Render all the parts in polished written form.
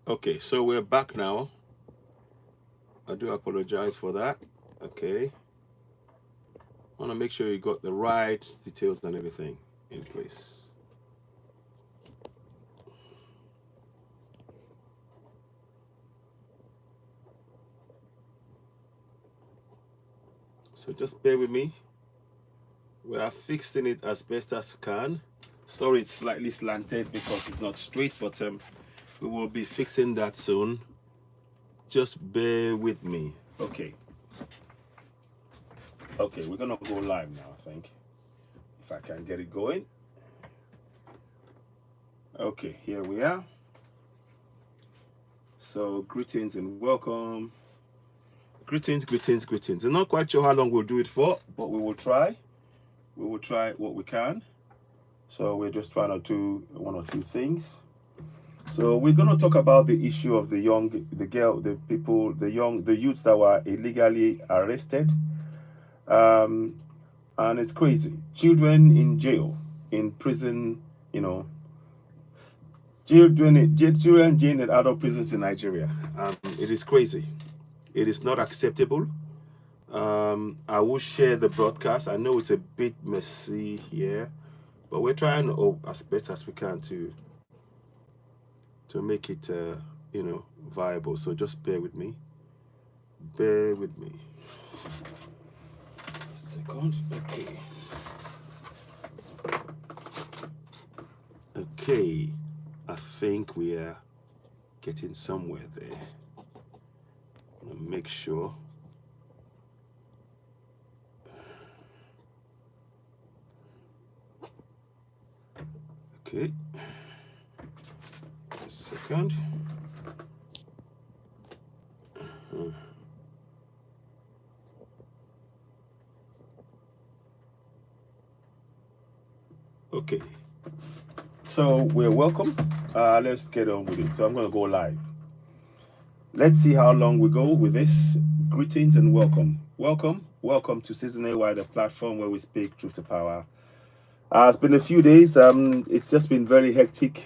Okay, so we're back now. I do apologize for that. Okay. I want to make sure you got the right details and everything in place. So just bear with me. We are fixing it as best as we can. Sorry, it's slightly slanted because it's not straight, but we will be fixing that soon. Just bear with me. Okay. Okay, we're gonna go live now, I think. If I can get it going. Okay, here we are. So greetings and welcome. Greetings. I'm not quite sure how long we'll do it for, but we will try. We will try what we can. So we're just trying to do one or two things. So we're going to talk about the issue of the youths that were illegally arrested. Um, and it's crazy. Children in jail, in prison, you know, children jailed in adult prisons in Nigeria. It is crazy. It is not acceptable. I will share the broadcast. I know it's a bit messy here, but we're trying as best as we can to make it viable. So just bear with me. Bear with me. A second. Okay. Okay. I think we are getting somewhere there. I'm gonna make sure. Okay. A second. Okay. So we're welcome. Let's get on with it. So I'm going to go live. Let's see how long we go with this. Greetings and welcome. Welcome to Season AY, the platform where we speak truth to power. It's been a few days. It's just been very hectic.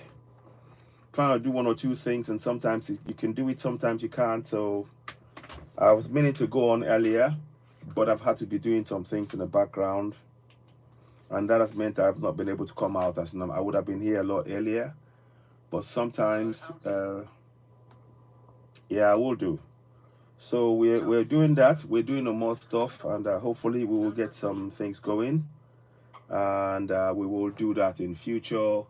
Trying to do one or two things, and sometimes you can do it, sometimes you can't. So I was meaning to go on earlier, but I've had to be doing some things in the background. And that has meant I've not been able to come out as I would have been here a lot earlier. But sometimes, yeah, I will do. So we're doing that. We're doing more stuff, and hopefully we will get some things going, and we will do that in future.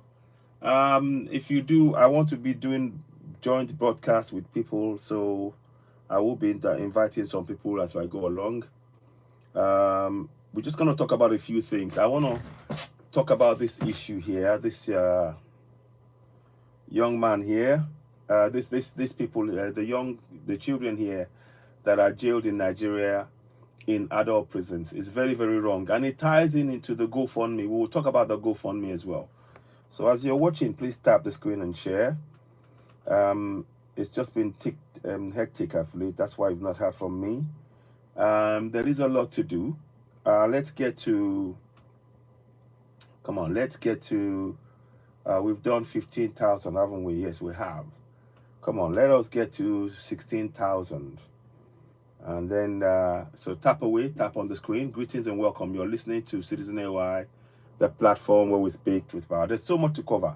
If you do, I want to be doing joint broadcasts with people, so I will be inviting some people as I go along. We're just going to talk about a few things. I want to talk about this issue here. This young man here, these people, the children here that are jailed in Nigeria in adult prisons is very, very wrong, and it ties into the GoFundMe. We will talk about the GoFundMe as well. So as you're watching, please tap the screen and share. It's just been hectic of late. That's why you've not heard from me. There is a lot to do. Let's get to. Come on, let's get to. We've done 15,000, haven't we? Yes, we have. Come on, let us get to 16,000. And then, so tap away, tap on the screen. Greetings and welcome. You're listening to Citizen AY, the platform where we speak truth power. There's so much to cover.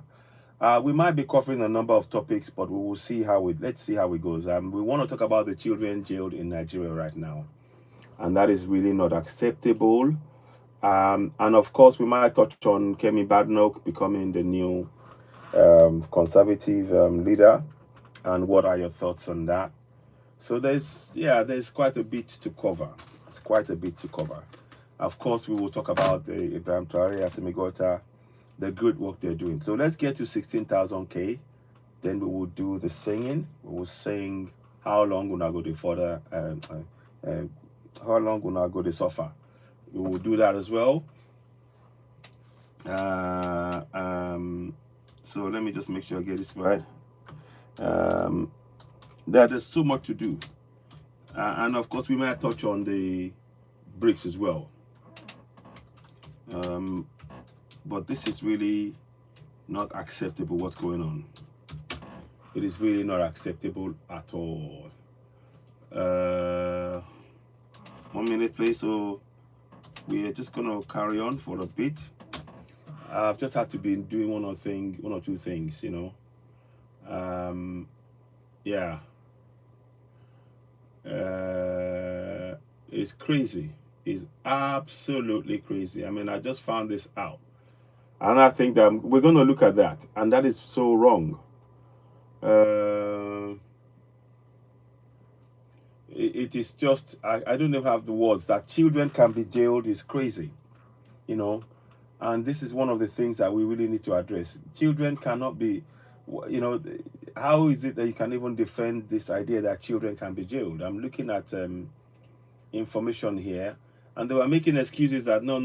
We might be covering a number of topics, but we will see let's see how it goes. We want to talk about the children jailed in Nigeria right now. And that is really not acceptable. And of course, we might touch on Kemi Badnoch becoming the new conservative leader. And what are your thoughts on that? So there's quite a bit to cover. It's quite a bit to cover. Of course, we will talk about the Ibrahim Traore, Assimi Goïta, the good work they're doing. So let's get to 16,000K. Then we will do the singing. We will sing how long will I go to further, how long will I go to suffer. We will do that as well. So let me just make sure I get this right. There's so much to do. And of course, we might touch on the bricks as well. But this is really not acceptable what's going on. It is really not acceptable at all. 1 minute, please. So we are just gonna carry on for a bit. I've just had to be doing one or two things, you know. Yeah. It's crazy. It's absolutely crazy. I mean, I just found this out, and I think that we're gonna look at that, and that is so wrong. It is just I don't even have the words. That children can be jailed is crazy, you know. And this is one of the things that we really need to address. Children cannot be, you know, how is it that you can even defend this idea that children can be jailed? I'm looking at information here, and they were making excuses that no,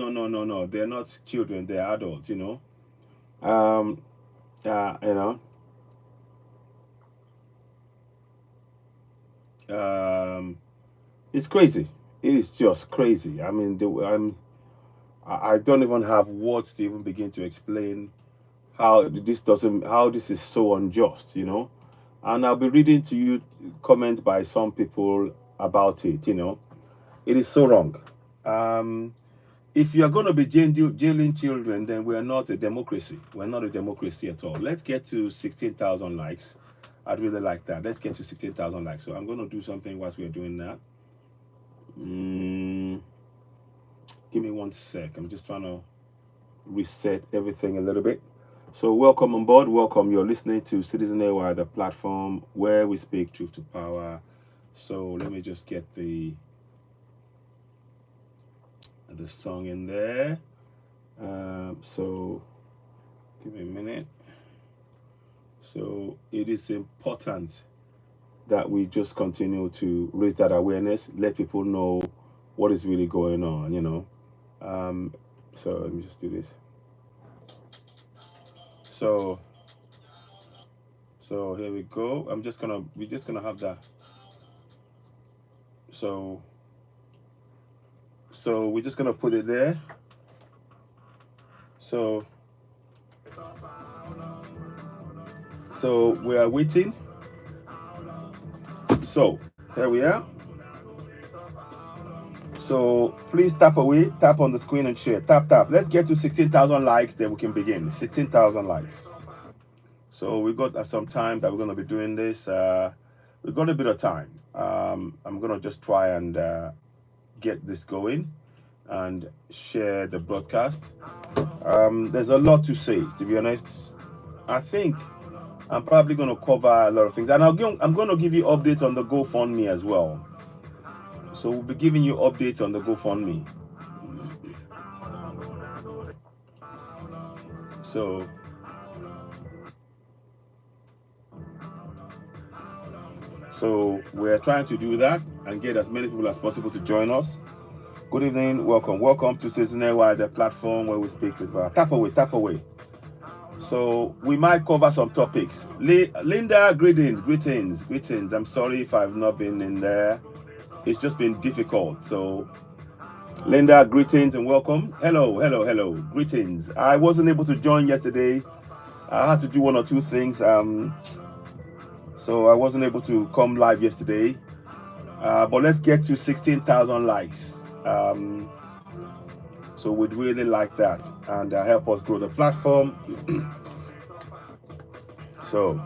they're not children, they're adults, you know. You know. It's crazy. It is just crazy. I mean, I don't even have words to even begin to explain how this is so unjust, you know. And I'll be reading to you comments by some people about it, you know. It is so wrong. If you're going to be jailing children, then we're not a democracy. We're not a democracy at all. Let's get to 16,000 likes. I'd really like that. Let's get to 16,000 likes. So I'm going to do something whilst we're doing that. Give me 1 sec. I'm just trying to reset everything a little bit. So welcome on board. Welcome. You're listening to Citizen AY, the platform where we speak truth to power. So let me just get the song in there. So give me a minute. So it is important that we just continue to raise that awareness, let people know what is really going on, you know. So let me just do this. So here we go. We're just gonna have that. So we're just gonna put it there. So we are waiting. So here we are. So please tap away, tap on the screen and share. Tap. Let's get to 16,000 likes, then we can begin. 16,000 likes. So we got some time that we're going to be doing this. We've got a bit of time. I'm going to just try and get this going and share the broadcast. There's a lot to say, to be honest. I think I'm probably going to cover a lot of things. And I'm going to give you updates on the GoFundMe as well. So we'll be giving you updates on the GoFundMe. So we're trying to do that and get as many people as possible to join us. Good evening, welcome to Citizen AY, the platform where we speak with power. Tap away. So we might cover some topics. Linda, greetings. I'm sorry if I've not been in there. It's just been difficult. So Linda, greetings and welcome. Hello. Greetings. I wasn't able to join yesterday. I had to do 1 or 2 things. So I wasn't able to come live yesterday. But let's get to 16,000 likes. So we'd really like that and help us grow the platform. So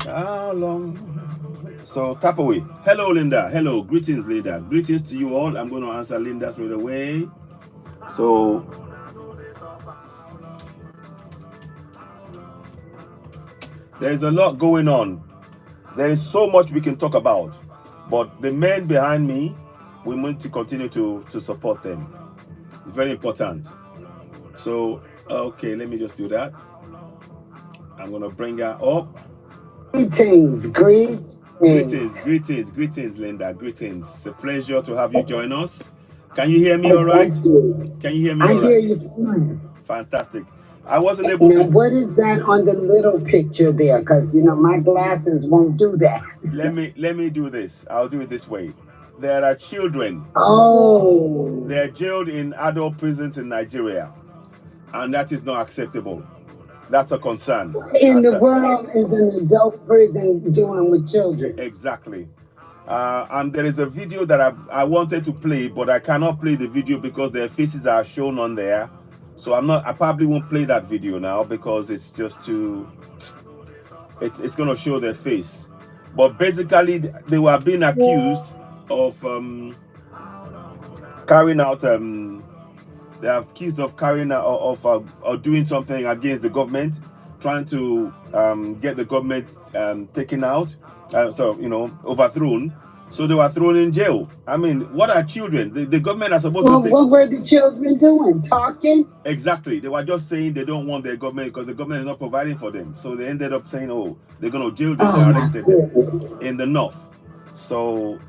how long? So tap away. Hello, Linda. Hello, greetings, Linda. Greetings to you all. I'm going to answer Linda straight away. So there's a lot going on. There is so much we can talk about. But the men behind me, we need to continue to support them. It's very important. So, okay, let me just do that. I'm going to bring her up. Greetings, Linda. Greetings. It's a pleasure to have you join us. Can you hear me all right? Can you hear me all right? I hear you fine. Fantastic. I wasn't able to. What is that on the little picture there? Because, you know, my glasses won't do that. Let me do this. I'll do it this way. There are children. Oh. They're jailed in adult prisons in Nigeria. and that is not acceptable. That's a concern. In the world is an adult prison doing with children. Exactly. And there is a video that I wanted to play, but I cannot play the video because their faces are shown on there. So I probably won't play that video now because it's just too, it's going to show their face. But basically, they were being accused of carrying out, they're accused of carrying out, of doing something against the government, trying to get the government taken out, overthrown. So they were thrown in jail. I mean, what are children? The government are supposed to take... What were the children doing? Talking? Exactly. They were just saying they don't want their government because the government is not providing for them. So they ended up saying, oh, they're going to jail them, arrested them in the north. So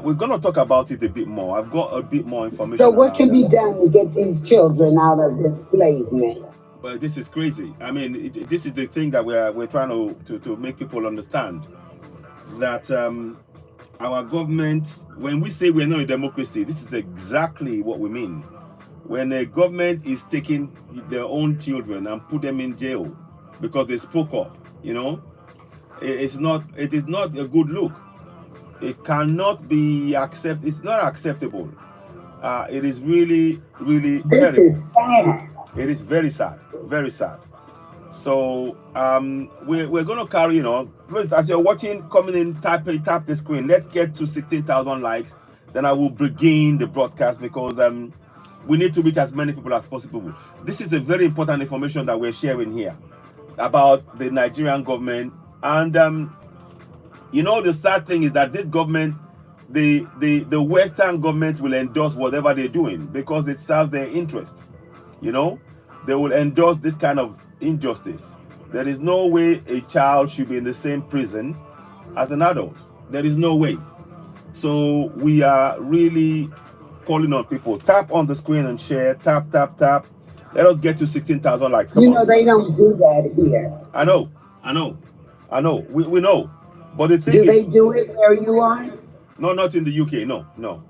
we're going to talk about it a bit more. I've got a bit more information. So what can be done to get these children out of enslavement? But this is crazy. I mean, this is the thing that we're trying to make people understand, that our government, when we say we're not a democracy, this is exactly what we mean. When a government is taking their own children and put them in jail because they spoke up, it is not a good look. It cannot be accepted. It's not acceptable. It is really, really this is sad. It is very sad, very sad. So we're going to carry on. As you're watching, coming in, tap the screen. Let's get to 16,000 likes. Then I will begin the broadcast because we need to reach as many people as possible. This is a very important information that we're sharing here about the Nigerian government. And the sad thing is that this government, the Western government will endorse whatever they're doing because it serves their interest. They will endorse this kind of injustice. There is no way a child should be in the same prison as an adult. There is no way. So we are really calling on people. Tap on the screen and share. Tap, tap, tap. Let us get to 16,000 likes. Come on. They don't do that here. I know. We know. But the thing is, they do it where you are? No, not in the UK. No.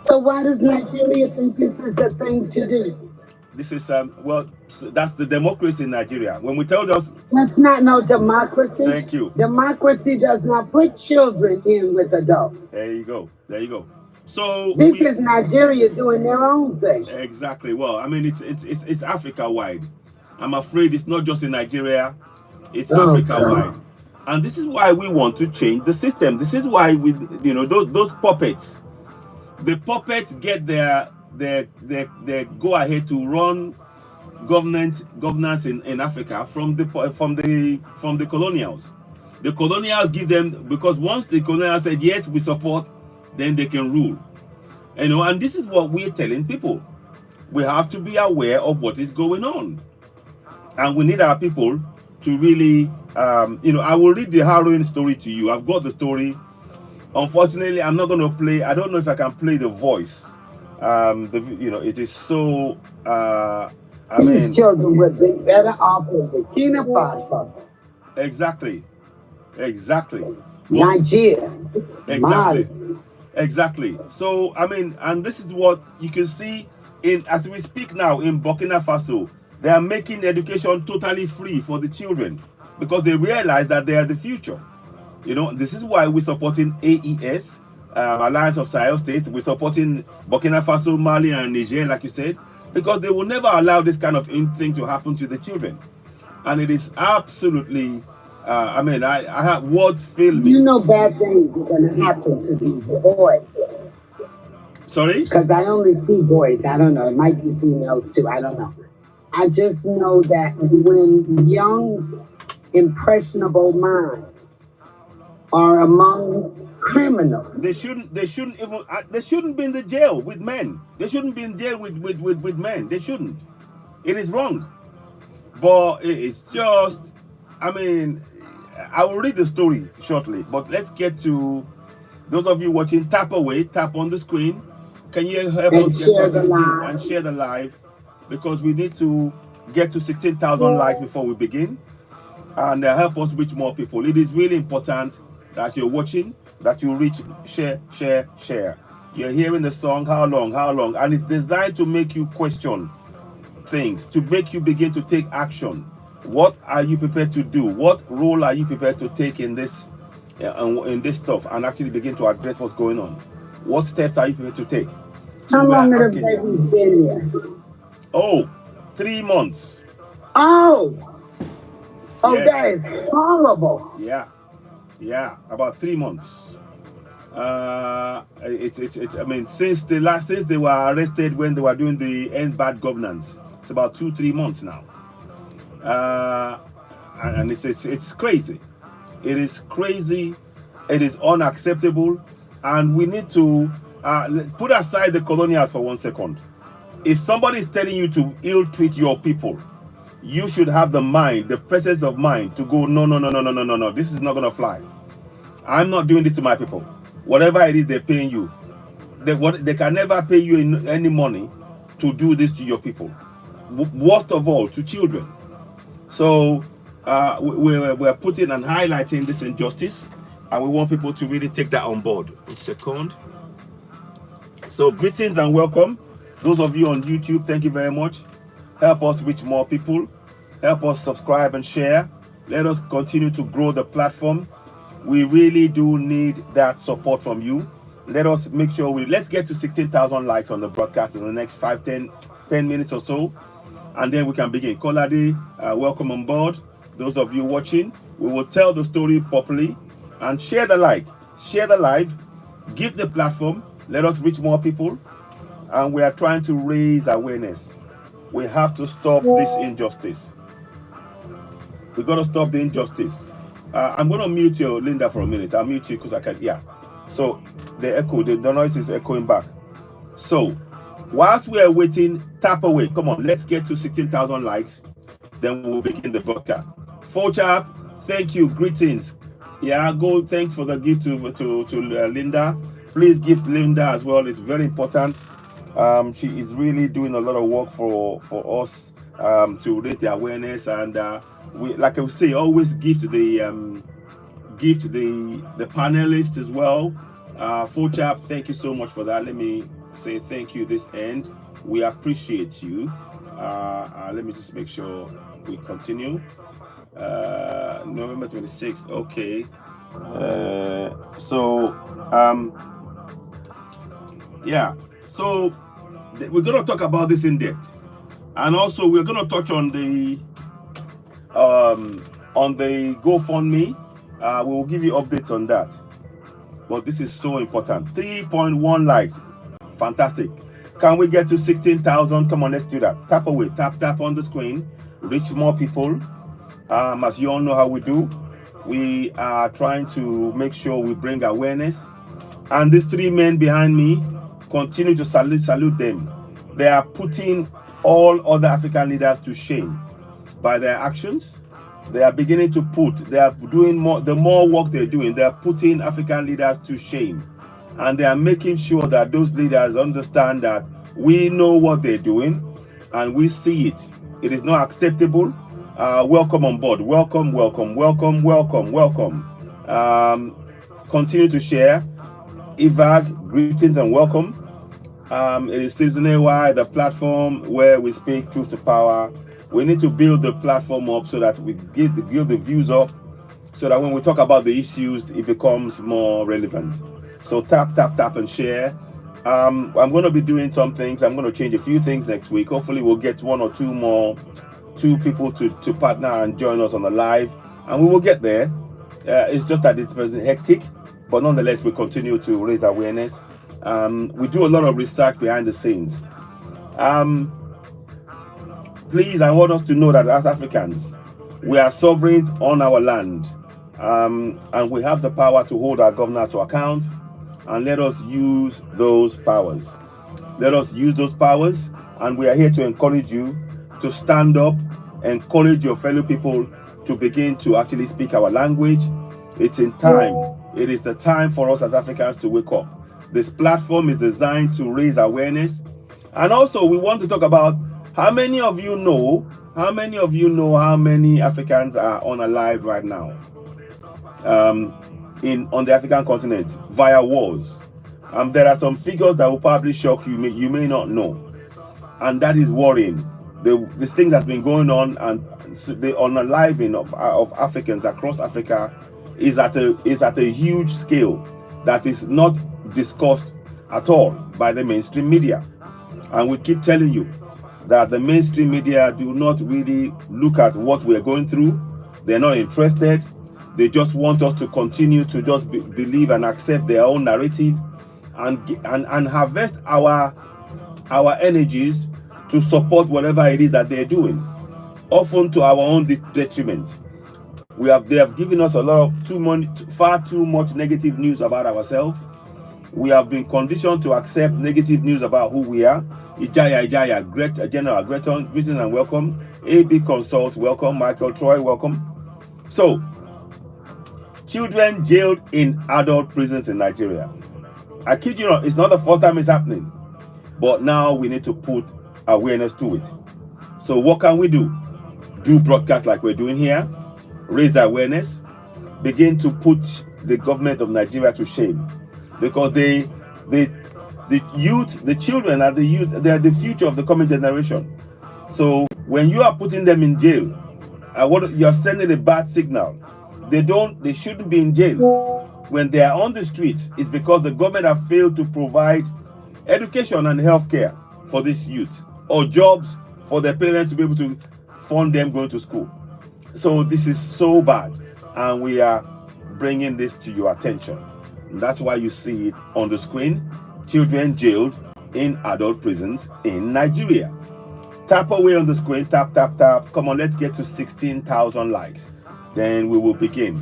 So why does Nigeria think this is the thing to do? This is that's the democracy in Nigeria. When we tell us that's not no democracy. Thank you. Democracy does not put children in with adults. There you go. So this is Nigeria doing their own thing. Exactly. Well, I mean, it's Africa wide. I'm afraid it's not just in Nigeria. It's Africa wide, and this is why we want to change the system. This is why those puppets. The puppets get their go ahead to run governance in Africa from the colonials. The colonials give them, because once the colonials said yes, we support, then they can rule. And this is what we're telling people. We have to be aware of what is going on, and we need our people to really I will read the harrowing story to you. I've got the story. Unfortunately, I'm not going to play. I don't know if I can play the voice. It is so. These children would be better off in Burkina Faso. Exactly. Nigeria. Exactly. So and this is what you can see as we speak now in Burkina Faso. They are making education totally free for the children because they realize that they are the future. This is why we're supporting AES, Alliance of Sahel States. We're supporting Burkina Faso, Mali, and Niger, like you said, because they will never allow this kind of thing to happen to the children. And it is absolutely, I have words fail me. Bad things are going to happen to these boys. Sorry? Because I only see boys. I don't know. It might be females too. I don't know. I just know that when young, impressionable minds are among criminals. They shouldn't be in the jail with men. They shouldn't be in jail with men. They shouldn't. It is wrong. But it's just, I will read the story shortly, but let's get to those of you watching. Tap away, tap on the screen. Can you help us get to 16 and share the live? Because we need to get to 16,000 likes before we begin, and help us reach more people. It is really important that you're watching, that you reach, share. You're hearing the song, how long? And it's designed to make you question things to make you begin to take action. What are you prepared to do? What role are you prepared to take in this stuff, and actually begin to address what's going on? What steps are you prepared to take? So How we are long have the asking you. babies been there? Oh, 3 months. Oh, Yes. that is horrible. Yeah, about 3 months. It's. I mean, since they were arrested when they were doing the end bad governance, it's about 2-3 months now. And it's crazy. It is crazy. It is unacceptable, and we need to put aside the colonials for 1 second. If somebody is telling you to ill-treat your people, you should have the mind, the presence of mind to go, no, this is not going to fly. I'm not doing this to my people. Whatever it is they're paying you, they can never pay you any money to do this to your people. Worst of all, to children. So we're putting and highlighting this injustice, and we want people to really take that on board. A second. So greetings and welcome. Those of you on YouTube, thank you very much. Help us reach more people. Help us subscribe and share. Let us continue to grow the platform. We really do need that support from you. Let us make sure let's get to 16,000 likes on the broadcast in the next 5-10 minutes or so, and then we can begin. Kolade, welcome on board. Those of you watching, we will tell the story properly and share the live, give the platform. Let us reach more people, and we are trying to raise awareness. We have to stop this injustice. We got to stop the injustice. I'm going to mute you, Linda, for a minute. I'll mute you because I can, yeah. So the echo, the noise is echoing back. So whilst we are waiting, tap away. Come on, let's get to 16,000 likes. Then we'll begin the broadcast. Fochap, thank you. Greetings. Yeah, go. Thanks for the gift to Linda. Please give Linda as well. It's very important. She is really doing a lot of work for us to raise the awareness, and we, like I would say, always give to the panelists as well. Fochap, thank you so much for that. Let me say thank you this end. We appreciate you. Let me just make sure we continue. November 26th. Okay. Yeah. So we're going to talk about this in depth, and also we're going to touch on the GoFundMe. We will give you updates on that. But this is so important. 3.1 likes. Fantastic. Can we get to 16,000? Come on, let's do that. Tap away. Tap on the screen. Reach more people. As you all know how we do, we are trying to make sure we bring awareness. And these 3 men behind me, continue to salute them. They are putting all other African leaders to shame by their actions. They are beginning to they are doing more. The more work they're doing, they are putting African leaders to shame, and they are making sure that those leaders understand that we know what they're doing and we see it. It is not acceptable. Welcome on board. Welcome. Continue to share. Ivag, greetings and welcome. It is Season AY, the platform where we speak truth to power. We need to build the platform up so that we build the views up, so that when we talk about the issues, it becomes more relevant. So tap and share. I'm going to be doing some things. I'm going to change a few things next week. Hopefully we'll get 1 or 2 people to partner and join us on the live, and we will get there. It's just that it's hectic, but nonetheless we continue to raise awareness. We do a lot of research behind the scenes. Please, I want us to know that as Africans, we are sovereign on our land, and we have the power to hold our governors to account, and let us use those powers. Let us use those powers, and we are here to encourage you to stand up, encourage your fellow people to begin to actually speak our language. It's in time. It is the time for us as Africans to wake up. This platform is designed to raise awareness, and also we want to talk about how many of you know how many Africans are unalive right now on the African continent via wars. There are some figures that will probably shock you. You may not know, and that is worrying. this thing that's been going on, and the unaliving of Africans across Africa is at a huge scale that is not discussed at all by the mainstream media. And we keep telling you that the mainstream media do not really look at what we're going through. They're not interested. They just want us to continue to just believe and accept their own narrative, and harvest our energies to support whatever it is that they're doing, often to our own detriment. They have given us a lot of far too much negative news about ourselves. We have been conditioned to accept negative news about who we are. Ijaya, General Greton, greetings and welcome. AB Consult, welcome. Michael Troy, welcome. So, children jailed in adult prisons in Nigeria. I kid you not, it's not the first time it's happening. But now we need to put awareness to it. So what can we do? Do broadcasts like we're doing here, raise the awareness, begin to put the government of Nigeria to shame, because the youth, the children are the youth, they are the future of the coming generation. So when you are putting them in jail, you are sending a bad signal. They shouldn't be in jail. When they are on the streets, it's because the government have failed to provide education and healthcare for this youth, or jobs for their parents to be able to fund them going to school. So this is so bad, and we are bringing this to your attention. And that's why you see it on the screen. Children jailed in adult prisons in Nigeria. Tap away on the screen, tap, tap, tap. Come on, let's get to 16,000 likes. Then we will begin.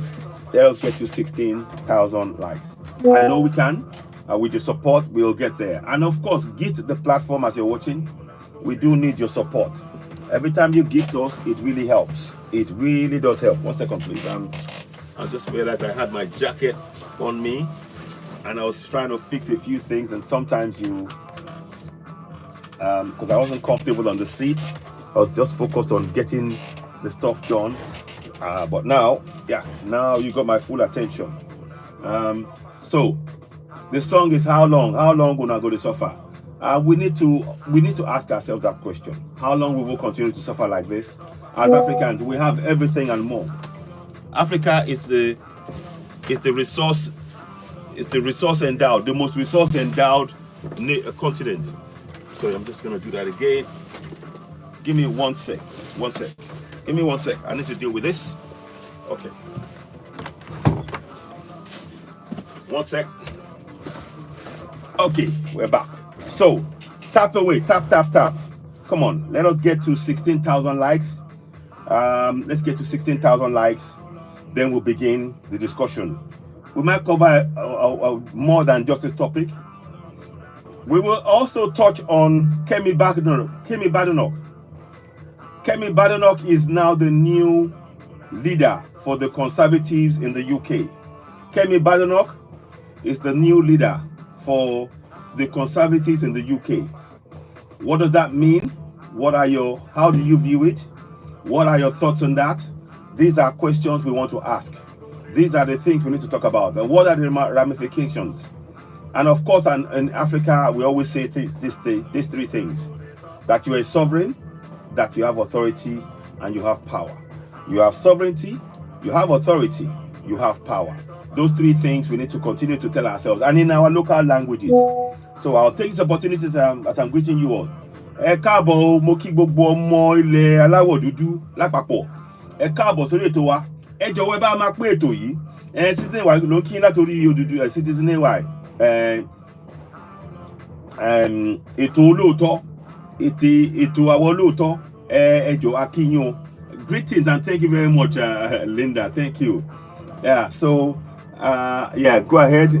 Let us get to 16,000 likes. I know we can. With your support, we'll get there. And of course, gift the platform as you're watching. We do need your support. Every time you gift us, it really helps. It really does help. 1 second, please. I just realized I had my jacket on me, and I was trying to fix a few things, and sometimes you, because I wasn't comfortable on the seat, I was just focused on getting the stuff done. But now you got my full attention. So the song is How Long? How long will I go to suffer? We need to ask ourselves that question. How long will we continue to suffer like this? As Africans, we have everything and more. Africa is the resource endowed, the most resource endowed continent. Sorry, I'm just gonna do that again. Give me 1 sec. 1 sec. Give me 1 sec. I need to deal with this. Okay. 1 sec. Okay, we're back. So, tap away, tap, tap, tap. Come on, let us get to 16,000 likes. Let's get to 16,000 likes. Then we'll begin the discussion. We might cover more than just this topic. We will also touch on Kemi Badenoch. Kemi Badenoch is now the new leader for the Conservatives in the UK. Kemi Badenoch is the new leader for the Conservatives in the UK. What does that mean? How do you view it? What are your thoughts on that? These are questions we want to ask. These are the things we need to talk about. And what are the ramifications? And of course, in Africa, we always say these three things: that you are a sovereign, that you have authority, and you have power. You have sovereignty, you have authority, you have power. Those three things we need to continue to tell ourselves, and in our local languages. So I'll take this opportunity as I'm greeting you all. Ẹ káàbọ̀ mo kí gbogbo ọmọ ilẹ̀ aláwọ̀ dúdú lápapọ̀. Ẹ káàbọ̀ sórí ètò wa. Ẹ jọ̀wọ́ ẹ bá máa pín ètò yìí. Citizen wa ló kí látorí Odùduwà Citizen wa. Ètò olóòótọ́, ètò àwọn olóòótọ́. Ẹ jọ̀ọ́ a kí yín o. Greetings and thank you very much, Linda. Thank you. Yeah, so go ahead.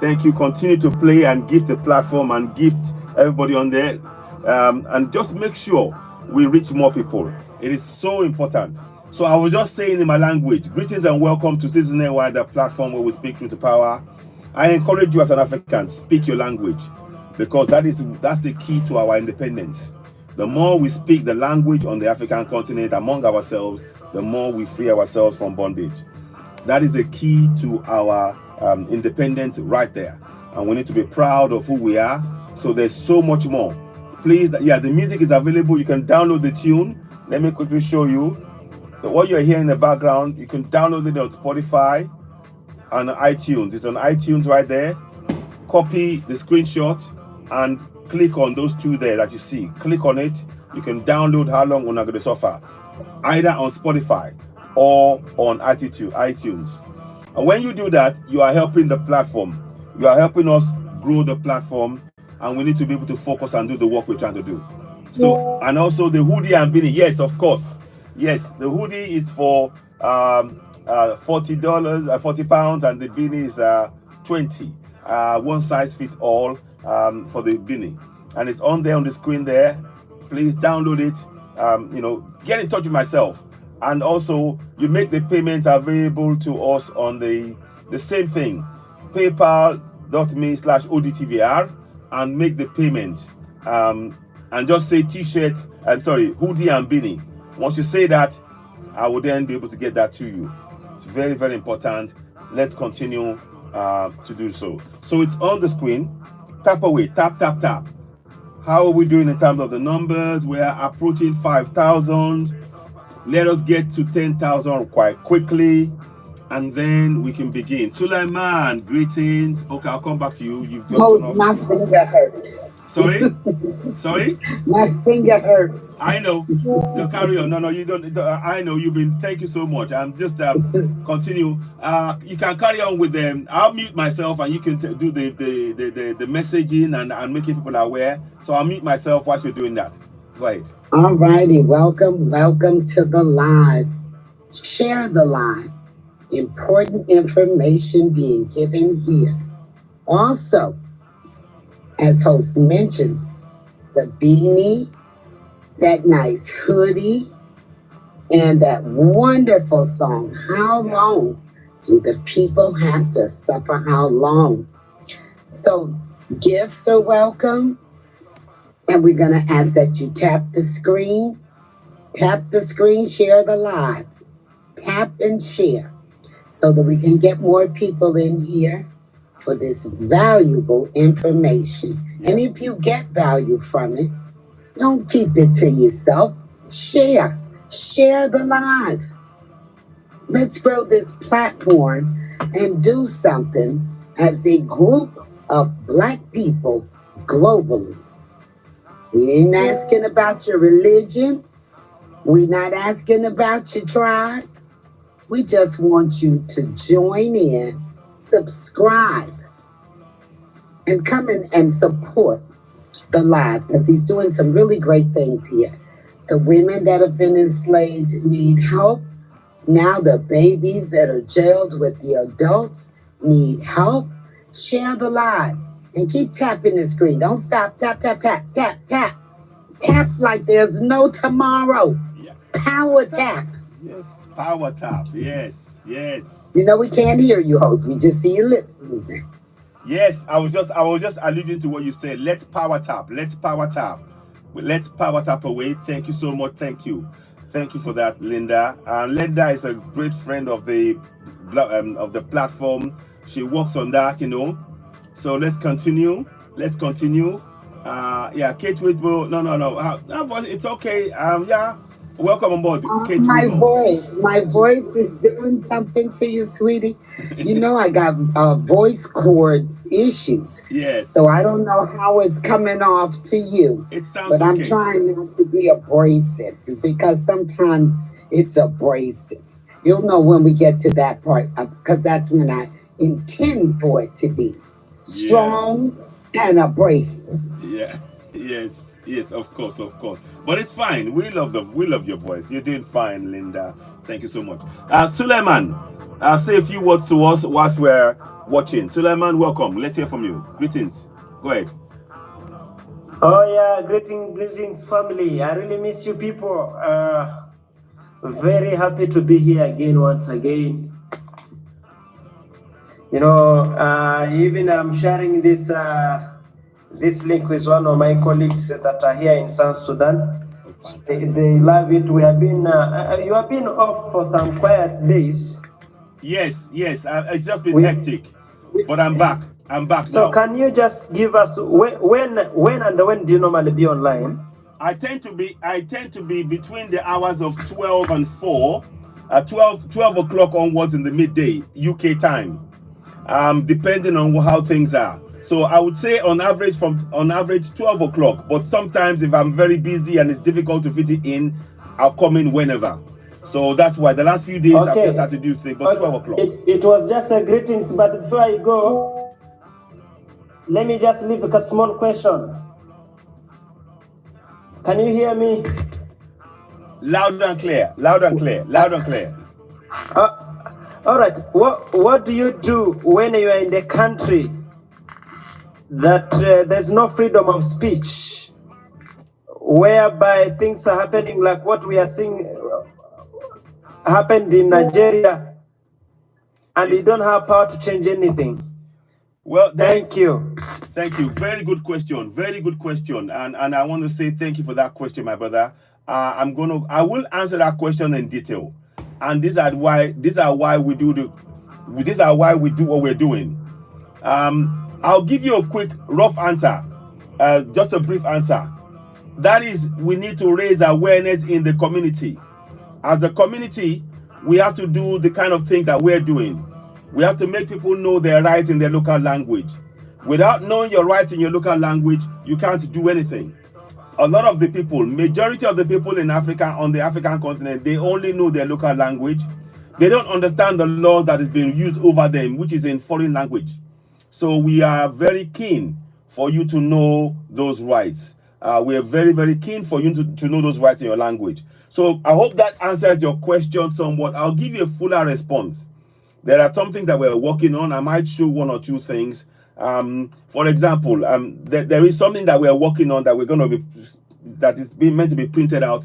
Thank you. Continue to play and gift the platform and gift everybody on there. And just make sure we reach more people. It is so important. So I was just saying in my language, greetings and welcome to Citizen NY, the platform where we speak truth to power. I encourage you as an African, speak your language, because that's the key to our independence. The more we speak the language on the African continent among ourselves, the more we free ourselves from bondage. That is the key to our independence right there. And we need to be proud of who we are. So there's so much more. Please, yeah, the music is available. You can download the tune. Let me quickly show you. What you're hearing in the background, you can download it on Spotify and iTunes. It's on iTunes right there. Copy the screenshot and click on those two there that you see. Click on it. You can download How Long Una Go Dey Suffer either on Spotify or on iTunes. And when you do that, you are helping the platform. You are helping us grow the platform, and we need to be able to focus and do the work we're trying to do. So, and also the hoodie and beanie. Yes, of course. Yes, the hoodie is for $40, 40 pounds, and the beanie is 20. One size fits all for the beanie, and it's on there on the screen there. Please download it. Get in touch with myself, and also you make the payments available to us on the same thing, paypal.me/odtvr, and make the payment. And just say t-shirt, hoodie and beanie. Once you say that, I will then be able to get that to you. It's very, very important. Let's continue to do so. So it's on the screen. Tap away, tap, tap, tap. How are we doing in terms of the numbers? We are approaching 5,000. Let us get to 10,000 quite quickly, and then we can begin. Sulaiman, greetings. Okay, I'll come back to you. You've just my finger hurts. Sorry? Sorry? My finger hurts. I know. No, carry on. No, you don't. I know you've been. Thank you so much. I'm just continue. You can carry on with them. I'll mute myself, and you can do the messaging and making people aware. So I'll mute myself whilst you're doing that. Go ahead. All righty. Welcome to the live. Share the live. Important information being given here. Also, as host mentioned, the beanie, that nice hoodie, and that wonderful song, How Long Do the People Have to Suffer? How long? So gifts are welcome, and we're going to ask that you tap the screen, share the live, tap and share, so that we can get more people in here for this valuable information. And if you get value from it, don't keep it to yourself. Share the live. Let's grow this platform and do something as a group of Black people globally. We ain't asking about your religion. We're not asking about your tribe. We just want you to join in, subscribe, and come in and support the live, because he's doing some really great things here. The women that have been enslaved need help. Now the babies that are jailed with the adults need help. Share the live and keep tapping the screen. Don't stop. Tap, tap, tap, tap, tap. Tap like there's no tomorrow. Yeah. Power tap. Yes, power tap. Yes. You know we can't hear you, host. We just see your lips moving. Yes, I was just alluding to what you said. Let's power tap. Let's power tap away. Thank you so much. Thank you for that, Linda. Linda is a great friend of the platform. She works on that, So let's continue. Kate Whitbo. No. It's okay. Welcome on board, Kate. My voice is doing something to you, sweetie. I got voice cord issues. Yes. So I don't know how it's coming off to you. It sounds but okay. I'm trying not to be abrasive, because sometimes it's abrasive. You'll know when we get to that part, because that's when I intend for it to be strong and abrasive. Yeah. Yes, of course. But it's fine. We love your voice. You're doing fine, Linda. Thank you so much. Suleiman, say a few words to us whilst we're watching. Suleiman, welcome. Let's hear from you. Greetings. Go ahead. Oh yeah, greetings, family. I really miss you people. Very happy to be here again, once again. Even I'm sharing this link with one of my colleagues that are here in South Sudan. They love it. We have been, you have been off for some quiet days. Yes. It's just been hectic, but I'm back. I'm back So now. can you just give us when do you normally be online? I tend to be between the hours of 12 and 4, 12 o'clock onwards in the midday UK time, depending on how things are. So I would say on average 12 o'clock. But sometimes if I'm very busy and it's difficult to fit it in, I'll come in whenever. So that's why the last few days I've just had to do things. But 12 o'clock. It was just a greetings, but before I go, let me just leave a small question. Can you hear me? Loud and clear. Loud and clear. Loud and clear. All right. What do you do when you are in the country that there's no freedom of speech, whereby things are happening like what we are seeing happened in Nigeria, and you don't have power to change anything? Well, thank you. Thank you. Very good question. Very good question. And I want to say thank you for that question, my brother. I will answer that question in detail. And these are why we do what we're doing. I'll give you a quick rough answer, just a brief answer. That is, we need to raise awareness in the community. As a community, we have to do the kind of thing that we're doing. We have to make people know their rights in their local language. Without knowing your rights in your local language, you can't do anything. A lot of the people, majority of the people in Africa, on the African continent, they only know their local language. They don't understand the law that is being used over them, which is in foreign language. So we are very keen for you to know those rights. We are very, very keen for you to know those rights in your language. So I hope that answers your question somewhat. I'll give you a fuller response. There are some things that we're working on. I might show one or two things. For example, there is something that we're working on that that is being meant to be printed out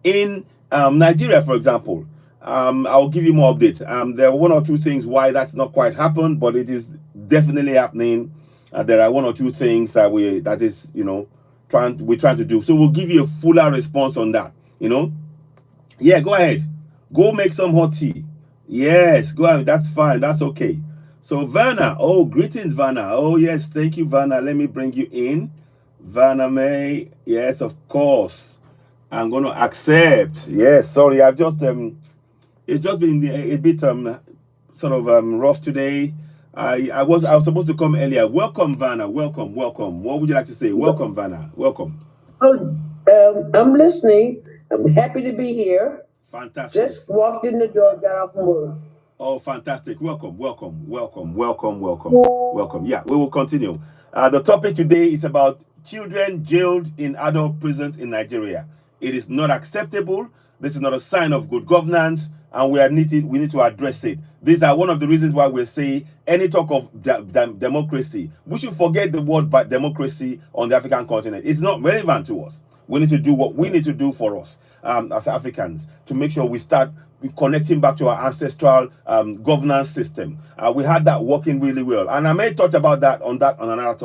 in Nigeria, for example. I'll give you more updates. There are one or two things why that's not quite happened, but it is definitely happening. There are one or two things that we're trying to do. So we'll give you a fuller response on that. Yeah, go ahead. Go make some hot tea. Yes, go ahead. That's fine. That's okay. So Vanna, greetings, Vanna. Oh yes, thank you, Vanna. Let me bring you in. Vanna May, yes, of course. I'm gonna accept. Yes, sorry, I've just it's just been a bit rough today. I was supposed to come earlier. Welcome, Vanna. Welcome. What would you like to say? Welcome, Vanna. Welcome. Oh, I'm listening. I'm happy to be here. Fantastic. Just walked in the door, got off from work. Oh, fantastic. Welcome. Yeah, we will continue. The topic today is about children jailed in adult prisons in Nigeria. It is not acceptable. This is not a sign of good governance, and we need to address it. These are one of the reasons why we say any talk of democracy, we should forget the word democracy on the African continent. It's not relevant to us. We need to do what we need to do for us as Africans to make sure we start connecting back to our ancestral governance system. We had that working really well, and I may touch about that on another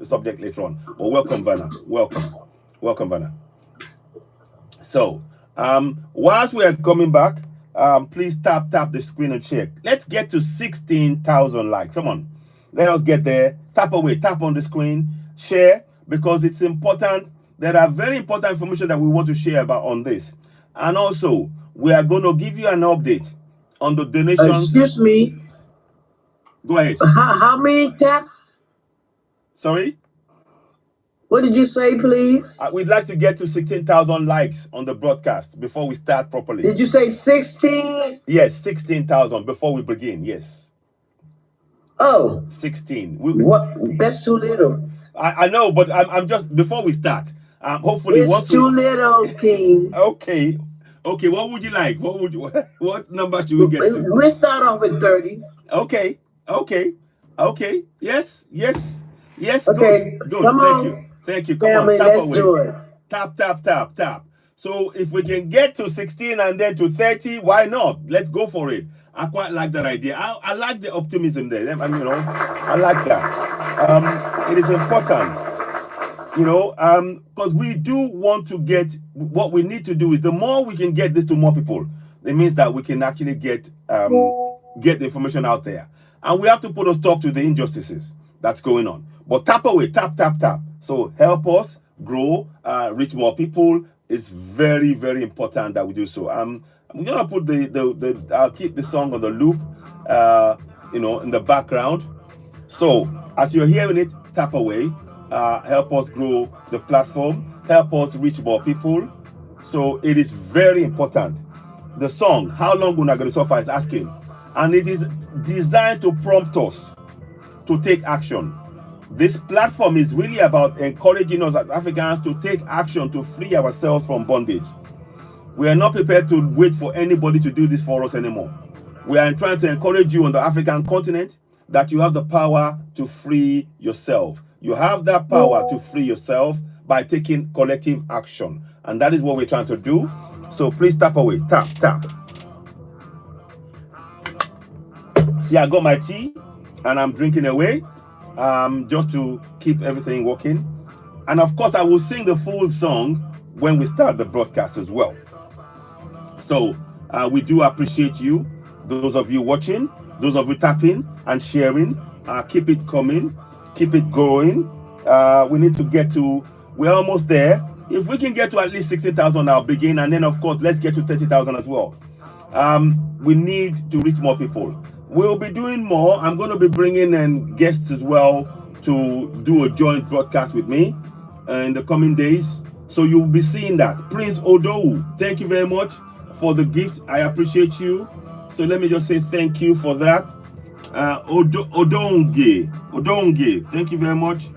subject later on. But welcome, Vanna. Welcome, Vanna. So whilst we are coming back, please tap the screen and check. Let's get to 16,000 likes. Come on, let us get there. Tap away, tap on the screen, share, because it's important. There are very important information that we want to share about on this, and also we are going to give you an update on the donations. Excuse me. Go ahead. How many taps? Sorry? What did you say, please? We'd like to get to 16,000 likes on the broadcast before we start properly. Did you say 16? Yes, 16,000 before we begin, yes. Oh. 16. What? That's too little. I know, but I'm just, before we start, hopefully it's too little, King. Okay, what would you like? What number should we get to? We'll start off at 30. Okay. Yes. Okay. Good. Come Thank you. Come on, tap let's away. do it. Tap. So if we can get to 16 and then to 30, why not? Let's go for it. I quite like that idea. I like the optimism there. I like that. It is important, because we do want to get, what we need to do is the more we can get this to more people, it means that we can actually get the information out there. And we have to put a stop to the injustices. that's going on. But tap away, tap, tap, tap. So help us grow, reach more people. It's very, very important that we do so. I'm gonna put I'll keep the song on the loop, in the background. So as you're hearing it, tap away. Help us grow the platform. Help us reach more people. So it is very important. The song, How Long Una Gonna Suffer, is asking, and it is designed to prompt us to take action. This platform is really about encouraging us as Africans to take action to free ourselves from bondage. We are not prepared to wait for anybody to do this for us anymore. We are trying to encourage you on the African continent that you have the power to free yourself. You have that power to free yourself by taking collective action. And that is what we're trying to do. So please tap away. Tap, tap. See, I got my tea and I'm drinking away just to keep everything working. And of course, I will sing the full song when we start the broadcast as well. So we do appreciate you, those of you watching, those of you tapping and sharing. Keep it coming, keep it going. We need to get to, we're almost there. If we can get to at least 60,000, I'll begin. And then, of course, let's get to 30,000 as well. We need to reach more people. We'll be doing more. I'm going to be bringing in guests as well to do a joint broadcast with me in the coming days. So you'll be seeing that. Prince Odo, thank you very much for the gift. I appreciate you. So let me just say thank you for that. Odonge, thank you very much.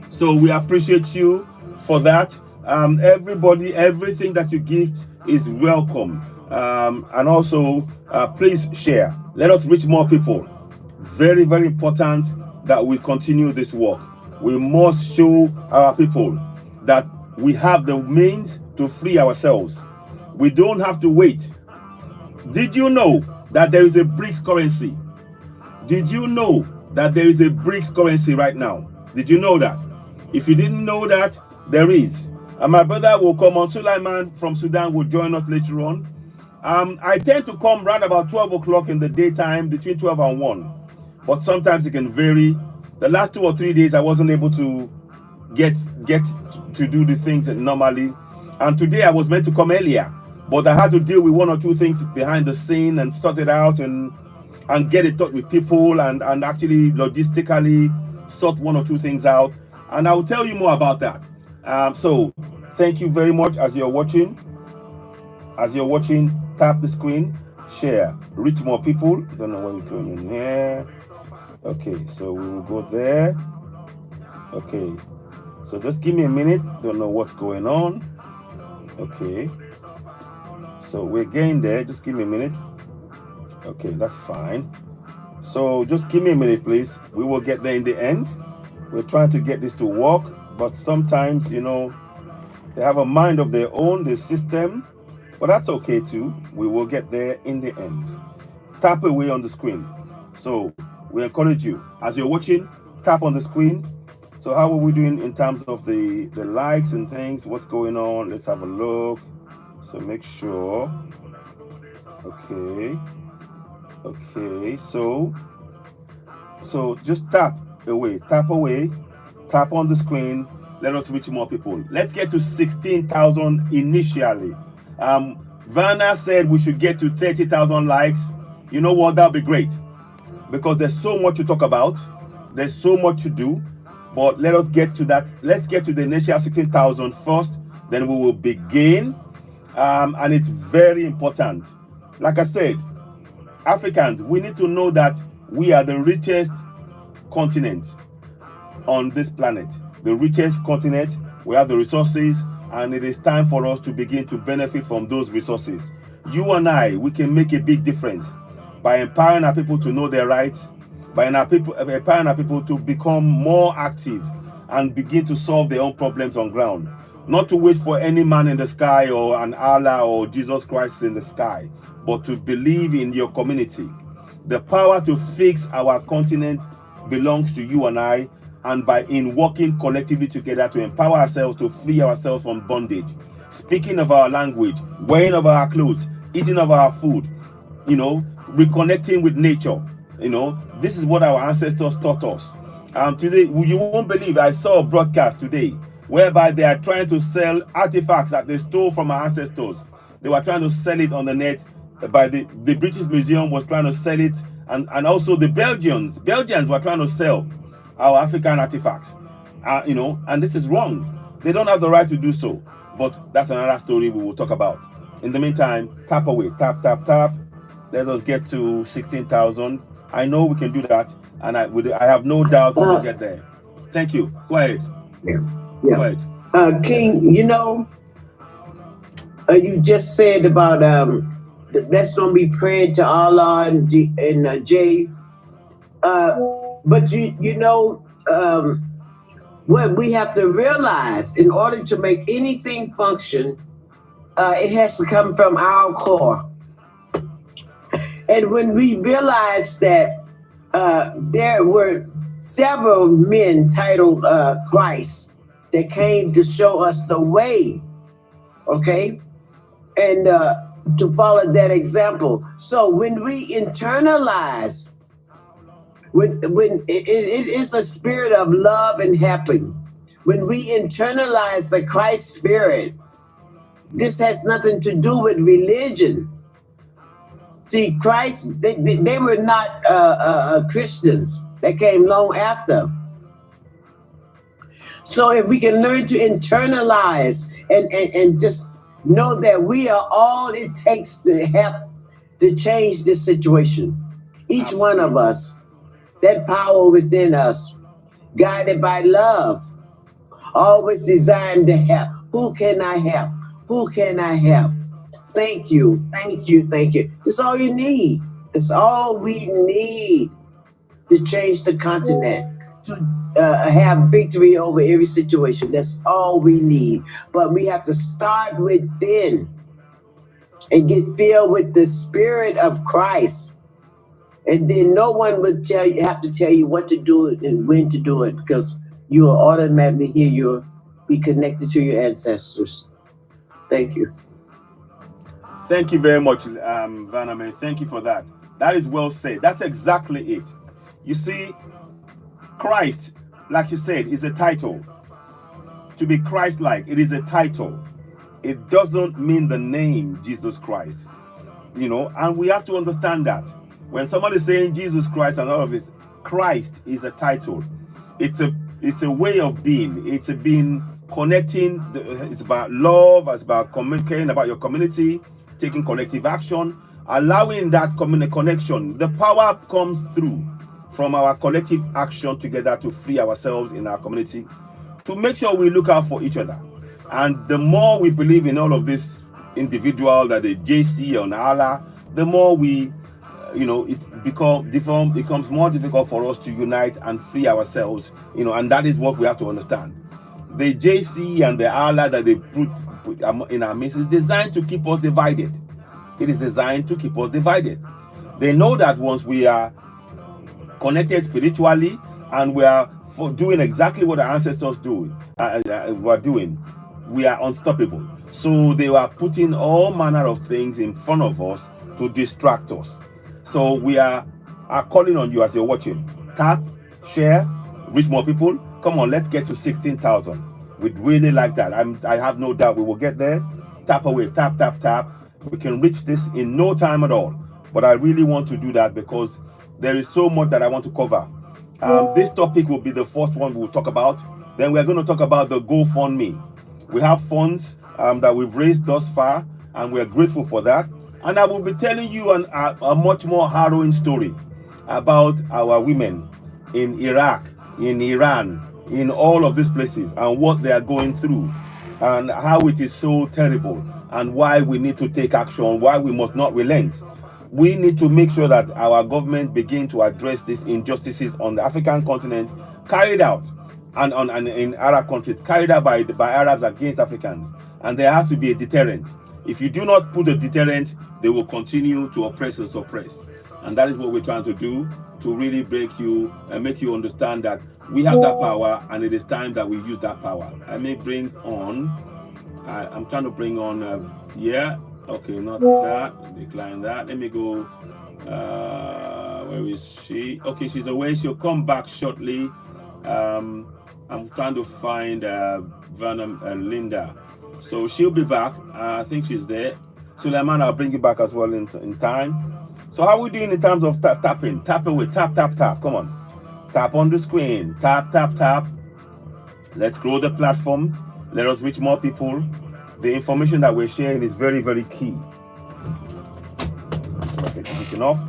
So we appreciate you for that. Everybody, everything that you give is welcome. And also, please share. Let us reach more people. Very, very important that we continue this work. We must show our people that we have the means to free ourselves. We don't have to wait. Did you know that there is a BRICS currency? Did you know that there is a BRICS currency right now? Did you know that? If you didn't know that, there is. And my brother will come on. Sulaiman from Sudan will join us later on. I tend to come right about 12 o'clock in the daytime, between 12 and 1. But sometimes it can vary. The last 2 or 3 days, I wasn't able to get to do the things normally. And today I was meant to come earlier. But I had to deal with 1 or 2 things behind the scene and sort it out and get in touch with people and actually logistically sort 1 or 2 things out. And I will tell you more about that. So thank you very much as you're watching. As you're watching, tap the screen, share, reach more people. Don't know what is going on here. Okay, so we will go there. Okay, so just give me a minute. Don't know what's going on. Okay, so we're getting there. Just give me a minute. Okay, that's fine. So just give me a minute, please. We will get there in the end. We're trying to get this to work, but sometimes, you know, they have a mind of their own, the system, but that's okay too. We will get there in the end. Tap away on the screen. So we encourage you, as you're watching, tap on the screen. So how are we doing in terms of the likes and things? What's going on? Let's have a look. So make sure. Okay. Okay, so just tap away, tap on the screen. Let us reach more people. Let's get to 16,000 initially. Vanna said we should get to 30,000 likes. You know what? That'll be great because there's so much to talk about. There's so much to do, but let us get to that. Let's get to the initial 16,000 first, then we will begin. And it's very important. Like I said, Africans, we need to know that we are the richest continent on this planet. The richest continent. We have the resources, and it is time for us to begin to benefit from those resources. You and I, we can make a big difference by empowering our people to know their rights, by empowering our people to become more active and begin to solve their own problems on ground. Not to wait for any man in the sky or an Allah or Jesus Christ in the sky, but to believe in your community. The power to fix our continent belongs to you and I, and in working collectively together to empower ourselves to free ourselves from bondage. Speaking of our language, wearing of our clothes, eating of our food, you know, reconnecting with nature. You know, this is what our ancestors taught us. Today, you won't believe, I saw a broadcast today whereby they are trying to sell artifacts that they stole from our ancestors. They were trying to sell it on the net. By the British Museum was trying to sell it, and also the Belgians were trying to sell our African artifacts. You know, and this is wrong. They don't have the right to do so. But that's another story we will talk about. In the meantime, tap away, tap, tap, tap. Let us get to 16,000. I know we can do that, and I have no doubt we will get there. Thank you. Go ahead. Yeah. Go ahead. King, you know, you just said about that's gonna be praying to Allah and Jay. But you know, what we have to realize in order to make anything function, it has to come from our core. And when we realized that there were several men titled Christ that came to show us the way, okay, and to follow that example. So when we internalize, when it is a spirit of love and helping, when we internalize the Christ spirit, this has nothing to do with religion. See, Christ, they were not Christians. That came long after. So if we can learn to internalize and just know that we are all it takes to help to change this situation. Each one of us, that power within us, guided by love, always designed to help. Who can I help? Who can I help? Thank you, thank you, thank you. That's all you need. That's all we need to change the continent, to have victory over every situation. That's all we need. But we have to start within and get filled with the Spirit of Christ. And then no one will have to tell you what to do and when to do it, because you will automatically hear you'll be connected to your ancestors. Thank you. Thank you very much, Vaname. Thank you for that. That is well said. That's exactly it. You see, Christ, like you said, is a title. To be Christ-like, it is a title. It doesn't mean the name Jesus Christ. You know, and we have to understand that. When somebody is saying Jesus Christ and all of this, Christ is a title. It's a way of being. It's a being connecting. It's about love. It's about communicating about your community, taking collective action, allowing that connection. The power comes through from our collective action together to free ourselves in our community, to make sure we look out for each other. And the more we believe in all of this individual, that the JC and Allah, the more we, you know, it becomes more difficult for us to unite and free ourselves, you know, and that is what we have to understand. The JC and the Allah that they put in our midst is designed to keep us divided. It is designed to keep us divided. They know that once we are connected spiritually and we are doing exactly what our ancestors were doing, we are unstoppable. So they were putting all manner of things in front of us to distract us. So we are calling on you as you're watching. Tap, share, reach more people. Come on, let's get to 16,000. We'd really like that. I have no doubt we will get there. Tap away, tap, tap, tap. We can reach this in no time at all. But I really want to do that because there is so much that I want to cover. This topic will be the first one we will talk about. Then we're going to talk about the GoFundMe. We have funds that we've raised thus far, and we're grateful for that. And I will be telling you a much more harrowing story about our women in Iraq, in Iran, in all of these places, and what they are going through, and how it is so terrible, and why we need to take action, why we must not relent. We need to make sure that our government begin to address these injustices on the African continent, carried out and in Arab countries, carried out by Arabs against Africans. And there has to be a deterrent. If you do not put a deterrent, they will continue to oppress and suppress. And that is what we're trying to do, to really break you and make you understand that we have that power, and it is time that we use that power. I may bring on, I'm trying to bring on, okay, not that, decline that. Let me go, Where is she? Okay, she's away. She'll come back shortly. I'm trying to find Vernon and Linda. So she'll be back. I think she's there. Suleiman, I'll bring you back as well in time. So how are we doing in terms of tapping? Tap away. Tap, tap, tap. Come on. Tap on the screen. Tap, tap, tap. Let's grow the platform. Let us reach more people. The information that we're sharing is very, very key. Off.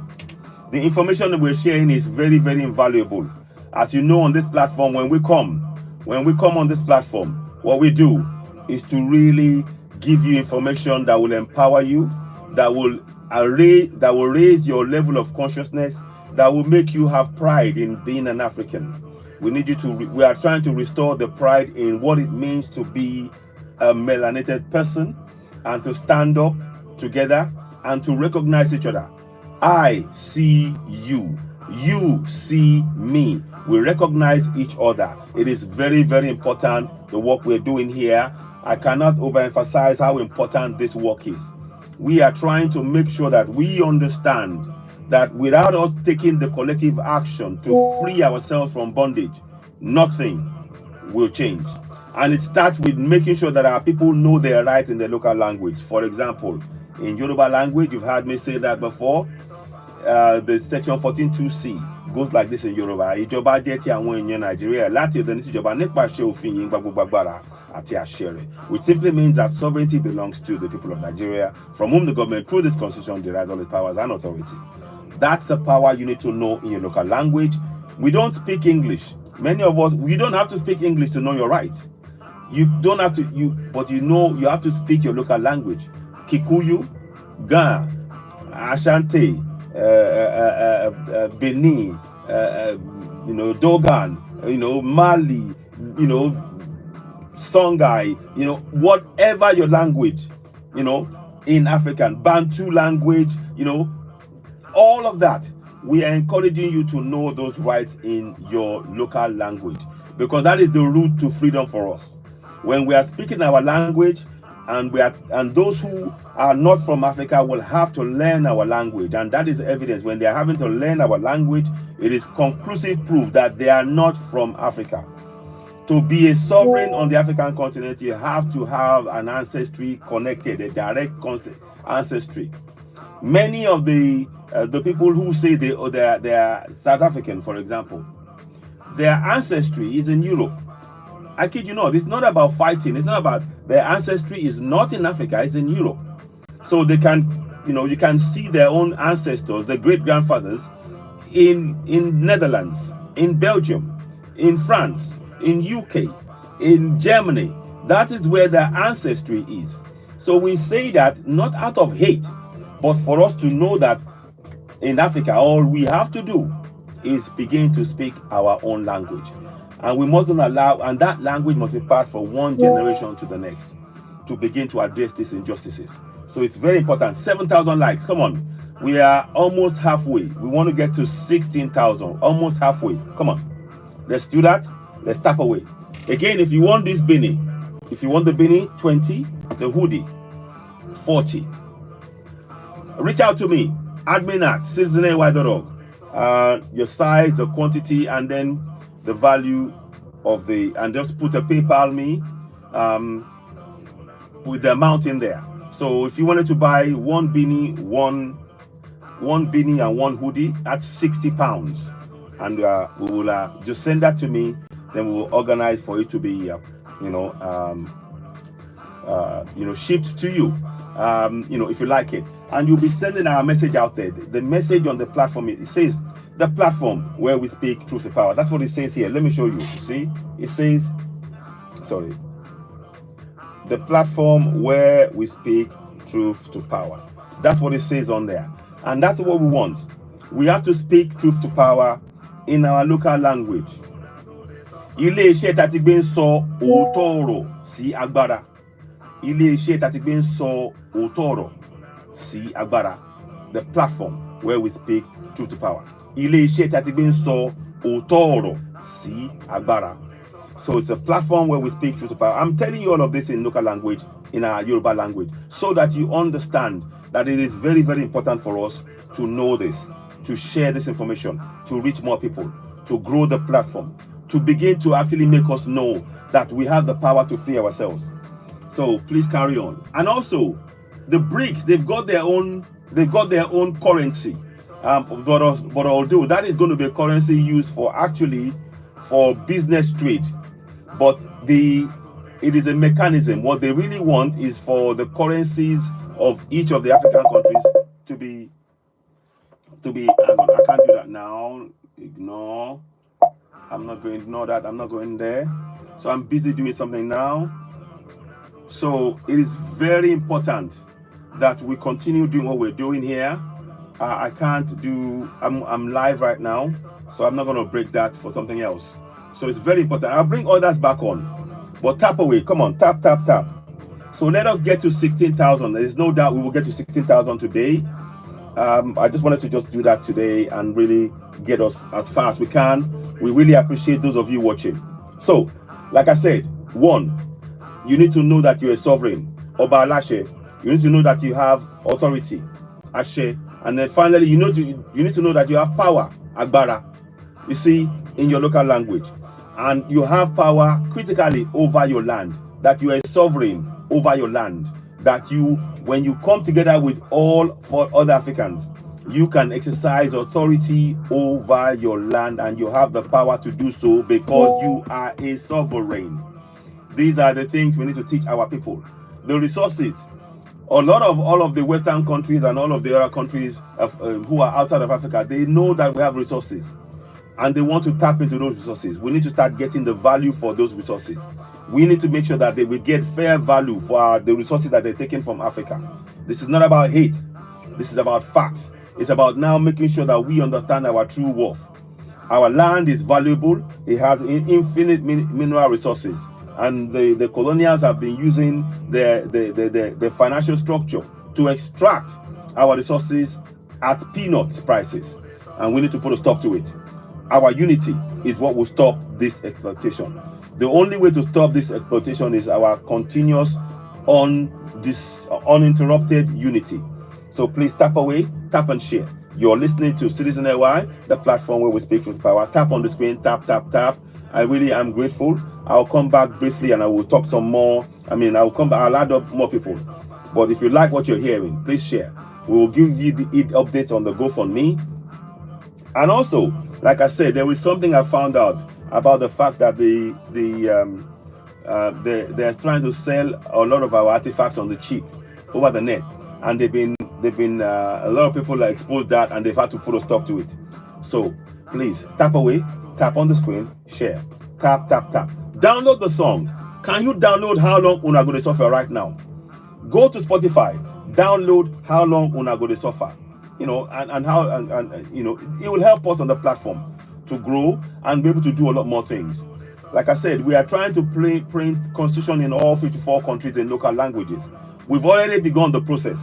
The information that we're sharing is very, very invaluable. As you know, on this platform, when we come on this platform, what we do is to really give you information that will empower you, that will raise your level of consciousness, that will make you have pride in being an African. We are trying to restore the pride in what it means to be a melanated person, and to stand up together and to recognize each other. I see you. You see me. We recognize each other. It is very, very important, the work we're doing here. I cannot overemphasize how important this work is. We are trying to make sure that we understand that without us taking the collective action to free ourselves from bondage, nothing will change. And it starts with making sure that our people know their rights in their local language. For example, in Yoruba language, you've heard me say that before. The section 14.2c goes like this in Yoruba. Ìjọba jẹ́ ti àwọn èèyàn Nàìjíríà láti ọ̀dọ̀ ní tìjọba nípa ṣe òfin yìí gbogbo agbára àti àṣẹ rẹ̀, which simply means that sovereignty belongs to the people of Nigeria, from whom the government through this constitution derives all its powers and authority. That's the power you need to know in your local language. We don't speak English. Many of us, you don't have to speak English to know your rights. You don't have to, but you have to speak your local language. Kikuyu, Ga, Ashanti, Benin, Dogon, Mali, Songhai, whatever your language, in African, Bantu language, all of that. We are encouraging you to know those rights in your local language, because that is the route to freedom for us. When we are speaking our language, and those who are not from Africa will have to learn our language, and that is evidence. When they are having to learn our language, it is conclusive proof that they are not from Africa. To be a sovereign on the African continent, you have to have an ancestry connected, a direct ancestry. Many of the people who say they are South African, for example, their ancestry is in Europe. I kid you not, it's not about fighting. It's not about, their ancestry is not in Africa, it's in Europe. So they can, you can see their own ancestors, their great-grandfathers in Netherlands, in Belgium, in France, in UK, in Germany. That is where their ancestry is. So we say that not out of hate, but for us to know that in Africa, all we have to do is begin to speak our own language. And we mustn't allow, and that language must be passed from one generation to the next to begin to address these injustices. So it's very important. 7,000 likes, come on. We are almost halfway. We want to get to 16,000, almost halfway. Come on, let's do that. Let's tap away. Again, if you want this beanie, if you want the beanie, 20, the hoodie, 40. Reach out to me, admin@citizenay.org. Your size, the quantity, and then the value of and just put a PayPal me with the amount in there. So if you wanted to buy one beanie, one beanie and one hoodie, that's £60, and we will just send that to me. Then we will organize for it to be shipped to you, if you like it, and you'll be sending our message out there. The message on the platform, it says the platform where we speak truth to power. That's what it says here. Let me show you. See, it says, sorry, the platform where we speak truth to power. That's what it says on there, and that's what we want. We have to speak truth to power in our local language. Ilé-iṣẹ́ tá ti gbé ń sọ òótọ́ ọ̀rọ̀ sí agbára. Ilé-iṣẹ́ tá ti gbé ń sọ òótọ́ ọ̀rọ̀ sí agbára. The platform where we speak truth to power. Ilé-iṣẹ́ tá ti gbé ń sọ òótọ́ ọ̀rọ̀ sí agbára. So it's a platform where we speak truth to power. I'm telling you all of this in local language, in our Yoruba language, so that you understand that it is very, very important for us to know this, to share this information, to reach more people, to grow the platform, to begin to actually make us know that we have the power to free ourselves. So please carry on. And also, the BRICS, they've got their own currency. But although that is going to be a currency used for business trade, but it is a mechanism. What they really want is for the currencies of each of the African countries to be hang on, I can't do that now. Ignore. I'm not going to ignore that. I'm not going there. So I'm busy doing something now. So it is very important that we continue doing what we're doing here. I can't do, I'm live right now, so I'm not going to break that for something else. So it's very important. I'll bring others back on, but tap away. Come on, tap, tap, tap. So let us get to 16,000. There's no doubt we will get to 16,000 today. I just wanted to just do that today and really get us as far as we can. We really appreciate those of you watching. So, like I said, one, you need to know that you're a sovereign. Oba Alashe. You need to know that you have authority. Ashe. And then finally, you need to know that you have power. Agbara. You see, in your local language. And you have power critically over your land. That you are a sovereign over your land. That when you come together with all 4 other Africans, you can exercise authority over your land, and you have the power to do so because you are a sovereign. These are the things we need to teach our people. The resources. All of the Western countries and all of the other countries who are outside of Africa, they know that we have resources and they want to tap into those resources. We need to start getting the value for those resources. We need to make sure that they will get fair value for the resources that they're taking from Africa. This is not about hate. This is about facts. It's about now making sure that we understand our true worth. Our land is valuable. It has infinite mineral resources. And the colonials have been using the financial structure to extract our resources at peanuts prices. And we need to put a stop to it. Our unity is what will stop this exploitation. The only way to stop this exploitation is our continuous, uninterrupted unity. So please tap away, tap and share. You're listening to Citizen AY, the platform where we speak with power. Tap on the screen, tap, tap, tap. I really am grateful. I'll come back briefly and I will talk some more. I'll add up more people. But if you like what you're hearing, please share. We will give you the updates on the GoFundMe. And also, like I said, there is something I found out about the fact that they're trying to sell a lot of our artifacts on the cheap over the net, and they've been a lot of people exposed that, and they've had to put a stop to it. So please tap away, tap on the screen, share, tap, tap, tap. Download the song. Can you download How Long Una Go Dey Suffer right now? Go to Spotify, download How Long Una Go Dey Suffer. You know, and you know, it will help us on the platform to grow and be able to do a lot more things. Like I said, we are trying to print constitution in all 54 countries in local languages. We've already begun the process.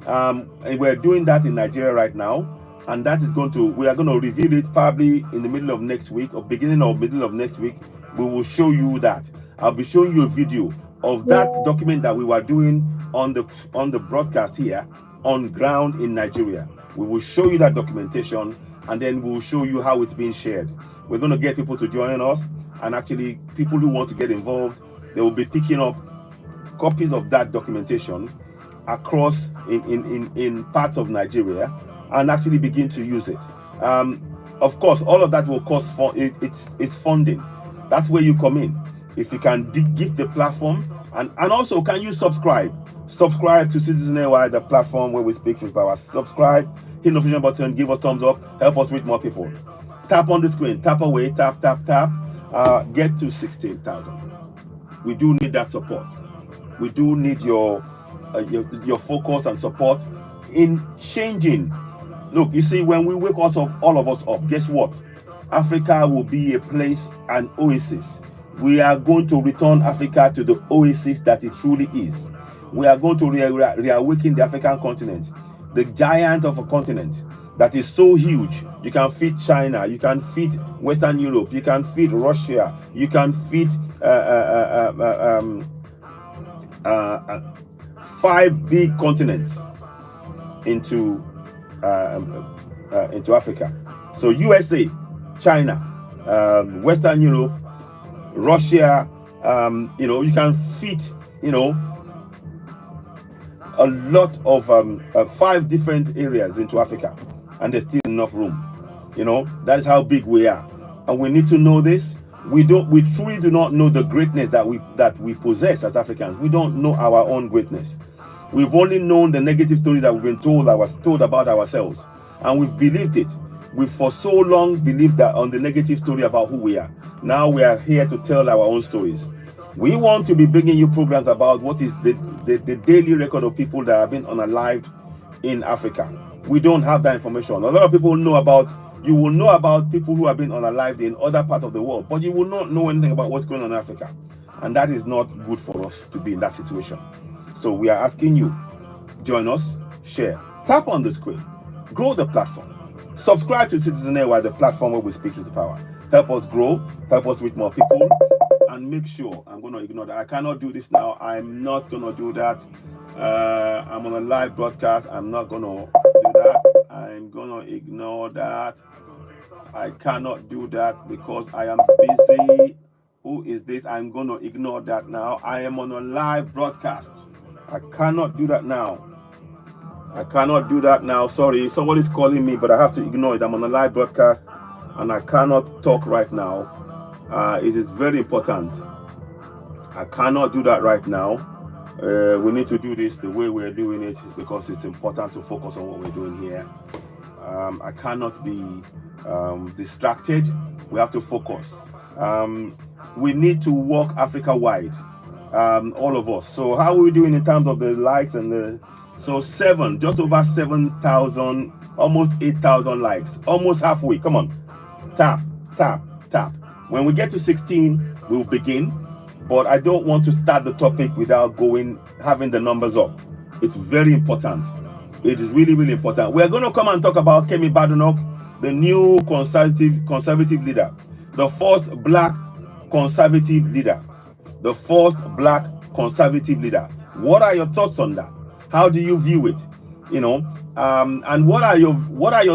And we're doing that in Nigeria right now. And that is we are going to reveal it probably in the middle of next week or beginning or middle of next week. We will show you that. I'll be showing you a video of that document that we were doing on the broadcast here on ground in Nigeria. We will show you that documentation, and then we'll show you how it's being shared. We're going to get people to join us, and actually people who want to get involved, they will be picking up copies of that documentation across in parts of Nigeria and actually begin to use it. Of course, all of that will cost it's funding. That's where you come in. If you can give the platform, and also can you subscribe to Citizen AY, the platform where we speak with power. Subscribe, hit the notification button, give us thumbs up, help us reach more people. Tap on the screen, tap away, tap, tap, tap. Get to 16,000. We do need that support. We do need your focus and support in changing. Look, you see, when we wake us up, all of us up, guess what? Africa will be a place, an oasis. We are going to return Africa to the oasis that it truly is. We are going to reawaken the African continent, the giant of a continent that is so huge. You can feed China, you can feed Western Europe, you can feed Russia, you can feed 5 big continents into into Africa. So USA, China, Western Europe, Russia, you can fit, a lot of 5 different areas into Africa, and there's still enough room. That is how big we are, and we need to know this. We truly do not know the greatness that we possess as Africans. We don't know our own greatness. We've only known the negative story that we've been told about ourselves, and we've believed it. We've for so long believed that on the negative story about who we are. Now we are here to tell our own stories. We want to be bringing you programs about what is the daily record of people that have been unalived in Africa. We don't have that information. A lot of people you will know about people who have been unalived in other parts of the world, but you will not know anything about what's going on in Africa. And that is not good for us to be in that situation. So we are asking you, join us, share, tap on the screen, grow the platform, subscribe to Citizen Air, the platform where we speak to the power. Help us grow, help us reach more people, and make sure, I'm going to ignore that. I cannot do this now. I'm not going to do that. I'm on a live broadcast. I'm not going to do that. I'm going to ignore that. I cannot do that because I am busy. Who is this? I'm going to ignore that now. I am on a live broadcast. I cannot do that now. I cannot do that now. Sorry, somebody's calling me, but I have to ignore it. I'm on a live broadcast and I cannot talk right now. It is very important. I cannot do that right now. We need to do this the way we're doing it because it's important to focus on what we're doing here. I cannot be distracted. We have to focus. We need to walk Africa wide, all of us. So how are we doing in terms of the likes and so just over 7,000, almost 8,000 likes, almost halfway. Come on, tap, tap, tap. When we get to 16, we'll begin, but I don't want to start the topic without having the numbers up. It's very important. It is really, really important. We're going to come and talk about Kemi Badenoch, the new conservative leader, the first black conservative leader, What are your thoughts on that? How do you view it? And what are your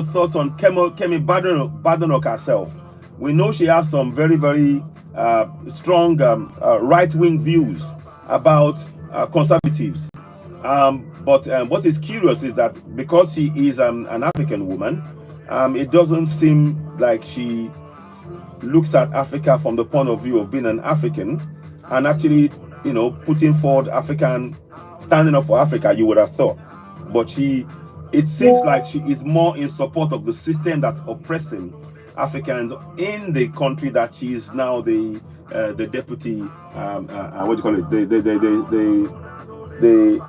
thoughts on Kemi Badenoch herself? We know she has some very, very strong right-wing views about conservatives. But what is curious is that because she is an African woman, it doesn't seem like she looks at Africa from the point of view of being an African and actually, putting forward standing up for Africa, you would have thought. But it seems like she is more in support of the system that's oppressing Africans in the country that she is now the deputy, what do you call it? The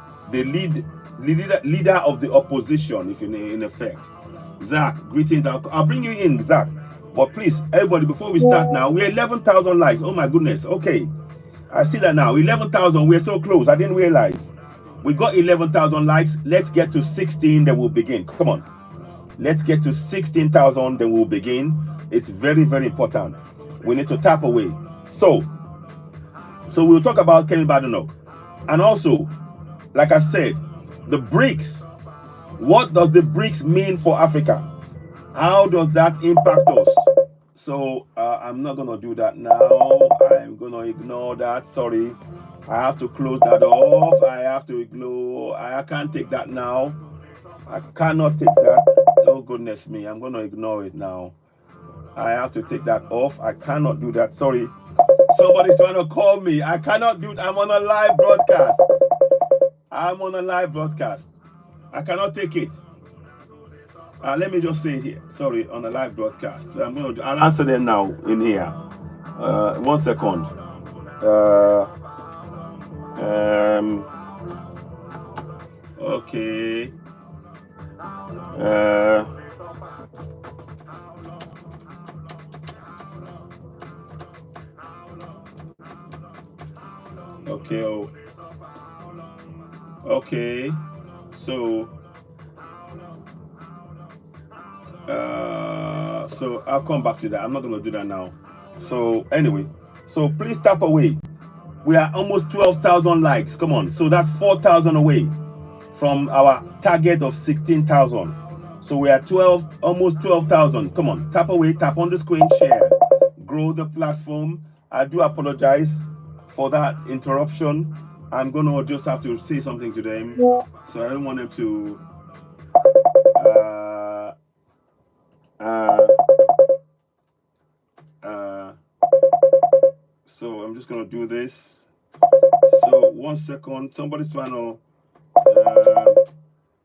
leader of the opposition, if in effect. Zach, greetings. I'll bring you in, Zach. But please, everybody, before we start now, we're 11,000 likes. Oh my goodness. Okay, I see that now. 11,000. We're so close. I didn't realize. We got 11,000 likes. Let's get to 16, then we'll begin. Come on. Let's get to 16,000, then we'll begin. It's very, very important. We need to tap away. So we'll talk about Kemi Badenoch. And also, like I said, the BRICS. What does the BRICS mean for Africa? How does that impact us? So I'm not going to do that now. I'm going to ignore that. Sorry. I have to close that off. I have to ignore. I can't take that now. I cannot take that. Oh, goodness me. I'm going to ignore it now. I have to take that off. I cannot do that. Sorry. Somebody's trying to call me. I cannot do it. I'm on a live broadcast. I cannot take it. Let me just say here. Sorry, on a live broadcast. I'll answer them now in here. 1 second. Okay. Okay. Okay. So I'll come back to that. I'm not going to do that now. So anyway, please tap away. We are almost 12,000 likes. Come on. So that's 4,000 away from our target of 16,000. So we are 12, almost 12,000. Come on, tap away, tap on the screen, share, grow the platform. I do apologize for that interruption. I'm gonna just have to say something to them, so I don't want them to. So I'm just gonna do this. So 1 second, somebody's trying to.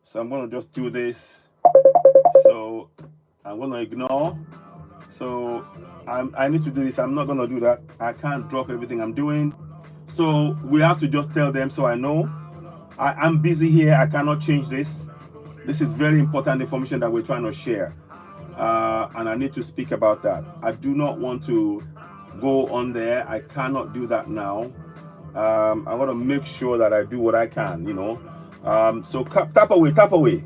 So I'm gonna just do this. So I'm gonna ignore. So I need to do this. I'm not gonna do that. I can't drop everything I'm doing. So we have to just tell them so I know. I'm busy here. I cannot change this. This is very important information that we're trying to share. And I need to speak about that. I do not want to go on there. I cannot do that now. I want to make sure that I do what I can, you know. So tap away, tap away.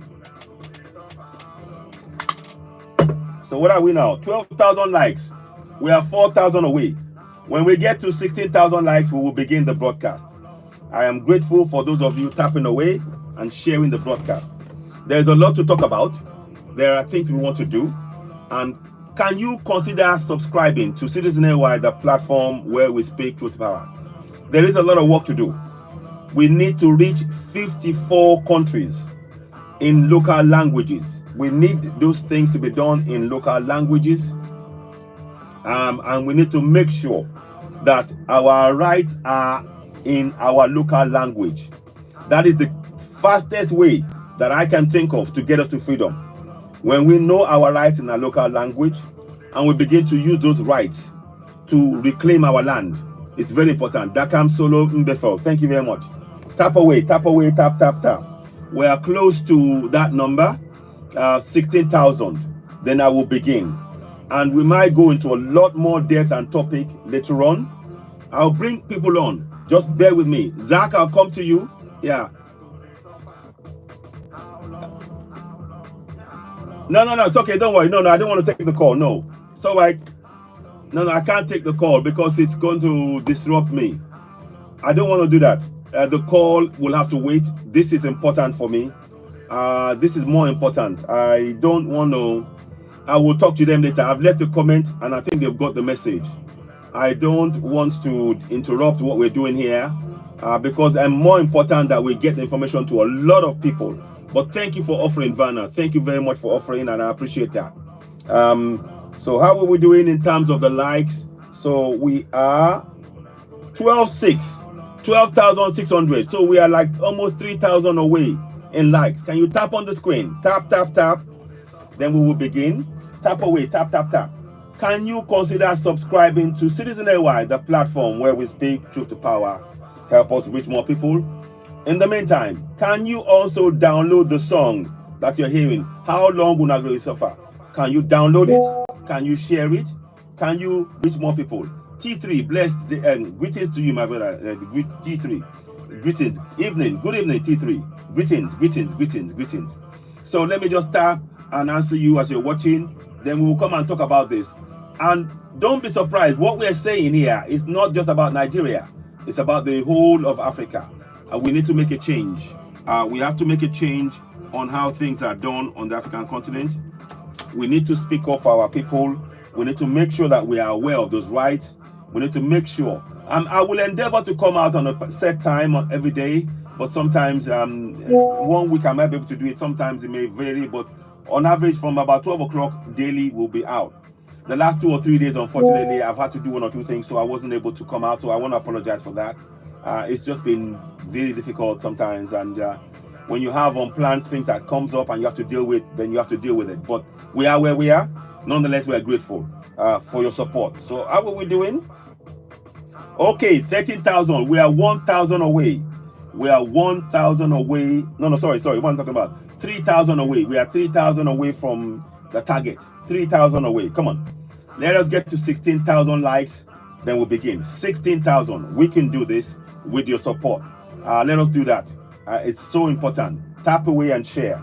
So what are we now? 12,000 likes. We are 4,000 away. When we get to 16,000 likes, we will begin the broadcast. I am grateful for those of you tapping away and sharing the broadcast. There's a lot to talk about. There are things we want to do. And can you consider subscribing to Citizen AY, the platform where we speak truth power? There is a lot of work to do. We need to reach 54 countries in local languages. We need those things to be done in local languages. And we need to make sure that our rights are in our local language. That is the fastest way that I can think of to get us to freedom. When we know our rights in our local language and we begin to use those rights to reclaim our land, it's very important. Dakam Solo Mbefo, thank you very much. Tap away, tap, tap. We are close to that number, 16,000. Then I will begin. And we might go into a lot more depth and topic later on. I'll bring people on. Just bear with me. Zach, I'll come to you. Yeah. No, it's okay. Don't worry. No, I don't want to take the call. No. So I can't take the call because it's going to disrupt me. I don't want to do that. The call will have to wait. This is important for me. This is more important. I don't want to. I will talk to them later. I've left a comment and I think they've got the message. I don't want to interrupt what we're doing here because I'm more important that we get the information to a lot of people. But thank you for offering, Vanna. Thank you very much for offering, and I appreciate that. So how are we doing in terms of the likes? So we are 12,600. So we are like almost 3,000 away in likes. Can you tap on the screen? Tap. Then we will begin. Tap away, tap. Can you consider subscribing to Citizen AY, the platform where we speak truth to power, help us reach more people? In the meantime, can you also download the song that you're hearing? How long will not suffer? Can you download it? Can you share it? Can you reach more people? T3, blessed greetings to you, my brother. T3, greetings. Good evening, T3. Greetings. So let me just tap and answer you as you're watching. Then we will come and talk about this. And don't be surprised. What we're saying here is not just about Nigeria. It's about the whole of Africa. We need to make a change. We have to make a change on how things are done on the African continent. We need to speak up for our people. We need to make sure that we are aware of those rights. We need to make sure. I will endeavor to come out on a set time every day, but sometimes 1 week I might be able to do it. Sometimes it may vary, but on average from about 12 o'clock daily will be out. The last 2 or 3 days, unfortunately, I've had to do 1 or 2 things, so I wasn't able to come out. So I want to apologize for that. It's just been very difficult sometimes, and when you have unplanned things that comes up and you have to deal with, then you have to deal with it. But we are where we are. Nonetheless, we are grateful for your support. So how are we doing? Okay, 13,000. We are 1,000 away. We are 1,000 away. No, sorry. What I'm talking about? 3,000 away. We are 3,000 away from the target. 3,000 away. Come on. Let us get to 16,000 likes. Then we'll begin. 16,000. We can do this with your support. Let us do that. It's so important. Tap away and share.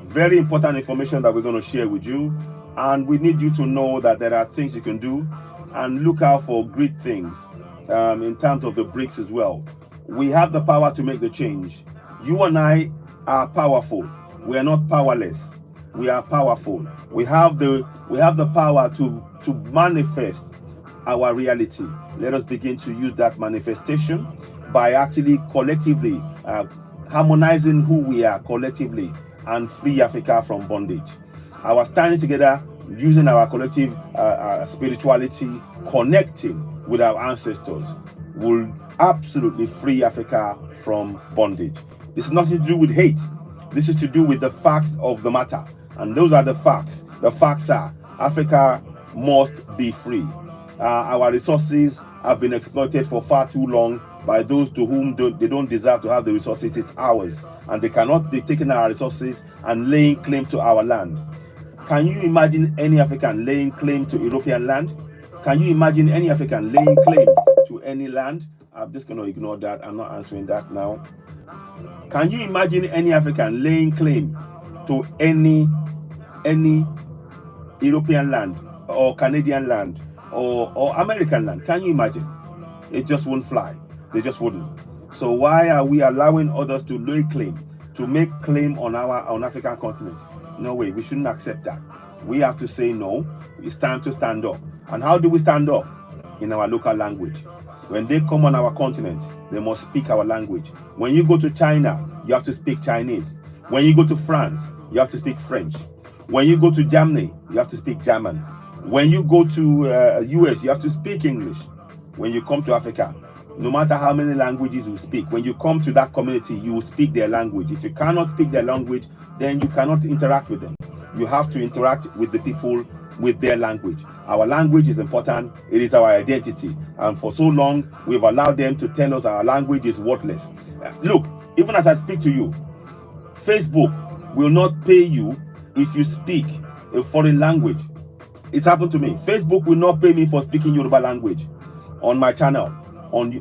Very important information that we're going to share with you. And we need you to know that there are things you can do and look out for great things in terms of the BRICS as well. We have the power to make the change. You and I are powerful. We are not powerless. We are powerful. We have the power to manifest our reality. Let us begin to use that manifestation by actually collectively harmonizing who we are collectively and free Africa from bondage. Our standing together, using our collective spirituality, connecting with our ancestors, will absolutely free Africa from bondage. This is nothing to do with hate. This is to do with the facts of the matter. And those are the facts. The facts are Africa must be free. Our resources have been exploited for far too long by those to whom they don't deserve to have the resources. It's ours. And they cannot be taking our resources and laying claim to our land. Can you imagine any African laying claim to European land? Can you imagine any African laying claim to any land? I'm just going to ignore that. I'm not answering that now. Can you imagine any African laying claim to any European land or Canadian land or American land? Can you imagine? It just won't fly. They just wouldn't. So why are we allowing others to lay claim, to make claim on African continent? No way, we shouldn't accept that. We have to say no. It's time to stand up. And how do we stand up? In our local language. When they come on our continent, they must speak our language. When you go to China, you have to speak Chinese. When you go to France, you have to speak French. When you go to Germany, you have to speak German. When you go to US, you have to speak English. When you come to Africa, no matter how many languages you speak, when you come to that community, you will speak their language. If you cannot speak their language, then you cannot interact with them. You have to interact with the people with their language. Our language is important. It is our identity. And for so long, we've allowed them to tell us our language is worthless. Look, even as I speak to you, Facebook will not pay you if you speak a foreign language. It's happened to me. Facebook will not pay me for speaking Yoruba language on my channel.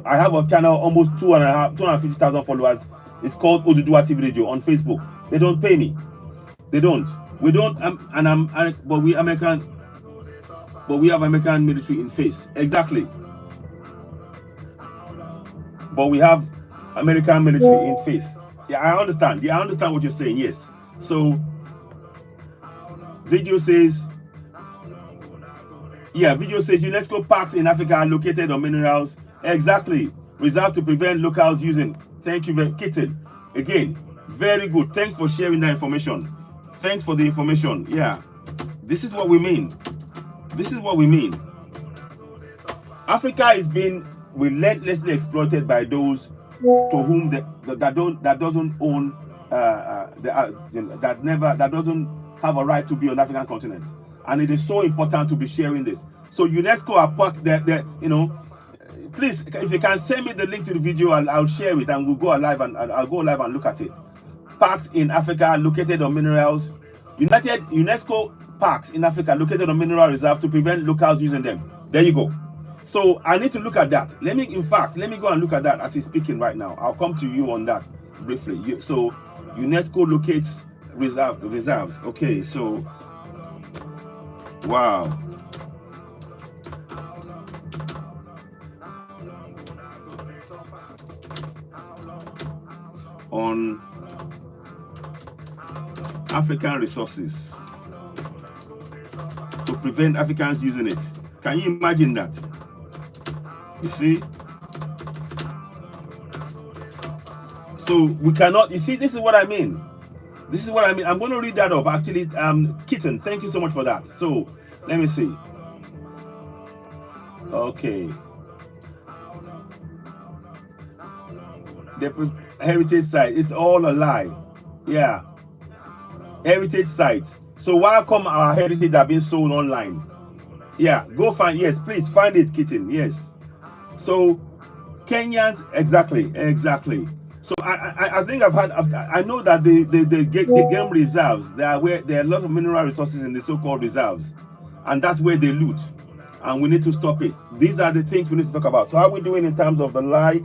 I have a channel almost 250,000 followers. It's called Oduduwa TV Radio on Facebook. They don't pay me. They don't. We don't. But we American. But we have American military in face. Exactly. But we have American military in face. Yeah, I understand. Yeah, I understand what you're saying. Yes. So, video says. Yeah, video says UNESCO parks in Africa are located on minerals. Exactly. Reserved to prevent locals using. Thank you, Kitten. Again, very good. Thanks for sharing that information. Thanks for the information. Yeah. This is what we mean. This is what we mean. Africa is being relentlessly exploited by those to whom that doesn't own that doesn't have a right to be on the African continent. And it is so important to be sharing this. So UNESCO are parked there, you know. Please, if you can send me the link to the video, I'll share it and we'll go live and I'll go live and look at it. Parks in Africa located on minerals. UNESCO parks in Africa located on mineral reserve to prevent locals using them. There you go. So I need to look at that. Let me go and look at that as he's speaking right now. I'll come to you on that briefly. So UNESCO locates reserves. Okay, so wow. On African resources to prevent Africans using it. Can you imagine that? You see? So we cannot, you see, this is what I mean. This is what I mean. I'm going to read that up. Actually, Kitten, thank you so much for that. So let me see. Okay. The heritage site, it's all a lie. Yeah. Heritage site. So why come our heritage are being sold online? Yeah, go find, yes, please find it, Kitten. Yes. So Kenyans, exactly. So I think I know that the game reserves, there are a lot of mineral resources in the so-called reserves, and that's where they loot, and we need to stop it. These are the things we need to talk about. So how are we doing in terms of the like?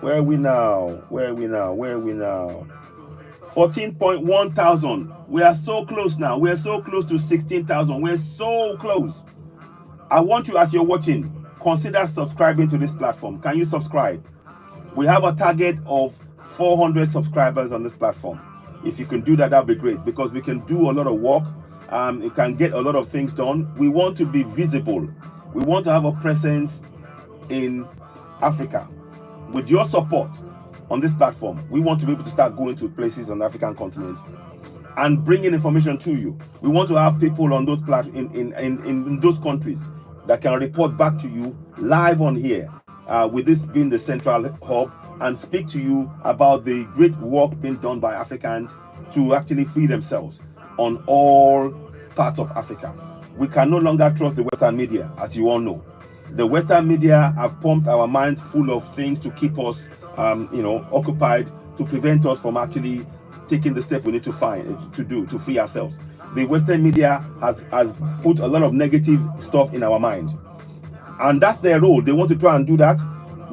Where are we now? 14.1 thousand. We are so close now. We are so close to 16,000. We're so close. I want you, as you're watching, consider subscribing to this platform. Can you subscribe? We have a target of 400 subscribers on this platform. If you can do that, that'll be great, because we can do a lot of work. It can get a lot of things done. We want to be visible. We want to have a presence in Africa. With your support on this platform, we want to be able to start going to places on the African continent and bringing information to you. We want to have people on those in those countries that can report back to you live on here, with this being the central hub, and speak to you about the great work being done by Africans to actually free themselves on all parts of Africa. We can no longer trust the Western media, as you all know. The Western media have pumped our minds full of things to keep us, occupied, to prevent us from actually taking the step we need to to free ourselves. The Western media has put a lot of negative stuff in our mind, and that's their role. They want to try and do that.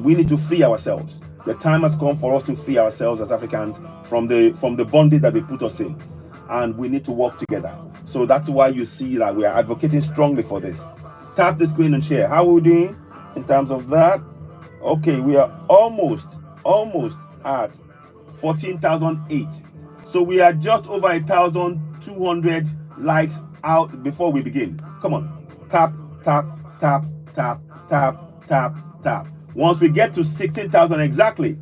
We need to free ourselves. The time has come for us to free ourselves as Africans from the bondage that they put us in, and we need to work together. So that's why you see that we are advocating strongly for this. Tap the screen and share. How are we doing in terms of that? Okay, we are almost at 14,008. So we are just over 1,200 likes out before we begin. Come on, tap, tap, tap, tap, tap, tap, tap. Once we get to 16,000 exactly,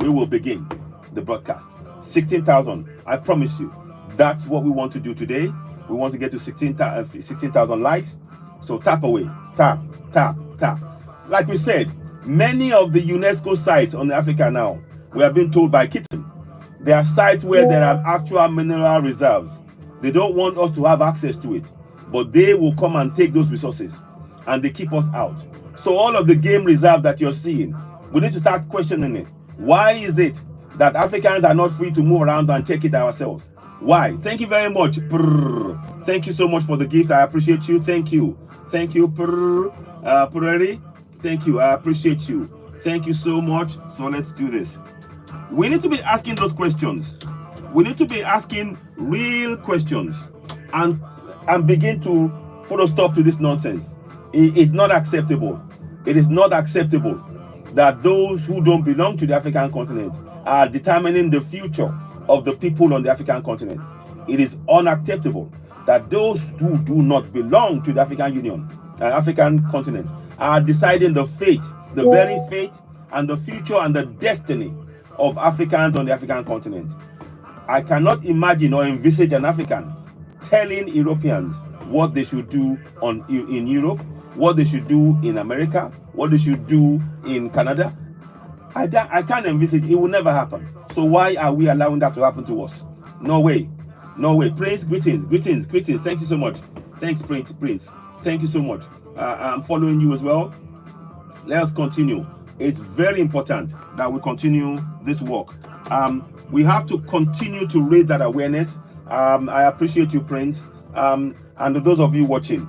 we will begin the broadcast. 16,000, I promise you. That's what we want to do today. We want to get to 16,000 likes. So tap away, tap, tap, tap. Like we said, many of the UNESCO sites on Africa now, we have been told by Kitten, there are sites where there are actual mineral reserves. They don't want us to have access to it, but they will come and take those resources, and they keep us out. So all of the game reserve that you're seeing, we need to start questioning it. Why is it that Africans are not free to move around and check it ourselves? Why? Thank you very much. Thank you so much for the gift. I appreciate you. Thank you. Thank you, Pureri. Thank you. I appreciate you. Thank you so much. So let's do this. We need to be asking those questions. We need to be asking real questions and begin to put a stop to this nonsense. It is not acceptable. It is not acceptable that those who don't belong to the African continent are determining the future of the people on the African continent. It is unacceptable that those who do not belong to the African Union, African continent, are deciding the fate, the very fate and the future and the destiny of Africans on the African continent. I cannot imagine or envisage an African telling Europeans what they should do in Europe, what they should do in America, what they should do in Canada. I can't envisage. It will never happen. So why are we allowing that to happen to us? No way. No way. Prince, greetings. Thank you so much. Thanks, Prince. Thank you so much. I'm following you as well. Let us continue. It's very important that we continue this work. We have to continue to raise that awareness. I appreciate you, Prince. And those of you watching,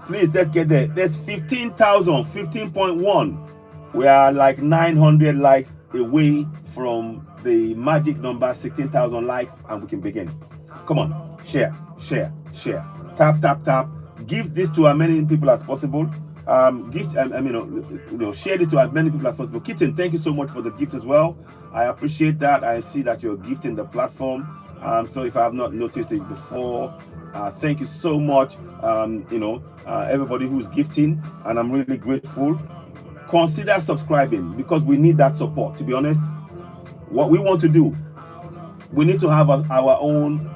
please, let's get there. There's 15,000, 15.1. We are like 900 likes away from the magic number, 16,000 likes, and we can begin. Come on, share. Tap, tap, tap. Give this to as many people as possible. Share this to as many people as possible. Kitten, thank you so much for the gift as well. I appreciate that. I see that you're gifting the platform. So if I have not noticed it before, thank you so much. Everybody who's gifting, and I'm really grateful. Consider subscribing because we need that support. To be honest, what we want to do, we need to have our own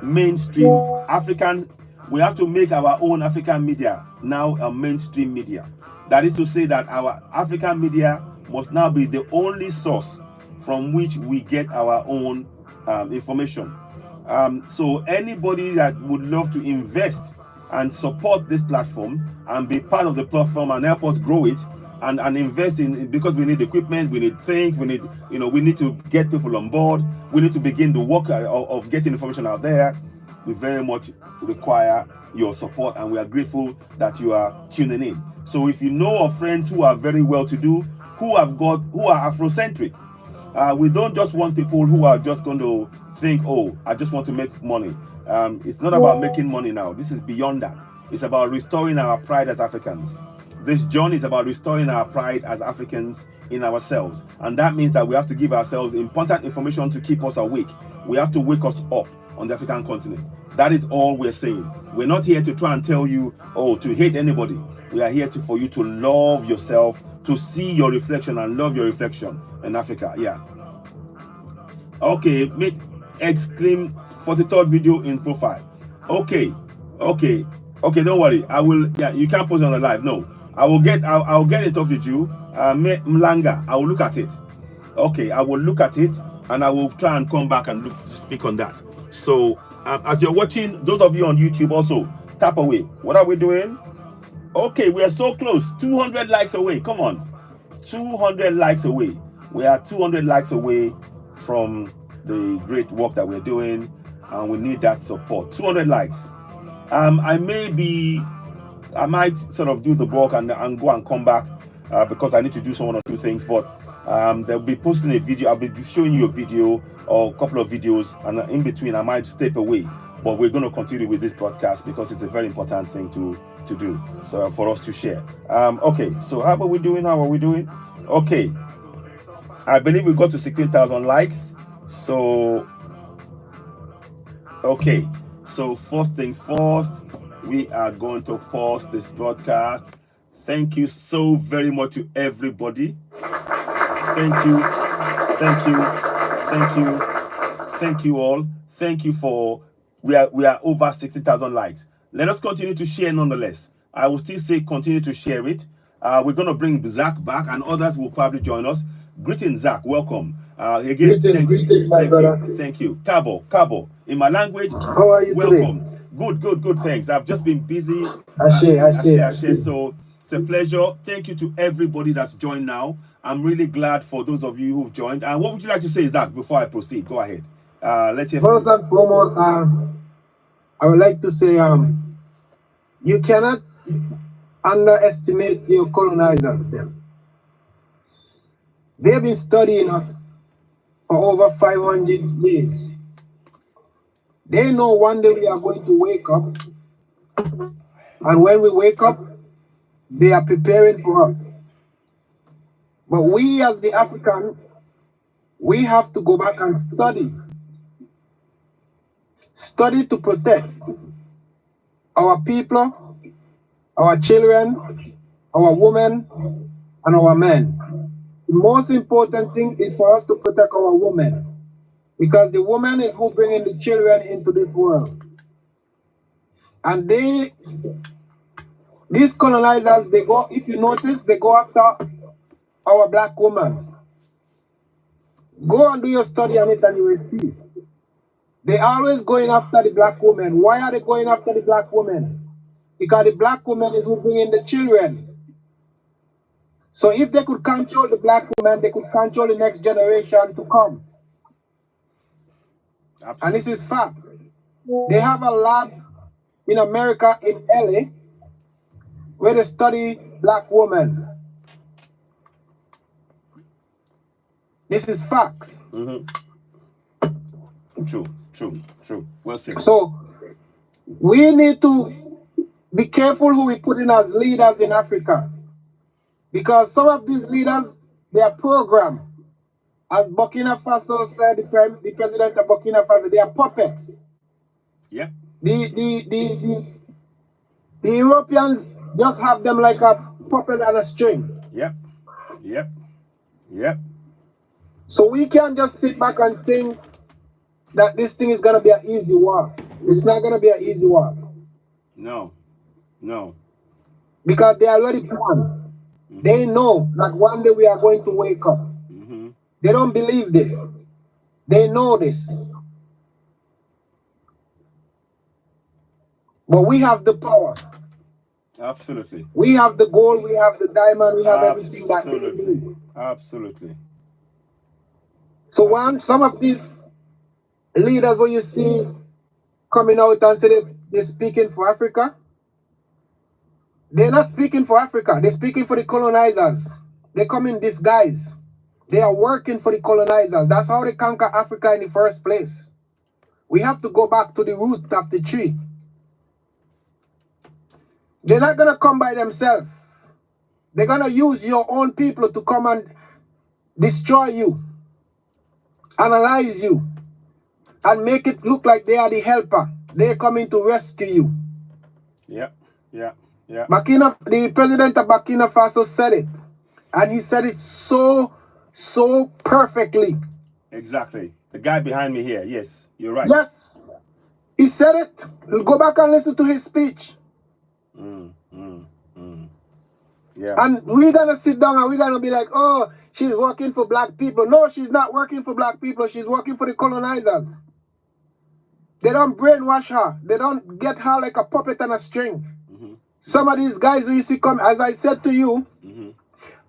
mainstream African. We have to make our own African media now a mainstream media. That is to say that our African media must now be the only source from which we get our own information. So anybody that would love to invest and support this platform and be part of the platform and help us grow it and invest in, because we need equipment, we need things, we need to get people on board, we need to begin the work of getting information out there. We very much require your support, and we are grateful that you are tuning in. So if you know of friends who are very well-to-do, who are Afrocentric, we don't just want people who are just going to think, oh, I just want to make money. It's not about making money now. This is beyond that. It's about restoring our pride as Africans. This journey is about restoring our pride as Africans in ourselves. And that means that we have to give ourselves important information to keep us awake. We have to wake us up on the African continent. That is all we're saying. We're not here to try and tell you, oh, to hate anybody. We are here for you to love yourself, to see your reflection and love your reflection in Africa. Yeah. Okay, make exclaim 43rd video in profile. Okay, don't worry. I will. Yeah, you can't post on the live. No, I'll get in touch with you. Mlanga, I will look at it. Okay, I will look at it and I will try and come back and speak on that. So as you're watching, those of you on YouTube also tap away. What are we doing? Okay, we are so close. 200 likes away. Come on, 200 likes away. We are 200 likes away from the great work that we're doing, and we need that support. 200 likes. I might sort of do the bulk and go and come back because I need to do some one or two things, but they'll be posting a video. I'll be showing you a video or a couple of videos, and in between I might step away, but we're going to continue with this broadcast because it's a very important thing to do, so for us to share. Okay, so how are we doing? Okay, I believe we got to 16,000 likes. So okay, so first thing first, we are going to pause this broadcast. Thank you so very much to everybody. Thank you all. Thank you for, we are over 60,000 likes. Let us continue to share nonetheless. I will still say continue to share it. We're going to bring Zach back and others will probably join us. Greetings, Zach. Welcome. Again, greetings, my brother. Thank you. Cabo. In my language, how are you welcome. Today? Good. Thanks. I've just been busy. Ashe. So it's a pleasure. Thank you to everybody that's joined now. I'm really glad for those of you who've joined. And what would you like to say, Zach, before I proceed? Go ahead. Let's hear. First and foremost, I would like to say, you cannot underestimate your colonizers. They've been studying us for over 500 years. They know one day we are going to wake up, and when we wake up, they are preparing for us. But we as the African, we have to go back and study. Study to protect our people, our children, our women, and our men. The most important thing is for us to protect our women, because the woman is who bringing the children into this world. And these colonizers, they go, if you notice, they go after our black woman. Go and do your study on it and you will see. They always going after the black woman. Why are they going after the black woman? Because the black woman is who bringing the children. So if they could control the black woman, they could control the next generation to come. Absolutely. And this is fact. They have a lab in America, in LA, where they study black women. This is facts. True. Well said. So we need to be careful who we put in as leaders in Africa, because some of these leaders, they are programmed. As Burkina Faso said, the president of Burkina Faso, they are puppets. Yep. The Europeans just have them like a puppet and a string. Yep. So we can't just sit back and think that this thing is going to be an easy war. It's not going to be an easy war. No. Because they already planned. They know that one day we are going to wake up. They don't believe this. They know this. But we have the power. Absolutely. We have the gold, we have the diamond, we have everything that they need. Absolutely. So when some of these leaders, when you see coming out and say they're speaking for Africa, they're not speaking for Africa. They're speaking for the colonizers. They come in disguise. They are working for the colonizers. That's how they conquer Africa in the first place. We have to go back to the root of the tree. They're not going to come by themselves. They're going to use your own people to come and destroy you, analyze you, and make it look like they are the helper. They're coming to rescue you. Yeah. The president of Burkina Faso said it. And he said it so perfectly. Exactly. The guy behind me here. Yes, you're right. Yes. He said it. Go back and listen to his speech. Yeah. And we're going to sit down and we're going to be like, oh, she's working for black people. No, she's not working for black people. She's working for the colonizers. They don't brainwash her. They don't get her like a puppet on a string. Some of these guys who you see come, as I said to you,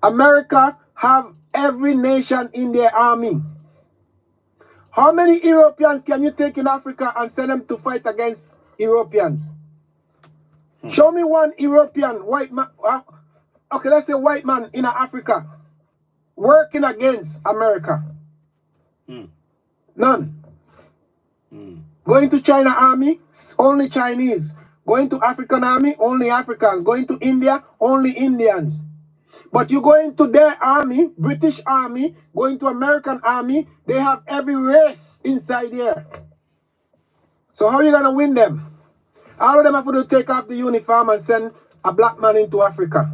America have every nation in their army. How many Europeans can you take in Africa and send them to fight against Europeans? Show me one European white man. Okay, let's say white man in Africa working against America. None. Going to China army, only Chinese. Going to African army, only Africans. Going to India, only Indians. But you go into their army, British army, going to American army, they have every race inside there. So how are you going to win them? All of them have to take off the uniform and send a black man into Africa.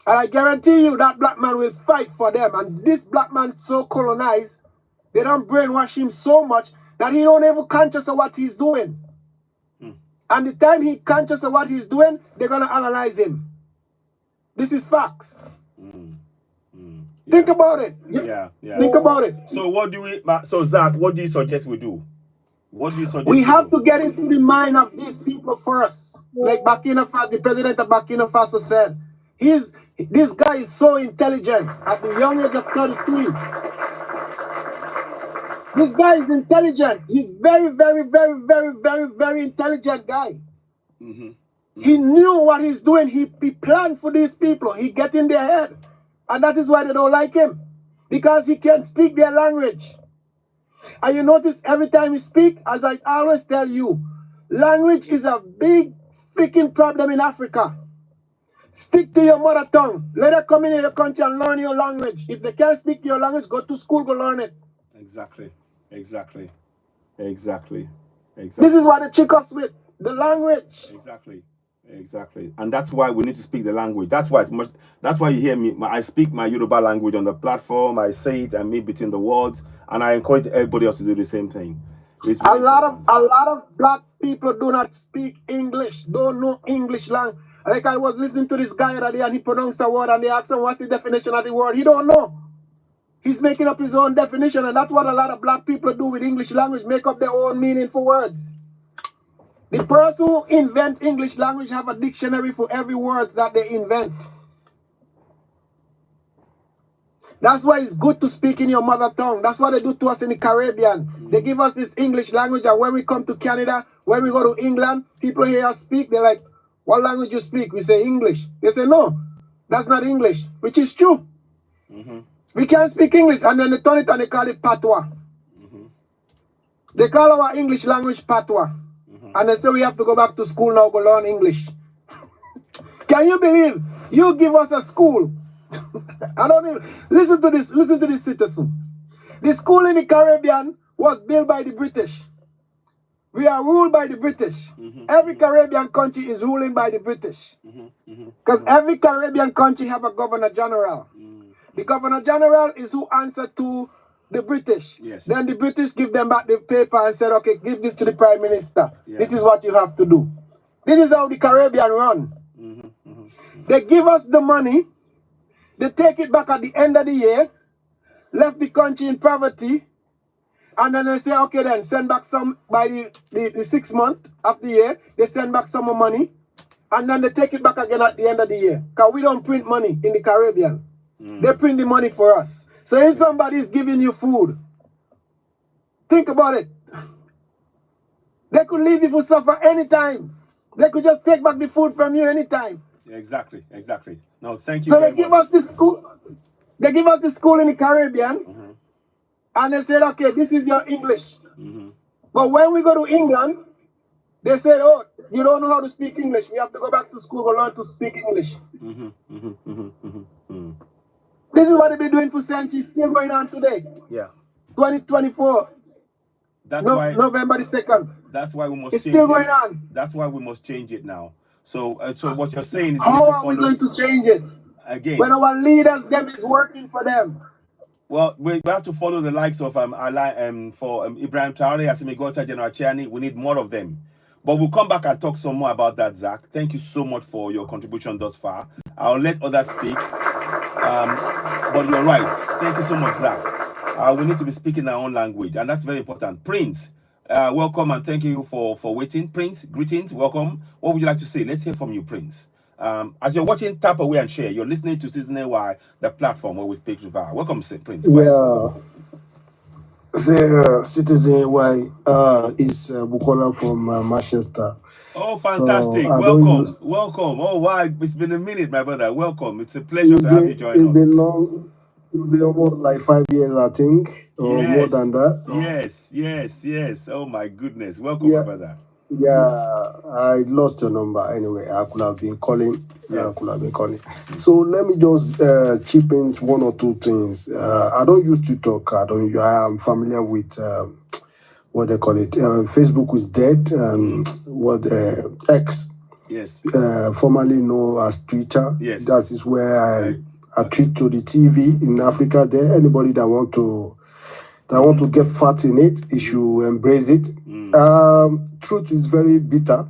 And I guarantee you that black man will fight for them. And this black man so colonized, they don't brainwash him so much that he don't even conscious of what he's doing. And the time he conscious of what he's doing, they're going to analyze him. This is facts. Think about it. Yeah. Think about it. So Zach, what do you suggest we do? What do you suggest we have to get into the mind of these people first. Like Burkina Faso, the president of Burkina Faso said, this guy is so intelligent at the young age of 33. This guy is intelligent. He's very intelligent guy. He knew what he's doing. He planned for these people. He get in their head. And that is why they don't like him. Because he can't speak their language. And you notice every time he speak, as I always tell you, language is a big freaking problem in Africa. Stick to your mother tongue. Let them come in your country and learn your language. If they can't speak your language, go to school, go learn it. Exactly. This is what they trick us with, the language. Exactly. And that's why we need to speak the language. That's why you hear me. I speak my Yoruba language on the platform. I say it and meet between the words. And I encourage everybody else to do the same thing. A lot of black people do not speak English, don't know English language. Like I was listening to this guy the other day and he pronounced a word and they asked him what's the definition of the word. He don't know. He's making up his own definition, and that's what a lot of black people do with English language, make up their own meaning for words. The person who invent English language have a dictionary for every word that they invent. That's why it's good to speak in your mother tongue. That's what they do to us in the Caribbean. They give us this English language, and when we come to Canada, when we go to England, people hear us speak, they're like, what language you speak? We say English. They say, no, that's not English, which is true. We can't speak English, and then they turn it and they call it patois. They call our English language patois. And they say we have to go back to school now, go learn English. Can you believe? You give us a school. I don't even, listen to this citizen. The school in the Caribbean was built by the British. We are ruled by the British. Every Caribbean country is ruling by the British. Because every Caribbean country have a governor general. The governor general is who answer to the British. Yes. Then the British give them back the paper and said, okay, give this to the prime minister. Yeah. This is what you have to do. This is how the Caribbean run. They give us the money. They take it back at the end of the year, left the country in poverty, and then they say, okay, then send back some by the 6 month of the year. They send back some more money, and then they take it back again at the end of the year. Because we don't print money in the Caribbean. They print the money for us. So if somebody is giving you food, think about it. They could leave you for suffer anytime. They could just take back the food from you anytime. Exactly. No, thank you. So they give us the school. They give us the school in the Caribbean, and they said, okay, this is your English. But when we go to England, they said, oh, you don't know how to speak English. We have to go back to school to learn to speak English. This is what they've been doing for centuries, still going on today. Yeah. 2024. That's why November the 2nd. That's why we must. It's change still it. going on. That's why we must change it now. So, so what you're saying is, how are we going to change it again when our leaders them is working for them? Well, we have to follow the likes of Ibrahim Traore, Assimi Goita, General Chiani. We need more of them. But we'll come back and talk some more about that, Zach. Thank you so much for your contribution thus far. I'll let others speak. But you're right. Thank you so much, Zach. We need to be speaking our own language, and that's very important. Prince, welcome and thank you for waiting. Prince, greetings, welcome. What would you like to say? Let's hear from you, Prince. As you're watching, tap away and share. You're listening to Season AY, the platform where we speak to power. Welcome, Prince. Yeah. The Citizen AY is Bukola from Manchester. Oh, fantastic. So, welcome. Welcome. Oh, wow. It's been a minute, my brother. Welcome. It's a pleasure to have you join us. It's been long. It's been almost like 5 years, I think, or more than that. Yes. Oh, my goodness. Welcome, my brother. Yeah, I lost your number anyway. I could have been calling. So let me just chip in one or two things. I don't used to talk. I am familiar with what they call it. Facebook is dead. What X, formerly known as Twitter. Yes. That is where I tweet to the TV in Africa. There, anybody that want to get fat in it, you should embrace it. Truth is very bitter.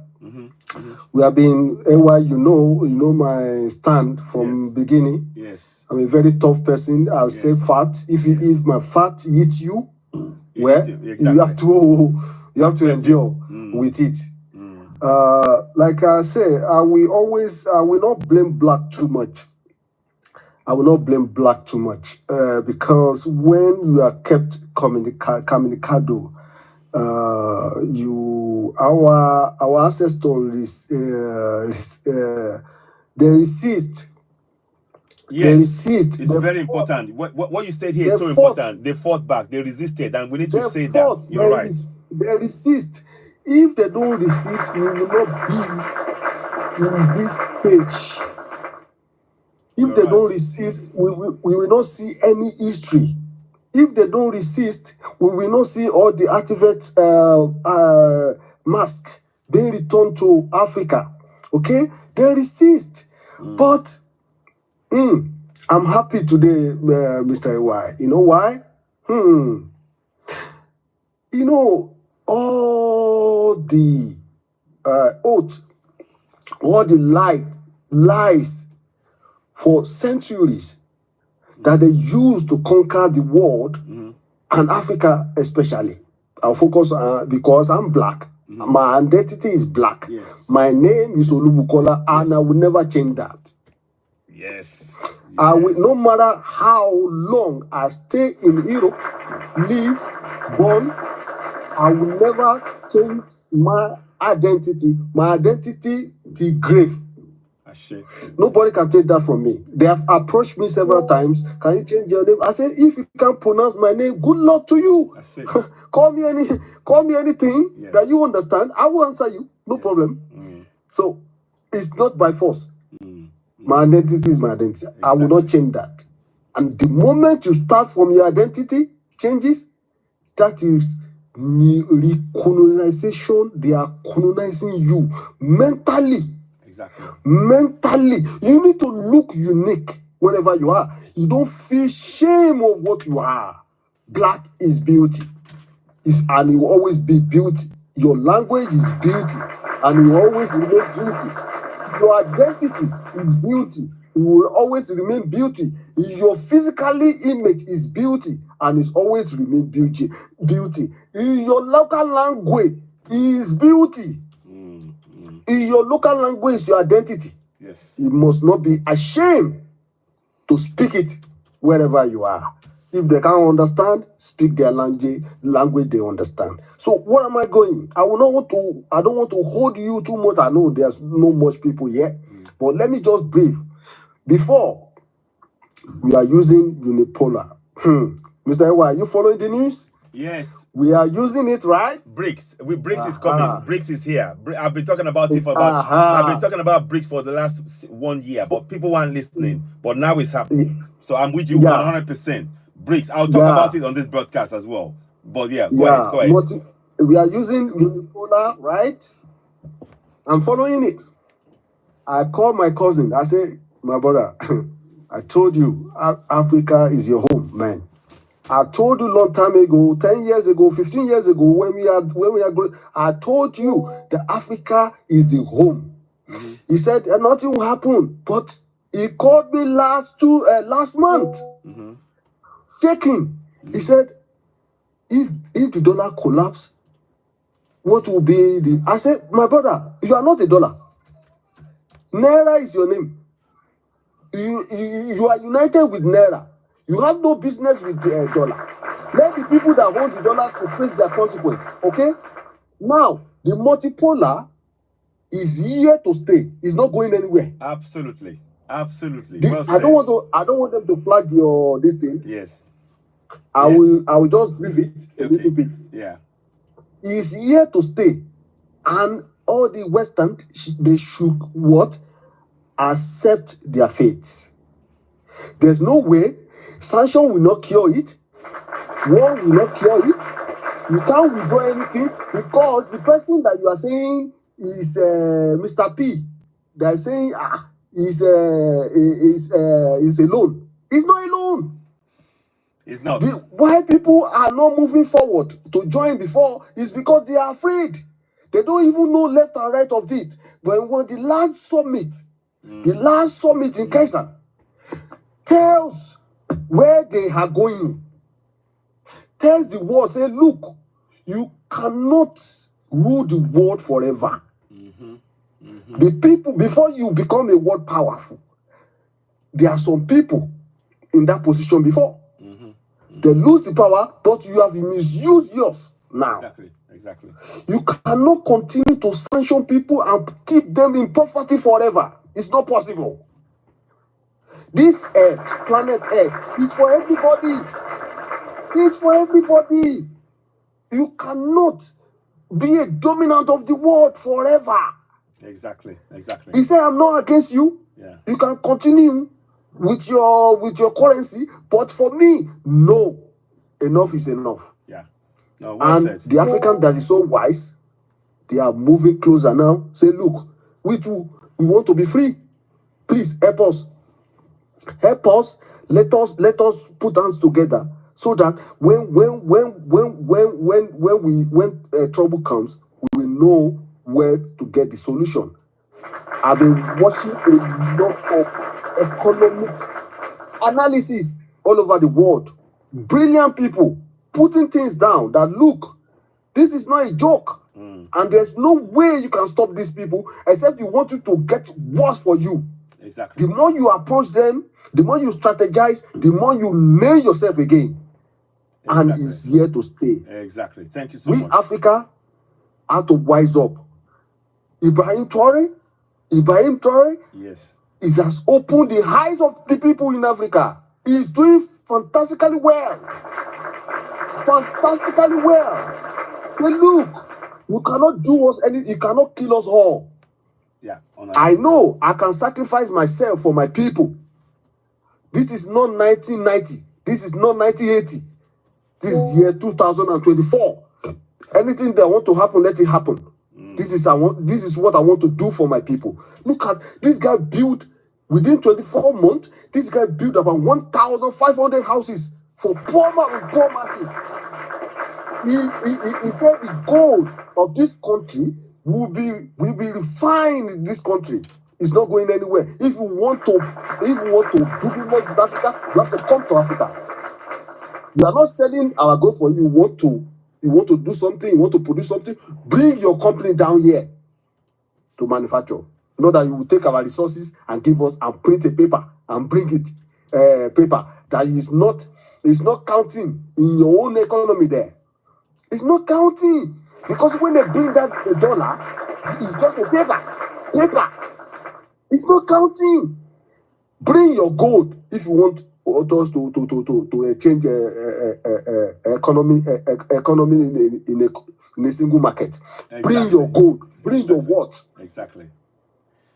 We have been, you know my stand from beginning. Yes. I'm a very tough person. I'll say fat. If my fat eats you, you have to endure with it. Like I say, I will not blame black too much. Because when you are kept communicado, our ancestors they resist. Yes, they resist. It's very important. What you said here is so important. They fought back. They resisted, and we need to say that. You're right. They resist. If they don't resist, we will not be in this stage. If they don't resist, we will not see any history. If they don't resist, we will not see all the artifacts masks being returned to Africa. Okay? They resist. But I'm happy today, Mr. AY. You know why? You know, all the oath, all the lies for centuries that they used to conquer the world and Africa especially. I'll focus because I'm black. My identity is black. Yes. My name is Olubukola, and I will never change that. Yes. I will, no matter how long I stay in Europe, live, born, I will never change my identity. My identity, the grave. Nobody can take that from me. They have approached me several times. Can you change your name? I say, if you can't pronounce my name, good luck to you. Call me anything that you understand. I will answer you. No problem. So it's not by force. My identity is my identity. Exactly. I will not change that. And the moment you start from your identity changes, that is recolonization. They are colonizing you mentally. Exactly. Mentally, you need to look unique wherever you are. You don't feel shame of what you are. Black is beauty. And it will always be beauty. Your language is beauty. And it will always remain beauty. Your identity is beauty. It will always remain beauty. Your physically image is beauty. And it's always remain beauty. Your local language is beauty. In your local language, your identity. Yes. You must not be ashamed to speak it wherever you are. If they can't understand, speak their language they understand. So what am I going? I don't want to hold you too much. I know there's no much people here, but let me just brief. Before, we are using unipolar. Mr. Ewa, are you following the news? Yes. We are using it, right? BRICS. BRICS is coming. BRICS is here. I've been talking about it for about. I've been talking about BRICS for the last 1 year, but people weren't listening. But now it's happening. So I'm with you 100%. BRICS. I'll talk about it on this broadcast as well. But yeah, go ahead. Go ahead. We are using unipolar, right? I'm following it. I called my cousin. I said, my brother, I told you, Africa is your home, man. I told you long time ago, 10 years ago, 15 years ago, when we are growing, I told you that Africa is the home. Mm-hmm. He said nothing will happen, but he called me last month, mm-hmm. shaking. Mm-hmm. He said, if the dollar collapse, what will be the? I said, my brother, you are not a dollar. Naira is your name. You are united with Naira. You have no business with the dollar. Let the people that hold the dollar to face their consequence. Okay? Now, the multipolar is here to stay. It's not going anywhere. Absolutely. Absolutely. I don't want them to flag this thing. Yes. I will just leave it a little bit. Yeah. It's here to stay. And all the Western, they should what? Accept their fate. There's no way sanction will not cure it. War will not cure it. You can't withdraw anything because the person that you are saying is Mr. P. They are saying is a loan. It's not a loan. It's not. Why people are not moving forward to join before is because they are afraid. They don't even know left and right of it. But when the last summit in Kaisan tells where they are going, tells the world, say, look, you cannot rule the world forever. Mm-hmm. Mm-hmm. The people, before you become a world powerful, there are some people in that position before. Mm-hmm. Mm-hmm. They lose the power, but you have misused yours now. Exactly. You cannot continue to sanction people and keep them in poverty forever. It's not possible. This earth, planet Earth, is for everybody. It's for everybody. You cannot be a dominant of the world forever. Exactly. He said, I'm not against you. Yeah. You can continue with your currency, but for me, no. Enough is enough. Yeah. No, well and said. The African that is so wise, they are moving closer now. Say, look, we too, we want to be free. Please help us. Let us put hands together so that when trouble comes, we will know where to get the solution. I've been watching a lot of economics analysis all over the world. Brilliant people putting things down that look, this is not a joke. And there's no way you can stop these people except you want it to get worse for you. Exactly. The more you approach them, the more you strategize, the more you nail yourself again. Exactly. And it's here to stay. Exactly. Thank you so much. We Africa have to wise up. Ibrahim Traore, yes, it has opened the eyes of the people in Africa. He's doing fantastically well. Say, look, you cannot do us any, you cannot kill us all. Yeah, I know I can sacrifice myself for my people. This is not 1990. This is not 1980. This is year 2024. Anything that want to happen, let it happen. This is what I want to do for my people. Look at this guy built within 24 months. This guy built about 1,500 houses for poor masses. He said the gold of this country will be refined in this country. It's not going anywhere. If you want to do business with Africa, you have to come to Africa. We are not selling our gold for you. You want to do something, you want to produce something, bring your company down here to manufacture. Not that you will take our resources and give us and print a paper and bring it paper that is not counting in your own economy there. It's not counting. Because when they bring that the dollar, it's just a paper. It's not counting. Bring your gold if you want us to change economy in a single market. Exactly. Bring your gold. Bring your what? Exactly.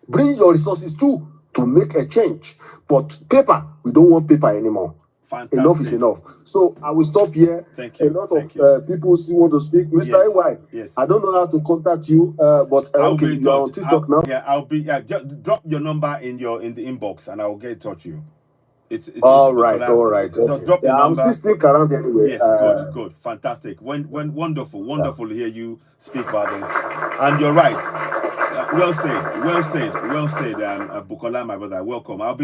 Bring your resources too to make a change. But paper, we don't want paper anymore. Fantastic. Enough is enough. So I will stop here. Thank you. A lot of people still want to speak. Mr. AY, Yes. I don't know how to contact you, but okay, you are on TikTok now. Yeah, I'll be. Yeah, just drop your number in the inbox, and I will get in touch with you. It's all right. So okay. drop your number. I'm still around anyway. Yes, good, fantastic. When wonderful to hear you speak about this. And you're right. Well said, Bukola, my brother. Welcome. I'll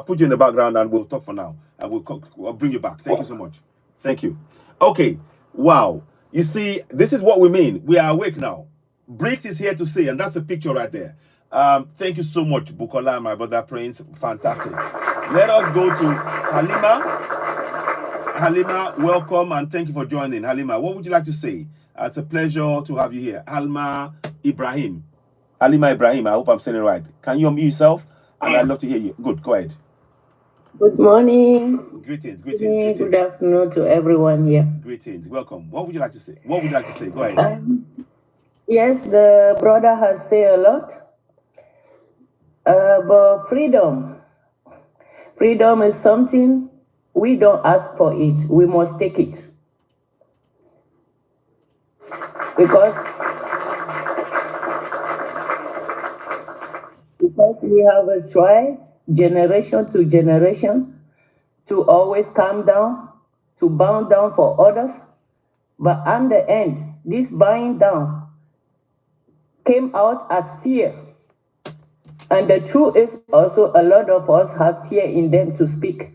put you in the background and we'll talk for now. I'll bring you back. Thank you so much. Thank you. Okay. Wow. You see, this is what we mean. We are awake now. Briggs is here to say, and that's the picture right there. Thank you so much, Bukola, my brother Prince. Fantastic. Let us go to Halima. Halima, welcome and thank you for joining. Halima, what would you like to say? It's a pleasure to have you here. Halima Ibrahim, I hope I'm saying it right. Can you unmute yourself? And I'd love to hear you. Good, go ahead. Good morning. Greetings. Good afternoon to everyone here. Greetings, welcome. What would you like to say? Go ahead. Yes, the brother has said a lot. But freedom is something we don't ask for it. We must take it. Because we have a try generation to generation to always calm down, to bow down for others. But in the end, this bowing down came out as fear. And the truth is also a lot of us have fear in them to speak.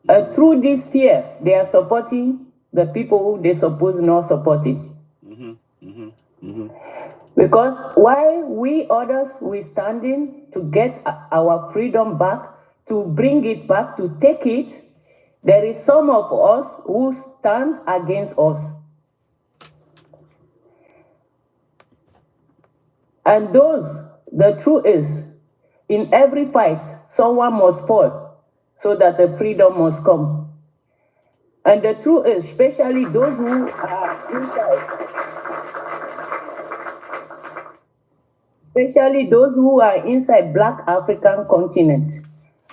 And through this fear, they are supporting the people who they suppose not supporting. Because while we others, we standing to get our freedom back, to bring it back, to take it, there is some of us who stand against us. And the truth is, in every fight, someone must fall so that the freedom must come. And the truth is, especially those who are inside, Black African continent,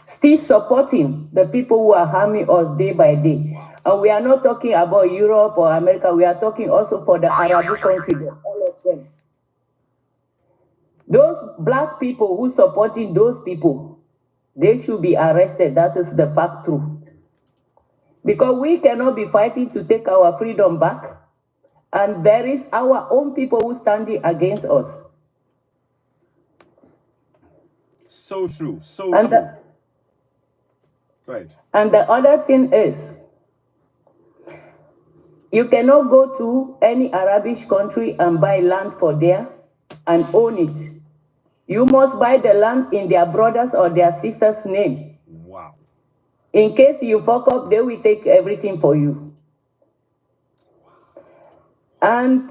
still supporting the people who are harming us day by day. And we are not talking about Europe or America, we are talking also for the Arab countries, all of them. Those Black people who supporting those people, they should be arrested. That is the fact truth. Because we cannot be fighting to take our freedom back, and there is our own people who standing against us. So true. Go ahead. And the other thing is, you cannot go to any Arabic country and buy land for there and own it. You must buy the land in their brothers or their sisters' name. Wow. In case you fuck up, they will take everything for you. And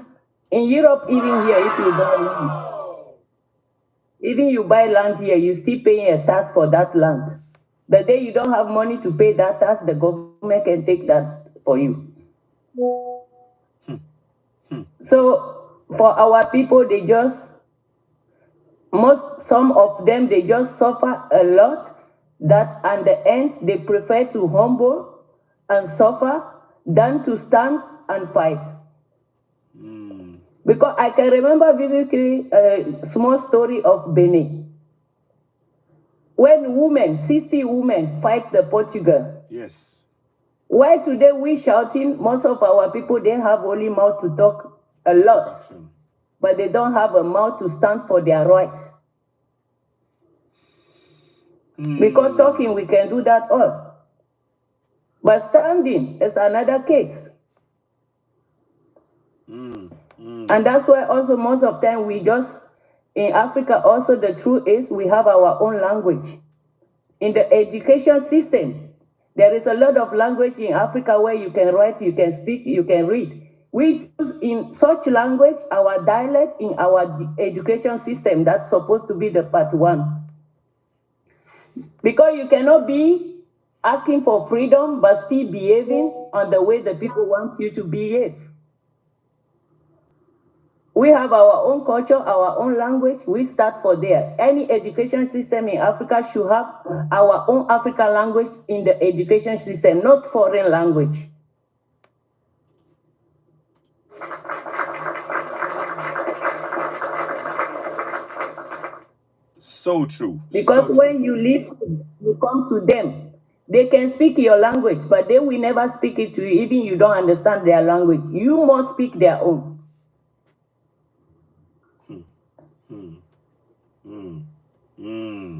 in Europe, even here, if you buy land, even you buy land here, you still paying a tax for that land. The day you don't have money to pay that tax, the government can take that for you. So for our people, some of them, they just suffer a lot, that at the end, they prefer to humble and suffer than to stand and fight. Because I can remember vividly a small story of Benin. When 60 women fight the Portugal. Yes. Why today we shouting, most of our people, they have only mouth to talk a lot, but they don't have a mouth to stand for their rights. Because talking, we can do that all. But standing is another case. And that's why also most of the time in Africa also the truth is we have our own language. In the education system, there is a lot of language in Africa where you can write, you can speak, you can read. We use in such language our dialect in our education system. That's supposed to be the part 1. Because you cannot be asking for freedom but still behaving on the way the people want you to behave. We have our own culture, our own language. We start for there. Any education system in Africa should have our own African language in the education system, not foreign language. So true. Because So when true. you leave, you come to them. They can speak your language, but they will never speak it to you, even you don't understand their language. You must speak their own.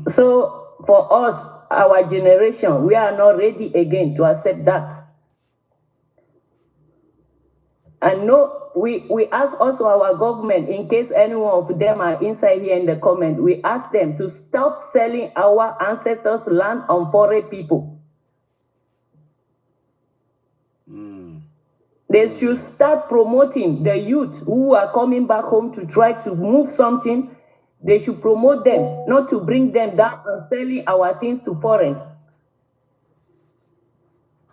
So for us, our generation, we are not ready again to accept that. And no, we ask also our government, in case any one of them are inside here in the comment, we ask them to stop selling our ancestors' land on foreign people. They should start promoting the youth who are coming back home to try to move something. They should promote them, not to bring them down and selling our things to foreign.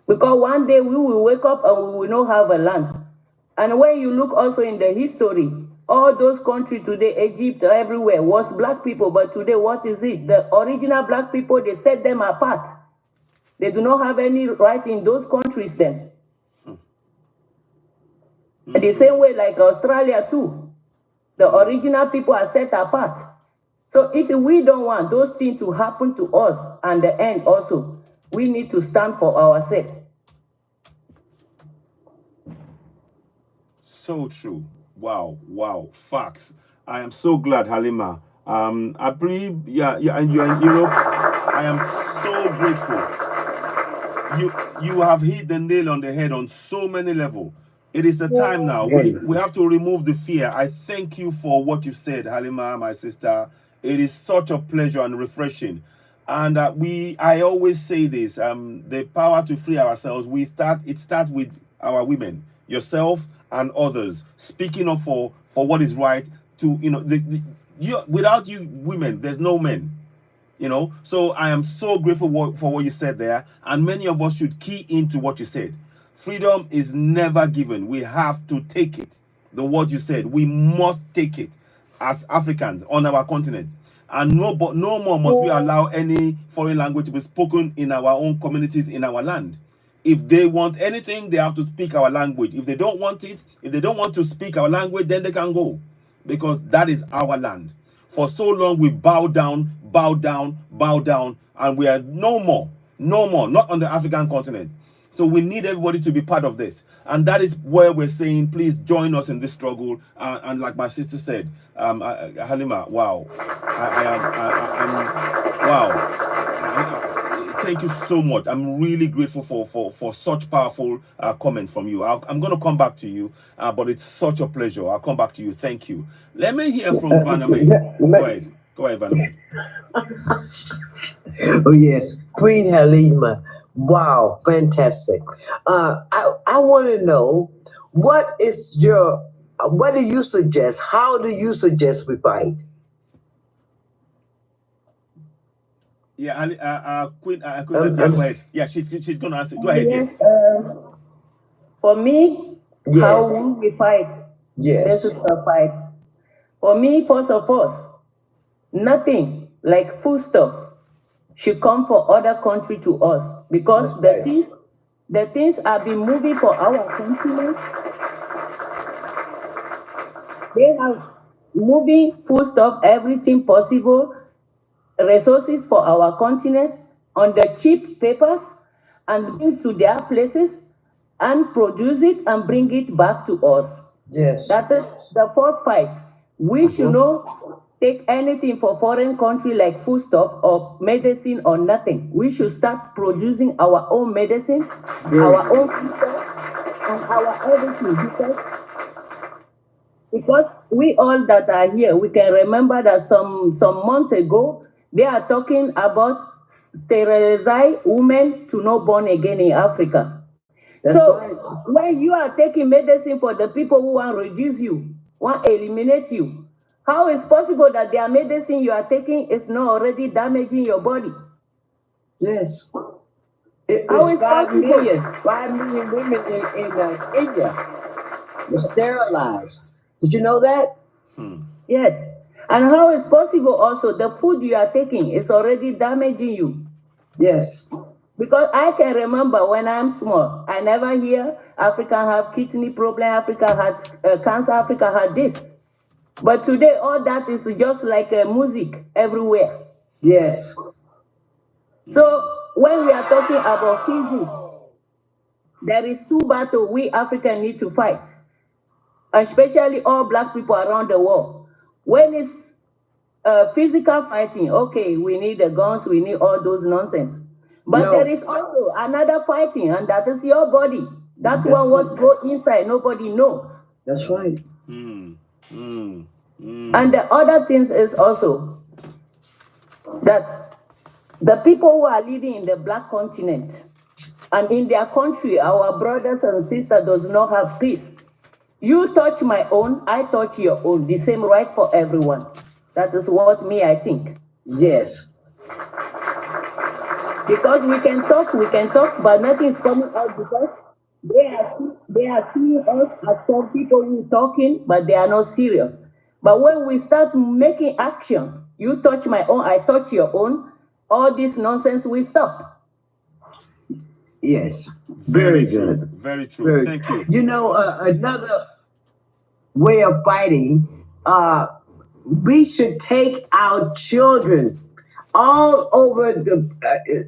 Because one day we will wake up and we will not have a land. And when you look also in the history, all those countries today, Egypt, everywhere, was black people. But today, what is it? The original black people, they set them apart. They do not have any right in those countries then. The same way like Australia too. The original people are set apart. So if we don't want those things to happen to us and the end also, we need to stand for ourselves. So true. Wow, wow, facts. I am so glad, Halima. I believe, and you're in Europe. I am so grateful. You have hit the nail on the head on so many levels. It is the time now. We have to remove the fear. I thank you for what you said, Halima, my sister. It is such a pleasure and refreshing. And I always say this, the power to free ourselves, it starts with our women, yourself and others, speaking up for what is right. To, without you women, there's no men. So I am so grateful for what you said there, and many of us should key into what you said. Freedom is never given. We have to take it. The word you said, we must take it as Africans on our continent. And no more must we allow any foreign language to be spoken in our own communities, in our land. If they want anything, they have to speak our language. If they don't want it, if they don't want to speak our language, then they can go, because that is our land. For so long, we bow down, and we are no more, not on the African continent. So we need everybody to be part of this. And that is where we're saying, please join us in this struggle. And like my sister said, Halima, wow. Wow. Thank you so much. I'm really grateful for such powerful comments from you. I'm going to come back to you, but it's such a pleasure. I'll come back to you. Thank you. Let me hear from Vaname. Go ahead, Vaname. Oh yes, Queen Halima. Wow, fantastic. I want to know, what do you suggest? How do you suggest we fight? Yeah, Queen, go ahead. Yeah, she's going to answer. Go ahead. Yes. For me, yes. How will we fight? Yes. This is the fight. For me, first of all, nothing like foodstuff should come from other country to us, because the things have been moving for our continent. They have moving foodstuff, everything possible, resources for our continent on the cheap papers, and bring to their places and produce it and bring it back to us. Yes. That is the first fight. We should not take anything for foreign country like foodstuff or medicine or nothing. We should start producing our own medicine, our own foodstuff, and our everything, because we all that are here, we can remember that some months ago, they are talking about sterilize women to not born again in Africa. When you are taking medicine for the people who want to reduce you, want to eliminate you, how is possible that their medicine you are taking is not already damaging your body? Yes. How is 5 million women in Kenya were sterilized. Did you know that? Yes. And how is possible also the food you are taking is already damaging you? Yes. Because I can remember when I'm small, I never hear Africa have kidney problem, Africa had cancer, Africa had this. But today, all that is just like music everywhere. Yes. So when we are talking about physics, there is two battles we Africans need to fight, especially all black people around the world. When it's physical fighting, okay, we need the guns, we need all those nonsense. But No. there is also another fighting, and that is your body. That one what go inside, nobody knows. That's right. And the other things is also that the people who are living in the black continent and in their country, our brothers and sisters does not have peace. You touch my own, I touch your own. The same right for everyone. That is what I think. Yes. Because we can talk, but nothing is coming out because they are seeing us as some people who talking, but they are not serious. But when we start making action, you touch my own, I touch your own, all this nonsense will stop. Yes. Very good. Very true. Thank you. You know, another way of fighting, we should take our children all over the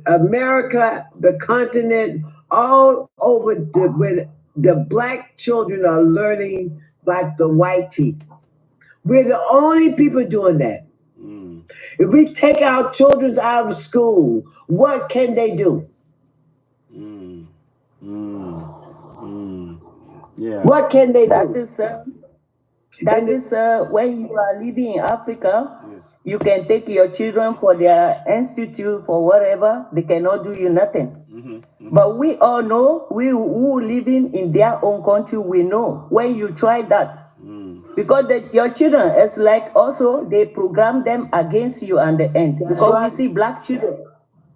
America, the continent, all over where the black children are learning like the white people. We're the only people doing that. If we take our children out of school, what can they do? Yeah. What can they do? That is when you are living in Africa, you can take your children for their institute, for whatever, they cannot do you nothing. But we all know, we who living in their own country, we know when you try that. Because your children, it's like also they program them against you at the end. Because we see black children.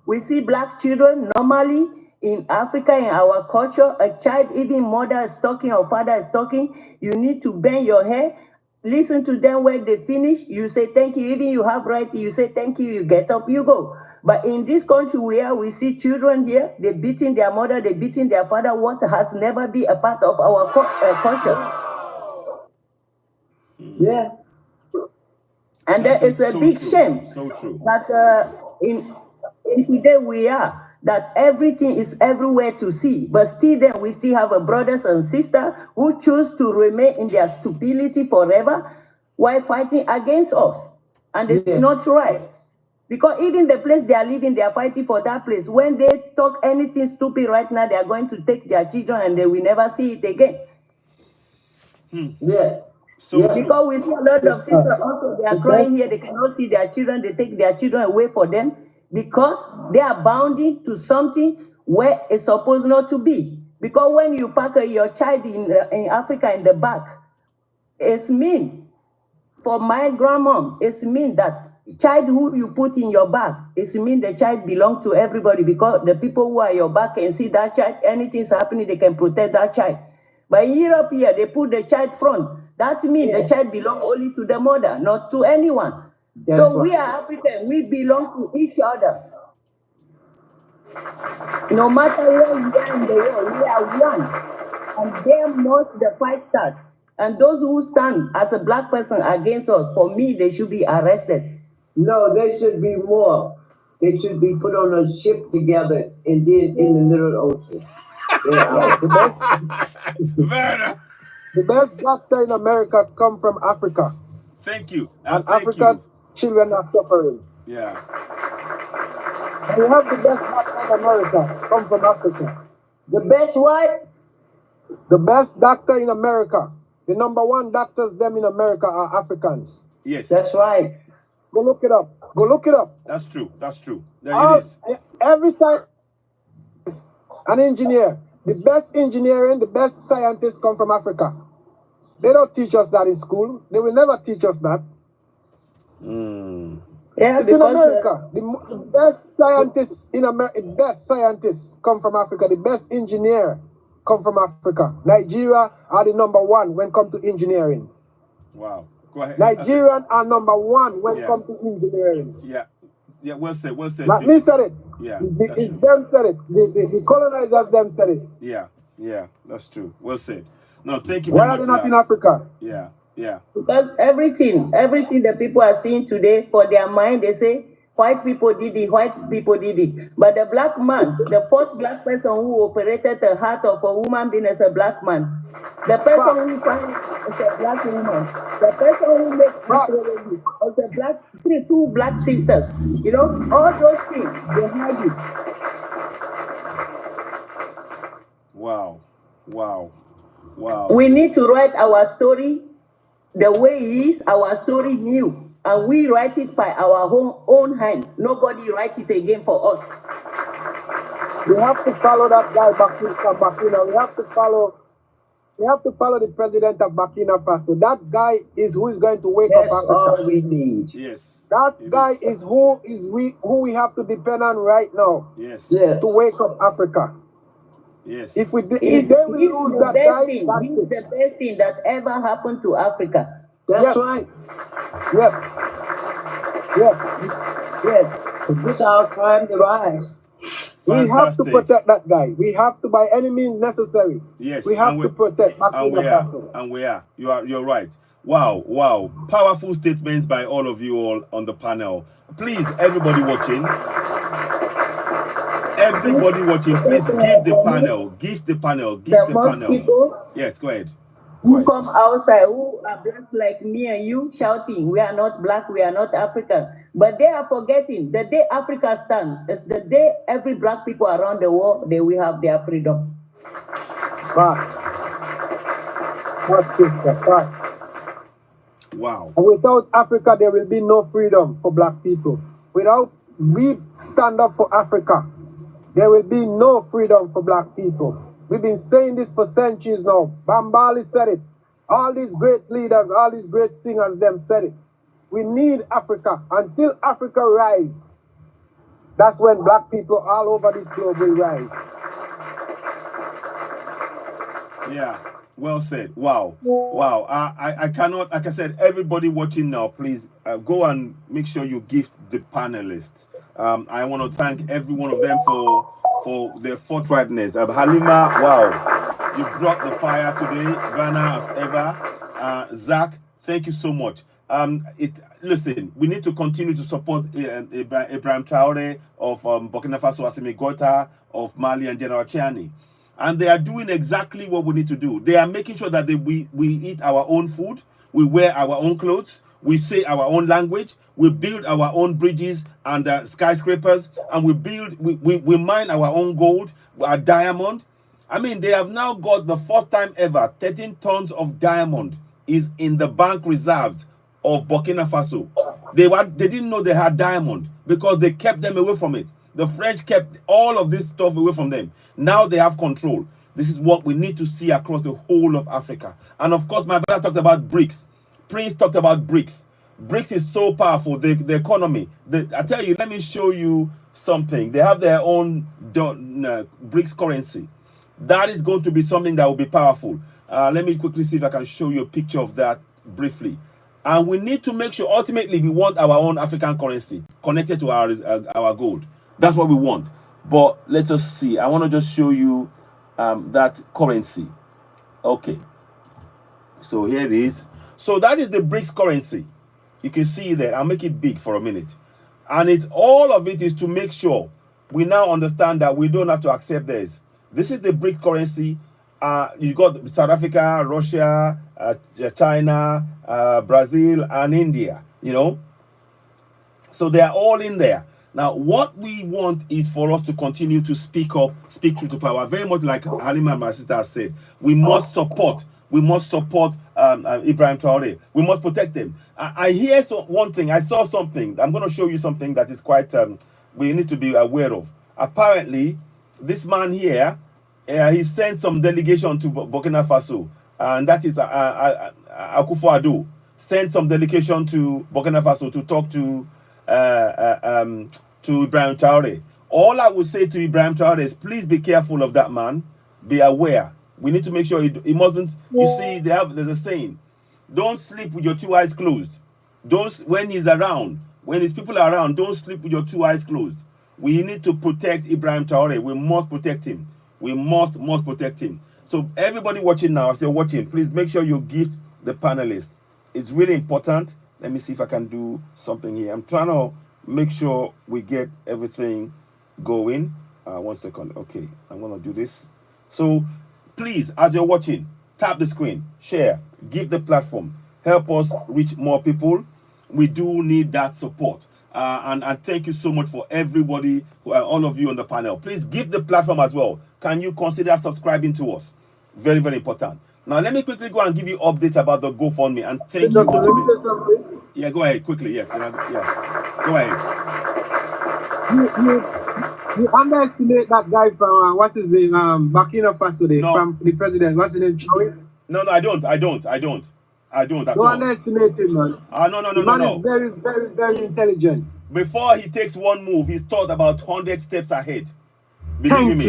We see black children normally in Africa, in our culture, a child, even mother is talking or father is talking, you need to bend your head, listen to them when they finish, you say thank you, even you have right, you say thank you, you get up, you go. But in this country where we see children here, they beating their mother, they beating their father, what has never been a part of our culture. Yeah. And that is a big shame. So true. That in today we are, that everything is everywhere to see, but still then we still have a brothers and sisters who choose to remain in their stupidity forever while fighting against us. And it's not right. Because even the place they are living, they are fighting for that place. When they talk anything stupid right now, they are going to take their children and they will never see it again. Yeah. So Because we see a lot of sisters also, they are crying here, they cannot see their children, they take their children away for them because they are bounding to something where it's supposed not to be. Because when you pack your child in Africa in the back, it's mean, for my grandmom, it's mean that child who you put in your bag, it's mean the child belongs to everybody because the people who are your back can see that child, anything's happening, they can protect that child. But in Europe here, they put the child front. That means the child belongs only to the mother, not to anyone. So we are African, we belong to each other. No matter where we are in the world, we are one. And there must the fight start. And those who stand as a black person against us, for me, they should be arrested. No, there should be more. They should be put on a ship together and then in the middle ocean. The best doctor in America come from Africa. Thank you. And African children are suffering. Yeah. And we have the best doctor in America come from Africa. The best what? The best doctor in America. The number one doctors them in America are Africans. Yes. That's right. Go look it up. Go look it up. That's true. That's true. It is. Every scientist, an engineer, the best engineering, the best scientists come from Africa. They don't teach us that in school. They will never teach us that. Yeah, it's in America. The best scientists in America, the best scientists come from Africa. The best engineer come from Africa. Nigeria are the number one when it comes to engineering. Wow. Go ahead. Nigerian are number one when it Yeah. comes to engineering. Yeah. Yeah. Well said. Well said. Not me said it. Yeah. It's them said it. The colonizers them said it. Yeah. Yeah. That's true. Well said. No, thank you Why very are much. they not in Africa? Yeah. Yeah. Because everything the people are seeing today, for their mind, they say, white people did it, white people did it. But the black man, the first black person who operated the heart of a woman being as a black man, the person who found as a black woman, the person who made astrology was a black, two black sisters. You know, all those things, they hide it. Wow. Wow. Wow. We need to write our story the way it is, our story new, and we write it by our own hand. Nobody write it again for us. We have to follow that guy from Burkina. We have to follow the president of Burkina Faso. That guy is who is going to wake up Africa. All we need. Yes. That guy is who we have to depend on right now. Yes. To wake up Africa. Yes. If they will He's lose the that best guy, thing. that's He's it. the best thing that ever happened to Africa. That's right. Yes. Yes. This our time to rise. We have to protect that guy. We have to, by any means necessary. Yes. We have to protect Burkina Faso. And we are. You're right. Wow. Wow. Powerful statements by all of you all on the panel. Please, everybody watching. Everybody watching, please give the panel. People, yes, go ahead. Who come outside, who are black like me and you, shouting, we are not black, we are not African. But they are forgetting the day Africa stands is the day every black people around the world, they will have their freedom. Facts. Facts, sister, facts. Wow. And without Africa, there will be no freedom for black people. Without we stand up for Africa, there will be no freedom for black people. We've been saying this for centuries now. Bambali said it. All these great leaders, all these great singers, them said it. We need Africa. Until Africa rise, that's when black people all over this globe will rise. Yeah, well said. Wow. Wow. I cannot, like I said, everybody watching now, please go and make sure you gift the panelists. I want to thank every one of them for their forthrightness. Halima, wow, you brought the fire today. Vanna, as ever. Zach, thank you so much. Listen, we need to continue to support Ibrahim Traore of Burkina Faso, Assimi Goïta of Mali, and General Chiani. And they are doing exactly what we need to do. They are making sure that we eat our own food, we wear our own clothes, we say our own language, we build our own bridges and skyscrapers, and we mine our own gold, our diamond. I mean, they have now got the first time ever 13 tons of diamond is in the bank reserves of Burkina Faso. They didn't know they had diamond because they kept them away from it. The French kept all of this stuff away from them. Now they have control. This is what we need to see across the whole of Africa. And of course, my brother talked about BRICS. Prince talked about BRICS. BRICS is so powerful, the economy. I tell you, let me show you something. They have their own BRICS currency. That is going to be something that will be powerful. Let me quickly see if I can show you a picture of that briefly. And we need to make sure, ultimately, we want our own African currency connected to our gold. That's what we want. But let us see. I want to just show you that currency. Okay. So here it is. So that is the BRICS currency. You can see that. I'll make it big for a minute. And all of it is to make sure we now understand that we don't have to accept theirs. This is the BRICS currency. You got South Africa, Russia, China, Brazil, and India, you know. So they are all in there. Now, what we want is for us to continue to speak up, speak truth to power. Very much like Halima and my sister has said, we must support Ibrahim Traore. We must protect them. I hear one thing. I saw something. I'm going to show you something that is quite, we need to be aware of. Apparently, this man here, he sent some delegation to Burkina Faso, and that is Akufo-Addo. Sent some delegation to Burkina Faso to talk to Ibrahim Traore. All I would say to Ibrahim Traore is, please be careful of that man. Be aware. We need to make sure he mustn't. You see, there's a saying: Don't sleep with your two eyes closed. Don't, when he's around, when his people are around, don't sleep with your two eyes closed. We need to protect Ibrahim Traore. We must protect him. We must protect him. So everybody watching now, as you're watching, please make sure you gift the panelists. It's really important. Let me see if I can do something here. I'm trying to make sure we get everything going. 1 second. Okay, I'm gonna do this. So please, as you're watching, tap the screen, share, give the platform, help us reach more people. We do need that support. And thank you so much for everybody, all of you on the panel. Please give the platform as well. Can you consider subscribing to us? Very, very important. Now, let me quickly go and give you updates about the GoFundMe. And thank you once again. Yeah, go ahead quickly. Yes, yeah. Go ahead. You underestimate that guy from what's his name? Burkina Faso, from the president. What's his name? Traore? No, I don't. Don't underestimate him, man. No. The man is very, very, very intelligent. Before he takes one move, he's thought about 100 steps ahead. Believe me,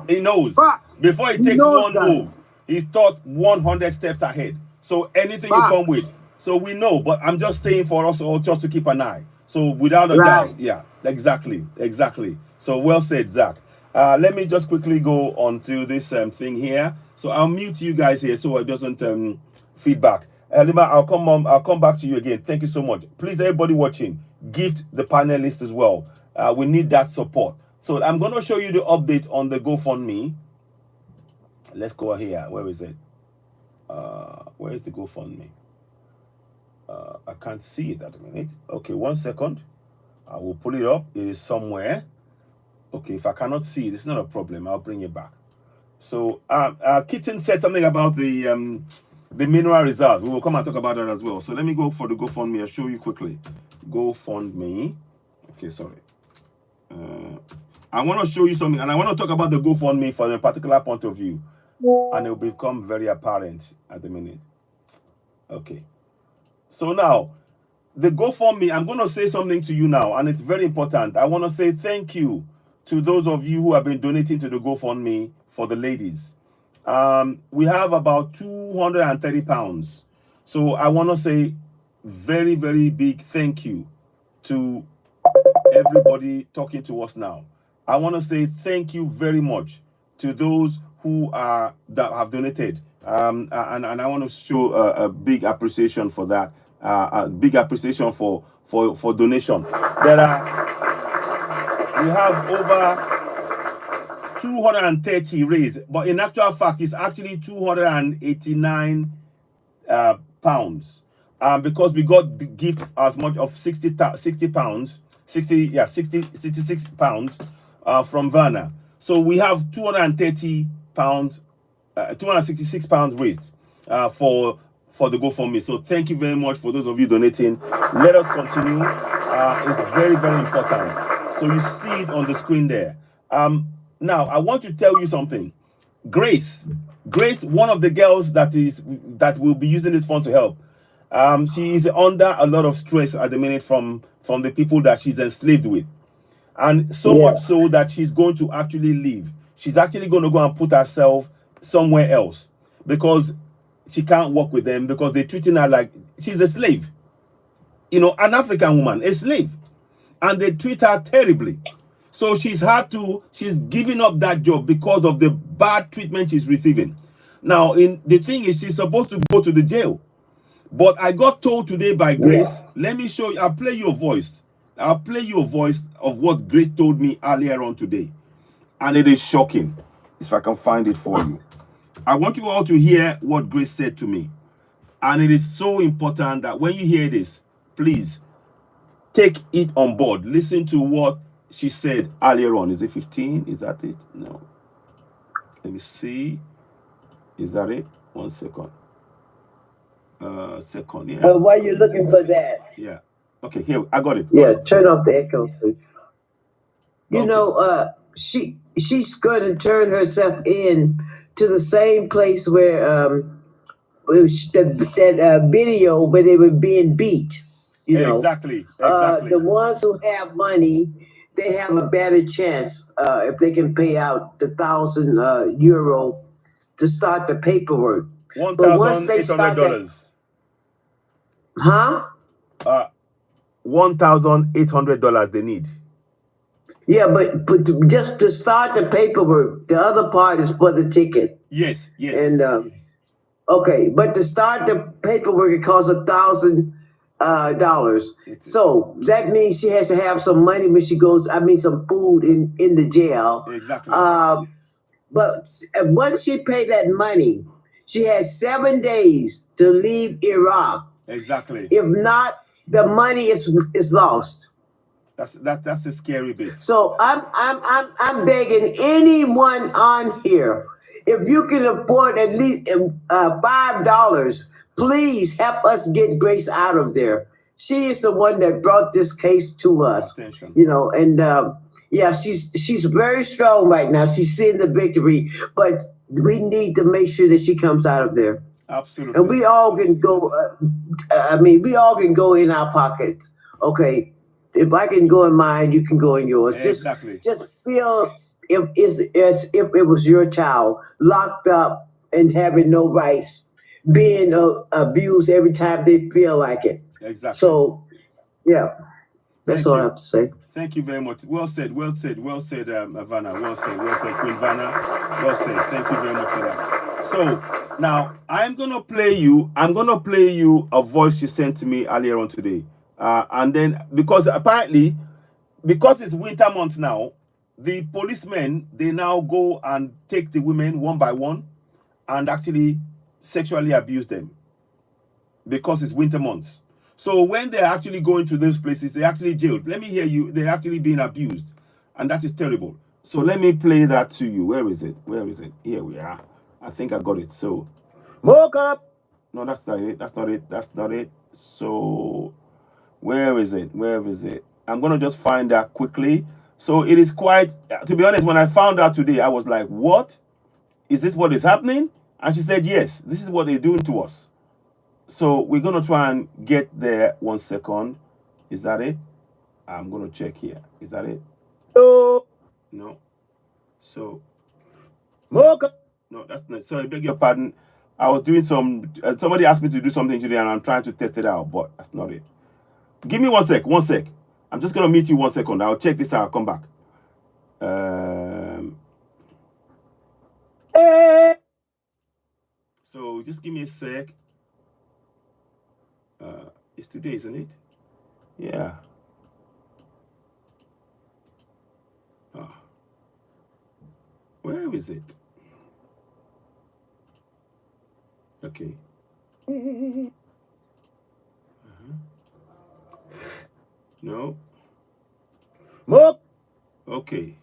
he knows. Before he takes one move, he's thought 100 steps ahead. So anything you come with. So we know, but I'm just saying for us all just to keep an eye. So without a doubt, yeah, exactly. So well said, Zach. Let me just quickly go on to this thing here. So I'll mute you guys here so it doesn't feedback. Lima, I'll come back to you again. Thank you so much. Please, everybody watching, gift the panelists as well. We need that support. So I'm going to show you the update on the GoFundMe. Let's go here. Where is it? Where is the GoFundMe? I can't see it at the minute. Okay, 1 second. I will pull it up. It is somewhere. Okay, if I cannot see it, it's not a problem. I'll bring it back. So Kitten said something about the mineral reserve. We will come and talk about that as well. So let me go for the GoFundMe. I'll show you quickly. GoFundMe. Okay, sorry. I want to show you something, and I want to talk about the GoFundMe from a particular point of view, and it will become very apparent at the minute. Okay. So now, the GoFundMe, I'm going to say something to you now, and it's very important. I want to say thank you to those of you who have been donating to the GoFundMe for the ladies. We have about 230 pounds. So I want to say very, very big thank you to everybody talking to us now. I want to say thank you very much to those who that have donated. And I want to show a big appreciation for that. A big appreciation for donation. We have over 230 raised, but in actual fact, it's actually 289 pounds. Because we got the gift as much of 66 pounds from Vanna. So we have 230 pounds, 266 pounds raised for the GoFundMe. So thank you very much for those of you donating. Let us continue. It's very, very important. So you see it on the screen there. Now I want to tell you something. Grace, one of the girls that will be using this fund to help. She is under a lot of stress at the minute from the people that she's enslaved with, and so much so that she's going to actually leave. She's actually going to go and put herself somewhere else because she can't work with them, because they're treating her like she's a slave. You know, an African woman, a slave, and they treat her terribly. So she's giving up that job because of the bad treatment she's receiving. Now, the thing is, she's supposed to go to the jail. But I got told today by Grace, let me show you, I'll play you a voice. I'll play you a voice of what Grace told me earlier on today. And it is shocking, if I can find it for you. I want you all to hear what Grace said to me. And it is so important that when you hear this, please take it on board. Listen to what she said earlier on. Is it 15? Is that it? No. Let me see. Is that it? 1 second. Second, yeah. While you're looking for that. Yeah. Okay, here, I got it. Yeah, turn off the echo, please. You know, she's going to turn herself in to the same place where that video where they were being beat. You know, exactly. The ones who have money, they have a better chance if they can pay out the €1,000 to start the paperwork. $1,800. Huh? $1,800 they need. Yeah, but just to start the paperwork, the other part is for the ticket. Yes, yes. And okay, but to start the paperwork, it costs $1,000. So that means she has to have some money when she goes. I mean, some food in the jail. Exactly. But once she paid that money, she has 7 days to leave Iraq. Exactly. If not, the money is lost. That's the scary bit. So I'm begging anyone on here, if you can afford at least $5, please help us get Grace out of there. She is the one that brought this case to us. Attention. You know, and yeah, she's very strong right now. She's seeing the victory, but we need to make sure that she comes out of there. Absolutely. And we all can go. We all can go in our pockets. Okay, if I can go in mine, you can go in yours. Exactly. Just feel if it was your child locked up and having no rights, being abused every time they feel like it. Exactly. So, yeah, that's all I have to say. Thank you very much. Well said, Vanna. Well said, Queen Vanna. Well said. Thank you very much for that. So now I'm gonna play you a voice you sent to me earlier on today. And then because apparently, because it's winter months now, the policemen, they now go and take the women one by one and actually sexually abuse them because it's winter months. So when they're actually going to those places, they're actually jailed. Let me hear you. They're actually being abused. And that is terrible. So let me play that to you. Where is it? Here we are. I think I got it. So, woke up. No, that's not it. So, where is it? I'm going to just find that quickly. So it is quite, to be honest, when I found out today, I was like, what? Is this what is happening? And she said, yes, this is what they're doing to us. So we're going to try and get there. 1 second. Is that it? I'm going to check here. Is that it? No. So, no, that's not. Sorry, beg your pardon. I was doing somebody asked me to do something today and I'm trying to test it out, but that's not it. Give me 1 sec. I'm just going to meet you 1 second. I'll check this out. I'll come back. So just give me a sec. It's today, isn't it? Yeah. Where is it? Okay. No. Okay.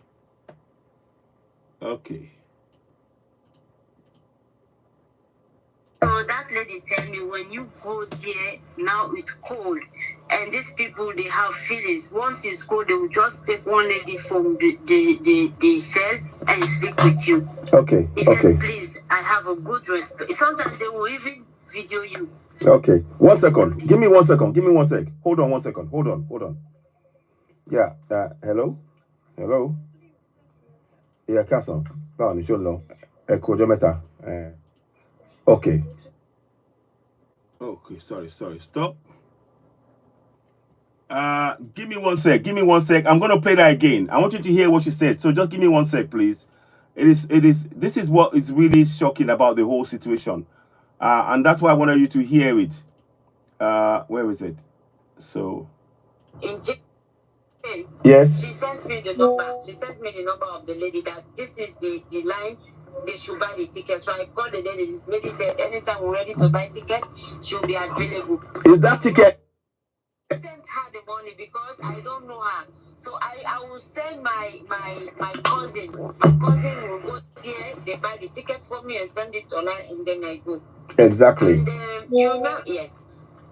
So that lady tell me when you go there, now it's cold. And these people, they have feelings. Once it's cold, they will just take one lady from the cell and sleep with you. Okay. He said, please, I have a good respect. Sometimes they will even video you. Okay. 1 second. Give me 1 second. Hold on 1 second. Hold on. Yeah. Hello? Yeah, Castle. No, you should know. Okay. Sorry. Stop. Give me 1 sec. I'm going to play that again. I want you to hear what she said. So just give me 1 sec, please. This is what is really shocking about the whole situation. And that's why I wanted you to hear it. Where is it? So. Yes. She sent me the number. She sent me the number of the lady that this is the line. They should buy the ticket. So I called the lady. The lady said anytime we're ready to buy tickets, she'll be available. Is that ticket? I sent her the money because I don't know her. So I will send my cousin. My cousin will go there. They buy the ticket for me and send it online, and then I go. Exactly. And yes.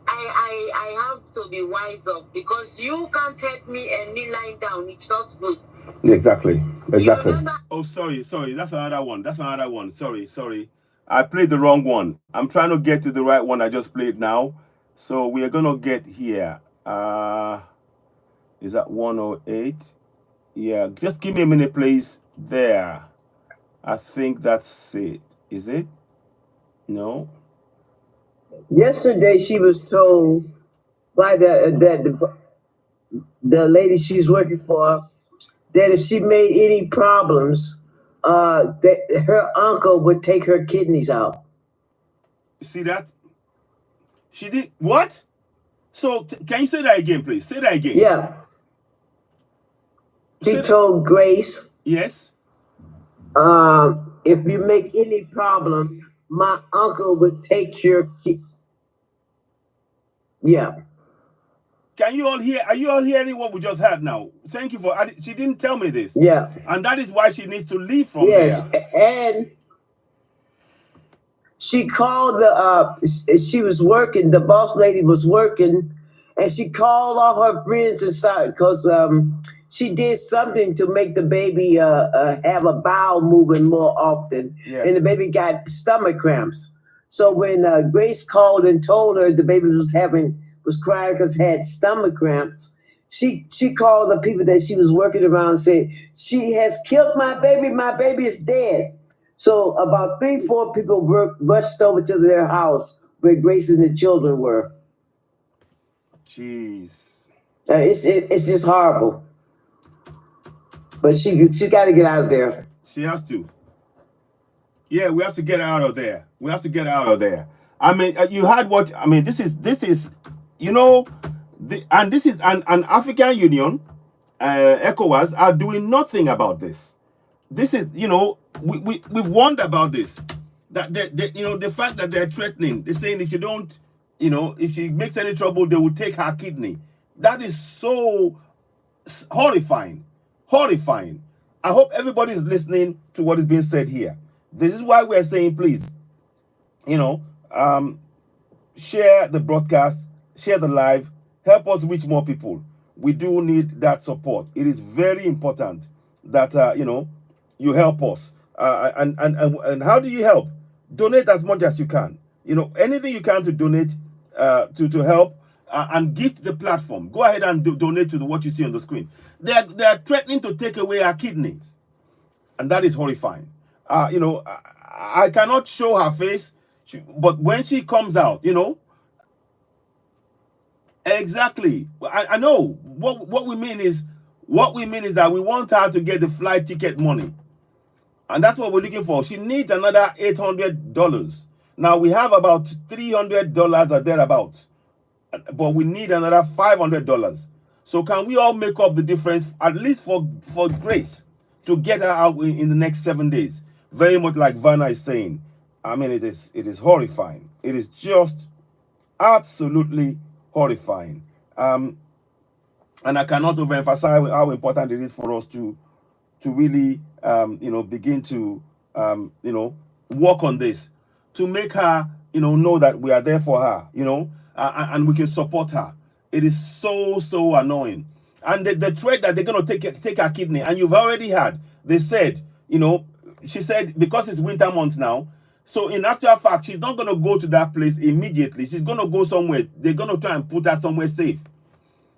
I have to be wise up because you can't help me and me lying down. It's not good. Exactly. Oh, sorry. That's another one. Sorry. I played the wrong one. I'm trying to get to the right one I just played now. So we are going to get here. Is that 108? Yeah, just give me a minute, please. There. I think that's it. Is it? No. Yesterday she was told by the lady she's working for, that if she made any problems, that her uncle would take her kidneys out. You see that? She did what? So can you say that again, please? Say that again. Yeah. She told Grace, yes, if you make any problem, my uncle would take your yeah. Can you all hear? Are you all hearing what we just heard now? Thank you for. She didn't tell me this. Yeah. And that is why she needs to leave from Yes, there. and she called she was working, the boss lady was working, and she called all her friends and started, because she did something to make the baby have a bowel moving more often. Yeah. And the baby got stomach cramps. So when Grace called and told her the baby was crying because it had stomach cramps, she called the people that she was working around and said, she has killed my baby is dead. So about 3-4 people rushed over to their house where Grace and the children were. Jeez. It's just horrible. But she got to get out of there. She has to. Yeah, we have to get her out of there. We have to get her out of there. I mean, you had what? I mean, this is, you know, and this is an African Union, ECOWAS are doing nothing about this. This is, you know, we've warned about this. That you know, the fact that they're threatening, they're saying if you don't, you know, if she makes any trouble, they will take her kidney. That is so horrifying. Horrifying. I hope everybody is listening to what is being said here. This is why we're saying, please, you know, share the broadcast, share the live, help us reach more people. We do need that support. It is very important that you know, you help us. And how do you help? Donate as much as you can. You know, anything you can to donate to help and gift the platform. Go ahead and donate to what you see on the screen. They are threatening to take away our kidneys, and that is horrifying. You know, I cannot show her face, but when she comes out, you know, exactly. I know what we mean is that we want her to get the flight ticket money, and that's what we're looking for. She needs another $800. Now we have about $300 or thereabouts, but we need another $500. So can we all make up the difference, at least for Grace, to get her out in the next 7 days? Very much like Vanna is saying. I mean, it is horrifying. It is just absolutely horrifying. And I cannot overemphasize how important it is for us to really, you know, begin to, you know, work on this, to make her, you know that we are there for her, you know, and we can support her. It is so annoying. And the threat that they're going to take her kidney, and you've already had, they said, you know, she said, because it's winter months now, so in actual fact, she's not going to go to that place immediately. She's going to go somewhere. They're going to try and put her somewhere safe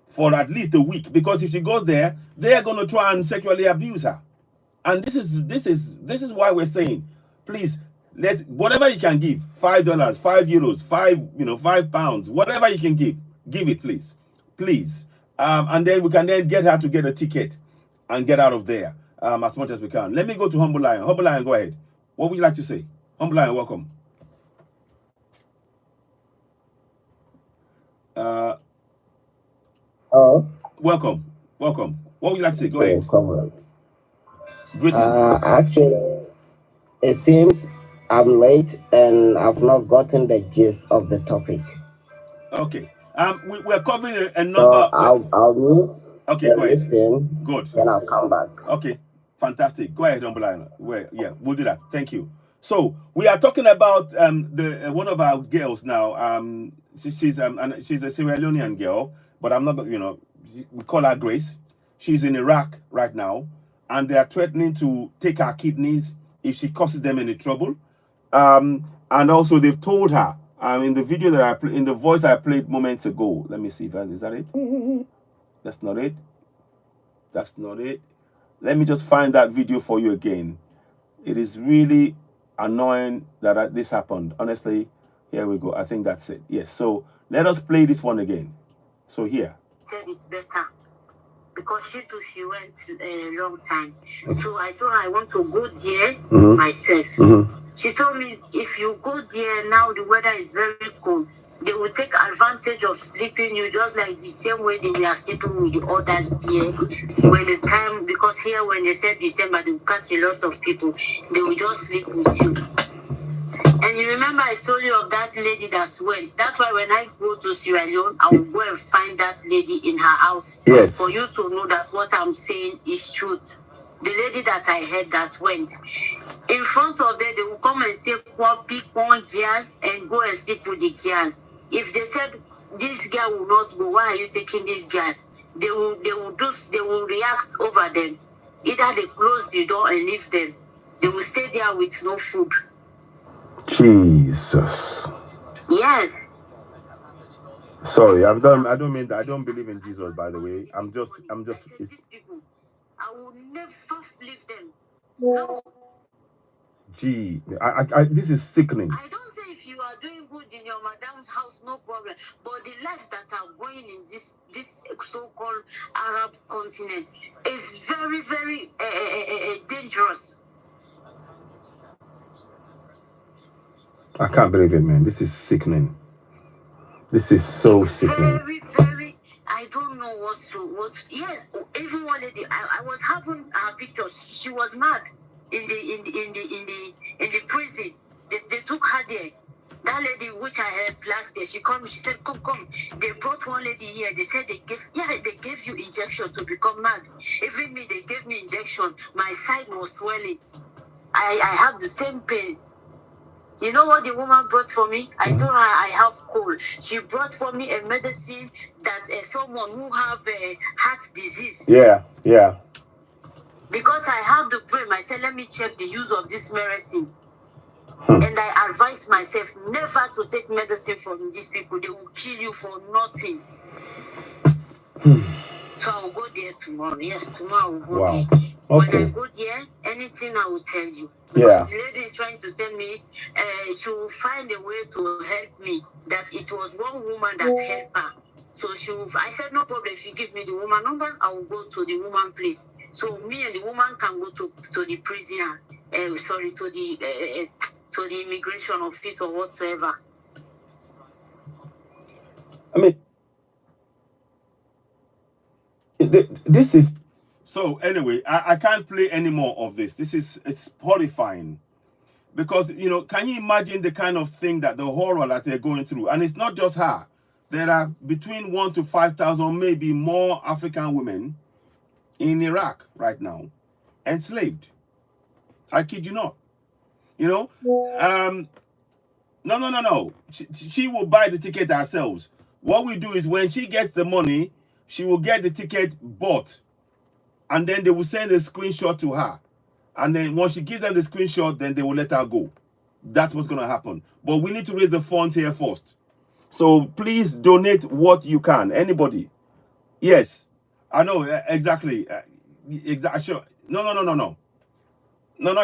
for at least a week, because if she goes there, they're going to try and sexually abuse her. And this is why we're saying, please, let's, whatever you can give, $5, €5, £5, whatever you can give it, please, and then we can then get her to get a ticket and get out of there as much as we can. Let me go to Humble Lion. Humble Lion, go ahead. What would you like to say? Humble Lion, welcome. Welcome. What would you like to say? Go ahead. Greetings. Actually, it seems I'm late and I've not gotten the gist of the topic. Okay. We're covering a number. So I'll mute. Okay, go ahead. Listen, good. Then I'll come back. Okay, fantastic. Go ahead, Umbalina. Yeah, we'll do that. Thank you. So we are talking about the one of our girls now. She's a Sierra Leonean girl, but I'm not. You know, we call her Grace. She's in Iraq right now, and they are threatening to take her kidneys if she causes them any trouble. And also they've told her. In the video that in the voice I played moments ago. Let me see if is that it. That's not it. That's not it. Let me just find that video for you again. It is really annoying that this happened. Honestly, here we go. I think that's it. Yes. So let us play this one again. So here. Said it's better. Because she too, she went a long time. So I told her I want to go there myself. She told me if you go there now, the weather is very cold. They will take advantage of sleeping you just like the same way they were sleeping with the others there. When the time, because here when they said December, they will catch a lot of people. They will just sleep with you. And you remember I told you of that lady that went. That's why when I go to Sierra Leone, I will go and find that lady in her house. Yes. For you to know that what I'm saying is truth. The lady that I heard that went. In front of them, they will come and take pick one girl and go and sleep with the girl. If they said this girl will not go, why are you taking this girl? They will react over them. Either they close the door and leave them. They will stay there with no food. Jesus. Yes. Sorry, I don't mean that. I don't believe in Jesus, by the way. I'm just. These people, I will never leave them. No. Gee, this is sickening. I don't say if you are doing good in your madam's house, no problem. But the lives that are going in this so-called Arab continent is very, very dangerous. I can't believe it, man. This is sickening. This is so sickening. Very, very. I don't know what. Yes, even one lady. I was having her pictures. She was mad in the prison. They took her there. That lady which I had last year, she called me. She said, "Come." They brought one lady here. They said they gave you injection to become mad. Even me, they gave me injection. My side was swelling. I have the same pain. You know what the woman brought for me? I told her I have cold. She brought for me a medicine that someone who have a heart disease. Yeah. Because I have the brain, I said, let me check the use of this medicine. And I advise myself never to take medicine from these people. They will kill you for nothing. So I will go there tomorrow. Yes, tomorrow I will go there. Okay. When I go there, anything I will tell you. Because the lady is trying to tell me she will find a way to help me. That it was one woman that helped her. So I said, no problem. If you give me the woman number, I will go to the woman place. So me and the woman can go to the prison. To the immigration office or whatsoever. I mean, this is so. Anyway, I can't play any more of this. It's horrifying, because can you imagine the kind of thing the horror that they're going through? And it's not just her. There are between 1,000 to 5,000, maybe more African women in Iraq right now, enslaved. I kid you not. No. She will buy the ticket herself. What we do is when she gets the money, she will get the ticket bought, and then they will send a screenshot to her. And then once she gives them the screenshot, then they will let her go. That's what's going to happen. But we need to raise the funds here first. So please donate what you can. Anybody? Yes, I know exactly. Sure. No,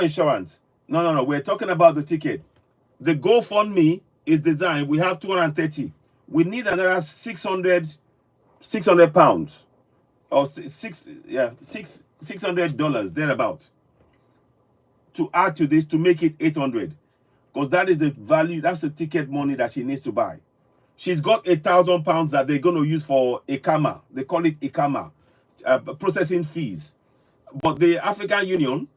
insurance. No. We're talking about the ticket. The GoFundMe is designed. We have 230. We need another 600 pounds, or $600 thereabout, to add to this to make it 800, because that is the value. That's the ticket money that she needs to buy. She's got 1,000 pounds that they're going to use for Ikama. They call it Ikama, processing fees. But the African Union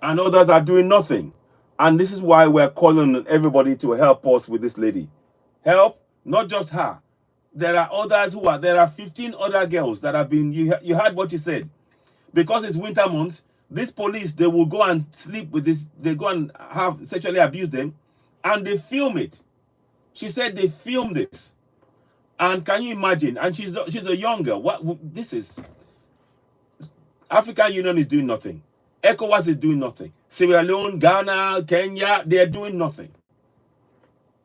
and others are doing nothing. And this is why we're calling on everybody to help us with this lady. Help, not just her. There are others there are 15 other girls that have been, you heard what she said. Because it's winter months, this police, they will go and sleep with this, they go and have sexually abuse them, and they film it. She said they filmed this. And can you imagine? And she's a young girl. This is, African Union is doing nothing. ECOWAS is doing nothing. Sierra Leone, Ghana, Kenya, they are doing nothing.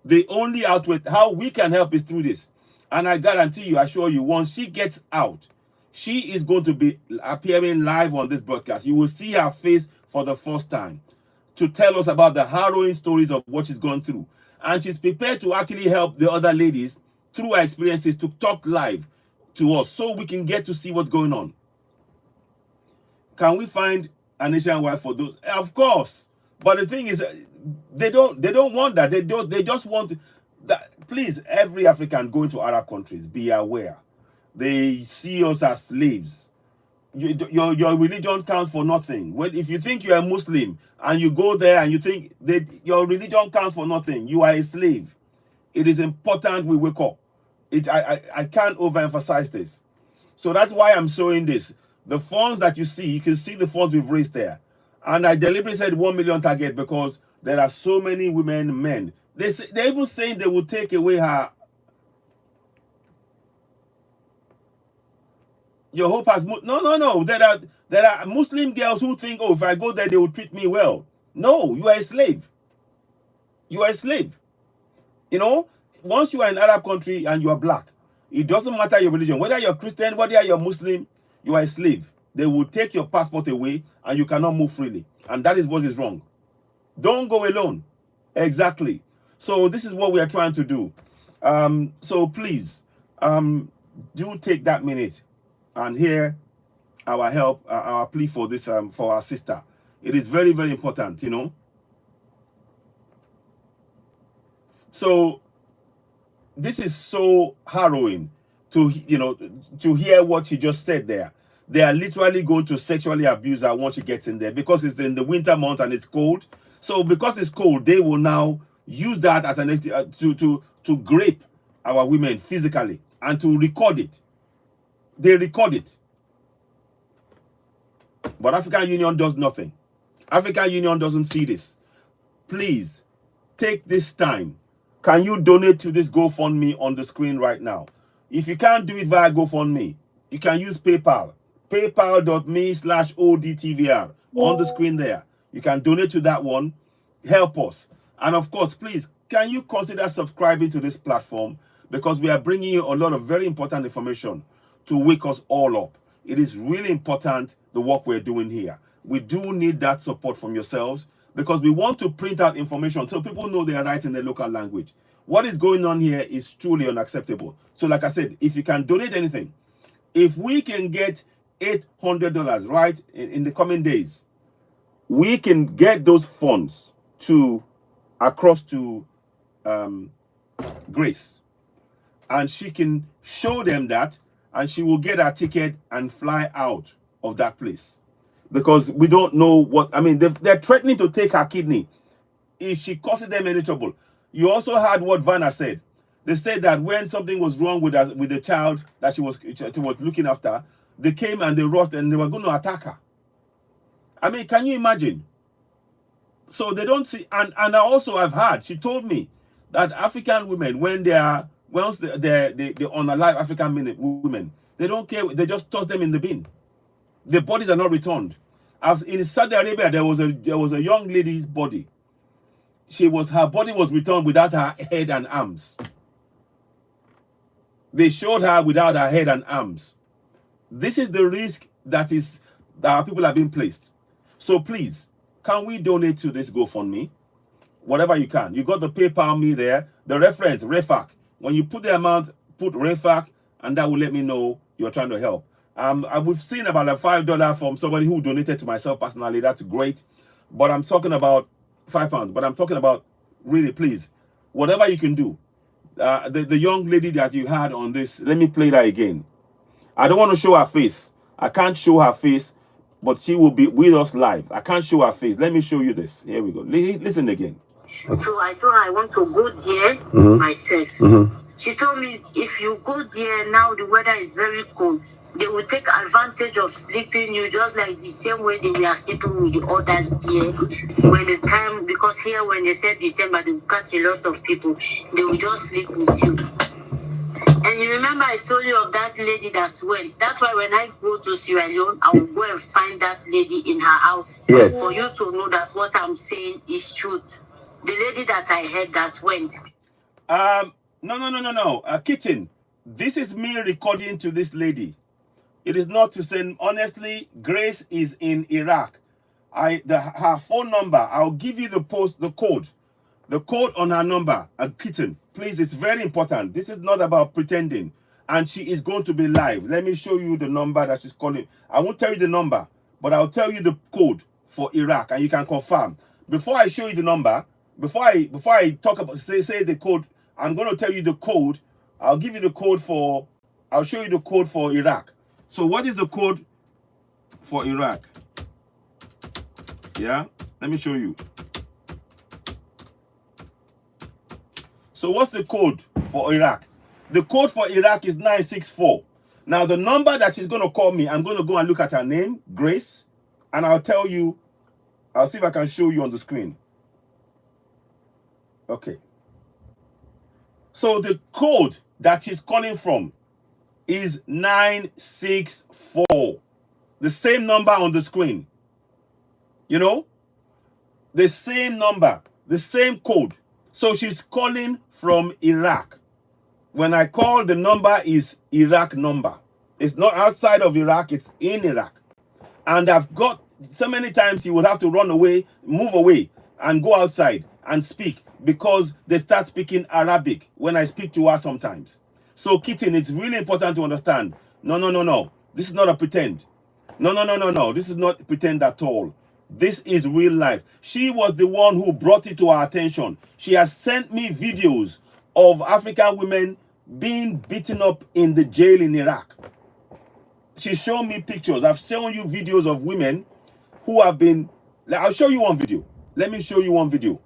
The only outlet, how we can help is through this. And I guarantee you, I assure you, once she gets out, she is going to be appearing live on this broadcast. You will see her face for the first time to tell us about the harrowing stories of what she's gone through. And she's prepared to actually help the other ladies through her experiences to talk live, to us so we can get to see what's going on. Can we find a nationwide for those? Of course. But the thing is, they don't want that. They just want that. Please, every African going to Arab countries, be aware. They see us as slaves. Your religion counts for nothing. If you think you're a Muslim and you go there and you think that your religion counts for nothing, you are a slave. It is important we wake up. I can't overemphasize this. So that's why I'm showing this. The funds that you see, you can see the funds we've raised there. And I deliberately said 1 million target because there are so many women, men. They're even saying they will take away her. Your hope has no. There are Muslim girls who think, oh, if I go there, they will treat me well. No, you are a slave. You are a slave. You know, once you are in an Arab country and you are black, it doesn't matter your religion. Whether you're Christian, whether you're Muslim, you are a slave. They will take your passport away and you cannot move freely. And that is what is wrong. Don't go alone. Exactly. So this is what we are trying to do. So please, do take that minute and hear our help, our plea for this, for our sister. It is very, very important, you know. So this is so harrowing to, you know, to hear what she just said there. They are literally going to sexually abuse her once she gets in there because it's in the winter month and it's cold. So because it's cold, they will now use that as an to grape our women physically and to record it. They record it. But African Union does nothing. African Union doesn't see this. Please take this time. Can you donate to this GoFundMe on the screen right now? If you can't do it via GoFundMe, you can use PayPal. PayPal.me/ODTVR on the screen there. You can donate to that one. Help us. And of course, please, can you consider subscribing to this platform? Because we are bringing you a lot of very important information to wake us all up. It is really important, the work we're doing here. We do need that support from yourselves because we want to print out information so people know they are right in their local language. What is going on here is truly unacceptable. So like I said, if you can donate anything, if we can get $800 right in the coming days, we can get those funds to across to Grace, and she can show them that, and she will get her ticket and fly out of that place because we don't know what, I mean, they're threatening to take her kidney if she causes them any trouble. You also heard what Vanna said. They said that when something was wrong with the child that she was looking after, they came and they rushed and they were going to attack her. I mean, can you imagine? So they don't see, and I also have heard, she told me that African women, when they are, once they're unalive African women, they don't care, they just toss them in the bin. The bodies are not returned. As in Saudi Arabia, there was a young lady's body. Her body was returned without her head and arms. They showed her without her head and arms. This is the risk that our people are being placed. So please, can we donate to this GoFundMe? Whatever you can. You got the PayPal me there. The reference, REFAC. When you put the amount, put REFAC, and that will let me know you're trying to help. We've seen about a $5 from somebody who donated to myself personally. That's great. But I'm talking about £5. But I'm talking about, really, please, whatever you can do. The young lady that you had on this, let me play that again. I don't want to show her face. I can't show her face, but she will be with us live. I can't show her face. Let me show you this. Here we go. Listen again. So I told her I want to go there myself. She told me if you go there now, the weather is very cold. They will take advantage of sleeping you just like the same way they were sleeping with the others there. When the time, because here when they said December, they will catch a lot of people. They will just sleep with you. And you remember I told you of that lady that went. That's why when I go to Sierra Leone, I will go and find that lady in her house. Yes. For you to know that what I'm saying is truth. The lady that I heard that went. No. Kitten, this is me recording to this lady. It is not to send. Honestly, Grace is in Iraq. Her phone number, I'll give you the code on her number. Kitten, please, it's very important. This is not about pretending. and she is going to be live. Let me show you the number that she's calling. I won't tell you the number, but I'll tell you the code for Iraq, and you can confirm. Before I show you the number, before I talk about say the code, I'm going to tell you the code. I'll give you the code for. I'll show you the code for Iraq. So what is the code for Iraq? Yeah, let me show you. So what's the code for Iraq? The code for Iraq is 964. Now the number that she's going to call me, I'm going to go and look at her name, Grace, and I'll tell you. I'll see if I can show you on the screen. Okay. So the code that she's calling from is 964. The same number on the screen. You know? The same number, the same code. So she's calling from Iraq. When I call, the number is Iraq number. It's not outside of Iraq, it's in Iraq. And I've got so many times he would have to run away, move away, and go outside and speak because they start speaking Arabic when I speak to her sometimes. So, Kitten, it's really important to understand. No. This is not a pretend. No. This is not pretend at all. This is real life. She was the one who brought it to our attention. She has sent me videos of African women being beaten up in the jail in Iraq. She's shown me pictures. I've shown you videos of women who have been... I'll show you one video. Let me show you one video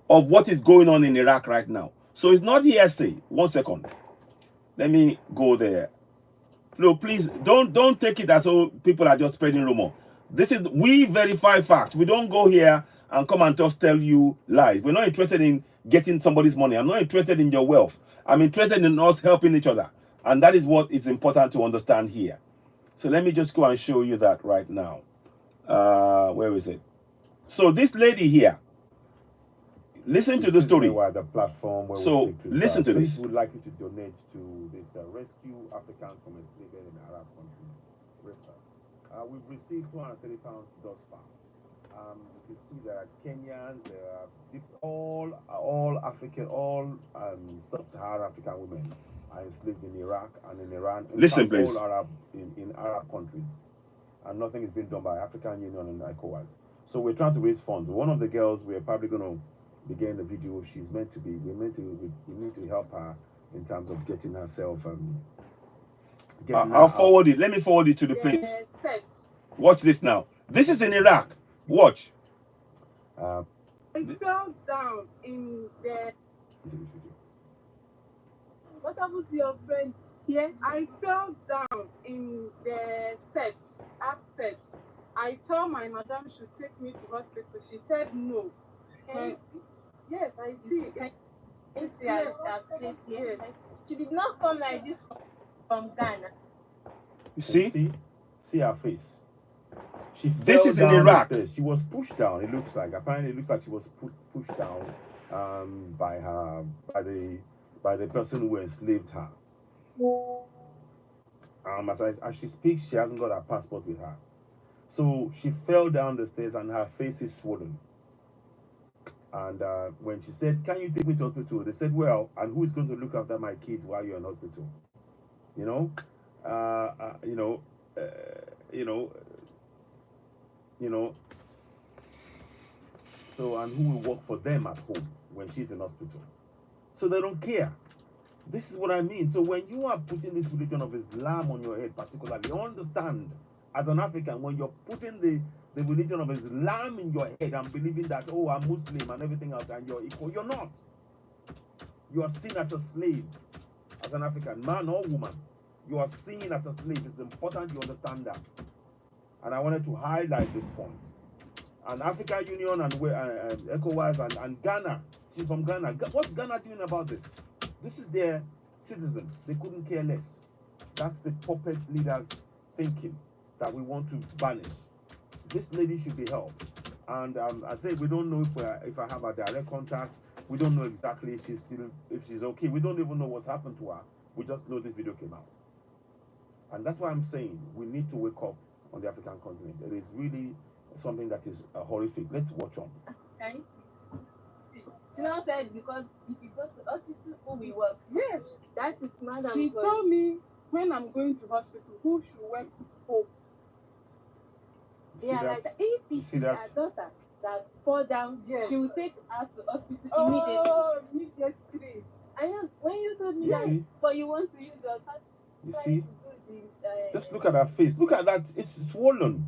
of what is going on in Iraq right now. So it's not hearsay. 1 second. Let me go there. No, please, don't take it as though people are just spreading rumor. This is, we verify facts. We don't go here and come and just tell you lies. We're not interested in getting somebody's money. I'm not interested in your wealth. I'm interested in us helping each other. And that is what is important to understand here. So let me just go and show you that right now. Where is it? So this lady here, listen to the story. The platform where so listen to this. We would like you to donate to this rescue Africans from enslaved in Arab countries. We've received 230 pounds thus far. You can see there are Kenyans, there are all African, sub-Saharan African women are enslaved in Iraq and in Iran. Listen, please. All Arab in Arab countries, and nothing is being done by African Union and ECOWAS. So we're trying to raise funds. One of the girls we're probably going to begin the video. She's meant to be. We need to help her in terms of getting herself. I'll forward it. Let me forward it to the place. Watch this now. This is in Iraq. Watch. I fell down in the... What happened to your friend? Yes, I fell down in the steps, upstairs. I told my madam should take me to hospital. She said no. Yes, I see. Yes. She did not come like this from Ghana. You see? See her face. This is in Iraq. She was pushed down. It looks like. Apparently, it looks like she was pushed down by the person who enslaved her. As she speaks, she hasn't got her passport with her. So she fell down the stairs and her face is swollen. And when she said, "Can you take me to hospital?" They said, "Well, and who is going to look after my kids while you're in hospital?" So, and who will work for them at home when she's in hospital? So they don't care. This is what I mean. So when you are putting this religion of Islam on your head, particularly, understand, as an African, when you're putting the religion of Islam in your head and believing that, oh, I'm Muslim and everything else, and you're equal, you're not. You are seen as a slave, as an African, man or woman. You are seen as a slave. It's important you understand that. And I wanted to highlight this point. And African Union and ECOWAS and Ghana, she's from Ghana. What's Ghana doing about this? This is their citizens. They couldn't care less. That's the puppet leaders thinking that we want to banish. This lady should be helped. And I said we don't know if I have a direct contact. We don't know exactly if she's okay. We don't even know what's happened to her. We just know this video came out. And that's why I'm saying we need to wake up on the African continent. It is really something that is horrific. Let's watch on. Okay. She now said because if you go to hospital, who will work? Yes. That is madam. She told me when I'm going to hospital, who should work home. Yeah, like if it is her daughter that fall down, she will take her to hospital immediately. I know when you told me that, but you want to use your card. You see? Just look at her face. Look at that. It's swollen.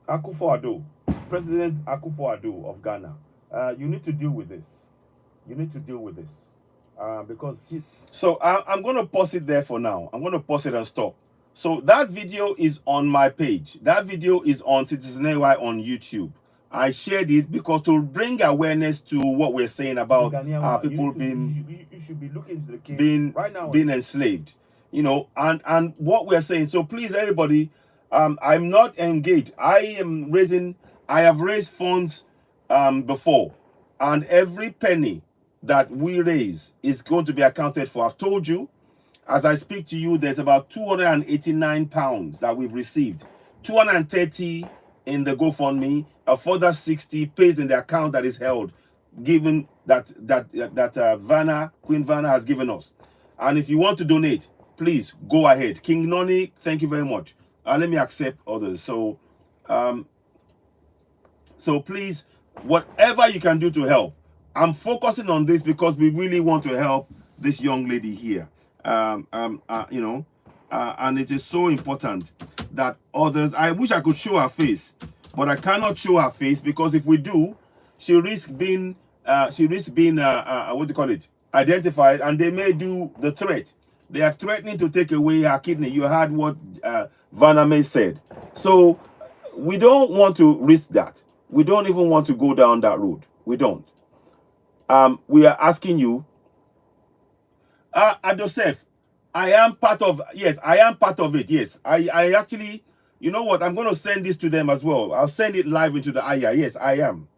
Akufo-Addo, President Akufo-Addo of Ghana. You need to deal with this. You need to deal with this. Because... So I'm going to pause it there for now. I'm going to pause it and stop. So that video is on my page. That video is on Citizen AY on YouTube. I shared it because to bring awareness to what we're saying about people being you should be looking into the case right now, being enslaved, you know, and what we're saying. So please, everybody, I'm not engaged. I have raised funds before, and every penny that we raise is going to be accounted for. I've told you, as I speak to you, there's about 289 pounds that we've received. 230 in the GoFundMe, a further 60 pays in the account that is held, given that Queen Vanna has given us. And if you want to donate, please go ahead. King Noni, thank you very much. Let me accept others. So please, whatever you can do to help. I'm focusing on this because we really want to help this young lady here. You know, and it is so important that others, I wish I could show her face, but I cannot show her face because if we do, she risks being what do you call it, identified, and they may do the threat. They are threatening to take away her kidney. You heard what Vanna May said. So we don't want to risk that. We don't even want to go down that road. We don't. We are asking you, Adosef, I am part of, yes, I am part of it. Yes, I actually, you know what, I'm going to send this to them as well. I'll send it live into the Aya. Yes, I am.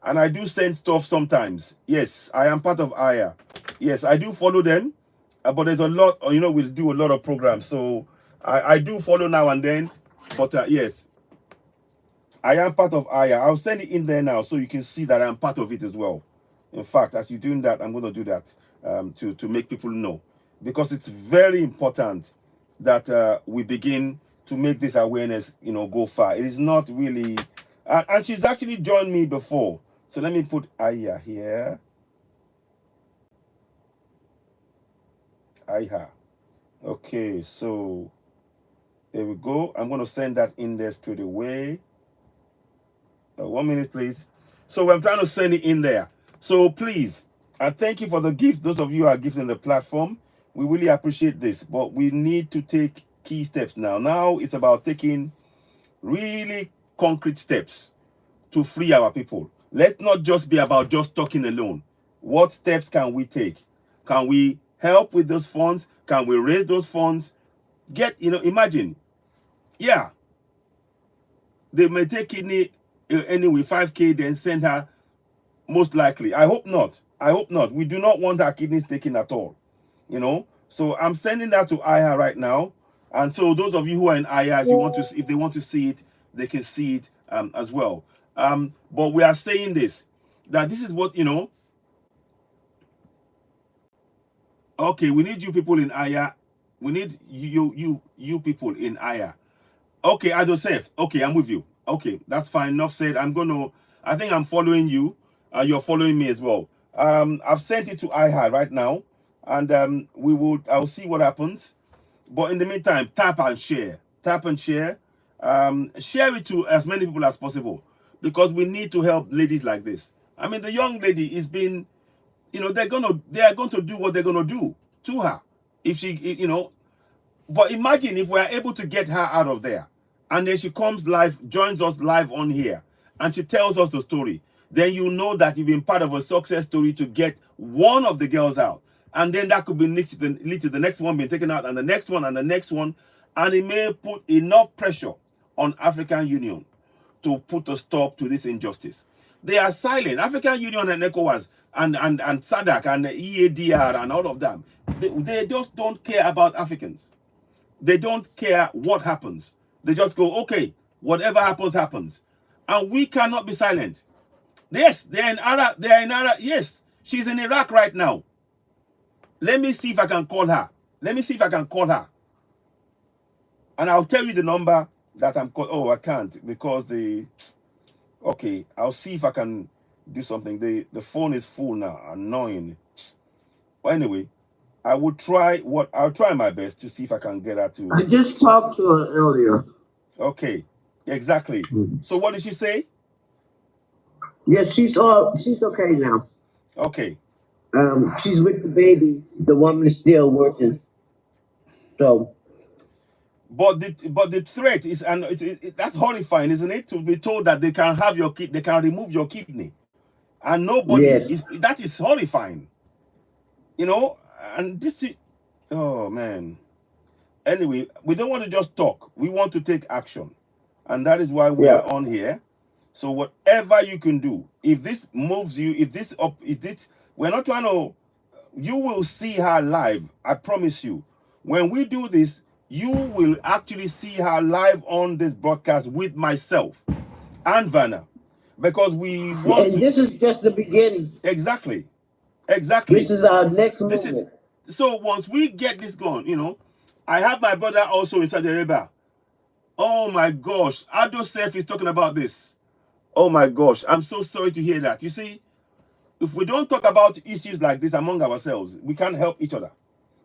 And I do send stuff sometimes. Yes, I am part of Aya. Yes, I do follow them. But there's a lot, you know, we do a lot of programs. So I do follow now and then. But yes, I am part of Aya. I'll send it in there now so you can see that I'm part of it as well. In fact, as you're doing that, I'm going to do that to make people know. Because it's very important that we begin to make this awareness, you know, go far. It is not really... and she's actually joined me before. So let me put Aya here. Aya. Okay, so there we go. I'm going to send that in there straight away. 1 minute, please. So I'm trying to send it in there. So please, and thank you for the gifts. Those of you who are gifting the platform, we really appreciate this. But we need to take key steps now. Now it's about taking really concrete steps to free our people. Let's not just be about just talking alone. What steps can we take? Can we help with those funds? Can we raise those funds? You know, imagine, yeah, they may take kidney anyway, 5K, then send her. Most likely. I hope not. I hope not. We do not want our kidneys taken at all. You know? So I'm sending that to Aya right now. And so those of you who are in Aya, if they want to see it, they can see it as well. But we are saying this, that this is what, you know. Okay, we need you people in Aya. We need you people in Aya. Okay, Adosef. Okay, I'm with you. Okay, that's fine. Enough said. I think I'm following you. You're following me as well. I've sent it to iHeart right now, and I'll see what happens. But in the meantime, tap and share. Tap and share. Share it to as many people as possible, because we need to help ladies like this. I mean, the young lady is being, you know, they are going to do what they're going to do to her if she, you know. But imagine if we are able to get her out of there, and then she comes live, joins us live on here, and she tells us the story. Then you know that you've been part of a success story to get one of the girls out. And then that could be lead to the next one being taken out, and the next one, and the next one. And it may put enough pressure on African Union to put a stop to this injustice. They are silent. African Union and ECOWAS and SADC and EADR and all of them, they just don't care about Africans. They don't care what happens. They just go, okay, whatever happens, happens. And we cannot be silent. Yes, they're in Iraq. Yes, she's in Iraq right now. Let me see if I can call her. Let me see if I can call her. And I'll tell you the number that I'm called. Oh, I can't because the... Okay, I'll see if I can do something. The phone is full now. Annoying. Well, anyway, I'll try my best to see if I can get her to... I just talked to her earlier. Okay, exactly. So what did she say? Yes, she's okay now. Okay. She's with the baby. The woman is still working. So, but the threat is, and that's horrifying, isn't it? To be told that they can have your kid, they can remove your kidney, and nobody is. That is horrifying. You know, and this is, oh man. Anyway, we don't want to just talk. We want to take action, and that is why we are on here. So whatever you can do, if this moves you, if this, we're not trying to. You will see her live. I promise you. When we do this, you will actually see her live on this broadcast with myself and Vanna, because we want. And this is just the beginning. Exactly. This is our next movement. So once we get this going, you know, I have my brother also in Saudi Arabia. Oh my gosh, Ado Sef is talking about this. Oh my gosh, I'm so sorry to hear that. You see, if we don't talk about issues like this among ourselves, we can't help each other.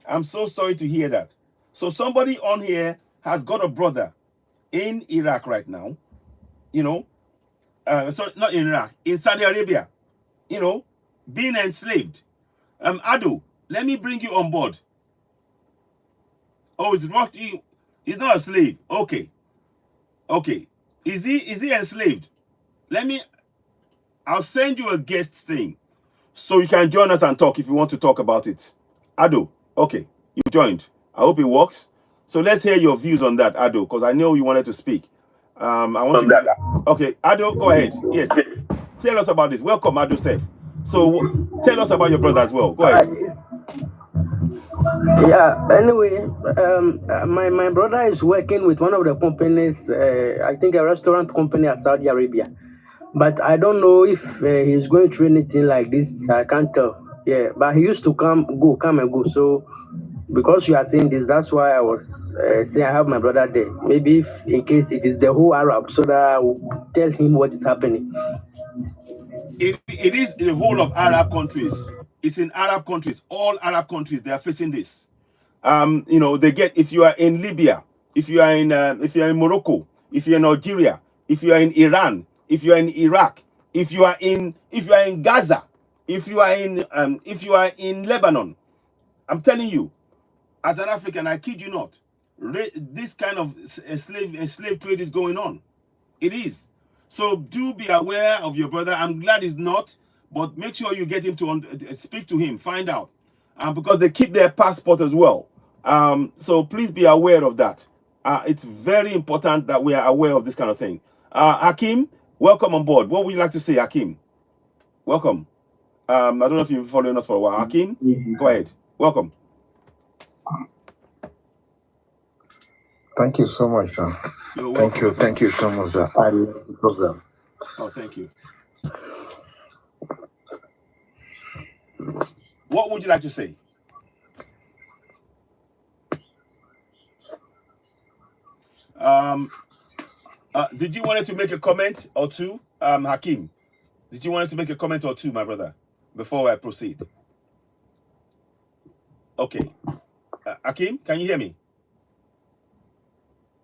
I'm so sorry to hear that. So somebody on here has got a brother in Iraq right now, you know, sorry, not in Iraq, in Saudi Arabia, you know, being enslaved. Ado, let me bring you on board. Oh, it's rocked you. He's not a slave. Okay. Okay. Is he enslaved? I'll send you a guest thing so you can join us and talk if you want to talk about it. Ado, okay, you joined. I hope it works. So let's hear your views on that, Ado, because I know you wanted to speak. Okay, Ado, go ahead. Yes. Tell us about this. Welcome, Ado Sef. So tell us about your brother as well. Go ahead. Yeah, anyway, my brother is working with one of the companies, I think a restaurant company at Saudi Arabia. But I don't know if he's going through anything like this. I can't tell. Yeah, but he used to come and go. So because you are saying this, that's why I was saying I have my brother there. Maybe if in case it is the whole Arab, so that I will tell him what is happening. It is the whole of Arab countries. It's in Arab countries. All Arab countries, they are facing this. You know, they get, if you are in Libya, if you are in Morocco, if you're in Algeria, if you are in Iran, if you are in Iraq, if you are in Gaza, if you are in Lebanon, I'm telling you, as an African, I kid you not, this kind of slave trade is going on. It is. So do be aware of your brother. I'm glad he's not, but make sure you get him to speak to him, find out, because they keep their passport as well. So please be aware of that. It's very important that we are aware of this kind of thing. Hakim, welcome on board. What would you like to say, Hakim? Welcome. I don't know if you've been following us for a while. Hakim, go ahead. Welcome. Thank you so much, sir. Thank you so much, sir. I love the program. Oh, thank you. What would you like to say? Did you want to make a comment or two, Hakim? Did you want to make a comment or two, my brother, before I proceed? Okay. Hakim, can you hear me?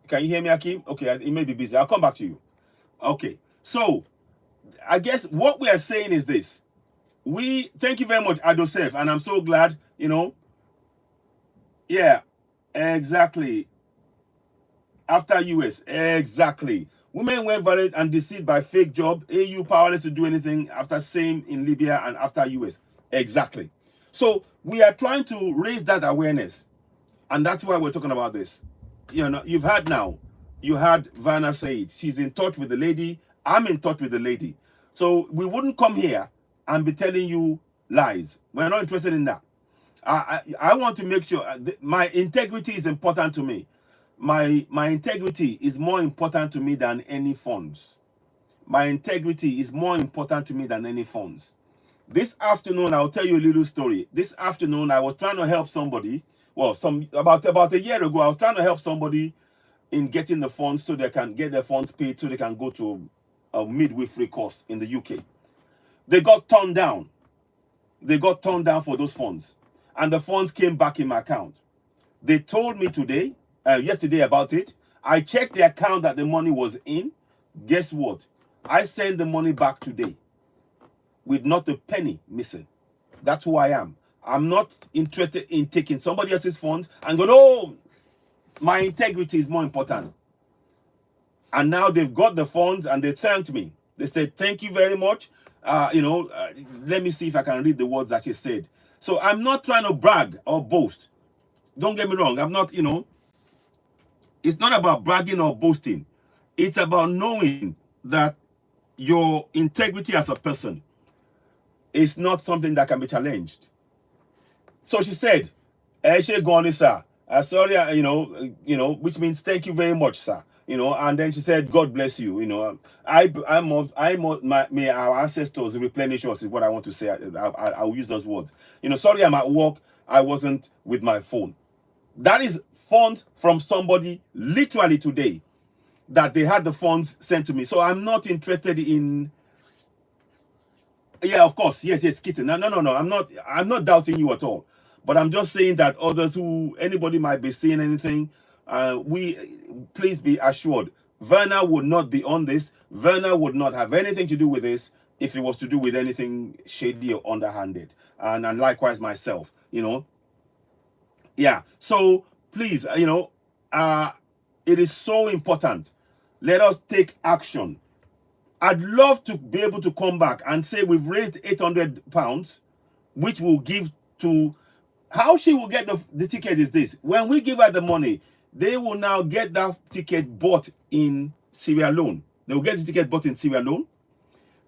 Can you hear me, Hakim? Okay, he may be busy. I'll come back to you. Okay. So, I guess what we are saying is this. Thank you very much, Adosef, and I'm so glad, you know. Yeah, exactly. After US, exactly. Women went violent and deceived by fake job. AU powerless to do anything after same in Libya and after US. Exactly. So we are trying to raise that awareness. And that's why we're talking about this. You know, you had Vanna say it. She's in touch with the lady. I'm in touch with the lady. So we wouldn't come here and be telling you lies. We're not interested in that. I want to make sure my integrity is important to me. My integrity is more important to me than any funds. My integrity is more important to me than any funds. This afternoon, I'll tell you a little story. This afternoon, I was trying to help somebody. Well, about a year ago, I was trying to help somebody in getting the funds so they can get their funds paid so they can go to a midwifery course in the UK. They got turned down. They got turned down for those funds. And the funds came back in my account. They told me yesterday about it. I checked the account that the money was in. Guess what? I sent the money back today with not a penny missing. That's who I am. I'm not interested in taking somebody else's funds and going, oh, my integrity is more important. And now they've got the funds and they thanked me. They said, thank you very much. Let me see if I can read the words that she said. So I'm not trying to brag or boast. Don't get me wrong. I'm not, it's not about bragging or boasting. It's about knowing that your integrity as a person is not something that can be challenged. So she said, Eshe Goni, sir. Sorry, which means thank you very much, sir. And then she said, God bless you. May our ancestors replenish us is what I want to say. I'll use those words. Sorry, I'm at work. I wasn't with my phone. That is funds from somebody literally today that they had the funds sent to me. So I'm not interested in. Yeah, of course. Yes, Kitten. No. I'm not doubting you at all. But I'm just saying that anybody might be saying anything. Please be assured, Werner would not be on this. Werner would not have anything to do with this if it was to do with anything shady or underhanded. And likewise myself, Yeah. So please, it is so important. Let us take action. I'd love to be able to come back and say we've raised £800, which we'll give to. How she will get the ticket is this. When we give her the money, they will now get that ticket bought in Sierra Leone. They will get the ticket bought in Sierra Leone.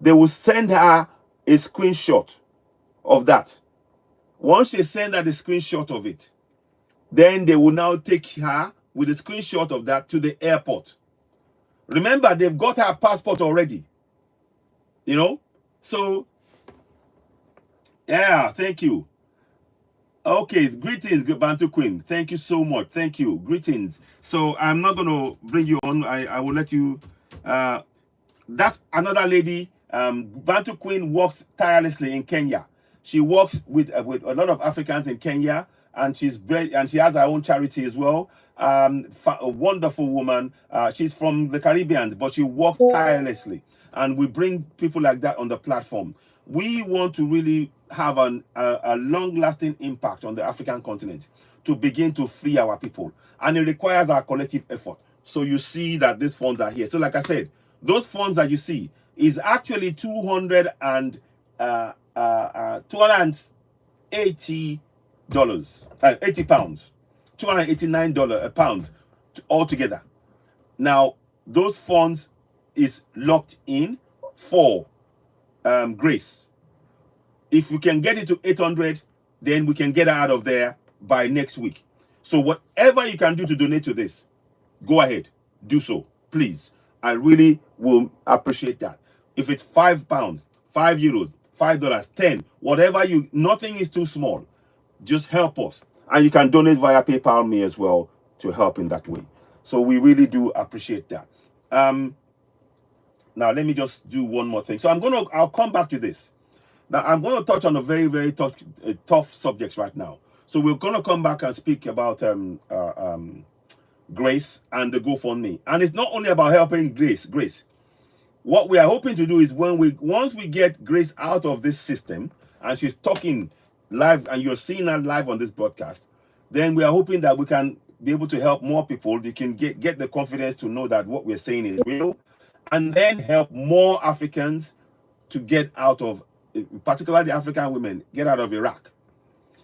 They will send her a screenshot of that. Once they send her the screenshot of it, then they will now take her with a screenshot of that to the airport. Remember, they've got her passport already. So, yeah, thank you. Okay, greetings, Bantu Queen. Thank you so much. Thank you. Greetings. So I'm not going to bring you on. I will let you. That's another lady. Bantu Queen works tirelessly in Kenya. She works with a lot of Africans in Kenya, and she has her own charity as well. A wonderful woman. She's from the Caribbean, but she works tirelessly, and we bring people like that on the platform. We want to really have a long-lasting impact on the African continent to begin to free our people, and it requires our collective effort. So you see that these funds are here. So like I said, those funds that you see is actually $280, £80, $289 a pound altogether. Now those funds is locked in for Grace. If we can get it to 800, then we can get her out of there by next week. So whatever you can do to donate to this, go ahead, do so, please. I really will appreciate that. If it's £5, €5, $5, 10, whatever nothing is too small. Just help us. And you can donate via PayPal me as well to help in that way. So we really do appreciate that. Now let me just do one more thing. So I'll come back to this. Now, I'm going to touch on a very, very tough subject right now. So we're going to come back and speak about Grace and the GoFundMe. And it's not only about helping Grace. What we are hoping to do is once we get Grace out of this system, and she's talking live, and you're seeing her live on this broadcast, then we are hoping that we can be able to help more people. They can get the confidence to know that what we're saying is real, and then help more Africans to get out of, particularly African women, get out of Iraq.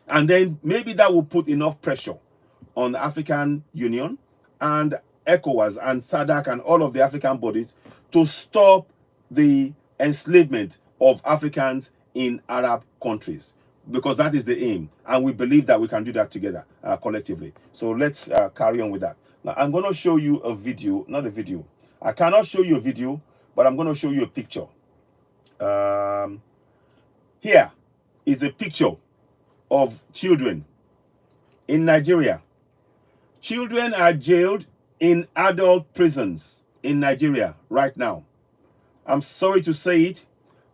And then maybe that will put enough pressure on the African Union and ECOWAS and SADC and all of the African bodies to stop the enslavement of Africans in Arab countries, because that is the aim. And we believe that we can do that together, collectively. So let's carry on with that. Now, I'm going to show you a video, not a video. I cannot show you a video, but I'm going to show you a picture. Here is a picture of children in Nigeria. Children are jailed in adult prisons in Nigeria right now. I'm sorry to say it.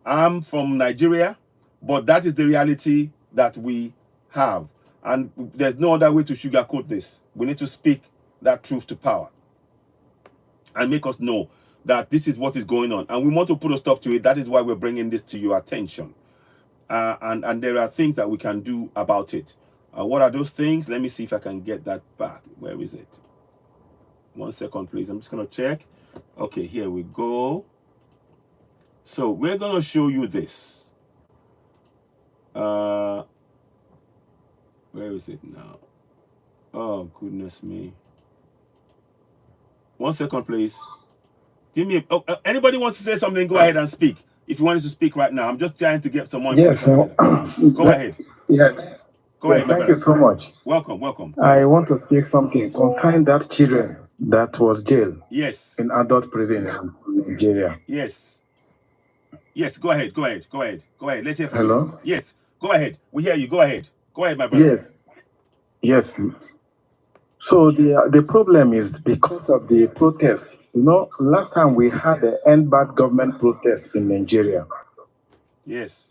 I'm from Nigeria, but that is the reality that we have. And there's no other way to sugarcoat this. We need to speak that truth to power and make us know that this is what is going on. And we want to put a stop to it. That is why we're bringing this to your attention. And there are things that we can do about it. What are those things? Let me see if I can get that back. Where is it? 1 second, please. I'm just going to check. Okay, here we go. So we're going to show you this. Where is it now? Oh, goodness me. 1 second, please. Give me anybody wants to say something, go ahead and speak. If you wanted to speak right now, I'm just trying to get some more information. Yes. Go ahead. Yeah. Go ahead, Thank you so much. Welcome, welcome. I want to speak something concerning that children that was jailed. Yes. In adult prison in Nigeria. Yes. Yes, go ahead. Let's hear from Hello? you. Yes, go ahead. We hear you. Go ahead, my brother. Yes. So the problem is because of the protest. You know, last time we had the end bad government protest in Nigeria. Yes.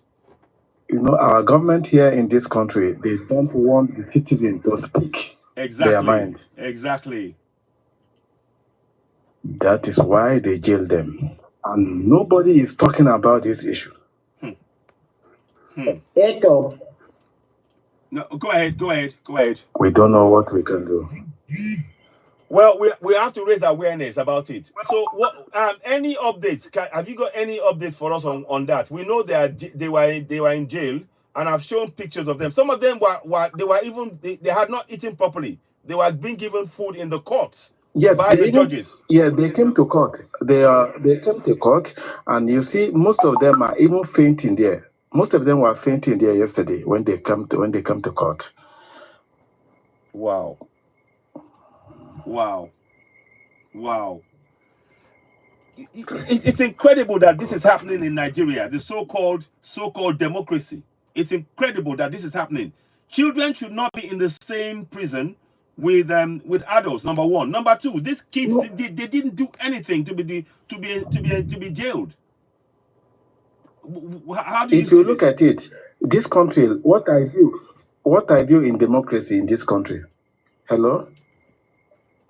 You know, our government here in this country, they don't want the citizens to speak their mind. Exactly. That is why they jail them. And nobody is talking about this issue. Echo. No, go ahead. We don't know what we can do. Well, we have to raise awareness about it. So, what any updates? Have you got any updates for us on that? We know they were in jail, and I've shown pictures of them. Some of them they had not eaten properly. They were being given food in the courts. Yes, by the judges. Yeah, they came to court. They came to court, and you see, most of them are even fainting there. Most of them were fainting there yesterday when they come to court. Wow. It's incredible that this is happening in Nigeria, the so-called democracy. It's incredible that this is happening. Children should not be in the same prison with adults. Number one. Number two, these kids they didn't do anything to be jailed. How do you? If you look at it, this country, what I view in democracy in this country. Hello.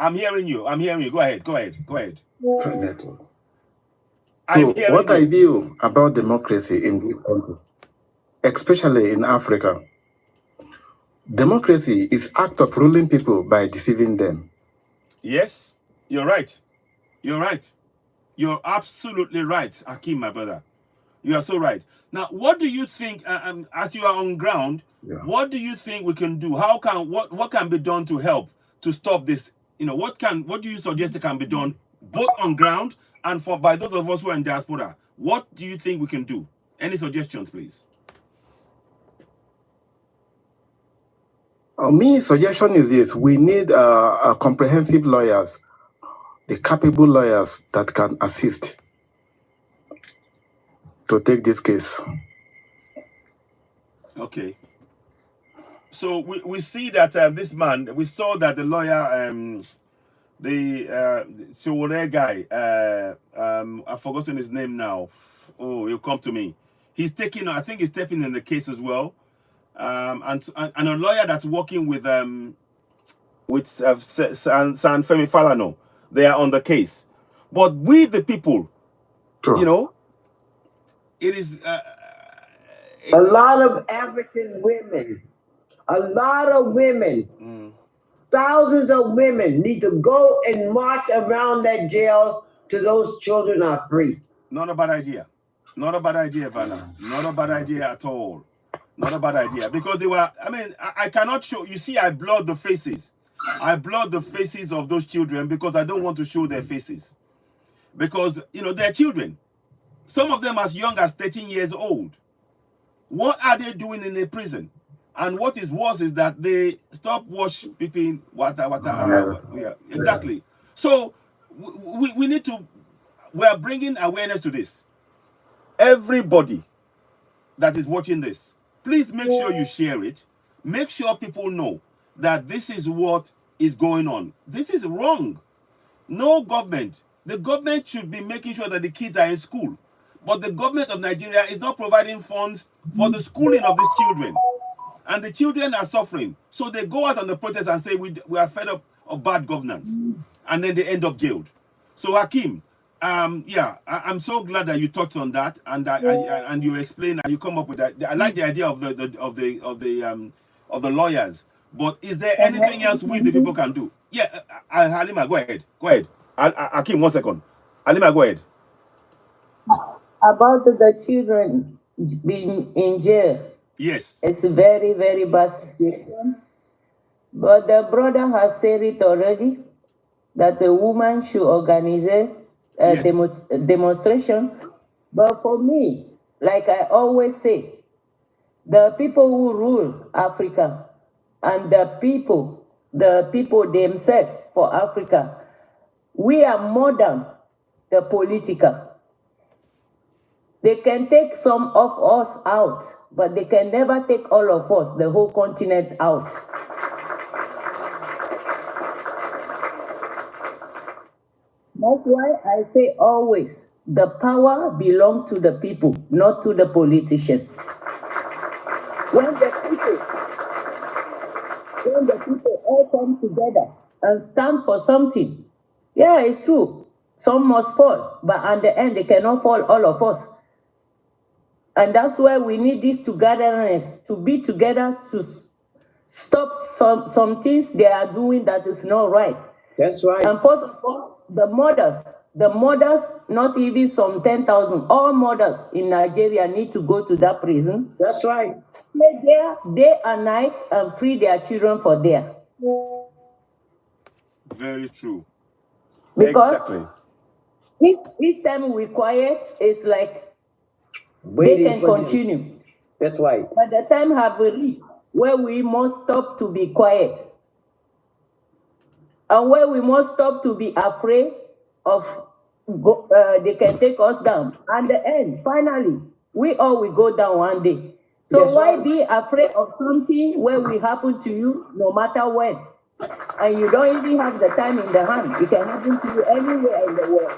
I'm hearing you. Go ahead. So what I view about democracy in this country, especially in Africa, democracy is act of ruling people by deceiving them. Yes, you're right. You're absolutely right, Akim, my brother. You are so right. Now, what do you think, as you are on ground, what do you think we can do? What can be done to help to stop this? You know, what do you suggest can be done both on ground and by those of us who are in diaspora? What do you think we can do? Any suggestions, please? My suggestion is this: we need comprehensive lawyers, the capable lawyers that can assist to take this case. Okay. So we see that this man, we saw that the lawyer, the Shore guy, I've forgotten his name now. Oh, he'll come to me. He's taking, I think he's stepping in the case as well. And a lawyer that's working with San Femi Falano, they are on the case. But we, the people, you know, it is a lot of African women, thousands of women need to go and march around that jail till those children are free. Not a bad idea. Not a bad idea, Vanna. Not a bad idea at all. Not a bad idea. Because they were, I cannot show, you see, I blurred the faces. I blurred the faces of those children because I don't want to show their faces. Because, you know, they're children. Some of them as young as 13 years old. What are they doing in a prison? And what is worse is that they stop peeping water. Yeah, exactly. So we need to, we are bringing awareness to this. Everybody that is watching this, please make sure you share it. Make sure people know that this is what is going on. This is wrong. No government. The government should be making sure that the kids are in school. But the government of Nigeria is not providing funds for the schooling of these children. And the children are suffering. So they go out on the protest and say, we are fed up of bad governance. And then they end up jailed. So Hakeem, yeah, I'm so glad that you touched on that and and you explain and you come up with that. I like the idea of the lawyers. But is there anything else we the people can do? Yeah, Halima, go ahead. Go ahead. Hakeem, 1 second. Halima, go ahead. About the children being in jail. Yes. It's a very, very bad situation. But the brother has said it already, that a woman should organize a demonstration. But for me, like I always say, the people who rule Africa and the people themselves for Africa, we are more than the political. They can take some of us out, but they can never take all of us, the whole continent, out. That's why I say always, the power belongs to the people, not to the politician. When the people all come together and stand for something, yeah, it's true. Some must fall, but at the end, they cannot fall, all of us. And that's why we need this togetherness, to be together to stop some things they are doing that is not right. That's right. And first of all, the mothers, not even some 10,000, all mothers in Nigeria need to go to that prison. That's right. Stay there day and night and free their children for there. Very true. Because exactly. each time we quiet, it's like Waiting they can continue. That's right. But the time have reached where we must stop to be quiet. And where we must stop to be afraid of they can take us down. And the end, finally, we all will go down one day. So why be afraid of something where will happen to you no matter when? And you don't even have the time in the hand. It can happen to you anywhere in the world.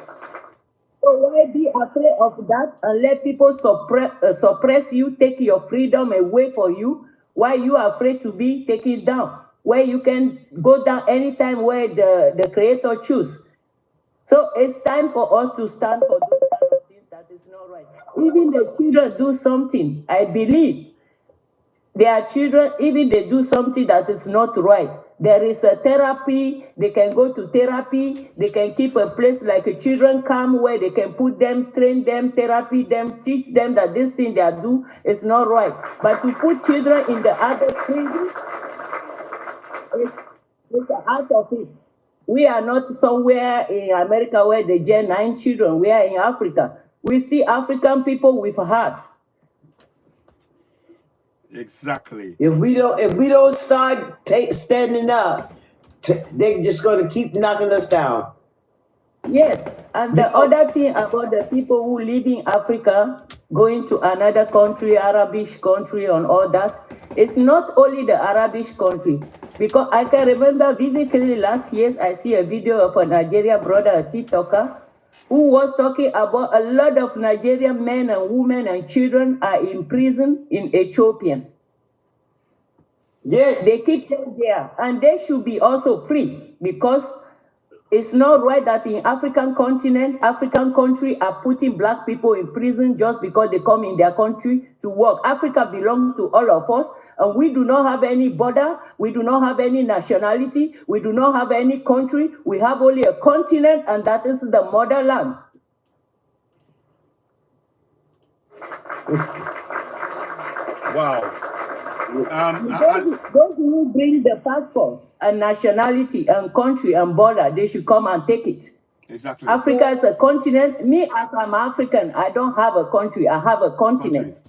So why be afraid of that and let people suppress you, take your freedom away for you? Why you are afraid to be taken down? Where you can go down anytime where the Creator choose. So it's time for us to stand for those kind of things that is not right. Even the children do something, I believe. Their children, even they do something that is not right. There is a therapy, they can go to therapy, they can keep a place like a children camp where they can put them, train them, therapy them, teach them that this thing they do is not right. But to put children in the other prison, it's out of it. We are not somewhere in America where they jail 9 children. We are in Africa. We see African people with heart. Exactly. If we don't start standing up, they're just going to keep knocking us down. Yes, and the other thing about the people who live in Africa, going to another country, Arabic country and all that, it's not only the Arabic country. Because I can remember vividly last year, I see a video of a Nigerian brother, a TikToker, who was talking about a lot of Nigerian men and women and children are in prison in Ethiopia. Yes. They keep them there, and they should be also free, because it's not right that in African continent, African country are putting black people in prison just because they come in their country to work. Africa belongs to all of us, and we do not have any border, we do not have any nationality, we do not have any country, we have only a continent, and that is the motherland. Wow. Those who bring the passport and nationality and country and border, they should come and take it. Exactly. Africa is a continent. Me, as I'm African, I don't have a country. I have a continent.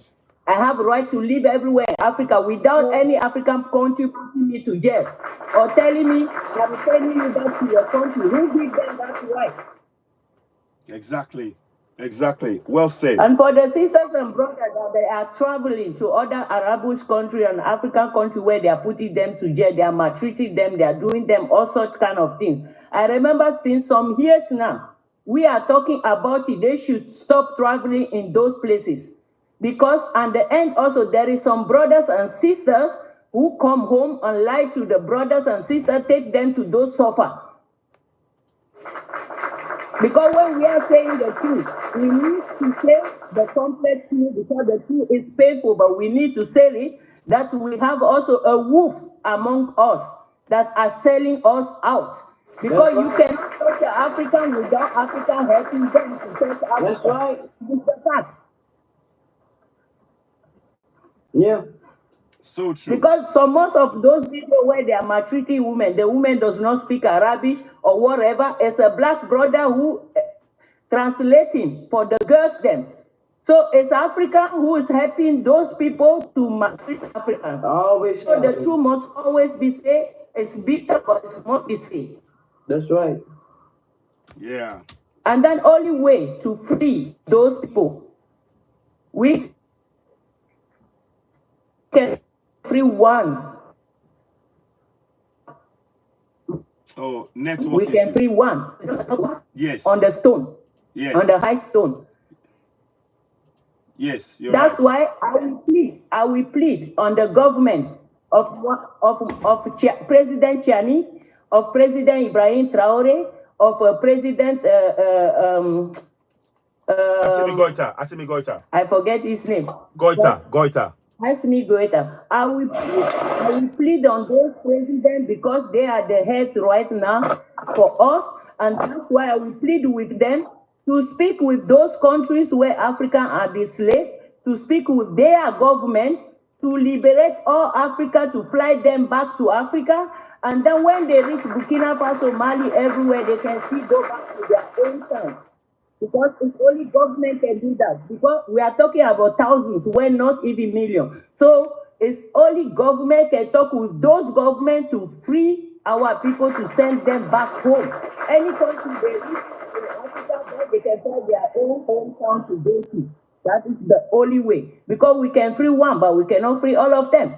I have a right to live everywhere in Africa without any African country putting me to jail or telling me I'm sending you back to your country. Who gives them that right? Exactly. Exactly. Well said. And for the sisters and brothers that they are traveling to other Arabic country and African country where they are putting them to jail, they are maltreating them, they are doing them all sorts kind of things. I remember since some years now, we are talking about it. They should stop traveling in those places. Because at the end also there is some brothers and sisters who come home and lie to the brothers and sisters, take them to those suffer. Because when we are saying the truth, we need to say the complete truth, because the truth is painful, but we need to say it, that we have also a wolf among us that are selling us out. Because you cannot touch an African without African helping them to touch Africa. That's right. It's the fact. Yeah. So true. Because so most of those videos where they are maltreating women, the woman does not speak Arabic or whatever, it's a black brother who translating for the girls then. So it's Africa who is helping those people to maltreat Africans. Always. So the truth must always be said. It's bitter, but it must be said. That's right. Yeah. And then only way to free those people, we can free one. Oh, network We can issue. free one. Yes. On the stone. Yes. On the high stone. Yes, you're That's right. why I will plead on the government of President Chani, of President Ibrahim Traore, of President Assimi Goita. I forget his name. Goita. Assimi Goita. I will plead on those presidents because they are the head right now for us, and that's why I will plead with them to speak with those countries where Africans are the slave, to speak with their government to liberate all Africa, to fly them back to Africa, and then when they reach Burkina Faso, Mali, everywhere, they can still go back to their own town. Because it's only government can do that. Because we are talking about thousands, when not even millions. So it's only government can talk with those governments to free our people, to send them back home. Any country they reach in Africa, they can find their own hometown to go to. That is the only way. Because we can free one, but we cannot free all of them.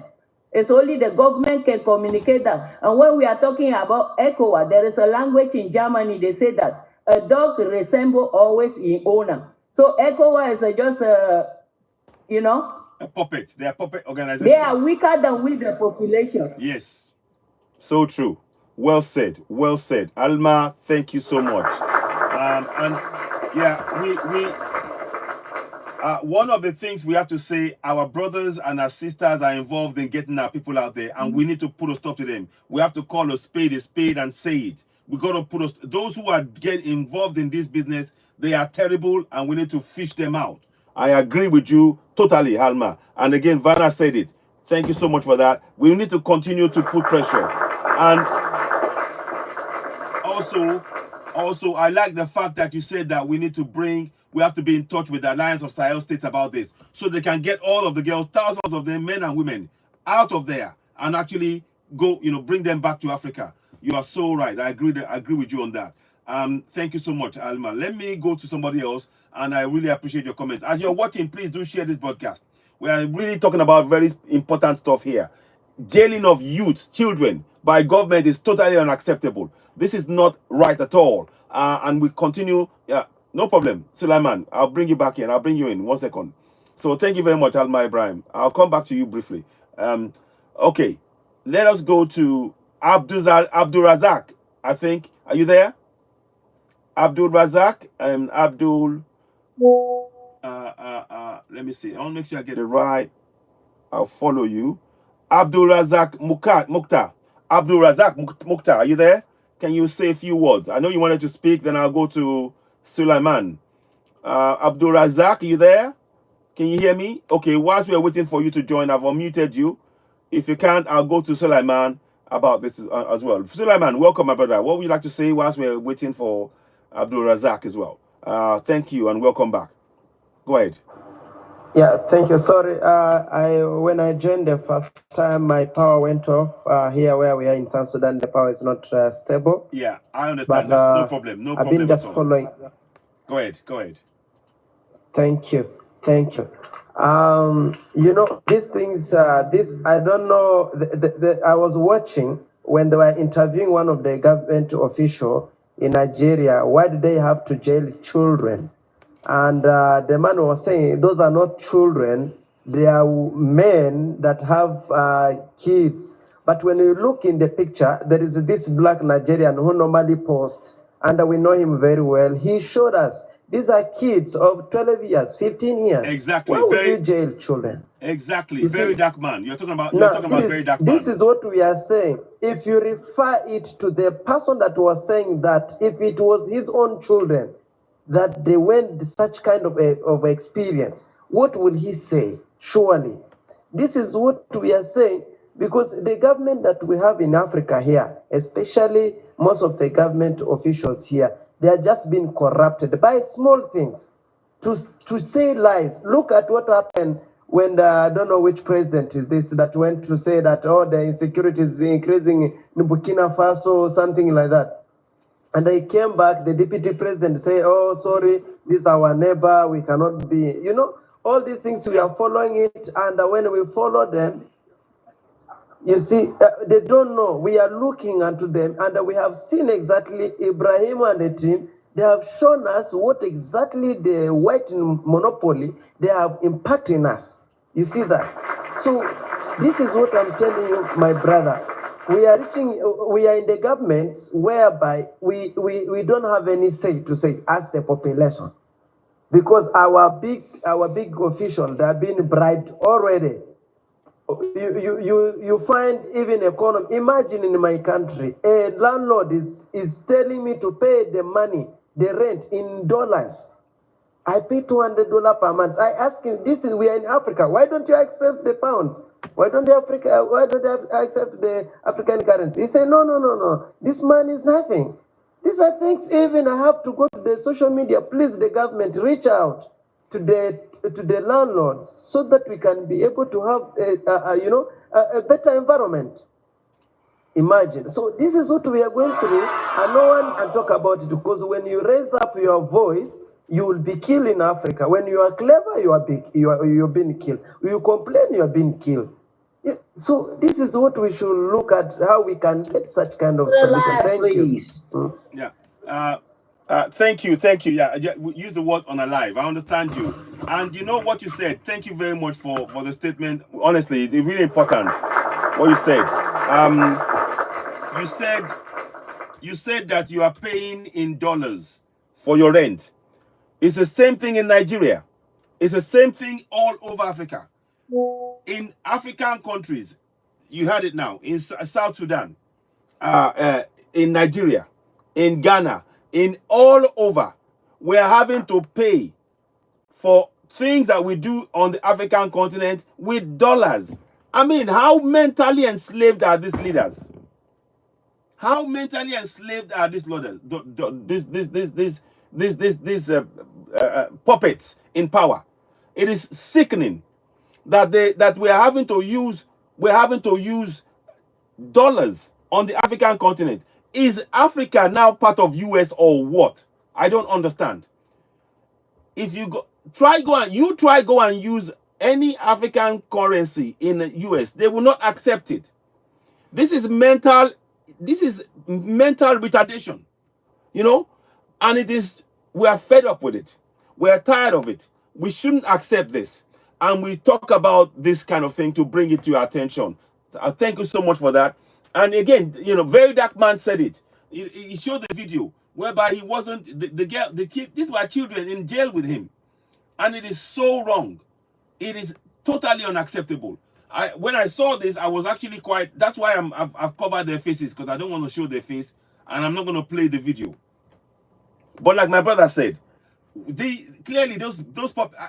It's only the government can communicate that. And when we are talking about ECOWAS, there is a language in Germany, they say that a dog resembles always its owner. So ECOWAS is just a puppet. They are puppet organization. They are weaker than we, the population. Yes. So true. Well said. Well said. Alma, thank you so much. And yeah, one of the things we have to say, our brothers and our sisters are involved in getting our people out there, and we need to put a stop to them. We have to call a spade and say it. We got to put those who are getting involved in this business, they are terrible, and we need to fish them out. I agree with you totally, Alma. And again, Vanna said it. Thank you so much for that. We need to continue to put pressure. And also, I like the fact that you said that we have to be in touch with the Alliance of Sahel States about this, so they can get all of the girls, thousands of them, men and women, out of there and actually go, bring them back to Africa. You are so right. I agree with you on that. Thank you so much, Alma. Let me go to somebody else, and I really appreciate your comments. As you're watching, please do share this broadcast. We are really talking about very important stuff here. Jailing of youth, children, by government is totally unacceptable. This is not right at all. And we continue. Yeah, no problem. Sulaiman, I'll bring you back in. I'll bring you in 1 second. So thank you very much, Alma Ibrahim. I'll come back to you briefly. Okay, let us go to Abdul Razak. I think. Are you there? Abdul Razak and Abdul. Let me see. I want to make sure I get it right. I'll follow you. Abdul Razak Mukhtar. Abdul Razak Mukhtar, are you there? Can you say a few words? I know you wanted to speak, then I'll go to Sulaiman. Abdul Razak, are you there? Can you hear me? Okay, whilst we are waiting for you to join, I've unmuted you. If you can't, I'll go to Sulaiman about this as well. Sulaiman, welcome, my brother. What would you like to say whilst we're waiting for Abdul Razak as well? Thank you and welcome back. Go ahead. Yeah, thank you. Sorry, when I joined the first time, my power went off. Here where we are in South Sudan, the power is not stable. Yeah, I understand. But, That's no problem. No problem. I've been just following. Go ahead. Thank you. Thank you. You know, these things, I don't know, I was watching when they were interviewing one of the government official in Nigeria, why did they have to jail children? And the man was saying, those are not children, they are men that have kids. But when you look in the picture, there is this black Nigerian who normally posts, and we know him very well. He showed us, these are kids of 12 years, 15 years. Exactly. Why would you jail children? Exactly. You Very see, dark man. You're talking about now, very dark man. this is what we are saying. If you refer it to the person that was saying that, if it was his own children that they went such kind of experience, what will he say? Surely, this is what we are saying, because the government that we have in Africa here, especially most of the government officials here, they are just being corrupted by small things to say lies. Look at what happened when I don't know which president is this that went to say that, oh, the insecurity is increasing in Burkina Faso or something like that. And they came back, the deputy president say, oh, sorry, this is our neighbor, we cannot be, you know, all these things we are following it, and when we follow them, you see, they don't know. We are looking unto them, and we have seen exactly Ibrahim and the team. They have shown us what exactly the white monopoly they have impacted in us. You see that? So this is what I'm telling you, my brother. We are in the government whereby we don't have any say to say as a population, because our big officials, they are being bribed already. You find even economy. Imagine in my country, a landlord is telling me to pay the money, the rent in dollars. I pay $200 per month. I ask him, we are in Africa. Why don't you accept the pounds? Why don't you accept the African currency? He said, no. This money is nothing. These are things even I have to go to the social media. Please, the government, reach out to the landlords so that we can be able to have a better environment. Imagine. So this is what we are going through, and no one can talk about it, because when you raise up your voice, you will be killed in Africa. When you are clever, you're being killed. You complain, you are being killed. So this is what we should look at, how we can get such kind of solution. Thank you. Yeah. Thank you. Yeah, use the word unalive. I understand you. And you know what you said. Thank you very much for the statement. Honestly, it's really important what you said. You said that you are paying in dollars for your rent. It's the same thing in Nigeria. It's the same thing all over Africa. In African countries, you heard it now, in South Sudan, in Nigeria, in Ghana, in all over, we're having to pay for things that we do on the African continent with dollars. I mean, how mentally enslaved are these leaders? How mentally enslaved are these leaders? These puppets in power. It is sickening that we're having to use dollars on the African continent. Is Africa now part of US or what? I don't understand. If you try go and use any African currency in the US, they will not accept it. This is mental retardation, you know, and we are fed up with it. We are tired of it. We shouldn't accept this. And we talk about this kind of thing to bring it to your attention. Thank you so much for that. And again, you know, Very Dark Man said it. He showed the video whereby he wasn't, the kid, these were children in jail with him. And it is so wrong. It is totally unacceptable. When I saw this, I was actually quite, that's why I've covered their faces, because I don't want to show their face, and I'm not going to play the video. But like my brother said, clearly those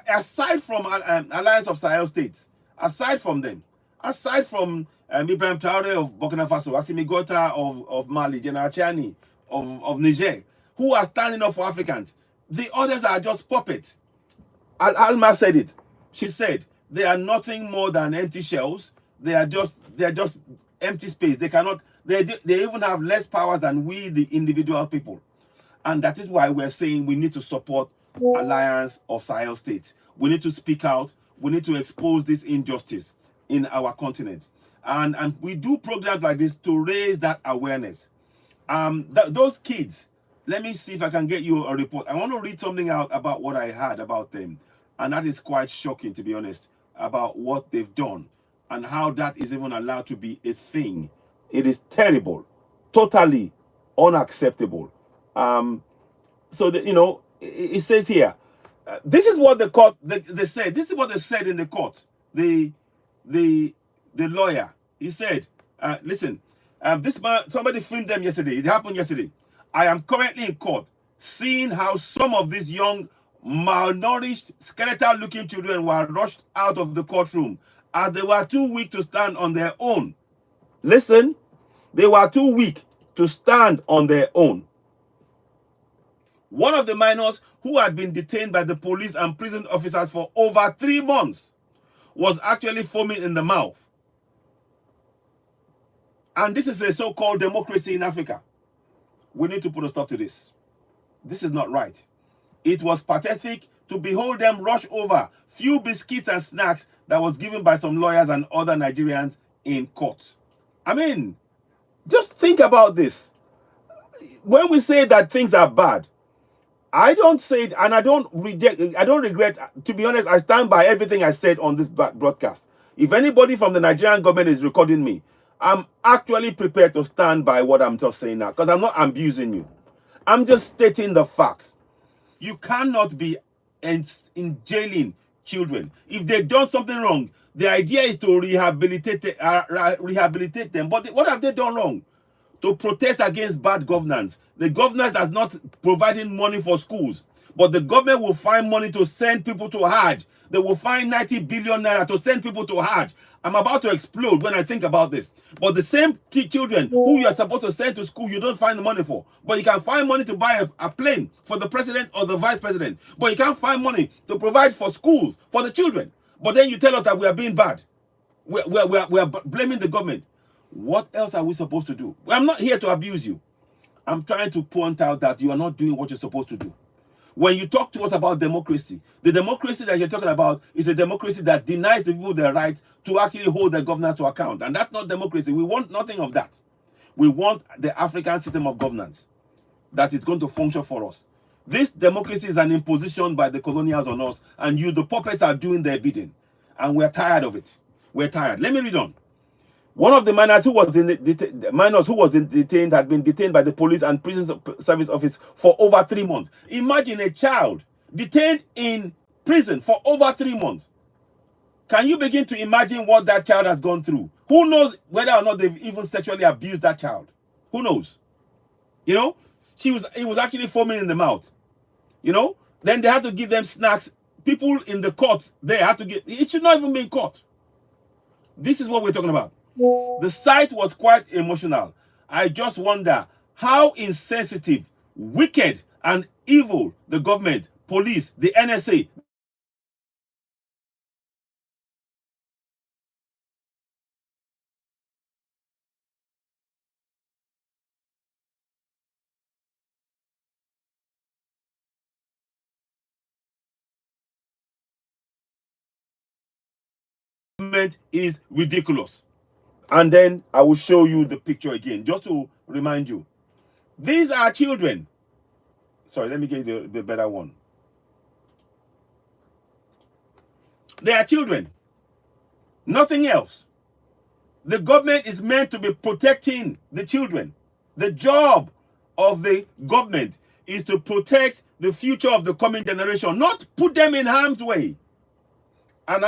aside from Alliance of Sahel States, aside from them, aside from Ibrahim Traore of Burkina Faso, Assimi Goïta of Mali, General Chani of Niger, who are standing up for Africans, the others are just puppets. Alma said it. She said they are nothing more than empty shells. They are just empty space. They even have less powers than we, the individual people. And that is why we're saying we need to support Alliance of Sahel States. We need to speak out. We need to expose this injustice in our continent. And we do programs like this to raise that awareness. Those kids, let me see if I can get you a report. I want to read something out about what I heard about them. And that is quite shocking, to be honest, about what they've done and how that is even allowed to be a thing. It is terrible, totally unacceptable. So that, you know, it says here, this is what the court they said. This is what they said in the court. The lawyer, he said, listen, this man, somebody filmed them yesterday. It happened yesterday. I am currently in court, seeing how some of these young, malnourished, skeletal-looking children were rushed out of the courtroom as they were too weak to stand on their own. Listen, they were too weak to stand on their own. One of the minors who had been detained by the police and prison officers for over 3 months was actually foaming in the mouth. And this is a so-called democracy in Africa. We need to put a stop to this. This is not right. It was pathetic to behold them rush over few biscuits and snacks that was given by some lawyers and other Nigerians in court. I mean, just think about this. When we say that things are bad, I don't say it, and I don't regret. To be honest, I stand by everything I said on this broadcast. If anybody from the Nigerian government is recording me, I'm actually prepared to stand by what I'm just saying now, because I'm not abusing you. I'm just stating the facts. You cannot be in jailing children. If they've done something wrong, the idea is to rehabilitate them. But what have they done wrong? To protest against bad governance. The governance is not providing money for schools, but the government will find money to send people to Hajj. They will find 90 billion naira to send people to Hajj. I'm about to explode when I think about this. But the same children who you are supposed to send to school, you don't find the money for. But you can find money to buy a plane for the president or the vice president. But you can't find money to provide for schools, for the children. But then you tell us that we are being bad. We are blaming the government. What else are we supposed to do? I'm not here to abuse you. I'm trying to point out that you are not doing what you're supposed to do. When you talk to us about democracy, the democracy that you're talking about is a democracy that denies the people their right to actually hold their governance to account. And that's not democracy. We want nothing of that. We want the African system of governance that is going to function for us. This democracy is an imposition by the colonials on us, and you, the puppets, are doing their bidding. And we're tired of it. We're tired. Let me read on. One of the minors who was detained had been detained by the police and prison service office for over 3 months. Imagine a child detained in prison for over 3 months. Can you begin to imagine what that child has gone through? Who knows whether or not they've even sexually abused that child? Who knows? You know, it was actually foaming in the mouth. You know, then they had to give them snacks. People in the court, they had to give, it should not even be in court. This is what we're talking about. The sight was quite emotional. I just wonder how insensitive, wicked, and evil the government, police, the NSA, is ridiculous. And then I will show you the picture again, just to remind you. These are children. Sorry, let me get you the better one. They are children. Nothing else. The government is meant to be protecting the children. The job of the government is to protect the future of the coming generation, not put them in harm's way. And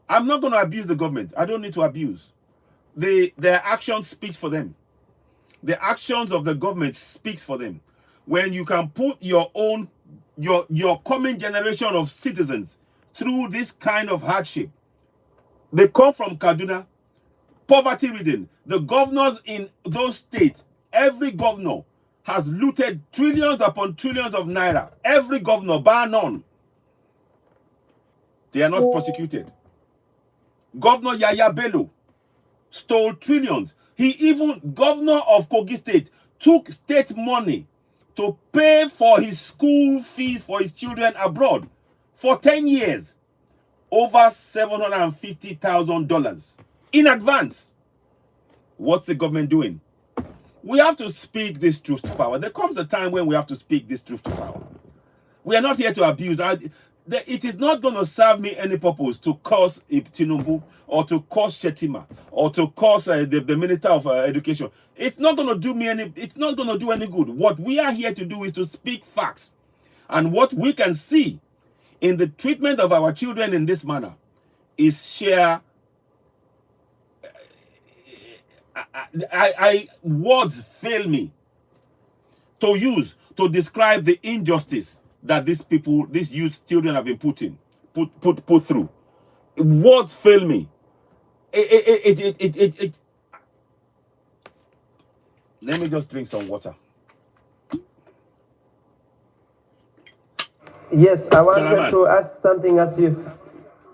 I'm not going to abuse the government. I don't need to abuse. Their action speaks for them. The actions of the government speaks for them. When you can put your coming generation of citizens through this kind of hardship. They come from Kaduna, poverty-ridden. The governors in those states, every governor has looted trillions upon trillions of naira. Every governor, bar none. They are not prosecuted. Governor Yaya Bello stole trillions. He even, governor of Kogi State, took state money to pay for his school fees for his children abroad for 10 years, over $750,000 in advance. What's the government doing? We have to speak this truth to power. There comes a time when we have to speak this truth to power. We are not here to abuse. It is not going to serve me any purpose to curse Tinubu or to curse Shetima or to curse the Minister of Education. It's not going to do me any. It's not going to do any good. What we are here to do is to speak facts, and what we can see in the treatment of our children in this manner is sheer. Words fail me to use to describe the injustice that these people, these youth children have been put through. Words fail me. Let me just drink some water. Yes, I wanted to ask something as you.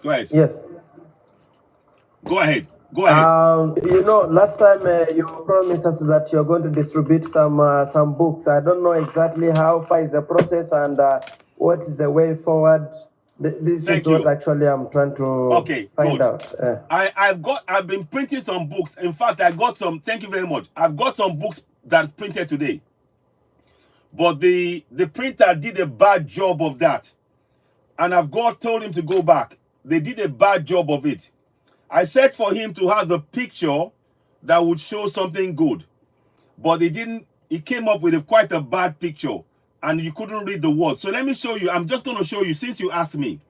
Go ahead. Yes. Go ahead. Go ahead. You know, last time you promised us that you're going to distribute some books. I don't know exactly how far is the process and what is the way forward. This is what actually I'm trying to find out. I've been printing some books. In fact, I got some. Thank you very much. I've got some books that printed today. But the printer did a bad job of that. And told him to go back. They did a bad job of it. I said for him to have the picture that would show something good. But he didn't. He came up with quite a bad picture. And you couldn't read the words. So let me show you. I'm just going to show you since you asked me.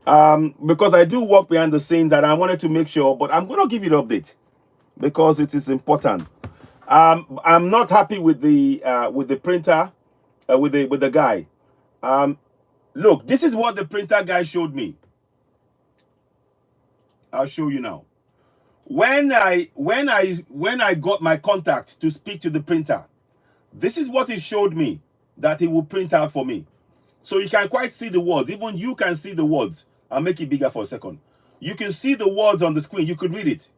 Because I do work behind the scenes that I wanted to make sure. But I'm going to give you the update. Because it is important. I'm not happy with the printer. With the guy. Look, this is what the printer guy showed me. I'll show you now. When I got my contact to speak to the printer, this is what he showed me that he will print out for me. So you can quite see the words. Even you can see the words. I'll make it bigger for a second. You can see the words on the screen. You could read it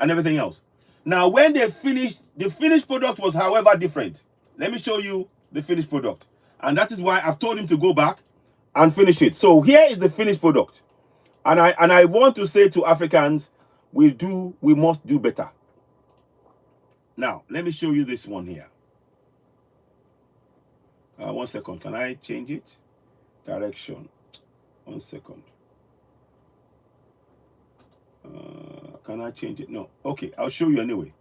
and everything else. Now, when they finished, the finished product was, however, different. Let me show you the finished product. And that is why I've told him to go back and finish it. So here is the finished product. And I want to say to Africans, we must do better. Now, let me show you this one here. 1 second. Can I change it? Direction. 1 second. Can I change it? No. Okay, I'll show you anyway.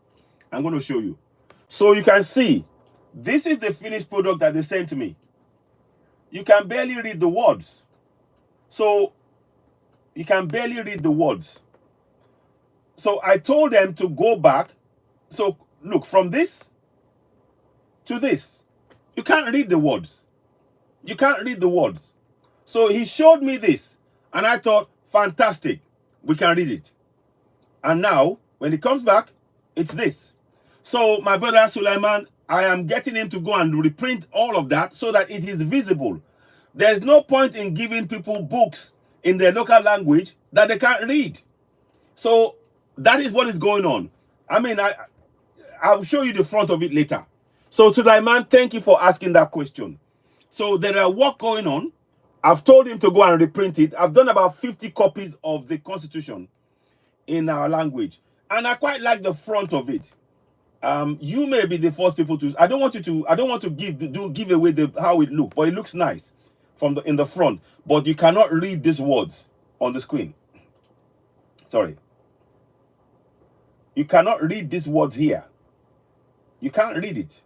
I'm going to show you. So you can see, this is the finished product that they sent to me. You can barely read the words. So you can barely read the words. So I told them to go back. So look, from this to this, you can't read the words. You can't read the words. So he showed me this, and I thought, fantastic, we can read it. And now, when it comes back, it's this. So my brother Sulaiman, I am getting him to go and reprint all of that so that it is visible. There's no point in giving people books in their local language that they can't read. So that is what is going on. I mean, I'll show you the front of it later. So Sulaiman, thank you for asking that question. So there are work going on. I've told him to go and reprint it. I've done about 50 copies of the Constitution in our language. And I quite like the front of it. You may be the first people to. I don't want to give away how it looks, but it looks nice in the front. But you cannot read these words on the screen. Sorry. You cannot read these words here. You can't read it.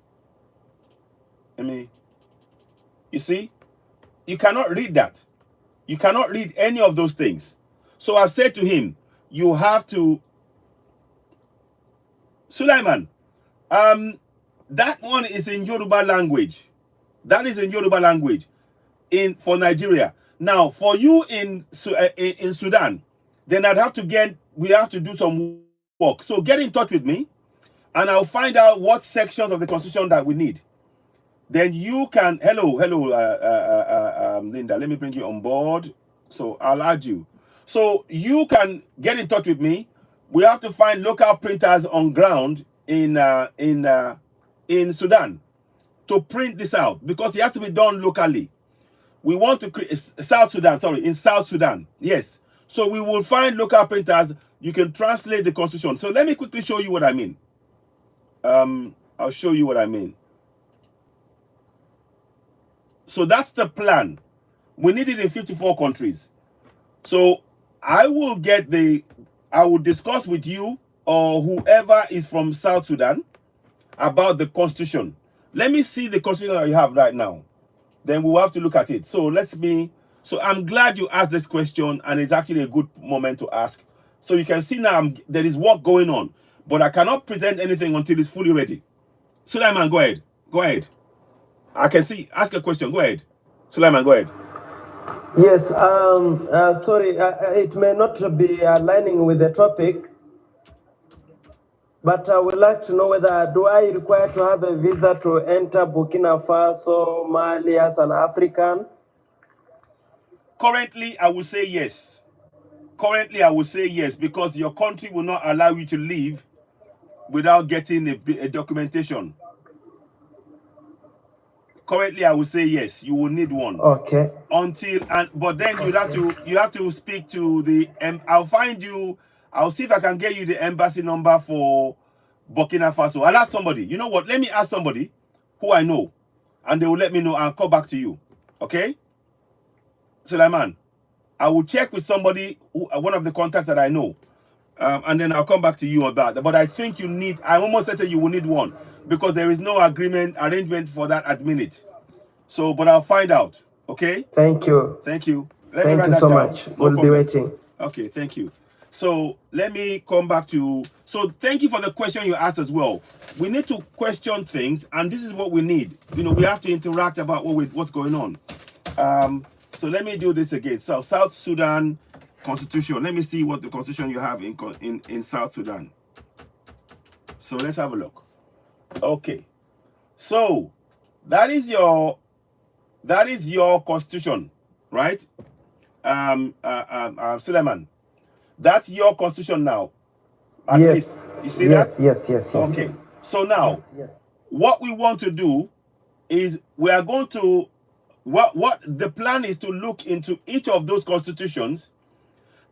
I mean, you see, you cannot read that. You cannot read any of those things. So I said to him, you have to. Sulaiman, that one is in Yoruba language. That is in Yoruba language for Nigeria. Now, for you in Sudan, then we have to do some work. So get in touch with me, and I'll find out what sections of the Constitution that we need. Then you can, hello, Linda, let me bring you on board. So I'll add you. So you can get in touch with me. We have to find local printers on ground in Sudan to print this out because it has to be done locally. We want to create South Sudan, sorry, in South Sudan. Yes. So we will find local printers. You can translate the constitution. So let me quickly show you what I mean. I'll show you what I mean. So that's the plan. We need it in 54 countries. So I will discuss with you or whoever is from South Sudan about the constitution. Let me see the constitution that you have right now. Then we'll have to look at it. So I'm glad you asked this question, and it's actually a good moment to ask. So you can see now there is work going on, but I cannot present anything until it's fully ready. Sulaiman, go ahead. Go ahead. I can see. Ask a question. Go ahead. Sulaiman, go ahead. Yes, sorry, it may not be aligning with the topic, but I would like to know whether do I require to have a visa to enter Burkina Faso, Mali as an African? Currently, I would say yes. Currently, I would say yes, because your country will not allow you to leave without getting a documentation. Currently, I would say yes. You will need one. Okay. But then you have to speak to the. I'll find you. I'll see if I can get you the embassy number for Burkina Faso. I'll ask somebody. You know what? Let me ask somebody who I know, and they will let me know. I'll call back to you. Okay, Sulaiman. I will check with somebody, one of the contacts that I know, and then I'll come back to you about that. But I think you need. I'm almost certain you will need one because there is no arrangement for that at minute. So, but I'll find out. Okay. Thank you. Thank you. Thank you so much. We'll be waiting. Okay. Thank you. So let me come back to. So thank you for the question you asked as well. We need to question things, and this is what we need. You know, we have to interact about what's going on. So let me do this again. So South Sudan Constitution. Let me see what the constitution you have in South Sudan. So let's have a look. Okay. So that is your constitution, right? Suleiman. That's your constitution now. At least. You see that? Yes. Okay. So now, what we want to do is we are going to what the plan is to look into each of those constitutions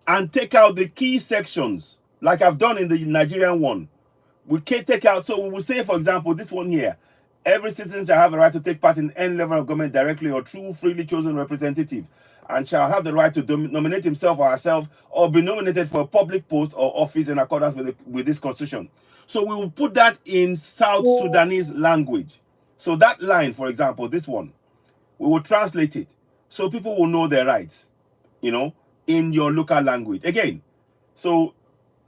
and take out the key sections, like I've done in the Nigerian one. We can take out, so we will say, for example, this one here: every citizen shall have the right to take part in any level of government directly or through freely chosen representative, and shall have the right to nominate himself or herself or be nominated for a public post or office in accordance with this constitution. So we will put that in South Sudanese language. So that line, for example, this one, we will translate it so people will know their rights, you know, in your local language. Again, so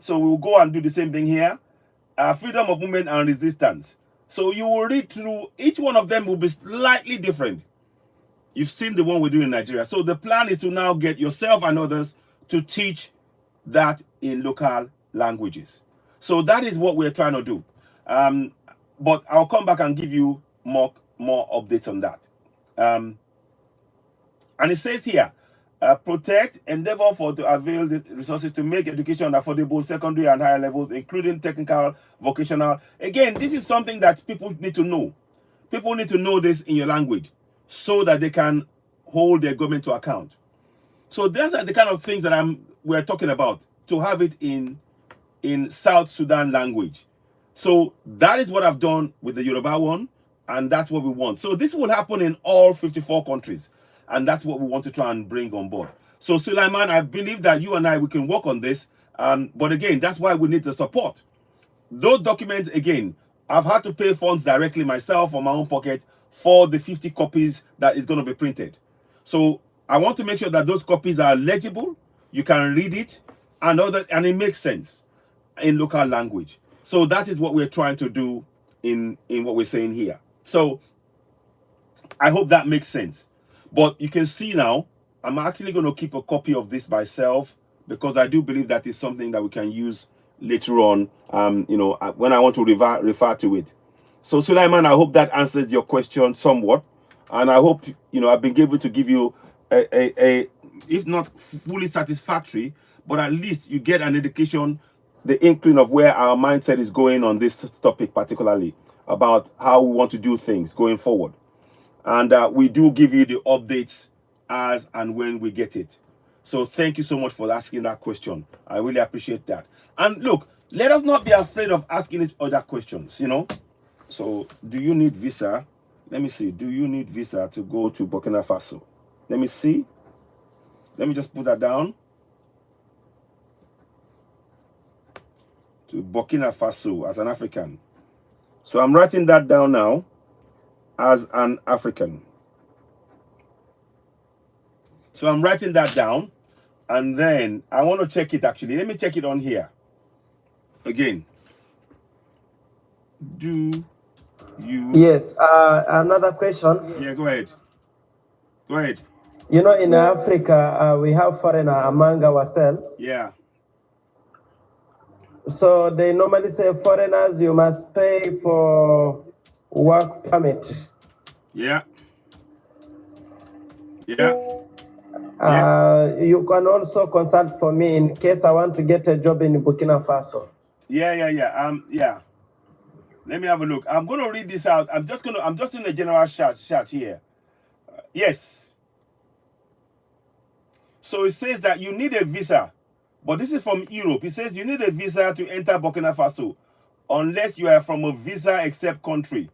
we will go and do the same thing here. Freedom of movement and resistance. So you will read through, each one of them will be slightly different. You've seen the one we do in Nigeria. So the plan is to now get yourself and others to teach that in local languages. So that is what we're trying to do. But I'll come back and give you more updates on that. And it says here, protect, endeavor to avail the resources to make education affordable, secondary and higher levels, including technical, vocational. Again, this is something that people need to know. People need to know this in your language so that they can hold their government to account. So those are the kind of things that we're talking about, to have it in South Sudan language. So that is what I've done with the Yoruba one, and that's what we want. So this will happen in all 54 countries, and that's what we want to try and bring on board. So Sulaiman, I believe that you and we can work on this. But again, that's why we need the support. Those documents, again, I've had to pay funds directly myself from my own pocket for the 50 copies that is going to be printed. So I want to make sure that those copies are legible, you can read it, and it makes sense in local language. So that is what we're trying to do in what we're saying here. So I hope that makes sense. But you can see now, I'm actually going to keep a copy of this myself, because I do believe that is something that we can use later on, you know, when I want to refer to it. So Sulaiman, I hope that answers your question somewhat. And I hope, you know, I've been able to give you a if not fully satisfactory, but at least you get an indication, the inkling of where our mindset is going on this topic particularly. about how we want to do things going forward. And we do give you the updates as and when we get it. So thank you so much for asking that question. I really appreciate that. And look, let us not be afraid of asking each other questions, you know. So do you need visa? Let me see. Do you need visa to go to Burkina Faso? Let me see. Let me just put that down. To Burkina Faso as an African. So I'm writing that down now as an African. So I'm writing that down, and then I want to check it actually. Let me check it on here. Again. Do you... Yes, another question. Yeah, go ahead. Go ahead. You know, in Africa, we have foreigner among ourselves. Yeah. So they normally say foreigners, you must pay for work permit. Yeah. Yeah. Yes. You can also consult for me in case I want to get a job in Burkina Faso. Yeah. Yeah. Let me have a look. I'm going to read this out. I'm just in a general chat here. Yes. So it says that you need a visa, but this is from Europe. It says you need a visa to enter Burkina Faso unless you are from a visa except country.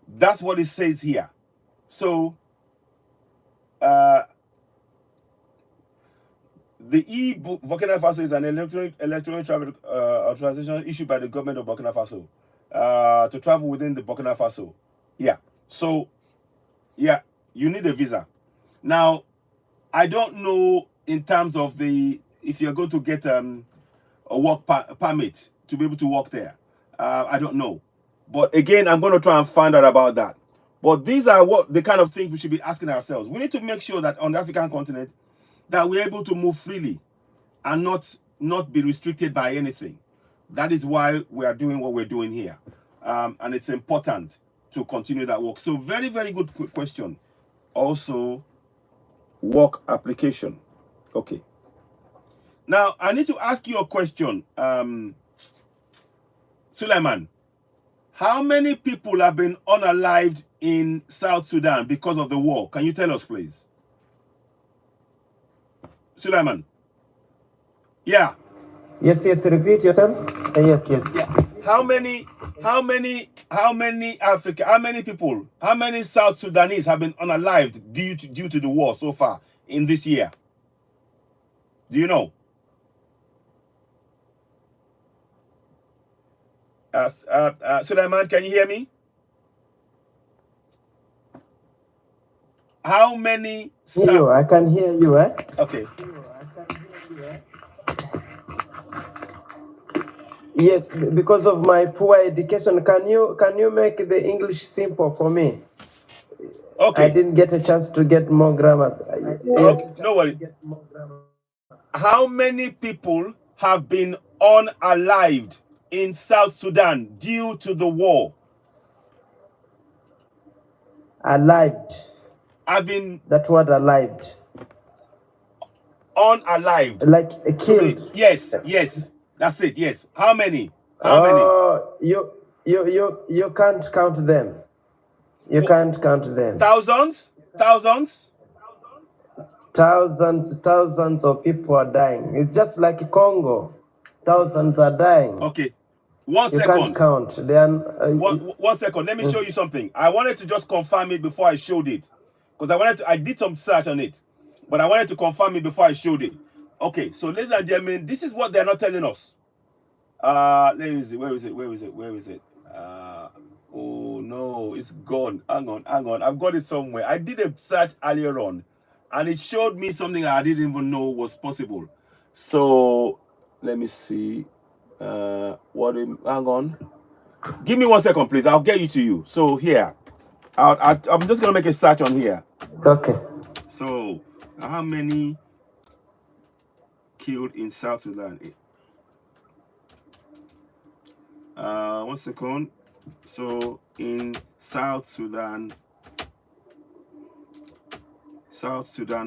That's what it says here. So the Burkina Faso is an electronic travel authorization issued by the government of Burkina Faso to travel within the Burkina Faso. Yeah. So, yeah, you need a visa. Now, I don't know in terms of if you're going to get a work permit to be able to work there. I don't know. But again, I'm going to try and find out about that. But these are the kind of things we should be asking ourselves. We need to make sure that on the African continent, that we're able to move freely and not be restricted by anything. That is why we are doing what we're doing here. And it's important to continue that work. So very, very good question. Also, work application. Okay. Now, I need to ask you a question. Suleiman, how many people have been unalived in South Sudan because of the war? Can you tell us, please? Suleiman. Yeah. Yes, repeat yourself. Yes. Yeah. How many people, how many South Sudanese have been unalived due to the war so far in this year? Do you know? Suleiman, can you hear me? How many? I can hear you. Okay. Yes, because of my poor education, can you make the English simple for me? Okay. I didn't get a chance to get more grammars. Yes. Okay, no worry. How many people have been unalived in South Sudan due to the war? Alived. That word alived. Unalived. Like killed. Yes. That's it. Yes. How many? How many? You can't count them. You can't count them. Thousands? Thousands of people are dying. It's just like Congo. Thousands are dying. Okay. 1 second. You can't count. They are, 1 second. Let me show you something. I wanted to just confirm it before I showed it. Because I did some search on it. But I wanted to confirm it before I showed it. Okay, so ladies and gentlemen, this is what they're not telling us. Where is it? Oh no, it's gone. Hang on. I've got it somewhere. I did a search earlier on, and it showed me something I didn't even know was possible. So let me see. Hang on. Give me 1 second, please. I'll get to you. So here, I'm just gonna make a search on here. It's okay. So how many killed in South Sudan? 1 second. So in South Sudan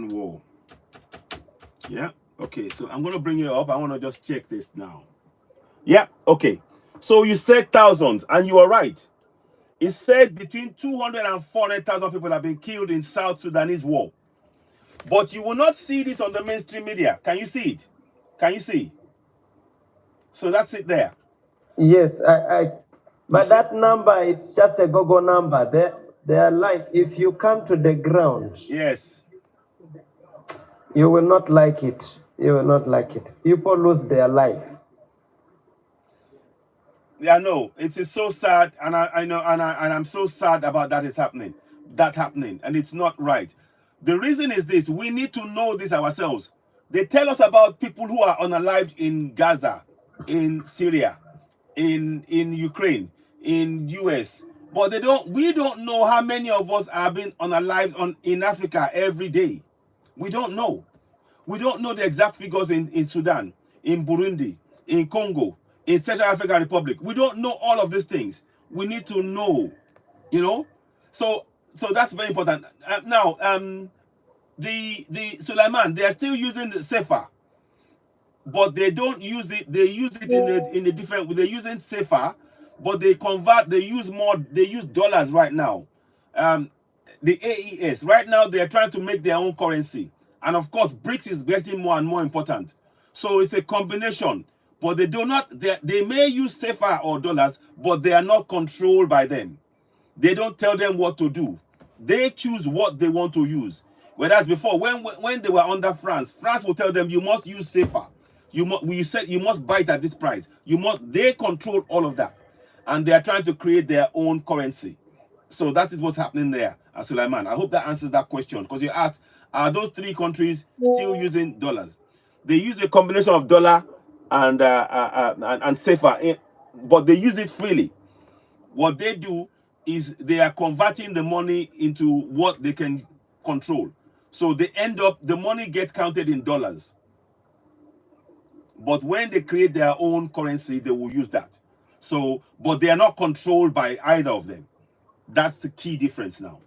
war. Yeah. Okay. So I'm gonna bring you up. I want to just check this now. Yeah. Okay. So you said thousands, and you are right. It said between 200 and 400,000 people have been killed in South Sudanese war. But you will not see this on the mainstream media. Can you see it? Can you see? So that's it there. Yes, but that number, it's just a Google number. They are like, if you come to the ground, yes, you will not like it. You will not like it. People lose their life. Yeah, no, it is so sad, and I know, and I'm so sad about that happening, and it's not right. The reason is this: we need to know this ourselves. They tell us about people who are unalived in Gaza, in Syria, in Ukraine, in US, but we don't know how many of us are being unalived in Africa every day. We don't know. We don't know the exact figures in Sudan, in Burundi, in Congo, in Central African Republic. We don't know all of these things. We need to know, you know. So that's very important. Now, the Suleiman, they are still using the Sefer, but they don't use it. They use it in a different. They're using Sefer, but they convert. They use more. They use dollars right now. The AES right now, they are trying to make their own currency, and of course, BRICS is getting more and more important. So it's a combination, but they do not. They may use Sefer or dollars, but they are not controlled by them. They don't tell them what to do. They choose what they want to use. Whereas before, when they were under France, France will tell them you must use Sefer. You must buy it at this price. They control all of that, and they are trying to create their own currency. So that is what's happening there, Suleiman. I hope that answers that question, because you asked, are those three countries still using dollars? They use a combination of dollar and Sefer, but they use it freely. What they do is they are converting the money into what they can control. So they end up, the money gets counted in dollars. But when they create their own currency, they will use that. So, but they are not controlled by either of them. That's the key difference now.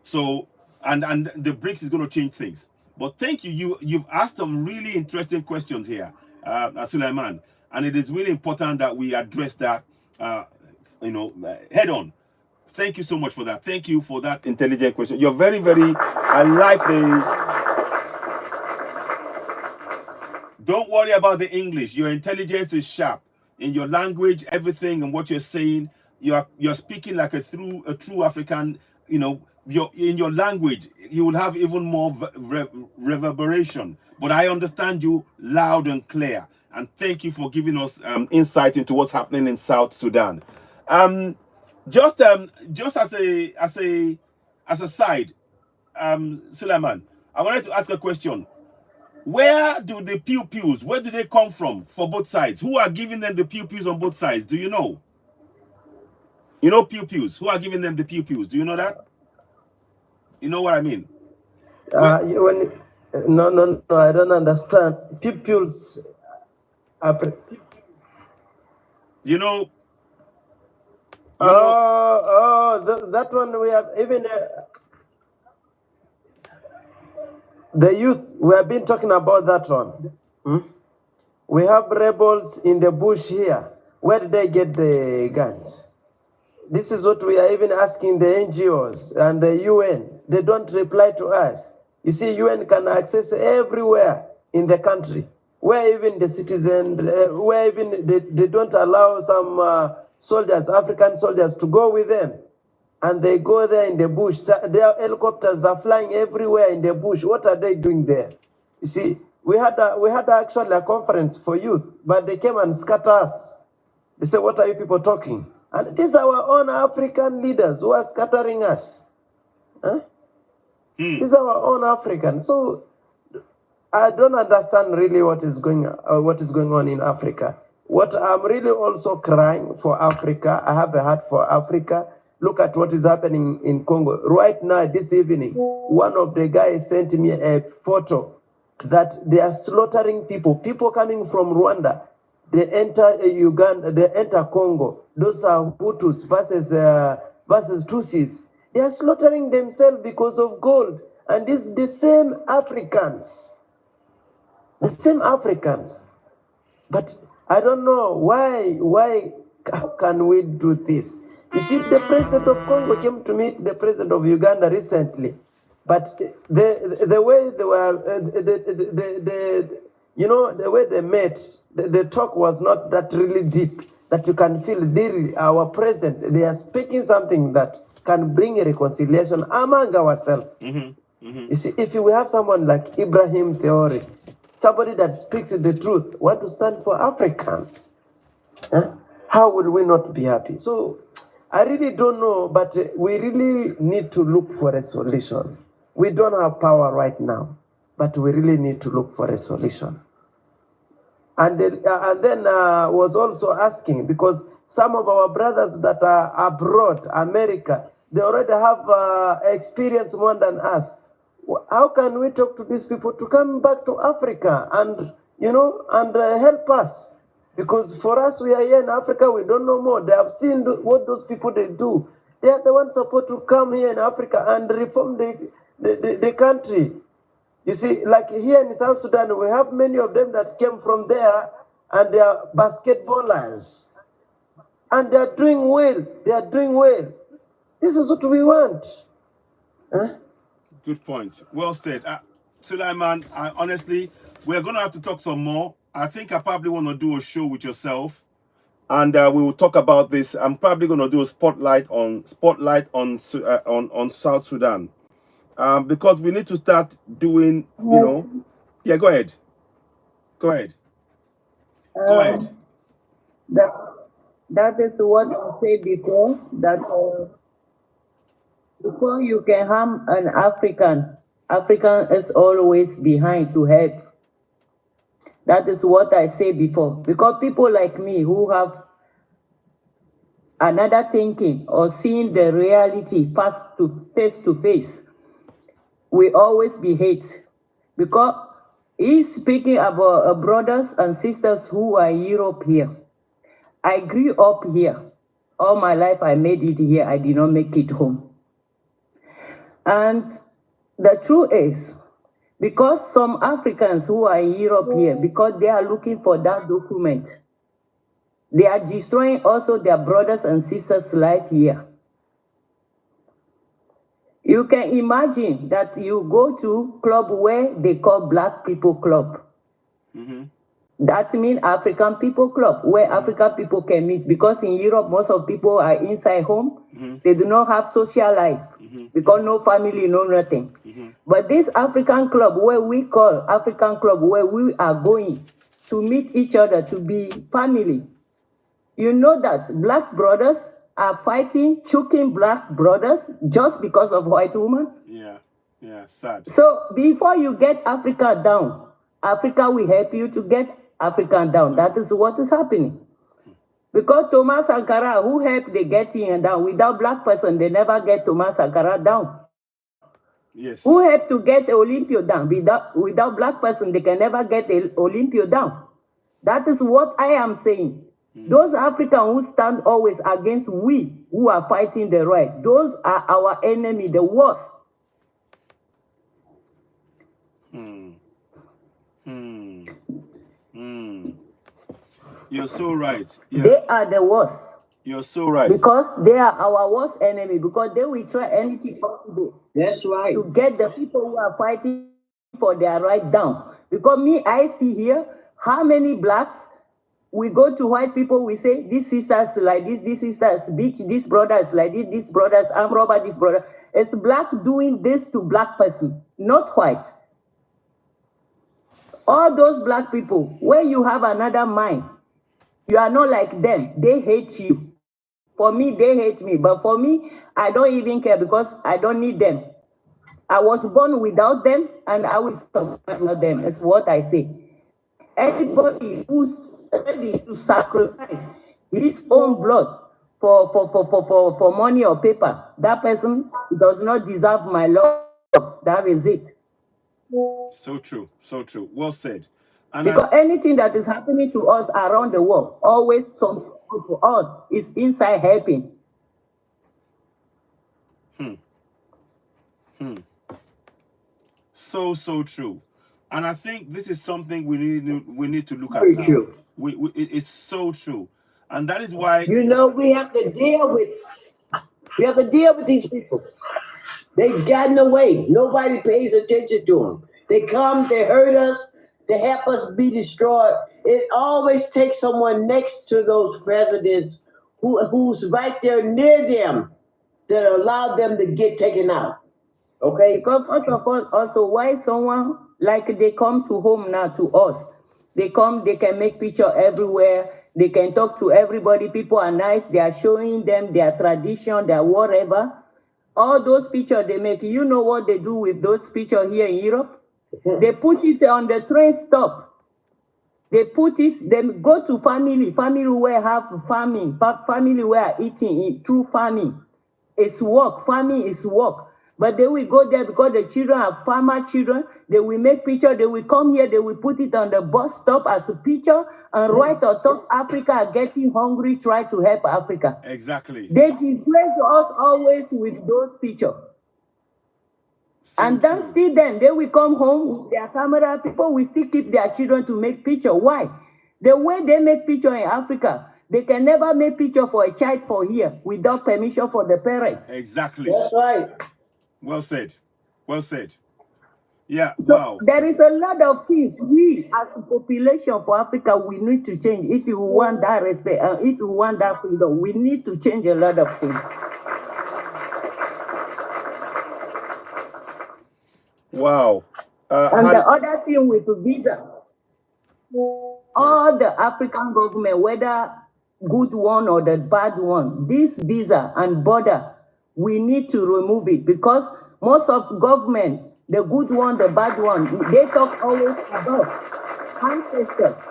So, and the BRICS is going to change things. But thank you. You've asked some really interesting questions here, Suleiman. And it is really important that we address that, head on. Thank you so much for that. Thank you for that intelligent question. You're very, very, I like don't worry about the English. Your intelligence is sharp. In your language, everything and what you're saying, you're speaking like a true African, in your language, you will have even more reverberation. But I understand you loud and clear. And thank you for giving us insight into what's happening in South Sudan. Just as a side, Suleiman, I wanted to ask a question. Where do the pew-pews, where do they come from for both sides? Who are giving them the pew-pews on both sides? Do you know? You know pew-pews. Who are giving them the pew-pews? Do you know that? You know what I mean? No, I don't understand. Pew-pews. That one we have even the youth. We have been talking about that one. We have rebels in the bush here. Where did they get the guns? This is what we are even asking the NGOs and the UN. They don't reply to us. You see, UN can access everywhere in the country, where even the citizens, where even they don't allow some soldiers, African soldiers, to go with them. And they go there in the bush. So their helicopters are flying everywhere in the bush. What are they doing there? You see, we had actually a conference for youth, but they came and scattered us. They said, what are you people talking? And these are our own African leaders who are scattering us. These are our own Africans. So I don't understand really what is going on in Africa. What I'm really also crying for Africa, I have a heart for Africa. Look at what is happening in Congo. Right now, this evening, one of the guys sent me a photo that they are slaughtering people coming from Rwanda. They enter Uganda, they enter Congo. Those are Hutus versus Tutsis. They are slaughtering themselves because of gold. And this is the same Africans. The same Africans. But I don't know why can we do this? You see, the president of Congo came to meet the president of Uganda recently, but the way they were, the way they met, the talk was not that really deep, that you can feel really our president, they are speaking something that can bring a reconciliation among ourselves. You see, if we have someone like Ibrahim Theory, somebody that speaks the truth, want to stand for Africans, how would we not be happy? So I really don't know, but we really need to look for a solution. We don't have power right now, but we really need to look for a solution. And then was also asking, because some of our brothers that are abroad, America, they already have experience more than us. How can we talk to these people to come back to Africa and, and help us? Because for us, we are here in Africa, we don't know more. They have seen what those people they do. They are the ones supposed to come here in Africa and reform the country. You see, like here in South Sudan, we have many of them that came from there and they are basketballers. And they are doing well. They are doing well. This is what we want. Huh? Good point. Well said. Sulaiman, honestly, we're going to have to talk some more. I think I probably want to do a show with yourself. And we will talk about this. I'm probably going to do a spotlight on South Sudan. Because we need to start doing, yeah, go ahead. Go ahead. Go ahead. That is what I said before, that before you can harm an African is always behind to help. That is what I said before. Because people like me who have another thinking or seeing the reality face to face, we always be hate. Because he's speaking about brothers and sisters who are in Europe here. I grew up here. All my life I made it here. I did not make it home. And the truth is, because some Africans who are in Europe here, because they are looking for that document, they are destroying also their brothers and sisters' life here. You can imagine that you go to club where they call Black People Club. That means African People Club, where African people can meet. Because in Europe, most of people are inside home. They do not have social life. Because no family, no nothing. But this African club, where we call African Club, where we are going to meet each other, to be family. You know that Black brothers are fighting, choking Black brothers just because of white women? Yeah, sad. So before you get Africa down, Africa will help you to get Africa down. That is what is happening. Because Thomas Sankara, who helped the getting down, without Black person, they never get Thomas Sankara down. Yes. Who helped to get Olympia down? Without Black person, they can never get Olympia down. That is what I am saying. Those Africans who stand always against we who are fighting the right, those are our enemy, the worst. You're so right. Yeah. They are the worst. You're so right. Because they are our worst enemy, because they will try anything possible. That's right. To get the people who are fighting for their right down. Because me, I see here how many Blacks, we go to white people, we say, this sister is like this sister is bitch, this brother is like this brother is armed robber, this brother. It's Black doing this to Black person, not white. All those Black people, when you have another mind, you are not like them. They hate you. For me, they hate me. But for me, I don't even care because I don't need them. I was born without them, and I will stop without them. That's what I say. Anybody who's ready to sacrifice his own blood for money or paper, that person does not deserve my love. That is it. So true. So true. Well said. And because anything that is happening to us around the world, always something to us is inside helping. So true. And I think this is something we need to look at Very now. true. It's so true. And that is why we have to deal with We have to deal with these people. They've gotten away. Nobody pays attention to them. They come, they hurt us, they help us be destroyed. It always takes someone next to those presidents who's right there near them that allow them to get taken out. Okay? Because first of all, also, why someone, like they come to home now to us, they come, they can make picture everywhere, they can talk to everybody, people are nice, they are showing them their tradition, their whatever. All those pictures they make, you know what they do with those pictures here in Europe? They put it on the train stop. They put it, they go to family where have farming, family where are eating through farming. It's work, farming is work. But they will go there because the children are farmer children. They will make picture. They will come here. They will put it on the bus stop as a picture and write on top, Africa are getting hungry, try to help Africa. Exactly. They disgrace us always with those pictures. And then still then, they will come home with their camera. People will still keep their children to make picture. Why? The way they make picture in Africa, they can never make picture for a child for here without permission for the parents. Exactly. That's right. Well said. Well said. Yeah, So wow. there is a lot of things we as a population for Africa, we need to change. If you want that respect and if you want that freedom, we need to change a lot of things. Wow. And the other thing with visa, all the African government, whether good one or the bad one, this visa and border, we need to remove it because most of government, the good one, the bad one, they talk always about ancestors.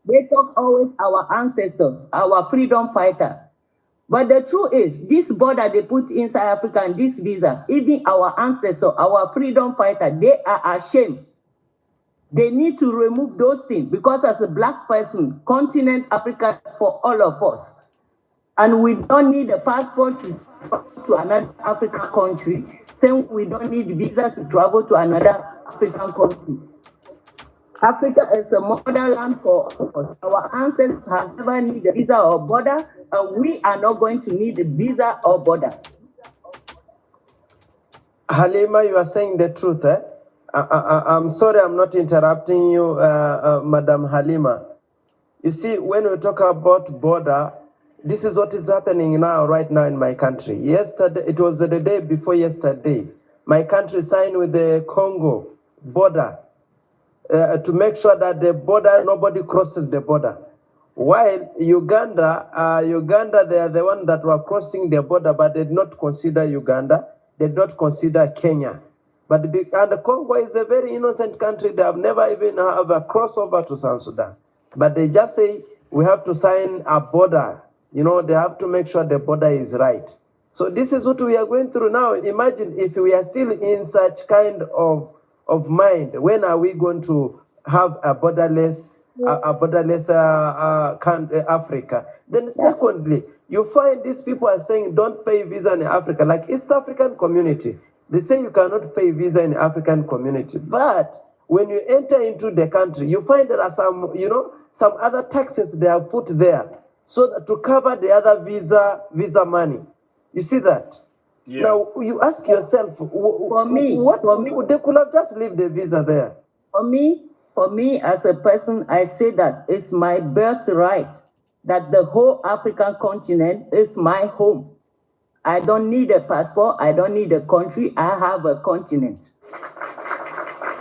They talk always our ancestors, our freedom fighter. But the truth is, this border they put inside Africa and this visa, even our ancestors, our freedom fighter, they are ashamed. They need to remove those things because as a black person, continent Africa is for all of us. And we don't need a passport to travel to another African country. Same, we don't need visa to travel to another African country. Africa is a motherland for us. Our ancestors has never needed a visa or border, and we are not going to need a visa or border. Halima, you are saying the truth, eh? I'm sorry I'm not interrupting you, Madam Halima. You see, when we talk about border, this is what is happening now, right now in my country. Yesterday, it was the day before yesterday, my country signed with the Congo border to make sure that the border, nobody crosses the border. While Uganda, they are the one that were crossing the border, but they did not consider Uganda, they did not consider Kenya. And the Congo is a very innocent country. They have never even have a crossover to South Sudan. But they just say, we have to sign a border. You know, they have to make sure the border is right. So this is what we are going through now. Imagine if we are still in such kind of mind, when are we going to have a borderless Africa? Then secondly, you find these people are saying don't pay visa in Africa, like East African community. They say you cannot pay visa in African community. But when you enter into the country, you find there are some, some other taxes they have put there so that to cover the other visa money. You see that? Yeah. Now you ask yourself, they could have just leave the visa there. For me as a person, I say that it's my birthright that the whole African continent is my home. I don't need a passport. I don't need a country. I have a continent.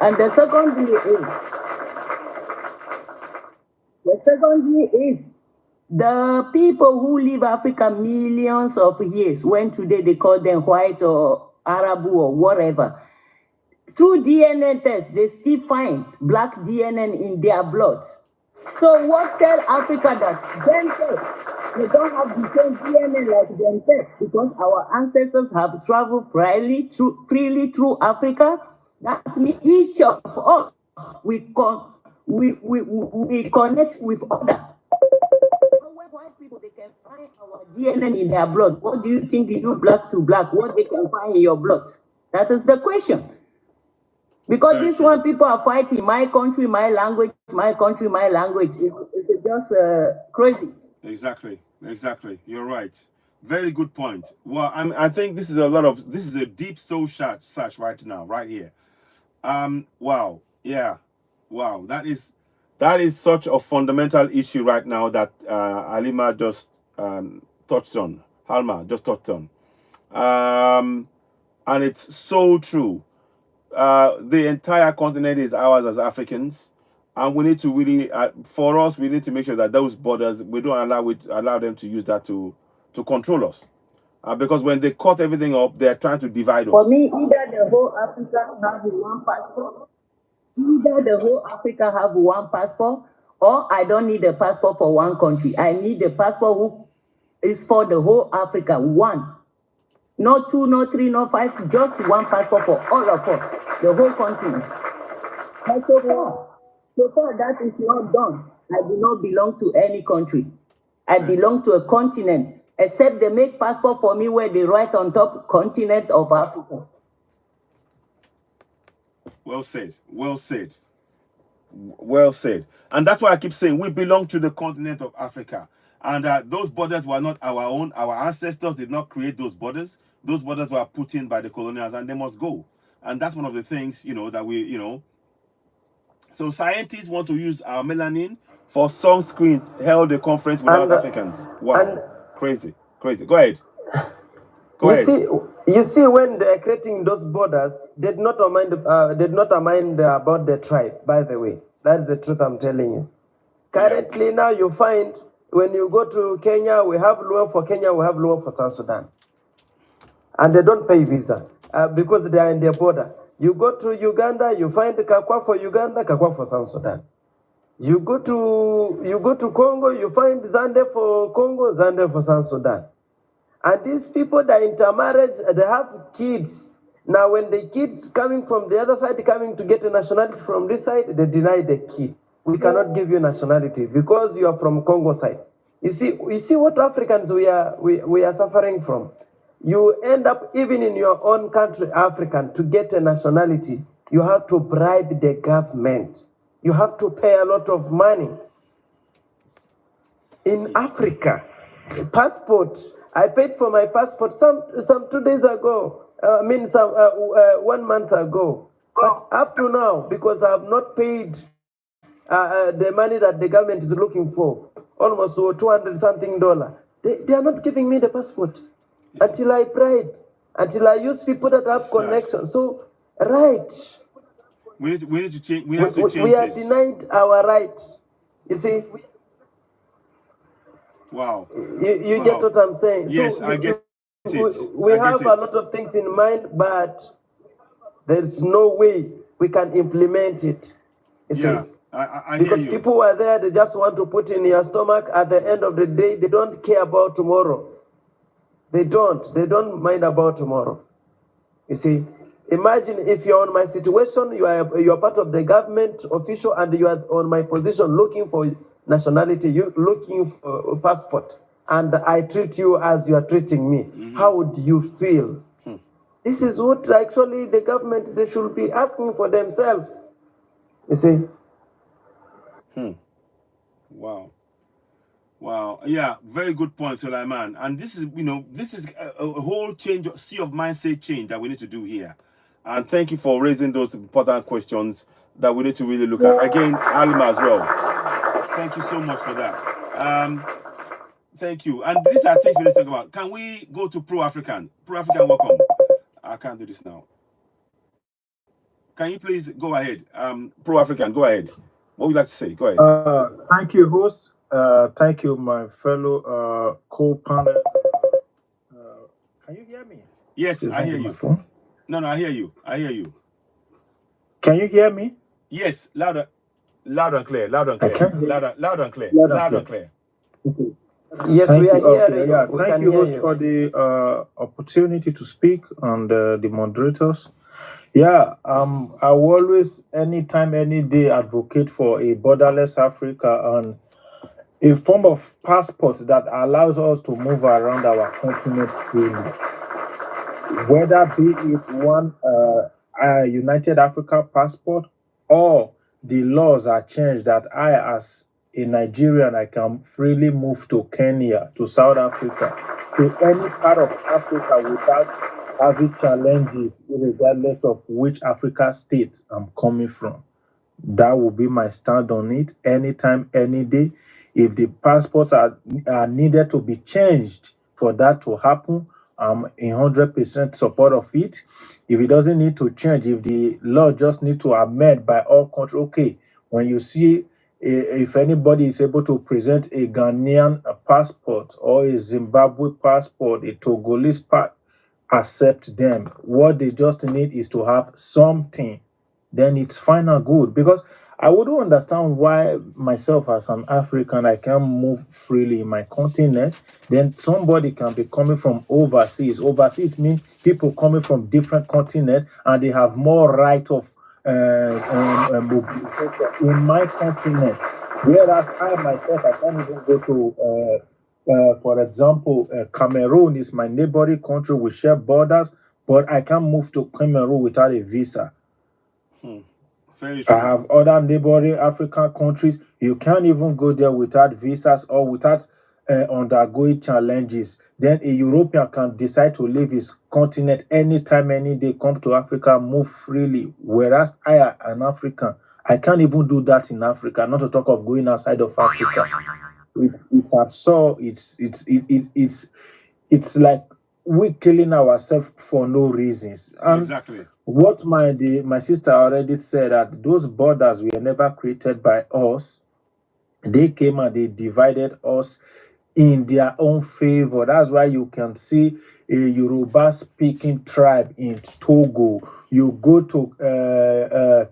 And the second thing is the people who live Africa millions of years, when today they call them white or Arab or whatever, through DNA tests, they still find black DNA in their blood. So what tell Africa that themselves, they don't have the same DNA like themselves because our ancestors have traveled freely through Africa? That means each of us, we connect with others. When white people, they can find our DNA in their blood. What do you think you black to black, what they can find in your blood? That is the question. Because this one, people are fighting my country, my language, my country, my language. It's just crazy. Exactly. You're right. Very good point. Well, I think this is a deep soul search right now, right here. Wow, yeah, wow. That is such a fundamental issue right now that Halima just touched on. Halma just touched on. And it's so true. The entire continent is ours as Africans, and we need to really, for us, we need to make sure that those borders, we don't allow them to use that to control us, because when they cut everything up, they're trying to divide us. For me, either the whole Africa have one passport, or I don't need a passport for one country. I need a passport who is for the whole Africa, one. Not two, not three, not five, just one passport for all of us, the whole continent. But so far that is not done. I do not belong to any country. I belong to a continent, except they make passport for me where they write on top, continent of Africa. Well said, well said, well said. And that's why I keep saying we belong to the continent of Africa. And those borders were not our own. Our ancestors did not create those borders. Those borders were put in by the colonials, and they must go. And that's one of the things, that we, So scientists want to use our melanin for sunscreen. Held a conference without Africans. Wow, crazy. Go ahead. You see, when they're creating those borders, they did not mind about the tribe. By the way, that's the truth I'm telling you. Currently, now you find when you go to Kenya, we have law for Kenya, we have law for South Sudan, and they don't pay visa because they are in their border. You go to Uganda, you find Kakwa for Uganda, Kakwa for South Sudan. You go to Congo, you find Zande for Congo, Zande for South Sudan. And these people that intermarriage, they have kids. Now, when the kids coming from the other side, coming to get a nationality from this side, they deny the kid. We cannot give you nationality because you are from Congo side. You see what Africans we are suffering from. You end up, even in your own country, African, to get a nationality, you have to bribe the government. You have to pay a lot of money. In Africa, passport, I paid for my passport some 2 days ago. 1 month ago. But up to now, because I have not paid the money that the government is looking for, almost $200 something, they are not giving me the passport until I bribe, until I use people that have connections. So, right. We need to change. We have to change. We are denied our right. You see. Wow. You get what I'm saying? Yes, so I get it. We have a lot of things in mind, but there's no way we can implement it. You see? I because hear you. People are there, they just want to put in your stomach. At the end of the day, they don't care about tomorrow. They don't mind about tomorrow. You see? Imagine if you're on my situation, you are part of the government official, and you are on my position looking for nationality, you looking for a passport, and I treat you as you are treating me. How would you feel? This is what actually the government, they should be asking for themselves. You see? Wow. Yeah, very good point, Sulaiman. And this is, this is a whole sea of mindset change that we need to do here. And thank you for raising those important questions that we need to really look at. Again, Halima as well. Thank you so much for that. Thank you. And these are things we need to talk about. Can we go to Pro-African? Pro-African, welcome. I can't do this now. Can you please go ahead? Pro-African, go ahead. What would you like to say? Go ahead. Thank you, host. Thank you, my fellow co-panel. Can you hear me? Yes, I hear you. No, I hear you. Can you hear me? Yes, louder and clear. Loud and clear. Yes, we are hearing. Yeah, thank you, host, for the opportunity to speak, and the moderators. Yeah, I will always, anytime, any day, advocate for a borderless Africa and a form of passport that allows us to move around our continent freely. Whether be it one United Africa passport, or the laws are changed that I, as a Nigerian, I can freely move to Kenya, to South Africa, to any part of Africa without having challenges, regardless of which Africa state I'm coming from. That will be my stand on it anytime, any day. If the passports are needed to be changed for that to happen, I'm in 100% support of it. If it doesn't need to change, if the law just need to amend by all countries, okay. When you see if anybody is able to present a Ghanaian passport or a Zimbabwe passport, a Togolese passport, accept them. What they just need is to have something, then it's fine and good. Because I wouldn't understand why myself as an African I can move freely in my continent. Then somebody can be coming from overseas. Overseas means people coming from different continents and they have more right of mobilization in my continent. Whereas I myself I can't even go to for example, Cameroon is my neighboring country. We share borders, but I can't move to Cameroon without a visa. Very true. I have other neighboring African countries. You can't even go there without visas or without undergoing challenges. Then a European can decide to leave his continent anytime, any day, come to Africa, move freely. Whereas I, an African, I can't even do that in Africa, not to talk of going outside of Africa. It's absurd. It's like we killing ourselves for no reasons. And exactly. What my sister already said, that those borders were never created by us. They came and they divided us in their own favor. That's why you can see a Yoruba speaking tribe in Togo. You go to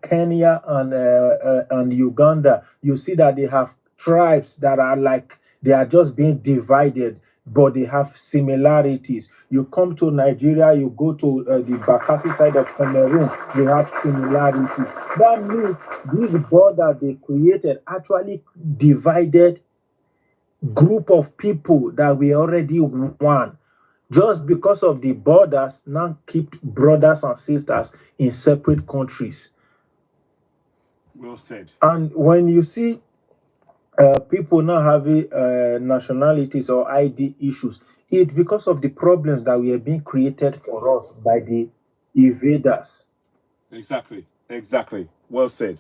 Kenya and Uganda, you see that they have tribes that are like they are just being divided, but they have similarities. You come to Nigeria, you go to the Bakassi side of Cameroon, they have similarities. That means this border they created actually divided group of people that we already one. Just because of the borders, now keep brothers and sisters in separate countries. Well said. And when you see people now having nationalities or ID issues, it's because of the problems that were being created for us by the invaders. Exactly. Well said.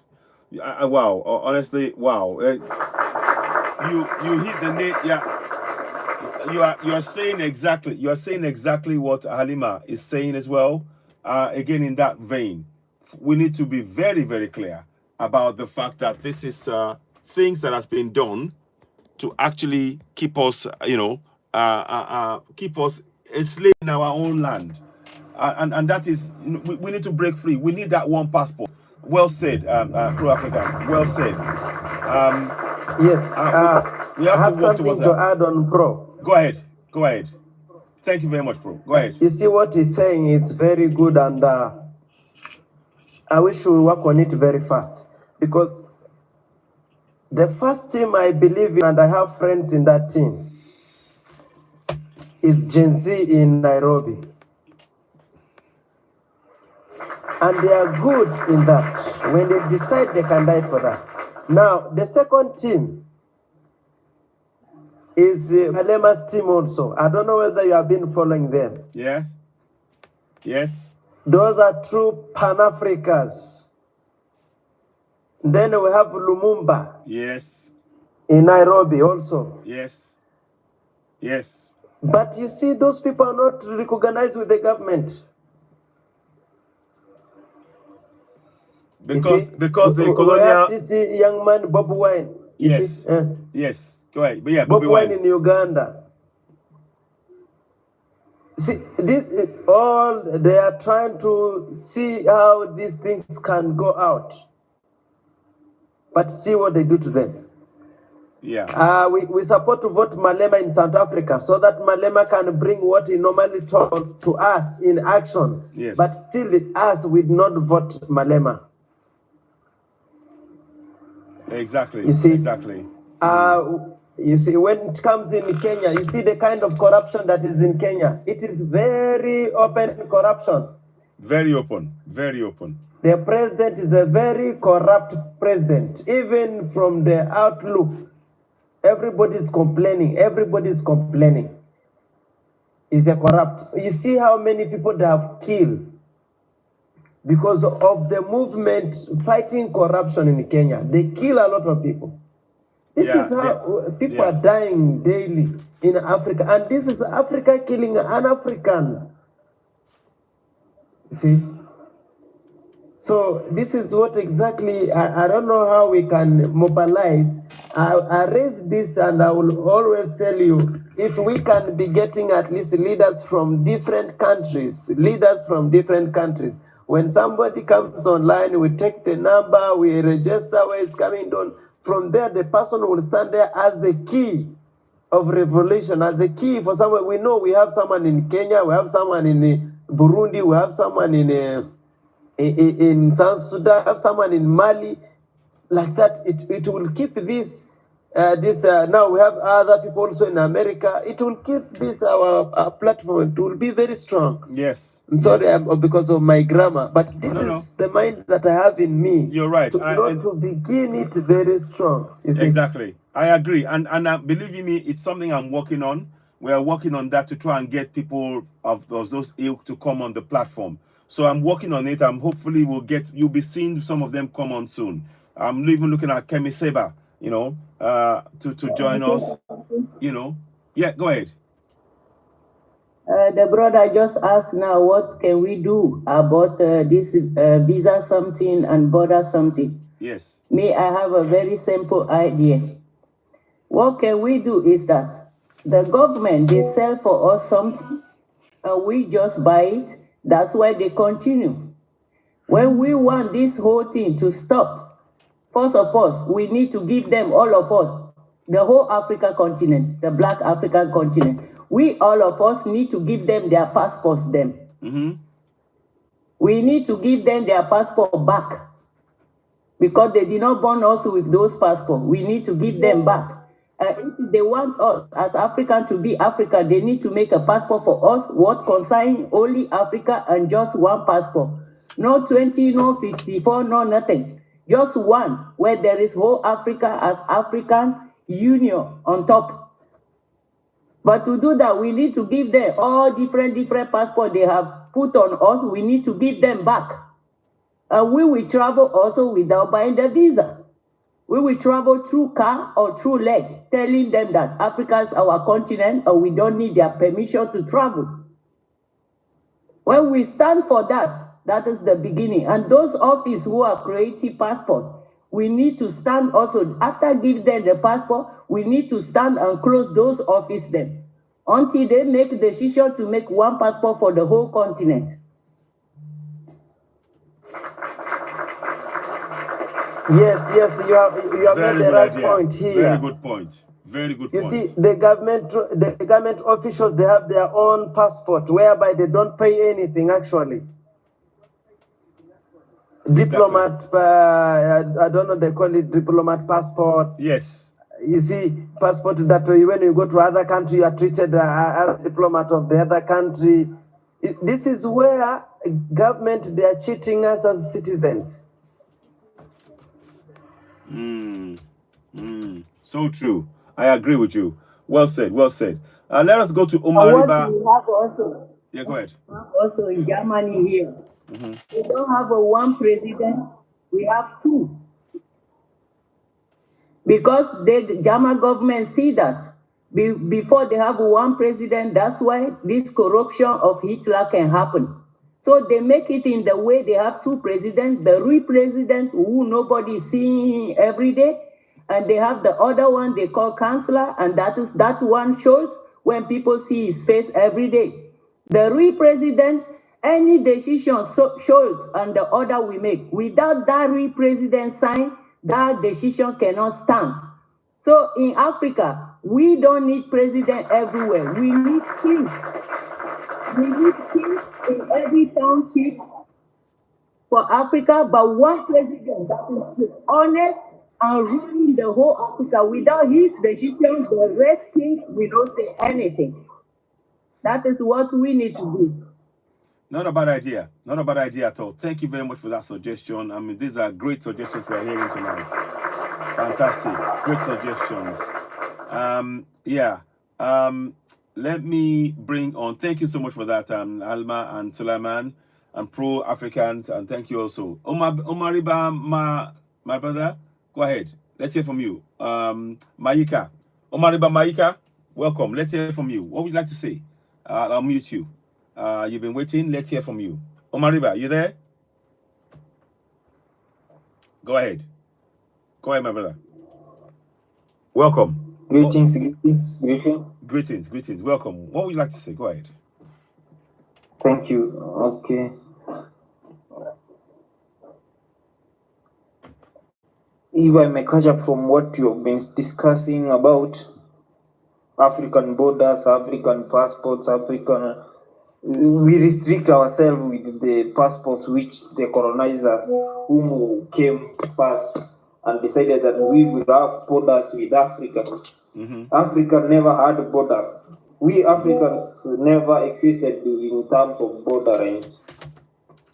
Wow. Honestly, wow. You hit the nail. Yeah. You are saying exactly what Halima is saying as well. Again, in that vein, we need to be very, very clear about the fact that this is things that has been done to actually keep us, keep us enslaved in our own land, and that is, we need to break free. We need that one passport. Well said, Pro-African. Well said. Yes. We have I have to work something towards to that. add on, Pro. Go ahead. Thank you very much, Pro. Go ahead. You see what he's saying is very good, and I wish we work on it very fast, because the first team I believe in, and I have friends in that team, is Gen Z in Nairobi. And they are good in that. When they decide, they can die for that. Now, the second team is Malema's team also. I don't know whether you have been following them. Yeah. Yes. Those are true Pan-Africans. Then we have Lumumba. Yes. In Nairobi also. Yes. But you see, those people are not recognized with the government. Because the colonial. We have this young man, Bob Wine. Yes. Yes. Go ahead. But yeah, Bob Wine in Uganda. See, this is all they are trying to see how these things can go out. But see what they do to them. Yeah. We support to vote Malema in South Africa so that Malema can bring what he normally told to us in action. Yes. But still, us would not vote Malema. Exactly. You see, exactly. You see, when it comes in Kenya, you see the kind of corruption that is in Kenya. It is very open corruption. Very open. The president is a very corrupt president. Even from the outlook, everybody is complaining. is a corrupt. You see how many people they have killed because of the movement fighting corruption in Kenya. They kill a lot of people. This is how people are dying daily in Africa. And this is Africa killing an African. See? So this is what exactly, I don't know how we can mobilize. I raise this and I will always tell you, if we can be getting at least leaders from different countries, when somebody comes online, we take the number, we register where it's coming down. From there, the person will stand there as a key of revelation, as a key for someone. We know we have someone in Kenya, we have someone in Burundi, we have someone in South Sudan, have someone in Mali, like that. It will keep this. Now we have other people also in America. It will keep this our platform. It will be very strong. Yes. I'm sorry because of my grammar, but this is the mind that I have in me. You're right. To begin it very strong. Exactly. I agree. And believe you me, it's something I'm working on. We are working on that to try and get people of those ilk to come on the platform. So I'm working on it. Hopefully you'll be seeing some of them come on soon. I'm even looking at Kemi Seba, to join us, Yeah, go ahead. The brother just asked now, what can we do about this visa something and border something? Yes. Me, I have a very simple idea. What can we do is that the government, they sell for us something and we just buy it. That's why they continue. When we want this whole thing to stop, first of all, we need to give them, all of us, the whole African continent, the Black African continent. We, all of us, need to give them their passports then. We need to give them their passport back. Because they did not born us with those passports. We need to give them back. If they want us as African to be African, they need to make a passport for us, what concerning only Africa and just one passport. No 20, no 54, no nothing. Just one, where there is whole Africa as African Union on top. But to do that, we need to give them all different passports they have put on us. We need to give them back. And we will travel also without buying the visa. We will travel through car or through leg, telling them that Africa is our continent and we don't need their permission to travel. When we stand for that, that is the beginning. And those officers who are creating passport, we need to stand also, after giving them the passport, we need to stand and close those offices then, until they make the decision to make one passport for the whole continent. Yes, you have made the right point here. Very good point. Very good point. You see, the government officials, they have their own passport, whereby they don't pay anything actually. Diplomat, I don't know, they call it diplomat passport. Yes. You see, passport that when you go to other country, you are treated as a diplomat of the other country. This is where government, they are cheating us as citizens. So true. I agree with you. Well said, well said. Let us go to Omariba. We have also, yeah, go ahead. Also in Germany here, we don't have one president, we have two. Because the German government see that before they have one president, that's why this corruption of Hitler can happen. So they make it in the way they have two presidents, the real president who nobody is seeing every day, and they have the other one they call Chancellor, and that is that one Scholz, when people see his face every day. The real president, any decision Scholz and the other we make, without that real president sign, that decision cannot stand. So in Africa, we don't need president everywhere. We need kings. We need kings in every township for Africa, but one president that is honest and ruling the whole Africa. Without his decision, the rest king will not say anything. That is what we need to do. Not a bad idea. Not a bad idea at all. Thank you very much for that suggestion. I mean, these are great suggestions we're hearing tonight. Fantastic. Great suggestions. let me bring on, thank you so much for that, Alma and Suleiman and pro-Africans, and thank you also. Omariba, my brother, go ahead. Let's hear from you. Maika. Omariba Maika, welcome. Let's hear from you. What would you like to say? I'll mute you. You've been waiting. Let's hear from you. Omariba, you there? Go ahead. Go ahead, my brother. Welcome. Greetings. Greetings. Welcome. What would you like to say? Go ahead. Thank you. Okay. If I may catch up from what you have been discussing about African borders, African passports, we restrict ourselves with the passports which the colonizers whom came first and decided that we will have borders with Africa. Africa never had borders. We Africans never existed in terms of border range.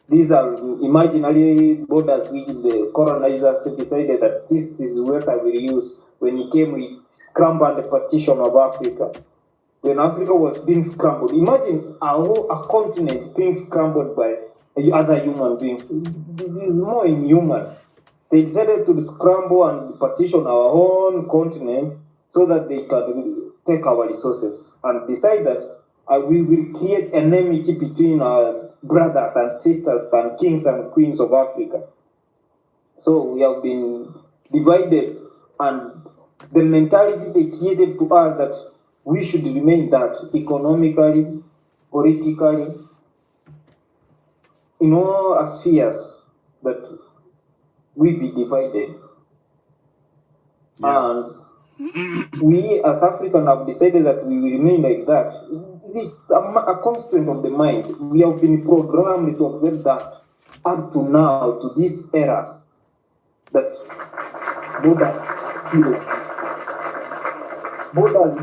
These are imaginary borders which the colonizers decided that this is what I will use. When he came, he scrambled the partition of Africa. When Africa was being scrambled, imagine a continent being scrambled by other human beings. This is more inhuman. They decided to scramble and partition our own continent so that they can take our resources and decide that we will create enmity between our brothers and sisters and kings and queens of Africa. So we have been divided, and the mentality they created to us that we should remain that economically, politically, in all spheres, that we be divided. And we as Africans have decided that we will remain like that. This is a constraint of the mind. We have been programmed to accept that up to now, to this era, that borders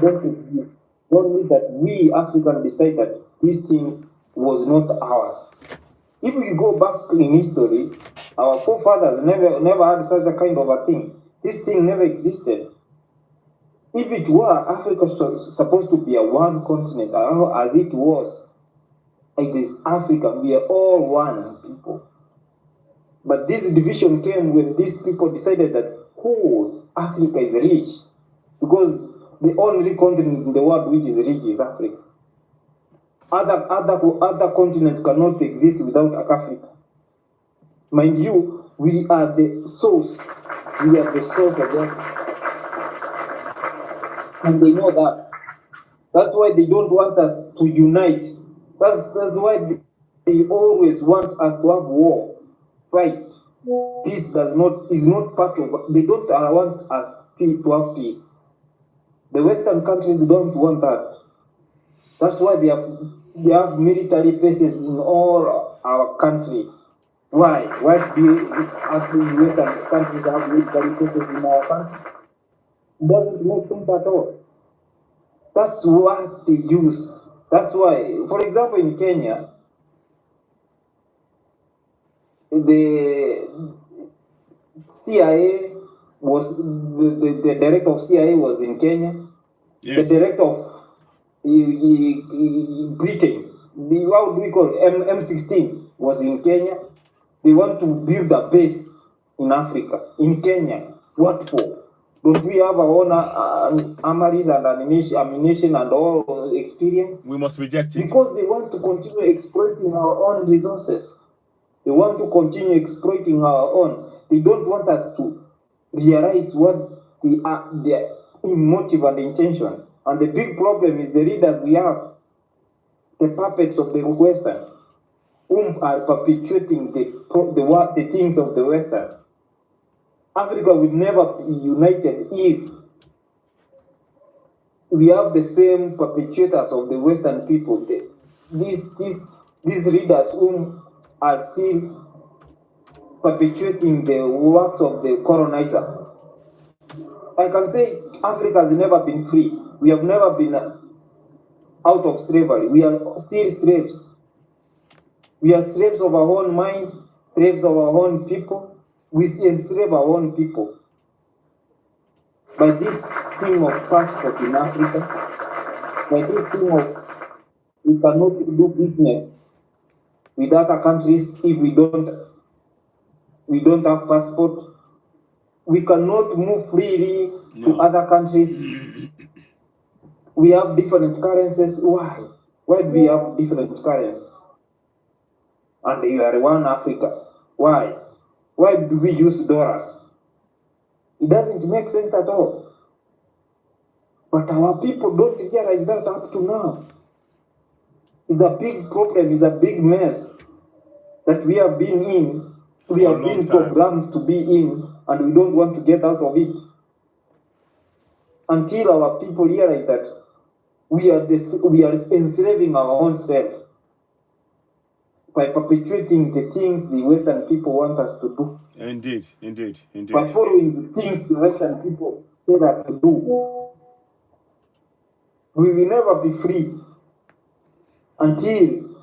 don't exist. Only that we Africans decide that these things was not ours. If we go back in history, our forefathers never had such a kind of a thing. This thing never existed. If it were, Africa was supposed to be a one continent, as it was. It is Africa. We are all one people. But this division came when these people decided that, Africa is rich. Because the only continent in the world which is rich is Africa. Other continents cannot exist without Africa. Mind you, we are the source. We are the source of that. And they know that. That's why they don't want us to unite. That's why they always want us to have war, fight. Peace is not part of. They don't want us to have peace. The Western countries don't want that. That's why they have military bases in all our countries. Why? Why should the Western countries have military bases in our country? It doesn't make sense at all. That's what they use. That's why, for example, in Kenya, the CIA was the director of CIA was in Kenya. Yes. The director of Britain, what do we call it? M16 was in Kenya. They want to build a base in Africa, in Kenya. What for? Don't we have our own armories and ammunition and all experience? We must reject it. Because they want to continue exploiting our own resources. They want to continue exploiting our own. They don't want us to realize what their motive and intention. And the big problem is the leaders we have, the puppets of the Western, whom are perpetuating the things of the Western. Africa will never be united if we have the same perpetrators of the Western people. These leaders whom are still perpetuating the works of the colonizer. I can say Africa has never been free. We have never been out of slavery. We are still slaves. We are slaves of our own mind, slaves of our own people. We enslave our own people. By this thing of passport in Africa, Like this thing of we cannot do business with other countries if we don't have passport. We cannot move freely to other countries. We have different currencies. Why? Why do we have different currencies? And you are one Africa. Why? Why do we use dollars? It doesn't make sense at all. But our people don't realize that up to now. It's a big problem, it's a big mess that we have been in. We have been programmed to be in, and we don't want to get out of it. Until our people realize that we are enslaving our own self by perpetuating the things the Western people want us to do. Indeed. By following the things the Western people tell us to do. We will never be free until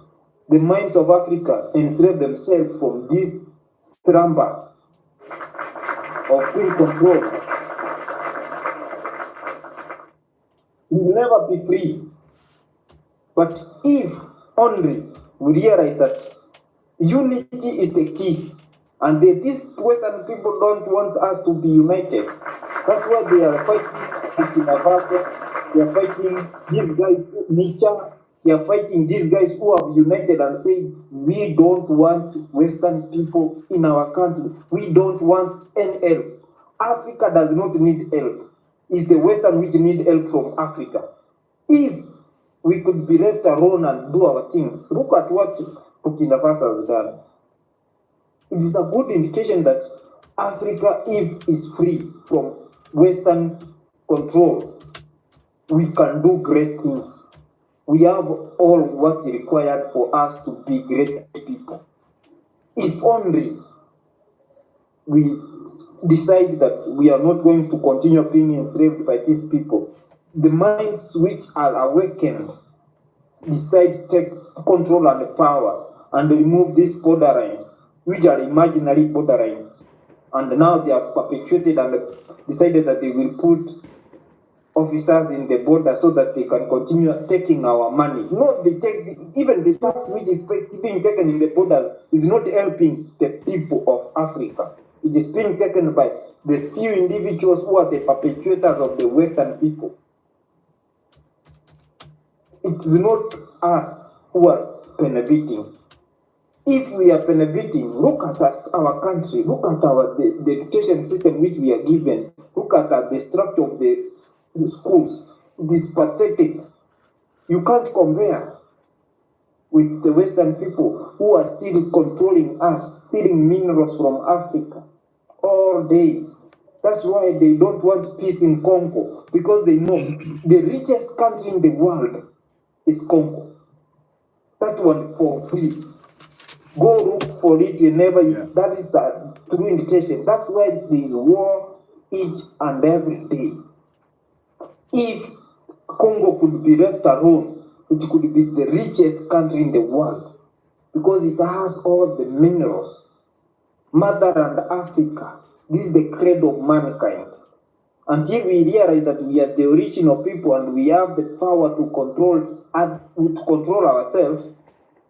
the minds of Africa enslave themselves from this slumber of ill control. We will never be free. But if only we realize that unity is the key, and that these Western people don't want us to be united, that's why they are fighting Burkina Faso, they are fighting these guys, Niger, they are fighting these guys who have united and say, we don't want Western people in our country. We don't want any help. Africa does not need help. It's the Western which need help from Africa. If we could be left alone and do our things, look at what Burkina Faso has done. It is a good indication that Africa, if is free from Western control, we can do great things. We have all what is required for us to be great people. If only we decide that we are not going to continue being enslaved by these people, the minds which are awakened decide to take control and power and remove these borderlines, which are imaginary borderlines. And now they have perpetuated and decided that they will put officers in the border so that they can continue taking our money. No, they take even the tax which is being taken in the borders is not helping the people of Africa. It is being taken by the few individuals who are the perpetrators of the Western people. It is not us who are benefiting. If we are benefiting, look at us, our country, look at the education system which we are given, look at the structure of the schools. It is pathetic. You can't compare with the Western people who are still controlling us, stealing minerals from Africa all days. That's why they don't want peace in Congo, because they know the richest country in the world is Congo. That one for free. Go look for it whenever you. That is a true indication. That's why there is war each and every day. If Congo could be left alone, it could be the richest country in the world because it has all the minerals. Motherland Africa, this is the cradle of mankind. Until we realize that we are the original people and we have the power to control ourselves,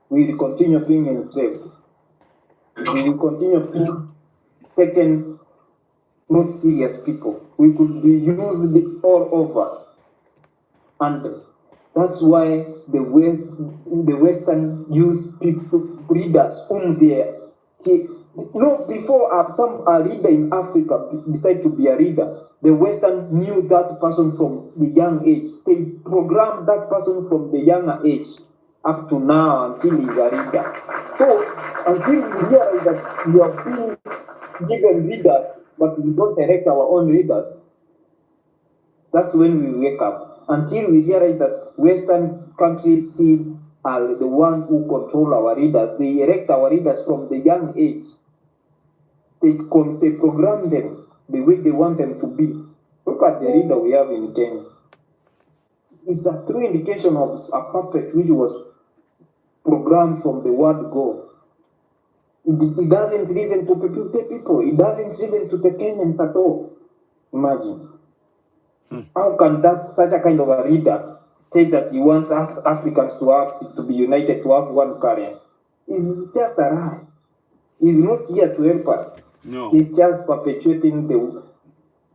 we will continue being enslaved. We will continue being taken not serious people. We could be used all over. And that's why the Western use people, leaders whom they before some leader in Africa decide to be a leader, the Western knew that person from the young age. They programmed that person from the younger age up to now until he's a leader. So until we realize that we are being given leaders, but we don't elect our own leaders, that's when we wake up. Until we realize that Western countries still are the one who control our leaders. They elect our leaders from the young age. They program them the way they want them to be. Look at the leader we have in Kenya. It's a true indication of a puppet which was programmed from the word go. It doesn't listen to the people. It doesn't listen to the Kenyans at all. Imagine. How can such a kind of a leader state that he wants us Africans to be united, to have one currency. It's just a lie. He's not here to help us. No. He's just perpetuating the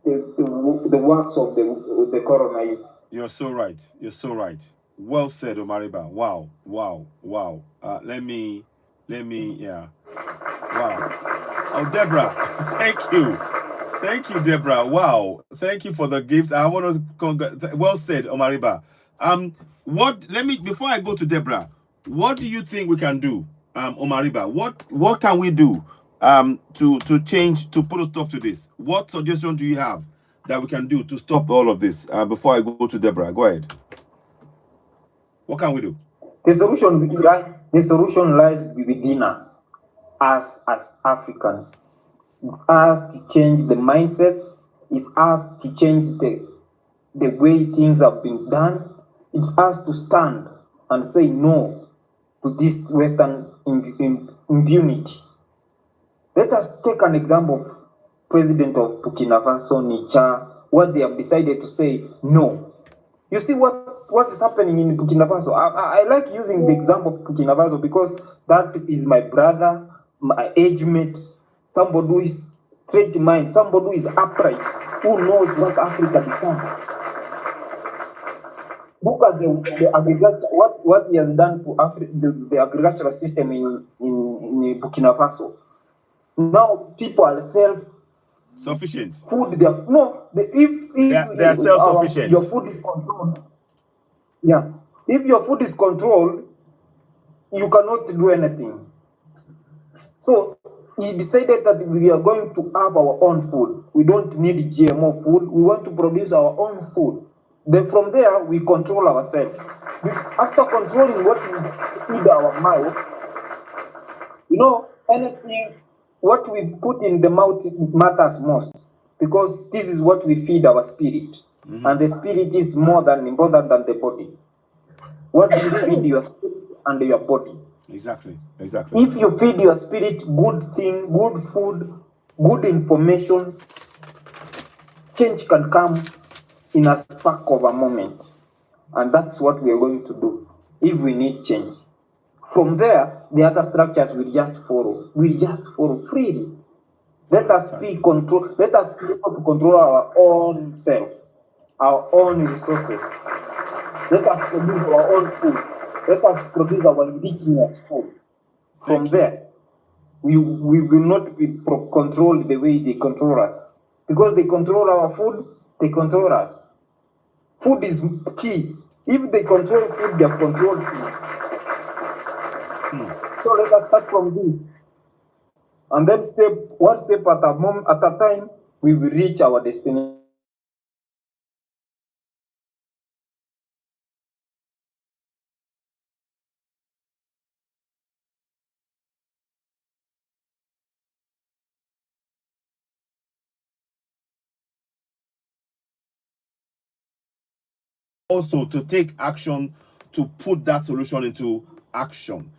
works of the colonizer. You're so right. You're so right. Well said, Omariba. Wow, wow, wow. Let me, yeah. Wow. Oh, Deborah, thank you, Deborah. Wow, thank you for the gift. I want to well said, Omariba. Before I go to Deborah, what do you think we can do, Omariba? What can we do, to change, to put a stop to this? What suggestion do you have that we can do to stop all of this? Before I go to Deborah, go ahead. What can we do? The solution lies within us, as Africans. It's us to change the mindset. It's us to change the way things have been done. It's us to stand and say no to this Western impunity. Let us take an example of President of Burkina Faso, Nicha, what they have decided to say no. You see what is happening in Burkina Faso. I like using the example of Burkina Faso because that is my brother, my age mate, somebody who is straight mind, somebody who is upright, who knows what Africa deserves. Look at the agriculture, what he has done to the agricultural system in Burkina Faso. Now people are sufficient. Food, they are self-sufficient. Your food is controlled. Yeah, if your food is controlled, you cannot do anything. So he decided that we are going to have our own food. We don't need GMO food. We want to produce our own food. Then from there, we control ourselves. After controlling what we feed our mouth, anything, what we put in the mouth matters most, because this is what we feed our spirit. Mm-hmm. And the spirit is more than important than the body. What do you feed your spirit and your body? Exactly. If you feed your spirit good thing, good food, good information, change can come in a spark of a moment. And that's what we are going to do if we need change. From there, the other structures will just follow. We'll just follow freely. Let us be able to control our own self, our own resources. Let us produce our own food. Let us produce our indigenous food. From there, we will not be controlled the way they control us. Because they control our food, they control us. Food is key. If they control food, they have controlled food. So let us start from this. And then one step at a time, we will reach our destination. Also to take action to put that solution into action,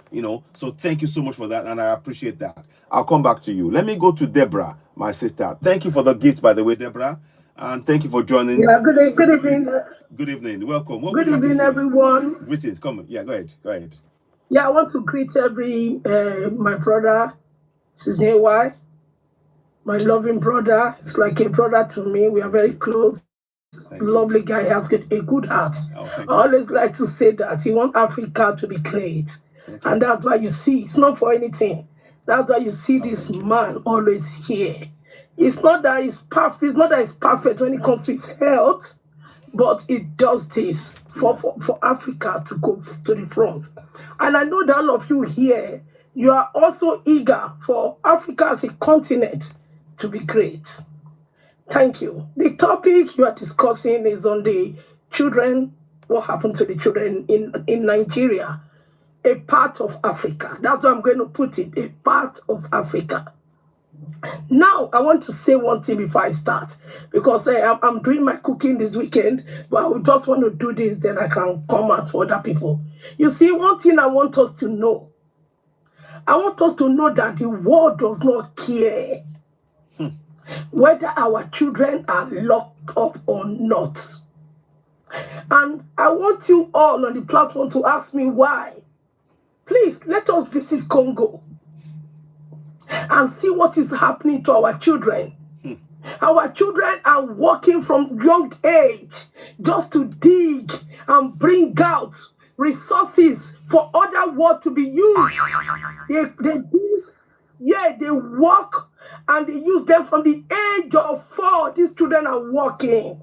so thank you so much for that, and I appreciate that. I'll come back to you. Let me go to Deborah, my sister. Thank you for the gift, by the way, Deborah, and thank you for joining. Yeah, good evening. Good evening. Welcome. Good evening, everyone. Greetings. Come on. Yeah, go ahead. Yeah, I want to greet my brother, Sizewa, my loving brother. It's like a brother to me. We are very close. Lovely guy, has a good heart. I always like to say that he wants Africa to be great. And that's why you see, it's not for anything. That's why you see this man always here. It's not that it's perfect when it comes to his health, but it does this for Africa to go to the front. And I know that all of you here, you are also eager for Africa as a continent to be great. Thank you. The topic you are discussing is on the children, what happened to the children in Nigeria, a part of Africa. That's why I'm going to put it, a part of Africa. Now, I want to say one thing before I start, because I'm doing my cooking this weekend, but I would just want to do this, then I can come out for other people. You see, one thing I want us to know. I want us to know that the world does not care whether our children are locked up or not. And I want you all on the platform to ask me why. Please, let us visit Congo and see what is happening to our children. Our children are working from young age just to dig and bring out resources for other world to be used. They dig, yeah, they work and they use them from the age of 4. These children are working.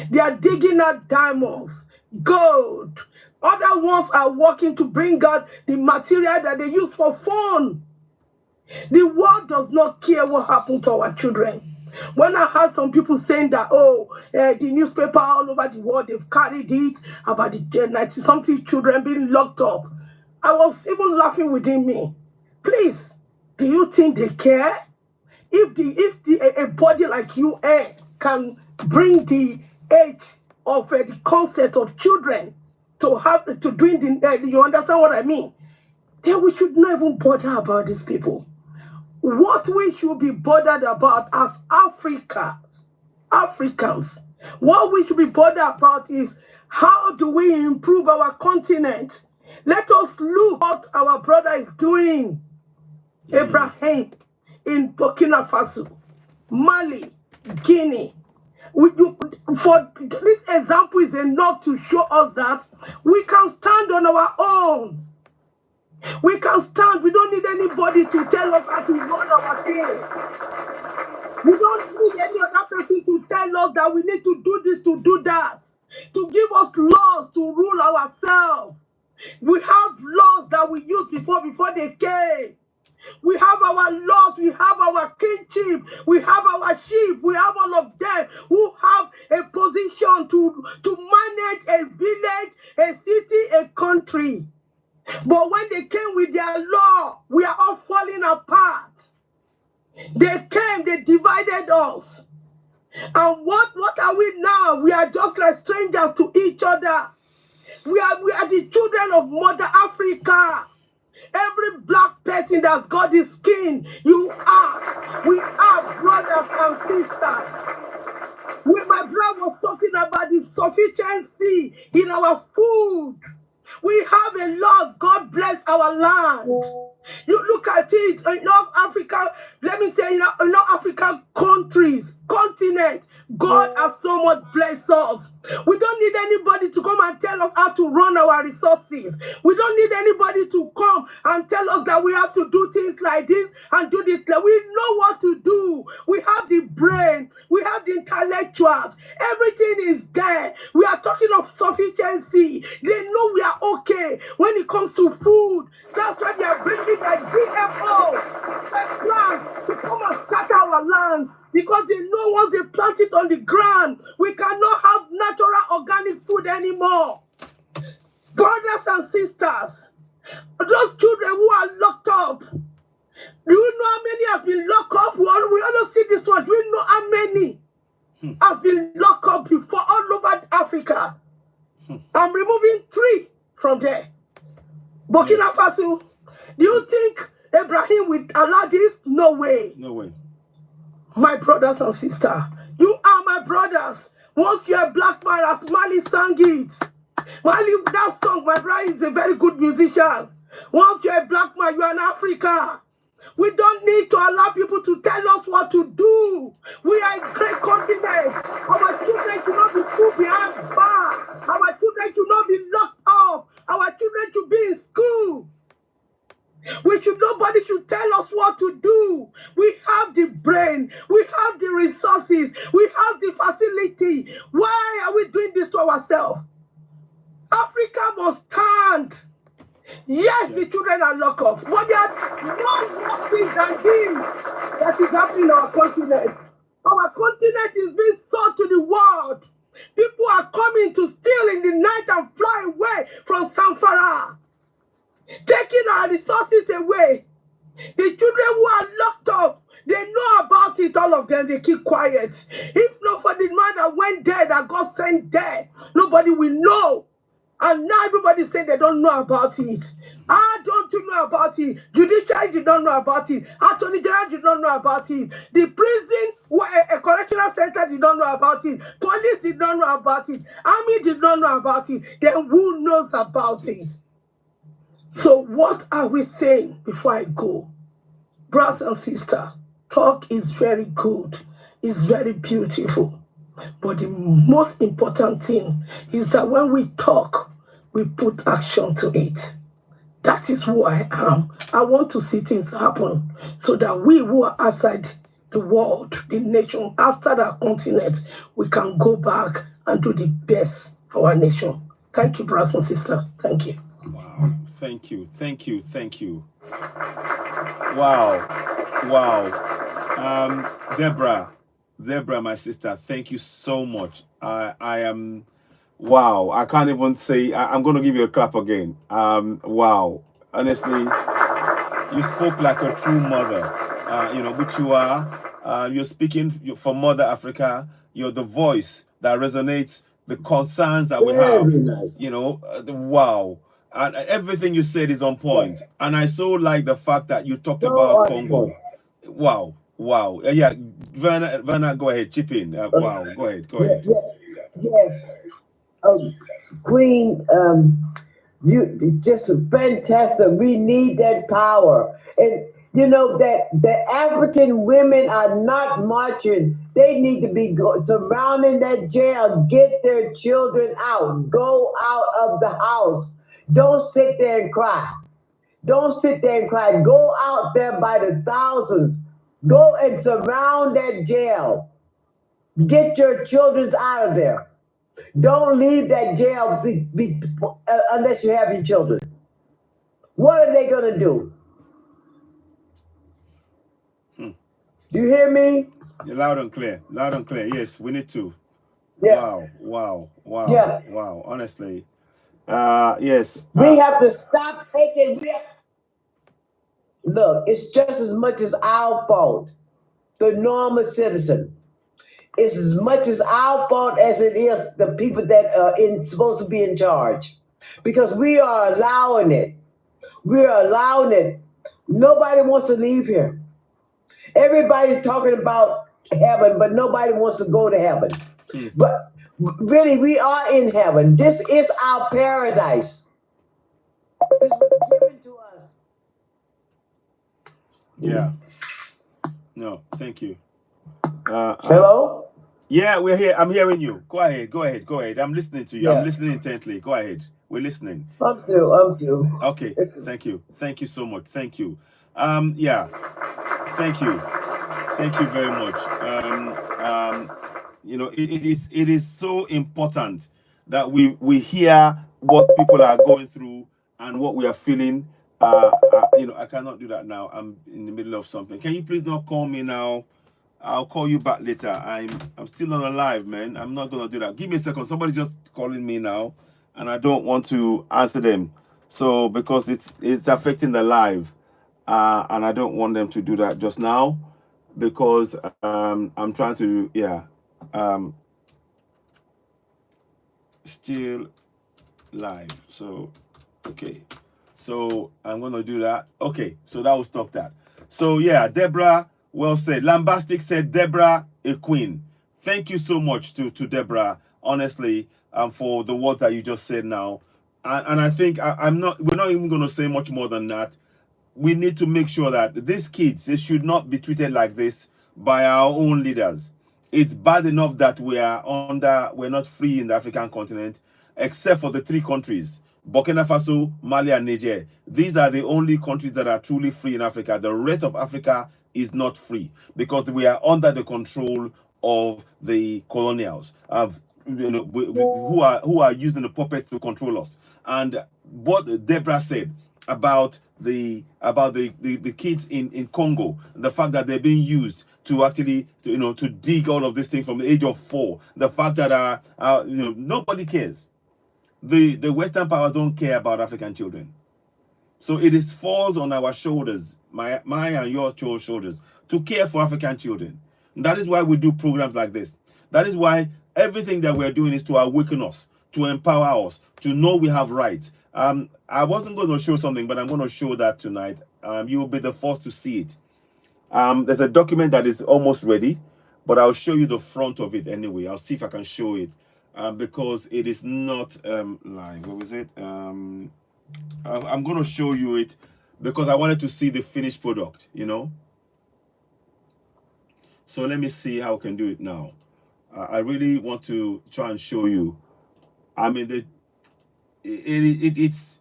They are digging out diamonds, gold. Other ones are working to bring out the material that they use for fun. The world does not care what happened to our children. When I heard some people saying that, the newspaper all over the world, they've carried it about the 90-something children being locked up, I was even laughing within me. Please, do you think they care? If a body like you can bring the age of the concept of children to doing you understand what I mean? Then we should not even bother about these people. What we should be bothered about as Africans, what we should be bothered about is how do we improve our continent? Let us look what our brother is doing. Abraham in Burkina Faso, Mali, Guinea. For this example is enough to show us that we can stand on our own. We can stand. We don't need anybody to tell us how to run our thing. We don't need any other person to tell us that we need to do this, to do that, to give us laws to rule ourselves. We have laws that we used before they came. We have our laws, we have our kingship, we have our sheep, we have all of them who have a position to manage a village, a city, a country. But when they came with their law, we are all falling apart. They came, they divided us. And what are we now? We are just like strangers to each other. We are the children of Mother Africa. Every black person that's got the skin, we are brothers and sisters. When my brother was talking about the sufficiency in our food, we have a lot. God bless our land. You look at it in all Africa, let me say in all African countries, continents, God has so much blessed us. We don't need anybody to come and tell us how to run our resources. We don't need anybody to come and tell us that we have to do things like this and do this. We know what to do. We have the brain. We have the intellectuals. Everything is there. We are talking of sufficiency. They know we are okay when it comes to food. That's why they are bringing the GMO plants to come and scatter our land, because they know once they plant it on the ground, we cannot have natural organic food anymore. Brothers and sisters, those children who are locked up, do you know how many have been locked up? We all see this one. Do you know how many have been locked up before all over Africa? I'm removing 3 from there. Burkina Faso. Do you think Abraham would allow this? No way. No way. My brothers and sisters, you are my brothers. Once you're a black man, as Mali sang it. Mali, that song, my brother is a very good musician. Once you're a black man, you're an African. We don't need to allow people to tell us what to do. We are a great continent. Our children should not be put behind bars. Our children should not be locked up. Our children should be in school. Nobody should tell us what to do. We have the brain. We have the resources. We have the facility. Why are we doing this to ourselves? Africa must stand. Yes, the children are locked up. But there are no worse things than this that is happening in our continent. Our continent is being sold to the world. People are coming to steal in the night and fly away from Zamfara, taking our resources away. The children who are locked up, they know about it, all of them, they keep quiet. If not for the man that went there, that God sent there, nobody will know. And now everybody say they don't know about it. I don't don't you know about it? Judiciary did not know about it. Attorney General did not know about it. The prison, a correctional center did not know about it. Police did not know about it. Army did not know about it. Then who knows about it? So what are we saying before I go? Brothers and sisters, talk is very good. It's very beautiful. But the most important thing is that when we talk, we put action to it. That is who I am. I want to see things happen so that we who are outside the world, the nation, outside our continent, we can go back and do the best for our nation. Thank you, brothers and sisters. Thank you. Wow. Thank you. Thank you. Thank you. Wow. Wow. Deborah, my sister, thank you so much. I am, wow. I can't even say, I'm going to give you a clap again. Wow. Honestly, you spoke like a true mother, which you are. You're speaking for Mother Africa. You're the voice that resonates the concerns that we have. Wow. And everything you said is on point. And I so like the fact that you talked about Congo. Wow. Wow. Yeah. Verna, go ahead. Chip in. Wow. Go ahead. Yes. Queen, you just fantastic. We need that power. And you know that the African women are not marching. They need to be surrounding that jail. Get their children out. Go out of the house. Don't sit there and cry. Don't sit there and cry. Go out there by the thousands. Go and surround that jail. Get your children out of there. Don't leave that jail unless you have your children. What are they going to do? Do you hear me? Loud and clear. Loud and clear. Yes, we need to. Yeah. Wow. Yeah. Wow. Honestly. Yes. We have to stop taking. Look, it's just as much as our fault. The normal citizen. It's as much as our fault as it is the people that are supposed to be in charge. Because we are allowing it. We are allowing it. Nobody wants to leave here. Everybody's talking about heaven, but nobody wants to go to heaven. But really, we are in heaven. This is our paradise. This was given to us. Yeah. No, thank you. Hello? Yeah, we're here. I'm hearing you. Go ahead. I'm listening to you. Yeah. I'm listening intently. Go ahead. We're listening. Up to. Okay. Thank you. Thank you so much. Thank you. Yeah. Thank you. Thank you very much. It is so important that we hear what people are going through and what we are feeling. I cannot do that now. I'm in the middle of something. Can you please not call me now? I'll call you back later. I'm still on a live, man. I'm not gonna do that. Give me a second. Somebody just calling me now, and I don't want to answer them. So because it's affecting the live, and I don't want them to do that just now, because I'm trying to still live. So okay. So I'm gonna do that. Okay. So that will stop that. So yeah, Deborah. Well said. Lambastic said, Deborah, a queen. Thank you so much to Deborah, honestly, for the words that you just said now. And I think we're not even going to say much more than that. We need to make sure that these kids, they should not be treated like this by our own leaders. It's bad enough that we're not free in the African continent, except for the 3 countries, Burkina Faso, Mali, and Niger. These are the only countries that are truly free in Africa. The rest of Africa is not free because we are under the control of the colonials, who are using the puppets to control us. And what Deborah said about the kids in Congo, the fact that they're being used to actually to dig all of this thing from the age of 4, the fact that nobody cares. The Western powers don't care about African children. So it falls on our shoulders, my and your shoulders, to care for African children. And that is why we do programs like this. That is why everything that we're doing is to awaken us, to empower us, to know we have rights, I wasn't going to show something, but I'm going to show that tonight. You'll be the first to see it. There's a document that is almost ready, but I'll show you the front of it anyway. I'll see if I can show it, because it is not live. What was it? I'm going to show you it because I wanted to see the finished product, you know. So let me see how I can do it now. I really want to try and show you. I mean, it's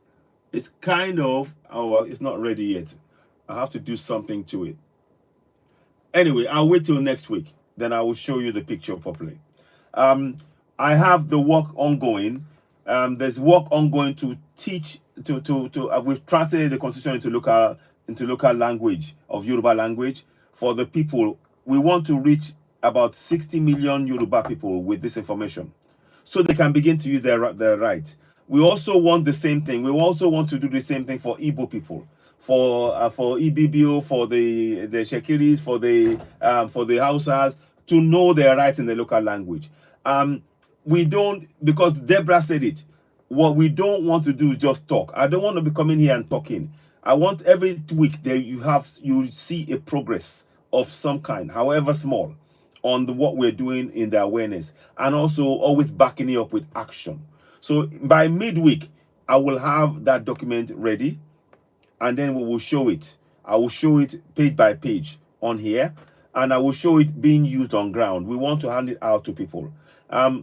kind of, oh, well, it's not ready yet. I have to do something to it. Anyway, I'll wait till next week. Then I will show you the picture properly. I have the work ongoing. There's work ongoing to teach, we've translated the constitution into local language of Yoruba language for the people. We want to reach about 60 million Yoruba people with this information, so they can begin to use their right. We also want the same thing. We also want to do the same thing for Igbo people, for EBBO, for the Shekiris, for the Hausas, to know their rights in the local language. We don't, because Deborah said it, what we don't want to do is just talk. I don't want to be coming here and talking. I want every week that you see a progress of some kind, however small, on what we're doing in the awareness, and also always backing it up with action. So by midweek, I will have that document ready, and then we will show it. I will show it page by page on here, and I will show it being used on ground. We want to hand it out to people.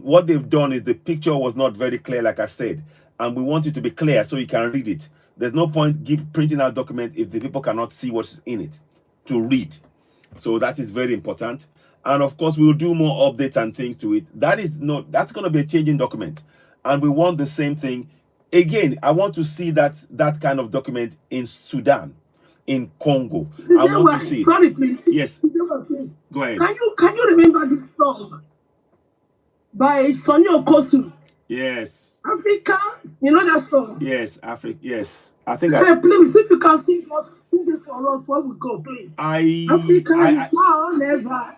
What they've done is the picture was not very clear, like I said, and we want it to be clear so you can read it. There's no point printing out document if the people cannot see what's in it to read. So that is very important. And of course, we'll do more updates and things to it. That's going to be a changing document. And we want the same thing. Again, I want to see that kind of document in Sudan, in Congo. I want to see it. Sorry, please. Yes. Please. Go ahead. Can you remember this song by Sonny Okosu? Yes. Africa, you know that song? Yes, Africa. Yes, I think. Please, if you can sing it for us, where we go, please. Africa is now or never.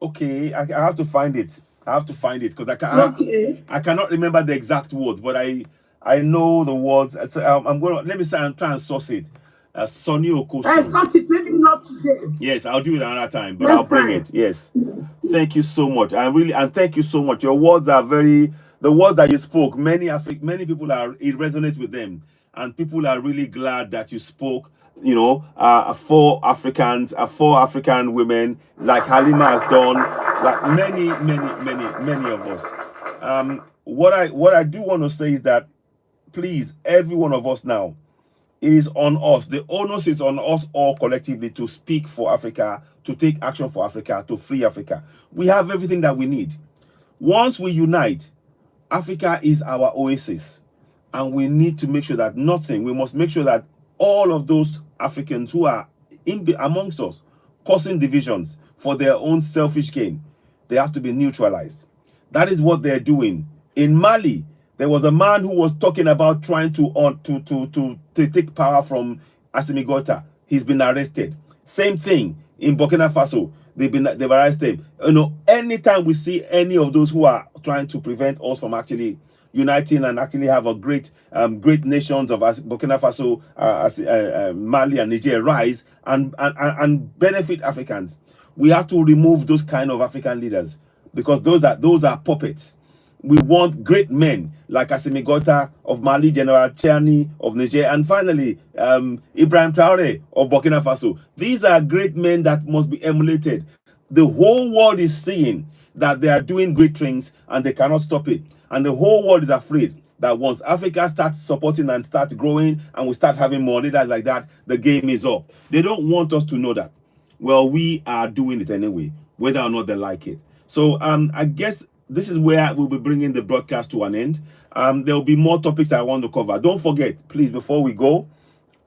Okay, I have to find it. I have to find it because I cannot remember the exact words, but I know the words. So I'm gonna let me try and source it. Sonny Okosu. Source it, maybe not today. Yes, I'll do it another time, but I'll bring it. Yes. Thank you so much. And thank you so much. Your words are the words that you spoke. Many people it resonates with them, and people are really glad that you spoke. You know, for Africans, for African women, like Halima has done, like many of us. What I do want to say is that, please, every one of us now, it is on us. The onus is on us all collectively to speak for Africa, to take action for Africa, to free Africa. We have everything that we need. Once we unite, Africa is our oasis, and we need to make sure that we must make sure that all of those Africans who are amongst us causing divisions for their own selfish gain, they have to be neutralized. That is what they're doing. In Mali, there was a man who was talking about trying to take power from Assimi Goïta. He's been arrested. Same thing in Burkina Faso. They've arrested. You know, anytime we see any of those who are trying to prevent us from actually uniting and actually have a great nations of Burkina Faso, Mali and Niger rise and benefit Africans, we have to remove those kind of African leaders, because those are puppets. We want great men like Assimi Goïta of Mali, General Chiani of Niger, and finally Ibrahim Traoré of Burkina Faso. These are great men that must be emulated. The whole world is seeing that they are doing great things and they cannot stop it. And the whole world is afraid that once Africa starts supporting and starts growing and we start having more leaders like that, the game is up. They don't want us to know that. Well, we are doing it anyway, whether or not they like it. So I guess this is where we'll be bringing the broadcast to an end. There will be more topics I want to cover. Don't forget, please, before we go,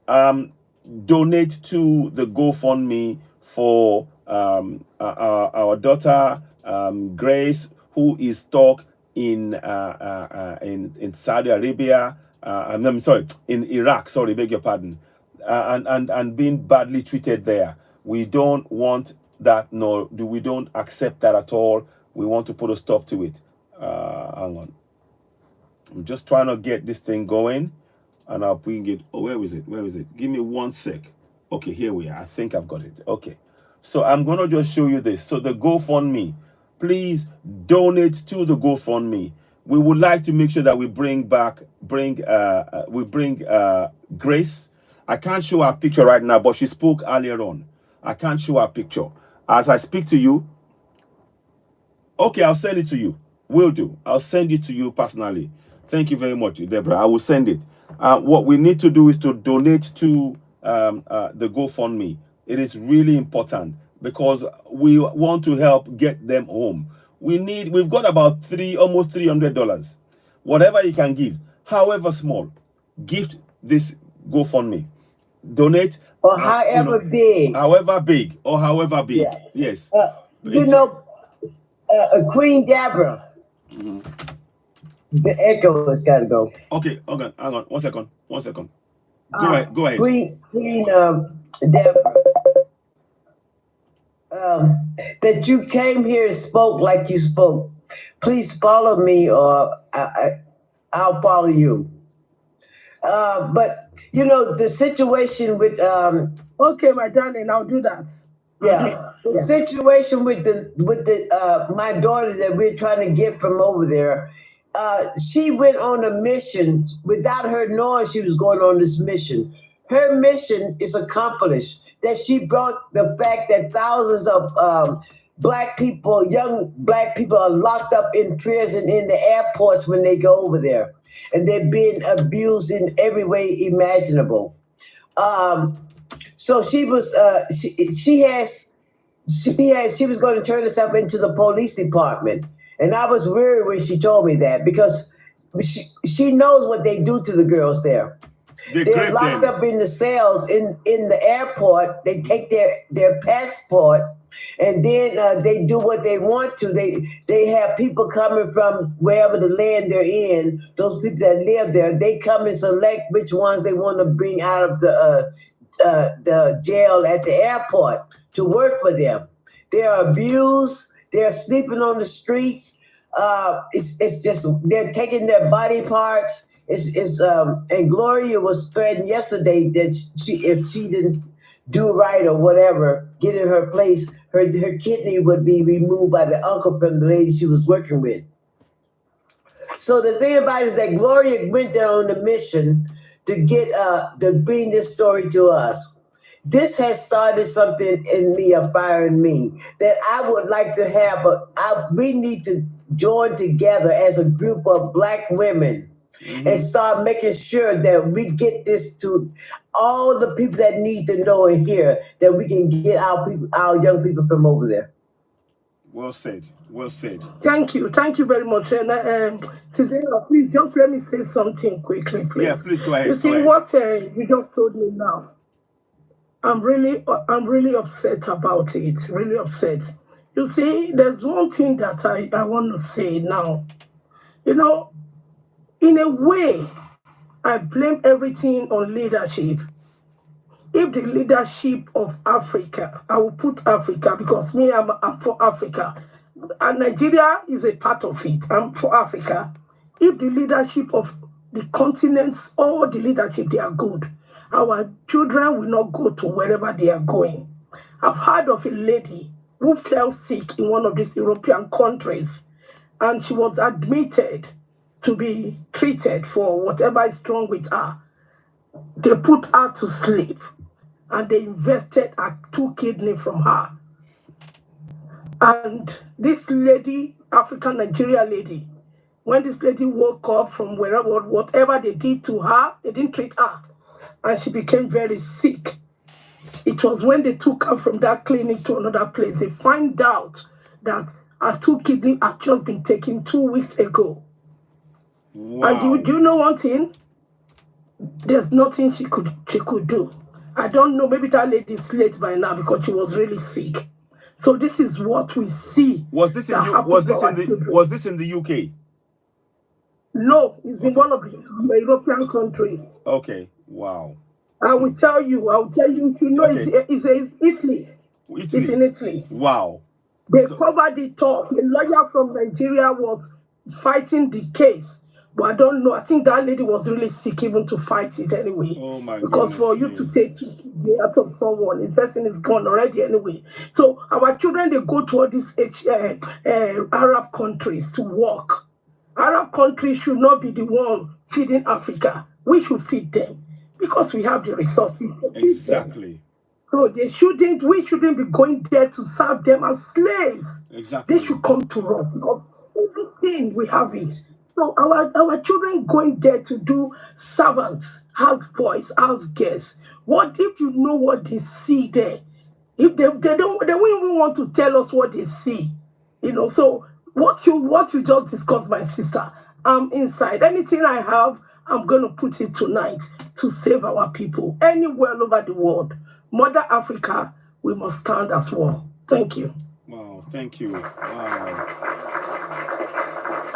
donate to the GoFundMe for our daughter Grace, who is stuck in Saudi Arabia. I'm sorry, in Iraq. Sorry, beg your pardon, and being badly treated there. We don't want that. No, we don't accept that at all. We want to put a stop to it. Hang on. I'm just trying to get this thing going. and I'll bring it. Oh, where is it? Where is it? Give me 1 sec. Okay, here we are. I think I've got it. Okay. So I'm going to just show you this. So the GoFundMe, please donate to the GoFundMe. We would like to make sure that we bring Grace. I can't show her picture right now, but she spoke earlier on. I can't show her picture. As I speak to you, okay, I'll send it to you. Will do. I'll send it to you personally. Thank you very much, Deborah. I will send it. What we need to do is to donate to the GoFundMe. It is really important because we want to help get them home. We've got about almost $300. Whatever you can give, however small, gift this GoFundMe. Donate. Or however big. However big or however big. Yeah. Yes. Queen Deborah. The echo has got to go. Okay, hang on. 1 second. 1 second. Go ahead. Queen Deborah. That you came here and spoke like you spoke. Please follow me, or I'll follow you. But you know the situation with Okay, my darling, I'll do that. Yeah, the situation with the my daughter that we're trying to get from over there. She went on a mission without her knowing she was going on this mission. Her mission is accomplished. That she brought the fact that thousands of Black people, young Black people, are locked up in prison in the airports when they go over there, and they're being abused in every way imaginable. So she was she was going to turn herself into the police department, and I was worried when she told me that because she knows what they do to the girls there. They're locked up in the cells in the airport. They take their passport, and then they do what they want to. They have people coming from wherever the land they're in. Those people that live there, they come and select which ones they want to bring out of the jail at the airport to work for them. They're abused. They're sleeping on the streets. It's just they're taking their body parts. And Gloria was threatened yesterday that if she didn't do right or whatever, get in her place, her kidney would be removed by the uncle from the lady she was working with. So the thing about it is that Gloria went there on a mission to bring this story to us. This has started something in me, a fire in me, that I would like to have. We need to join together as a group of Black women. Mm-hmm. And start making sure that we get this to all the people that need to know and hear, that we can get our young people from over there. Well said. Well said. Thank you very much. And Susanna, please just let me say something quickly, please. Yeah, please go ahead. You see what you just told me now. I'm really upset about it. Really upset. You see, there's one thing that I want to say now. You know, in a way, I blame everything on leadership. If the leadership of Africa, I will put Africa because me, I'm for Africa. And Nigeria is a part of it. I'm for Africa. If the leadership of the continents, all the leadership, they are good, our children will not go to wherever they are going. I've heard of a lady who fell sick in one of these European countries, and she was admitted to be treated for whatever is wrong with her. They put her to sleep, and they invested 2 kidneys from her. And this lady, African Nigeria lady, when this lady woke up from whatever they did to her, they didn't treat her, and she became very sick. It was when they took her from that clinic to another place, they find out that her 2 kidneys had just been taken 2 weeks ago. Wow. And do you know one thing? There's nothing she could do. I don't know, maybe that lady is late by now because she was really sick. So this is what we see. Was this in the UK? No, it's in one of the European countries. Okay. Wow. I will tell you, if you know, okay. It's Italy. It's in Italy. Wow. They covered it up. A lawyer from Nigeria was fighting the case. But I don't know. I think that lady was really sick even to fight it anyway. Oh my Because for you to take the out of someone, the person is gone already anyway. So our children, they go to all these Arab countries to work. Arab countries should not be the one feeding Africa. We should feed them because we have the resources to feed them. Exactly. So we shouldn't be going there to serve them as slaves. Exactly. They should come to us because everything we have it. So our children going there to do servants, house boys, house girls. What if you know what they see there? If they won't even want to tell us what they see. So what you just discussed, my sister, I'm inside. Anything I have, I'm gonna put it tonight to save our people anywhere all over the world. Mother Africa, we must stand as one. Thank you. Wow, thank you. Wow.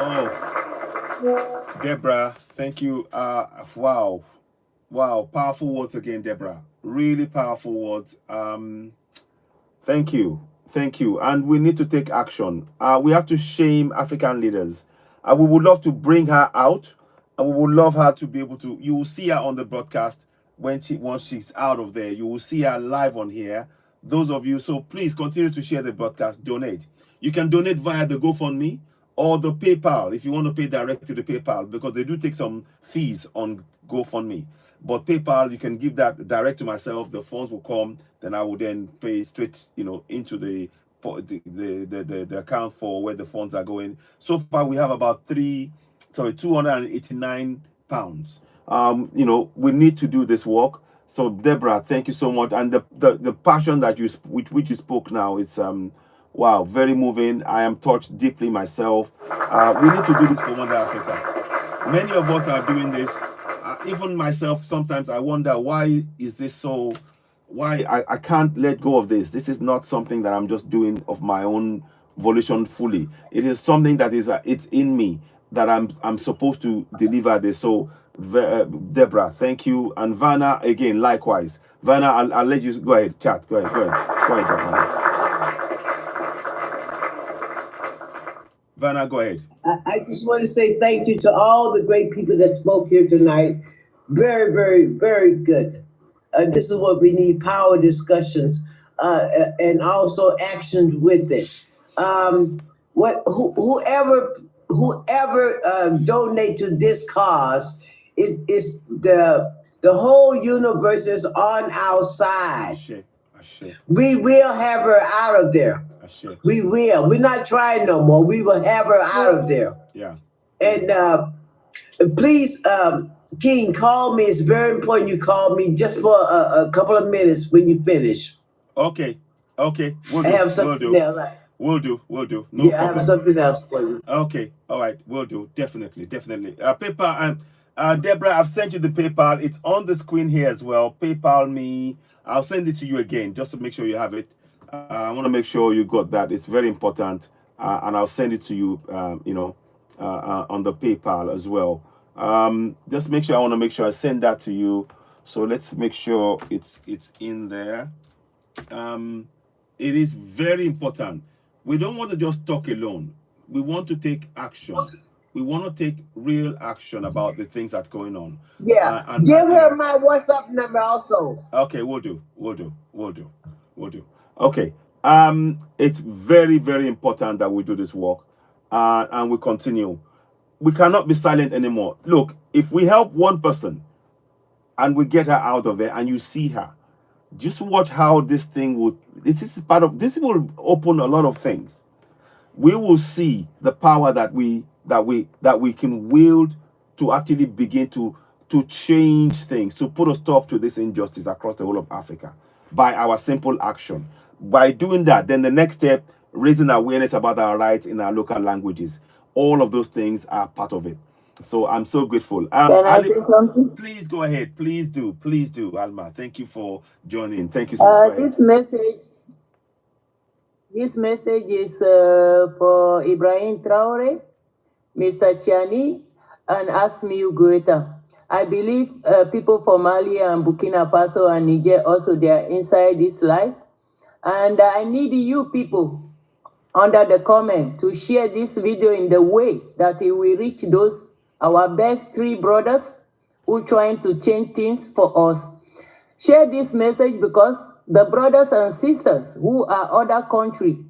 Oh, Deborah, thank you. Wow. Wow, powerful words again, Deborah. Really powerful words. Thank you. Thank you. And we need to take action. We have to shame African leaders. We would love to bring her out. And we would love her to be able to, you will see her on the broadcast once she's out of there. You will see her live on here. Those of you, so please continue to share the broadcast, donate. You can donate via the GoFundMe or the PayPal if you want to pay direct to the PayPal, because they do take some fees on GoFundMe. But PayPal, you can give that direct to myself. The funds will come, then I will then pay straight, into the account for where the funds are going. So far, we have about 289 pounds. We need to do this work. So Deborah, thank you so much. And the passion that with which you spoke now, it's wow, very moving. I am touched deeply myself. We need to do this for Mother Africa. Many of us are doing this. Even myself, sometimes I wonder, why is this so? Why I can't let go of this. This is not something that I'm just doing of my own volition fully. It is something that is it's in me, that I'm supposed to deliver this. So Deborah, thank you. And Vanna, again, likewise. Vanna, I'll let you go ahead, chat. Go ahead. Vanna, go ahead. I just want to say thank you to all the great people that spoke here tonight. Very, very, very good. This is what we need: power discussions, and also actions with it. Whoever donate to this cause is the whole universe is on our side. We will have her out of there. We will. We're not trying no more. We will have her out of there. Yeah. And please, King, call me. It's very important you call me just for a couple of minutes when you finish. Okay. We'll do. I have something else. We'll do. No problem. I have something else for you. Okay. All right. We'll do. Definitely. PayPal. Deborah, I've sent you the PayPal. It's on the screen here as well. PayPal me. I'll send it to you again just to make sure you have it. I want to make sure you got that. It's very important. And I'll send it to you, on the PayPal as well. Just make sure, I want to make sure I send that to you. So let's make sure it's in there. It is very important. We don't want to just talk alone. We want to take action. We want to take real action about the things that's going on. Yeah. Give her my WhatsApp number also. Okay, we'll do. Okay. It's very, very important that we do this work, and we continue. We cannot be silent anymore. Look, if we help one person and we get her out of there and you see her, just watch how this thing will open a lot of things. We will see the power that we can wield to actually begin to change things, to put a stop to this injustice across the whole of Africa by our simple action. By doing that, then the next step, raising awareness about our rights in our local languages. All of those things are part of it. So I'm so grateful. Can I say something? Please go ahead. Please do, Alma. Thank you for joining. Thank you so much. This message is for Ibrahim Traore, Mr. Chiani, and Asmi Ugueta. I believe people from Mali and Burkina Faso and Niger also, they are inside this live. And I need you people under the comment to share this video in the way that it will reach those our best 3 brothers who trying to change things for us. Share this message because the brothers and sisters who are other country,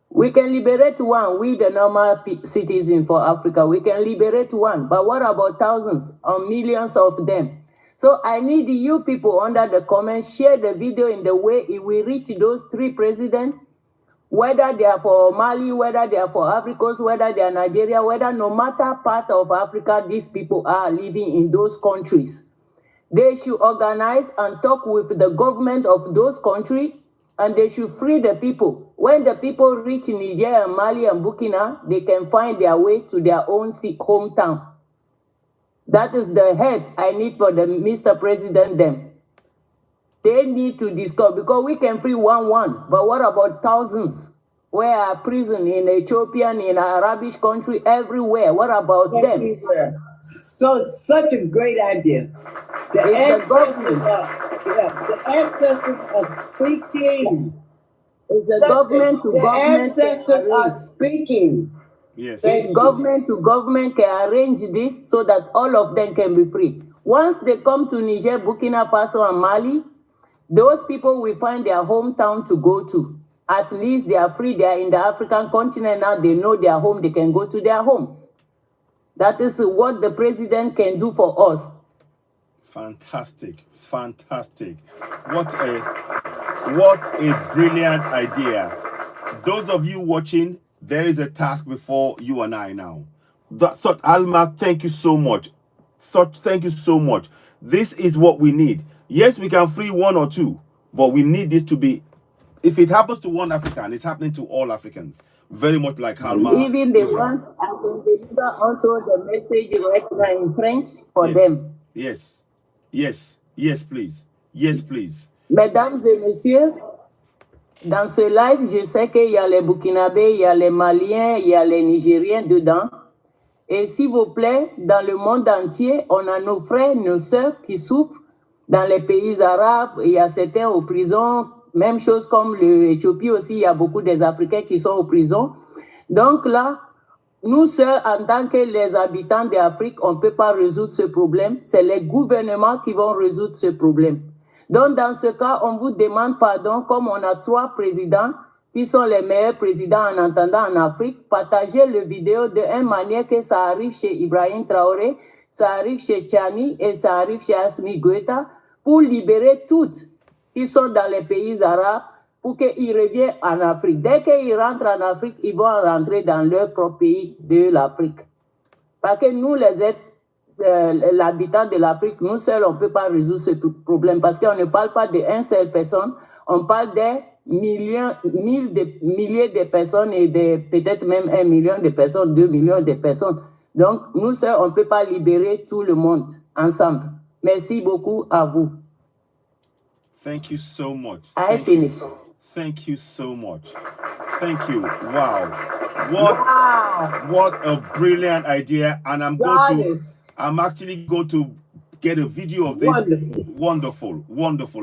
we can liberate one, we the normal citizen for Africa, we can liberate one, but what about thousands or millions of them? So I need you people under the comments, share the video in the way it will reach those 3 presidents, whether they are for Mali, whether they are for Africa, whether they are Nigeria, whether no matter part of Africa these people are living in those countries. They should organize and talk with the government of those countries, and they should free the people. When the people reach Niger, Mali, and Burkina, they can find their way to their own hometown. That is the head I need for the Mr. President them. They need to discuss, because we can free one, but what about thousands? Where are prison in Ethiopia, in Arabic country, everywhere? What about them? Everywhere. So such a great idea. The ancestors are speaking. It's a government to the government. ancestors are speaking. Yes. If government to government can arrange this so that all of them can be free. Once they come to Niger, Burkina Faso, and Mali, those people will find their hometown to go to. At least they are free. They are in the African continent now. They know their home. They can go to their homes. That is what the president can do for us. Fantastic. Fantastic. What a brilliant idea. Those of you watching, there is a task before you and I now. Alma, thank you so much. Thank you so much. This is what we need. Yes, we can free 1 or 2, but we need this to be, if it happens to one African, it's happening to all Africans. Very much like Alma. Even the one, I can deliver also the message right now in French for them. Yes. Yes. Yes, please. Yes, please. Mesdames et messieurs, dans ce live, je sais qu'il y a les Burkinabés, il y a les Maliens, il y a les Nigériens dedans. Et s'il vous plaît, dans le monde entier, on a nos frères, nos sœurs qui souffrent. Dans les pays arabes, il y a certains aux prisons. Même chose comme l'Éthiopie aussi, il y a beaucoup des Africains qui sont aux prisons. Donc là, nous seuls, en tant que les habitants d'Afrique, on ne peut pas résoudre ce problème. C'est les gouvernements qui vont résoudre ce problème. Donc dans ce cas, on vous demande pardon, comme on a 3 présidents qui sont les meilleurs présidents en entendant en Afrique, partagez le vidéo de une manière que ça arrive chez Ibrahim Traoré, ça arrive chez Tchani et ça arrive chez Assimi Goïta pour libérer toutes qui sont dans les pays arabes pour qu'ils reviennent en Afrique. Dès qu'ils rentrent en Afrique, ils vont rentrer dans leur propre pays de l'Afrique. Parce que nous, l'habitant de l'Afrique, nous seuls, on ne peut pas résoudre ce problème parce qu'on ne parle pas d'une seule personne, on parle des milliers de personnes et peut-être même 1 million de personnes, 2 millions de personnes. Donc, nous seuls, on ne peut pas libérer tout le monde ensemble. Merci beaucoup à vous. Thank you so much. I finish. Thank you so much. Thank you. Wow. What a brilliant idea. And I'm actually going to get a video of this. Wonderful.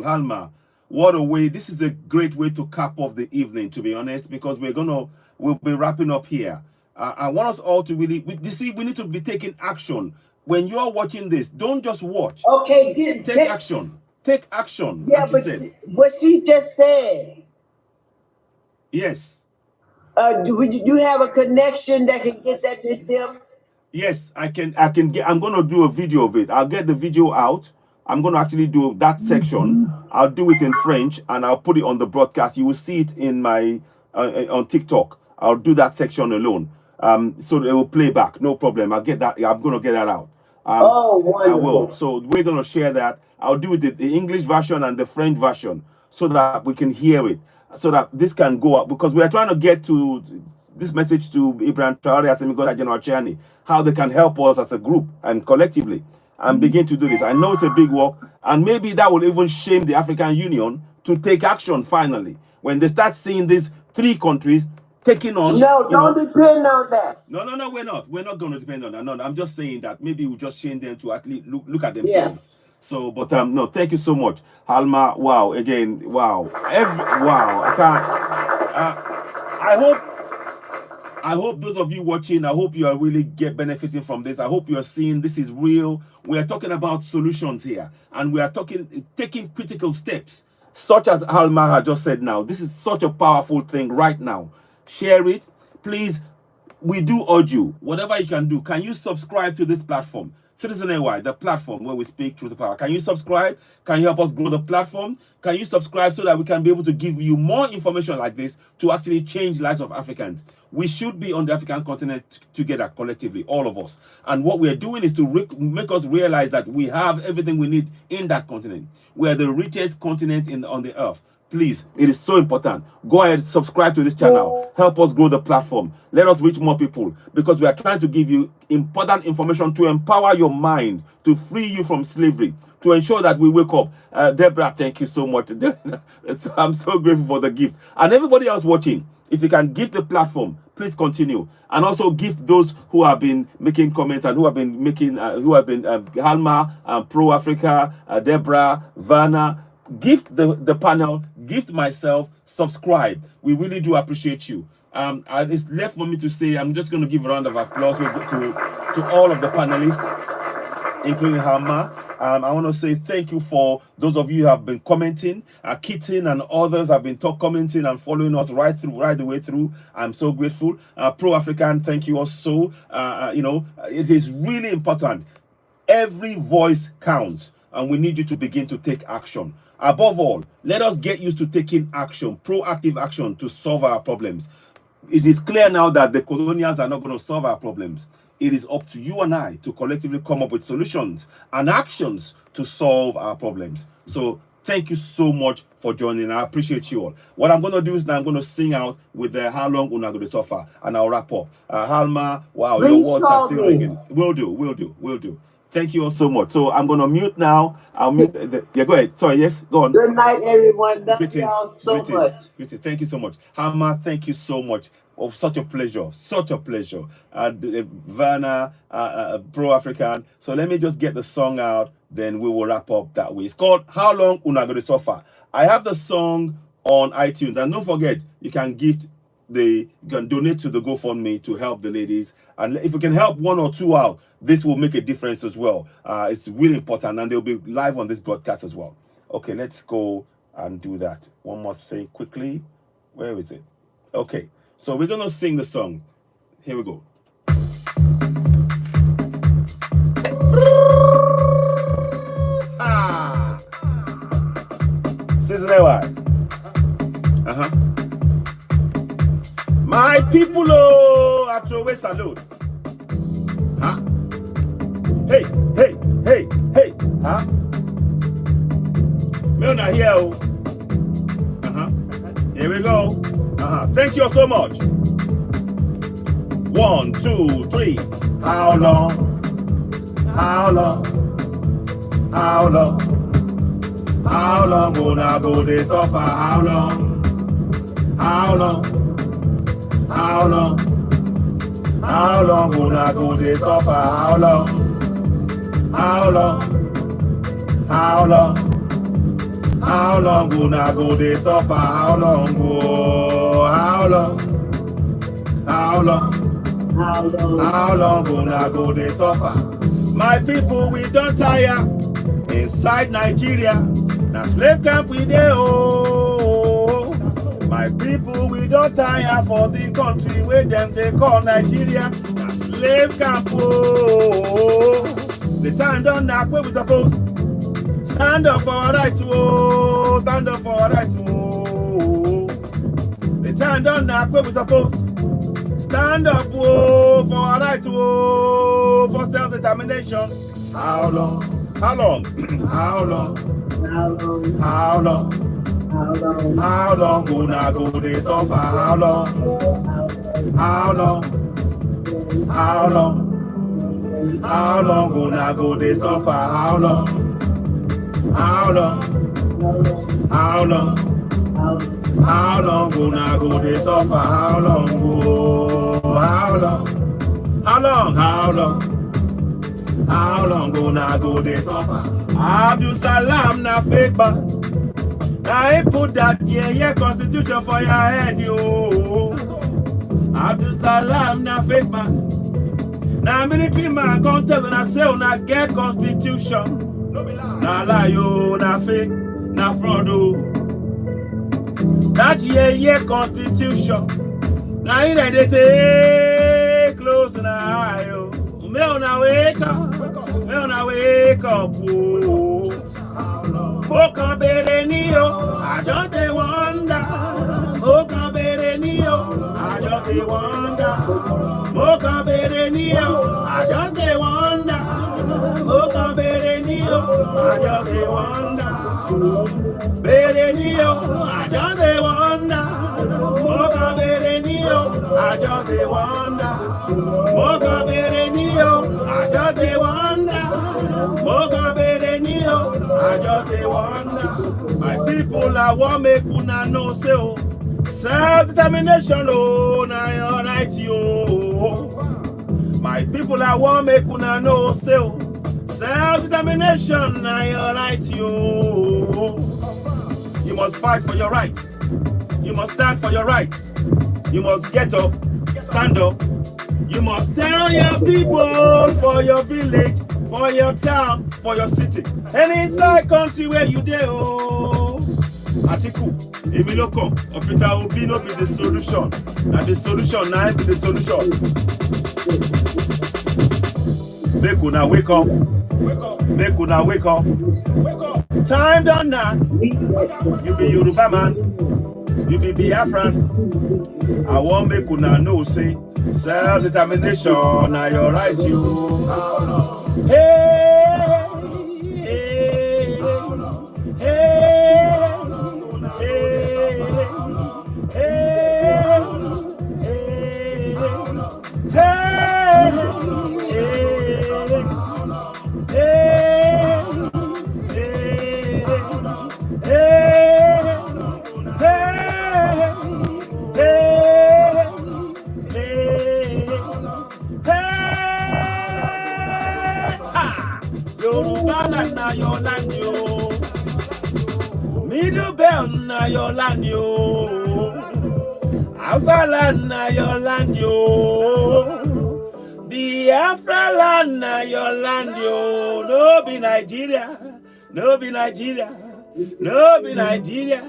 Halma, what a way. This is a great way to cap off the evening, to be honest, because we'll be wrapping up here. I want us all to really, we need to be taking action. When you are watching this, don't just watch. Okay, take action. Take action. Yeah, but what she just said. Yes. Do you have a connection that can get that to them? Yes, I can get. I'm going to do a video of it. I'll get the video out. I'm going to actually do that section. I'll do it in French and I'll put it on the broadcast. You will see it in my on TikTok. I'll do that section alone. So it will play back. No problem. I'll get that. I'm going to get that out. Wonderful. I will. So we're going to share that. I'll do the English version and the French version so that we can hear it, so that this can go up, because we are trying to get to this message to Ibrahim Traoré, Assimi Goïta, General Chiani, how they can help us as a group and collectively and begin to do this. I know it's a big work, and maybe that will even shame the African Union to take action finally when they start seeing these 3 countries taking on. No, don't depend on that. No, we're not. We're not going to depend on that. No, I'm just saying that maybe we'll just shame them to at least look at themselves. Yeah. So, but no, thank you so much, Halma. Wow, again, wow, wow. I can't. I hope those of you watching, I hope you are really benefiting from this. I hope you are seeing this is real. We are talking about solutions here, and we are taking critical steps, such as Alma has just said now. This is such a powerful thing right now. Share it, please. We do urge you, whatever you can do, can you subscribe to this platform? Citizen AY, the platform where we speak truth to power. Can you subscribe? Can you help us grow the platform? Can you subscribe so that we can be able to give you more information like this to actually change lives of Africans? We should be on the African continent together collectively, all of us. And what we're doing is to make us realize that we have everything we need in that continent. We are the richest continent on the earth. Please, it is so important. Go ahead, subscribe to this channel. Help us grow the platform. Let us reach more people, because we are trying to give you important information to empower your mind, to free you from slavery, to ensure that we wake up. Deborah, thank you so much. I'm so grateful for the gift. And everybody else watching, if you can give the platform, please continue. And also give those who have been making comments and who have been Halma, Pro Africa, Deborah, Vanna. Gift the panel, gift myself, subscribe. We really do appreciate you. It's left for me to say, I'm just going to give a round of applause to all of the panelists, including Hama. I want to say thank you for those of you who have been commenting. Kitten and others have been commenting and following us right the way through. I'm so grateful. Pro African, thank you also. It is really important. Every voice counts, and we need you to begin to take action. Above all, let us get used to taking action, proactive action, to solve our problems. It is clear now that the colonials are not going to solve our problems. It is up to you and I to collectively come up with solutions and actions to solve our problems. So thank you so much for joining. I appreciate you all. What I'm going to do is now I'm going to sing out with the How Long Una Going to Suffer, and I'll wrap up. Halma, wow, Please your words are still ringing. Will do. Thank you all so much. So I'm going to mute now. I'll mute. Yeah, go ahead. Sorry, yes, go on. Good night, everyone. Love y'all so much. Thank you so much. Hama, thank you so much. Oh, such a pleasure. Such a pleasure. Vanna, Pro African. So let me just get the song out, then we will wrap up that way. It's called How Long Una Going to Suffer. I have the song on iTunes. And don't forget, you can donate to the GoFundMe to help the ladies. And if we can help one or two out, this will make a difference as well. It's really important, and they'll be live on this broadcast as well. Okay, let's go and do that. One more thing quickly. Where is it? Okay, so we're going to sing the song. Here we go. Season AY. My people, oh, I throw away salute. Huh? Hey, huh? Me not here, oh. Here we go. Thank you so much. 1, 2, 3. How long? How long? How long? How long gonna go they suffer? How long? How long? How long? How long gonna go they suffer? How long? How long? How long? How long gonna go they suffer? How long go? How long? How long? How long gonna go they suffer? My people, we don't tire. Inside Nigeria, now slave camp we dey oh. My people, we don't tire for the country where them they call Nigeria. Now slave camp oh. The time don't knock where we supposed. Stand up for our rights oh. Stand up for our rights oh. The time don't knock where we supposed. Stand up oh, for our rights oh, for self-determination. How long? How long? How long? How long? How long? How long? How long gonna go they suffer? How long? How long? How long? How long gonna go they suffer? How long? How long? How long? How long gonna go they suffer? How long go? How long? How long? How long? How long gonna go they suffer? Abdul Salam na fake man. I put that yeah constitution for your head, yo. Abdul Salam na fake man. Now military man come tell and I say una get constitution. Na lie yo, na fake, na fraud o. That year constitution. Now in they take close na eye yo. Me una wake up, me una wake up oh. Bokan bere ni o, I just dey wonder. Bokan bere ni o, I just dey wonder. Bokan bere ni o, I just dey wonder. Bokan bere ni o, I just dey wonder. Bere ni o, I just dey wonder. Bokan bere ni o, I just dey wonder. Bokan bere ni o, I just dey wonder. Bokan bere ni o, I just dey wonder. My people, I want make una know say oh, self-determination oh, na your right yo. My people, I want make una know say oh, self-determination na your right yo. You must fight for your right. You must stand for your right. You must get up, stand up. You must tell your people for your village, for your town, for your city, and inside country where you dey oh. Atiku, Emiloko, Peter Obi no be the solution. Na the solution na be the solution. Make una wake up. Make una wake up. Time done now. You be Yoruba man. You be Biafran. I want make una know say self-determination na your right you. Hey, hey, hey, Yoruba land na your land yo. Middle belt na your land yo. Hausa land na your land yo. Biafra land na your land yo. No be Nigeria. No be Nigeria. No be Nigeria.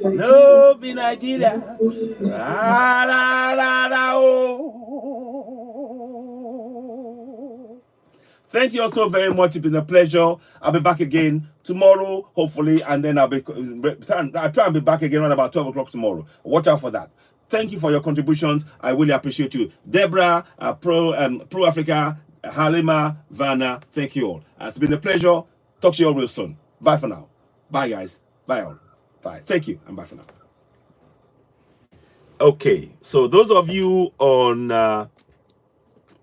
No be Nigeria. Ra, ra, ra, ra, oh. Thank you all so very much. It's been a pleasure. I'll be back again tomorrow, hopefully, and then I'll try and be back again around about 12 o'clock tomorrow. Watch out for that. Thank you for your contributions. I really appreciate you. Deborah, Pro Africa, Halima, Vanna, thank you all. It's been a pleasure. Talk to you all real soon. Bye for now. Bye, guys. Bye all. Bye. Thank you, and bye for now. Okay, so those of you on...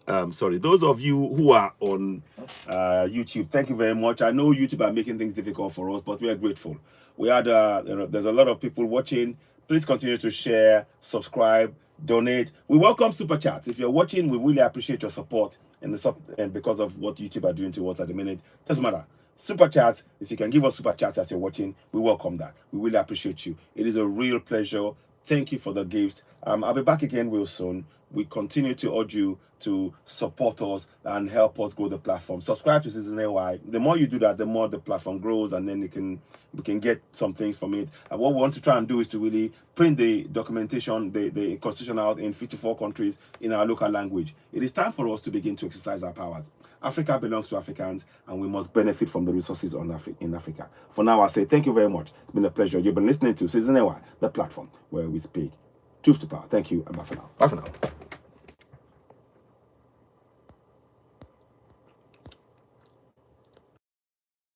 those of you who are on YouTube, thank you very much. I know YouTube are making things difficult for us, but we are grateful. We had there's a lot of people watching. Please continue to share, subscribe, donate. We welcome super chats. If you're watching, we really appreciate your support and because of what YouTube are doing to us at the minute. Doesn't matter. Super chats. If you can give us super chats as you're watching, we welcome that. We really appreciate you. It is a real pleasure. Thank you for the gift. I'll be back again real soon. We continue to urge you to support us and help us grow the platform. Subscribe to Season AY. The more you do that, the more the platform grows, and then we can get something from it. And what we want to try and do is to really print the documentation, the constitution out in 54 countries in our local language. It is time for us to begin to exercise our powers. Africa belongs to Africans, and we must benefit from the resources in Africa. For now, I say thank you very much. It's been a pleasure. You've been listening to Season AY, the platform where we speak truth to power. Thank you, and bye for now. Bye for now.